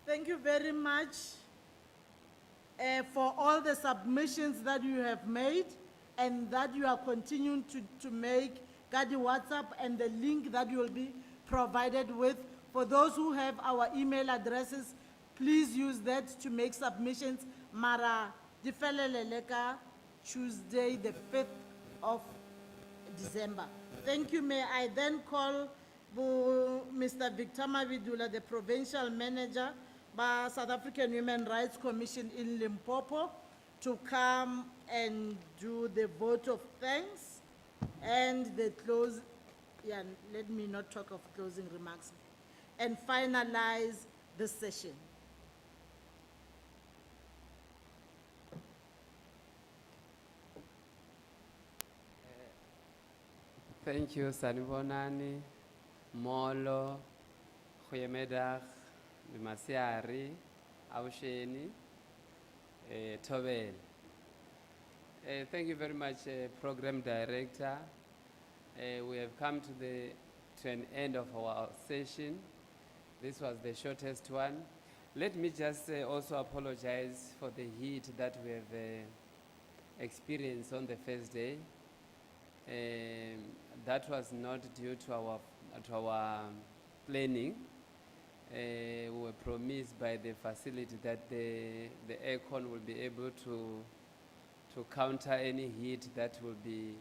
Thank you very much for all the submissions that you have made and that you are continuing to make. Got the WhatsApp and the link that you will be provided with. For those who have our email addresses, please use that to make submissions. Mara Difeleleleka, Tuesday, the 5th of December. Thank you. May I then call Mr. Victor Mavidula, the provincial manager by South African Human Rights Commission in Limpopo, to come and do the vote of thanks and the close, yeah, let me not talk of closing remarks, and finalize the session. Thank you, Sanibonani, Molo, Khuyemedach, Masiari, Ausheni, Tobel. Thank you very much, Program Director. We have come to an end of our session. This was the shortest one. Let me just also apologize for the heat that we have experienced on the first day. That was not due to our planning. We were promised by the facility that the aircon will be able to counter any heat that will be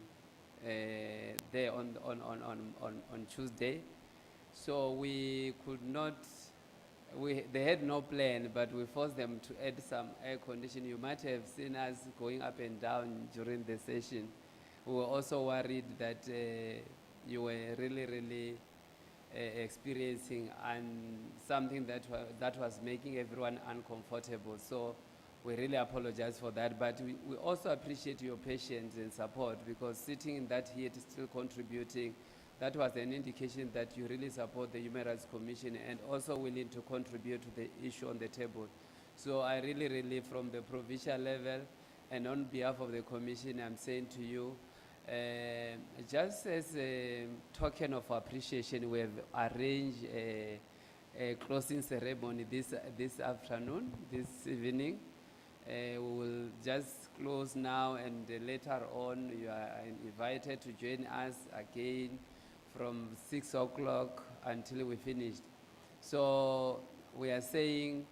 there on Tuesday. So we could not, they had no plan, but we forced them to add some air conditioning. You might have seen us going up and down during the session. We were also worried that you were really experiencing something that was making everyone uncomfortable. So we really apologize for that, but we also appreciate your patience and support, because sitting in that heat, still contributing, that was an indication that you really support the Human Rights Commission and also willing to contribute to the issue on the table. So I really, from the provincial level and on behalf of the Commission, I'm saying to you, just as a token of appreciation, we have arranged a closing ceremony this afternoon, this evening. We will just close now, and later on you are invited to join us again from 6 o'clock until we finished. So we are saying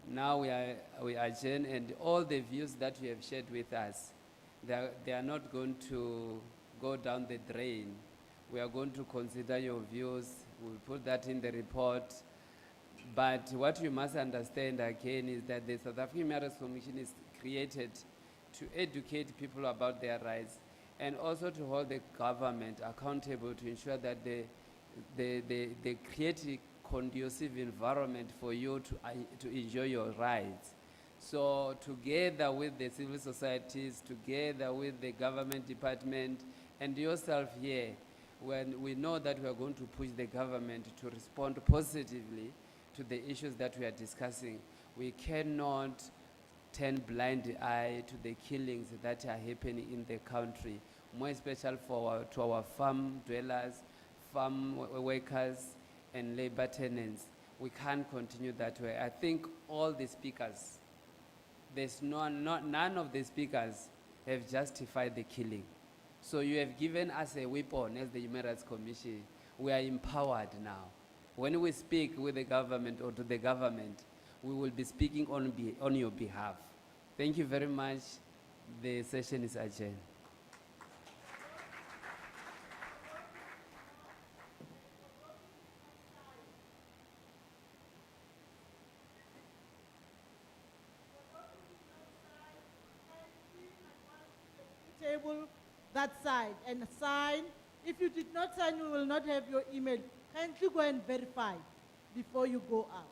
now we adjourn, and all the views that you have shared with us, they are not going to go down the drain. We are going to consider your views. We'll put that in the report. But what you must understand again is that the South African Human Rights Commission is created to educate people about their rights and also to hold the government accountable to ensure that they create a conducive environment for you to enjoy your rights. So together with the civil societies, together with the government department and yourself here, when we know that we are going to push the government to respond positively to the issues that we are discussing, we cannot turn blind eye to the killings that are happening in the country, more especially to our farm dwellers, farm workers, and labor tenants. We can't continue that way. I think all the speakers, none of the speakers have justified the killing. So you have given us a weapon as the Human Rights Commission. We are empowered now. When we speak with the government or to the government, we will be speaking on your behalf. Thank you very much. The session is adjourned. Table that side and sign. If you did not sign, we will not have your email. Kindly go and verify before you go out.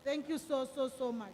Thank you so much.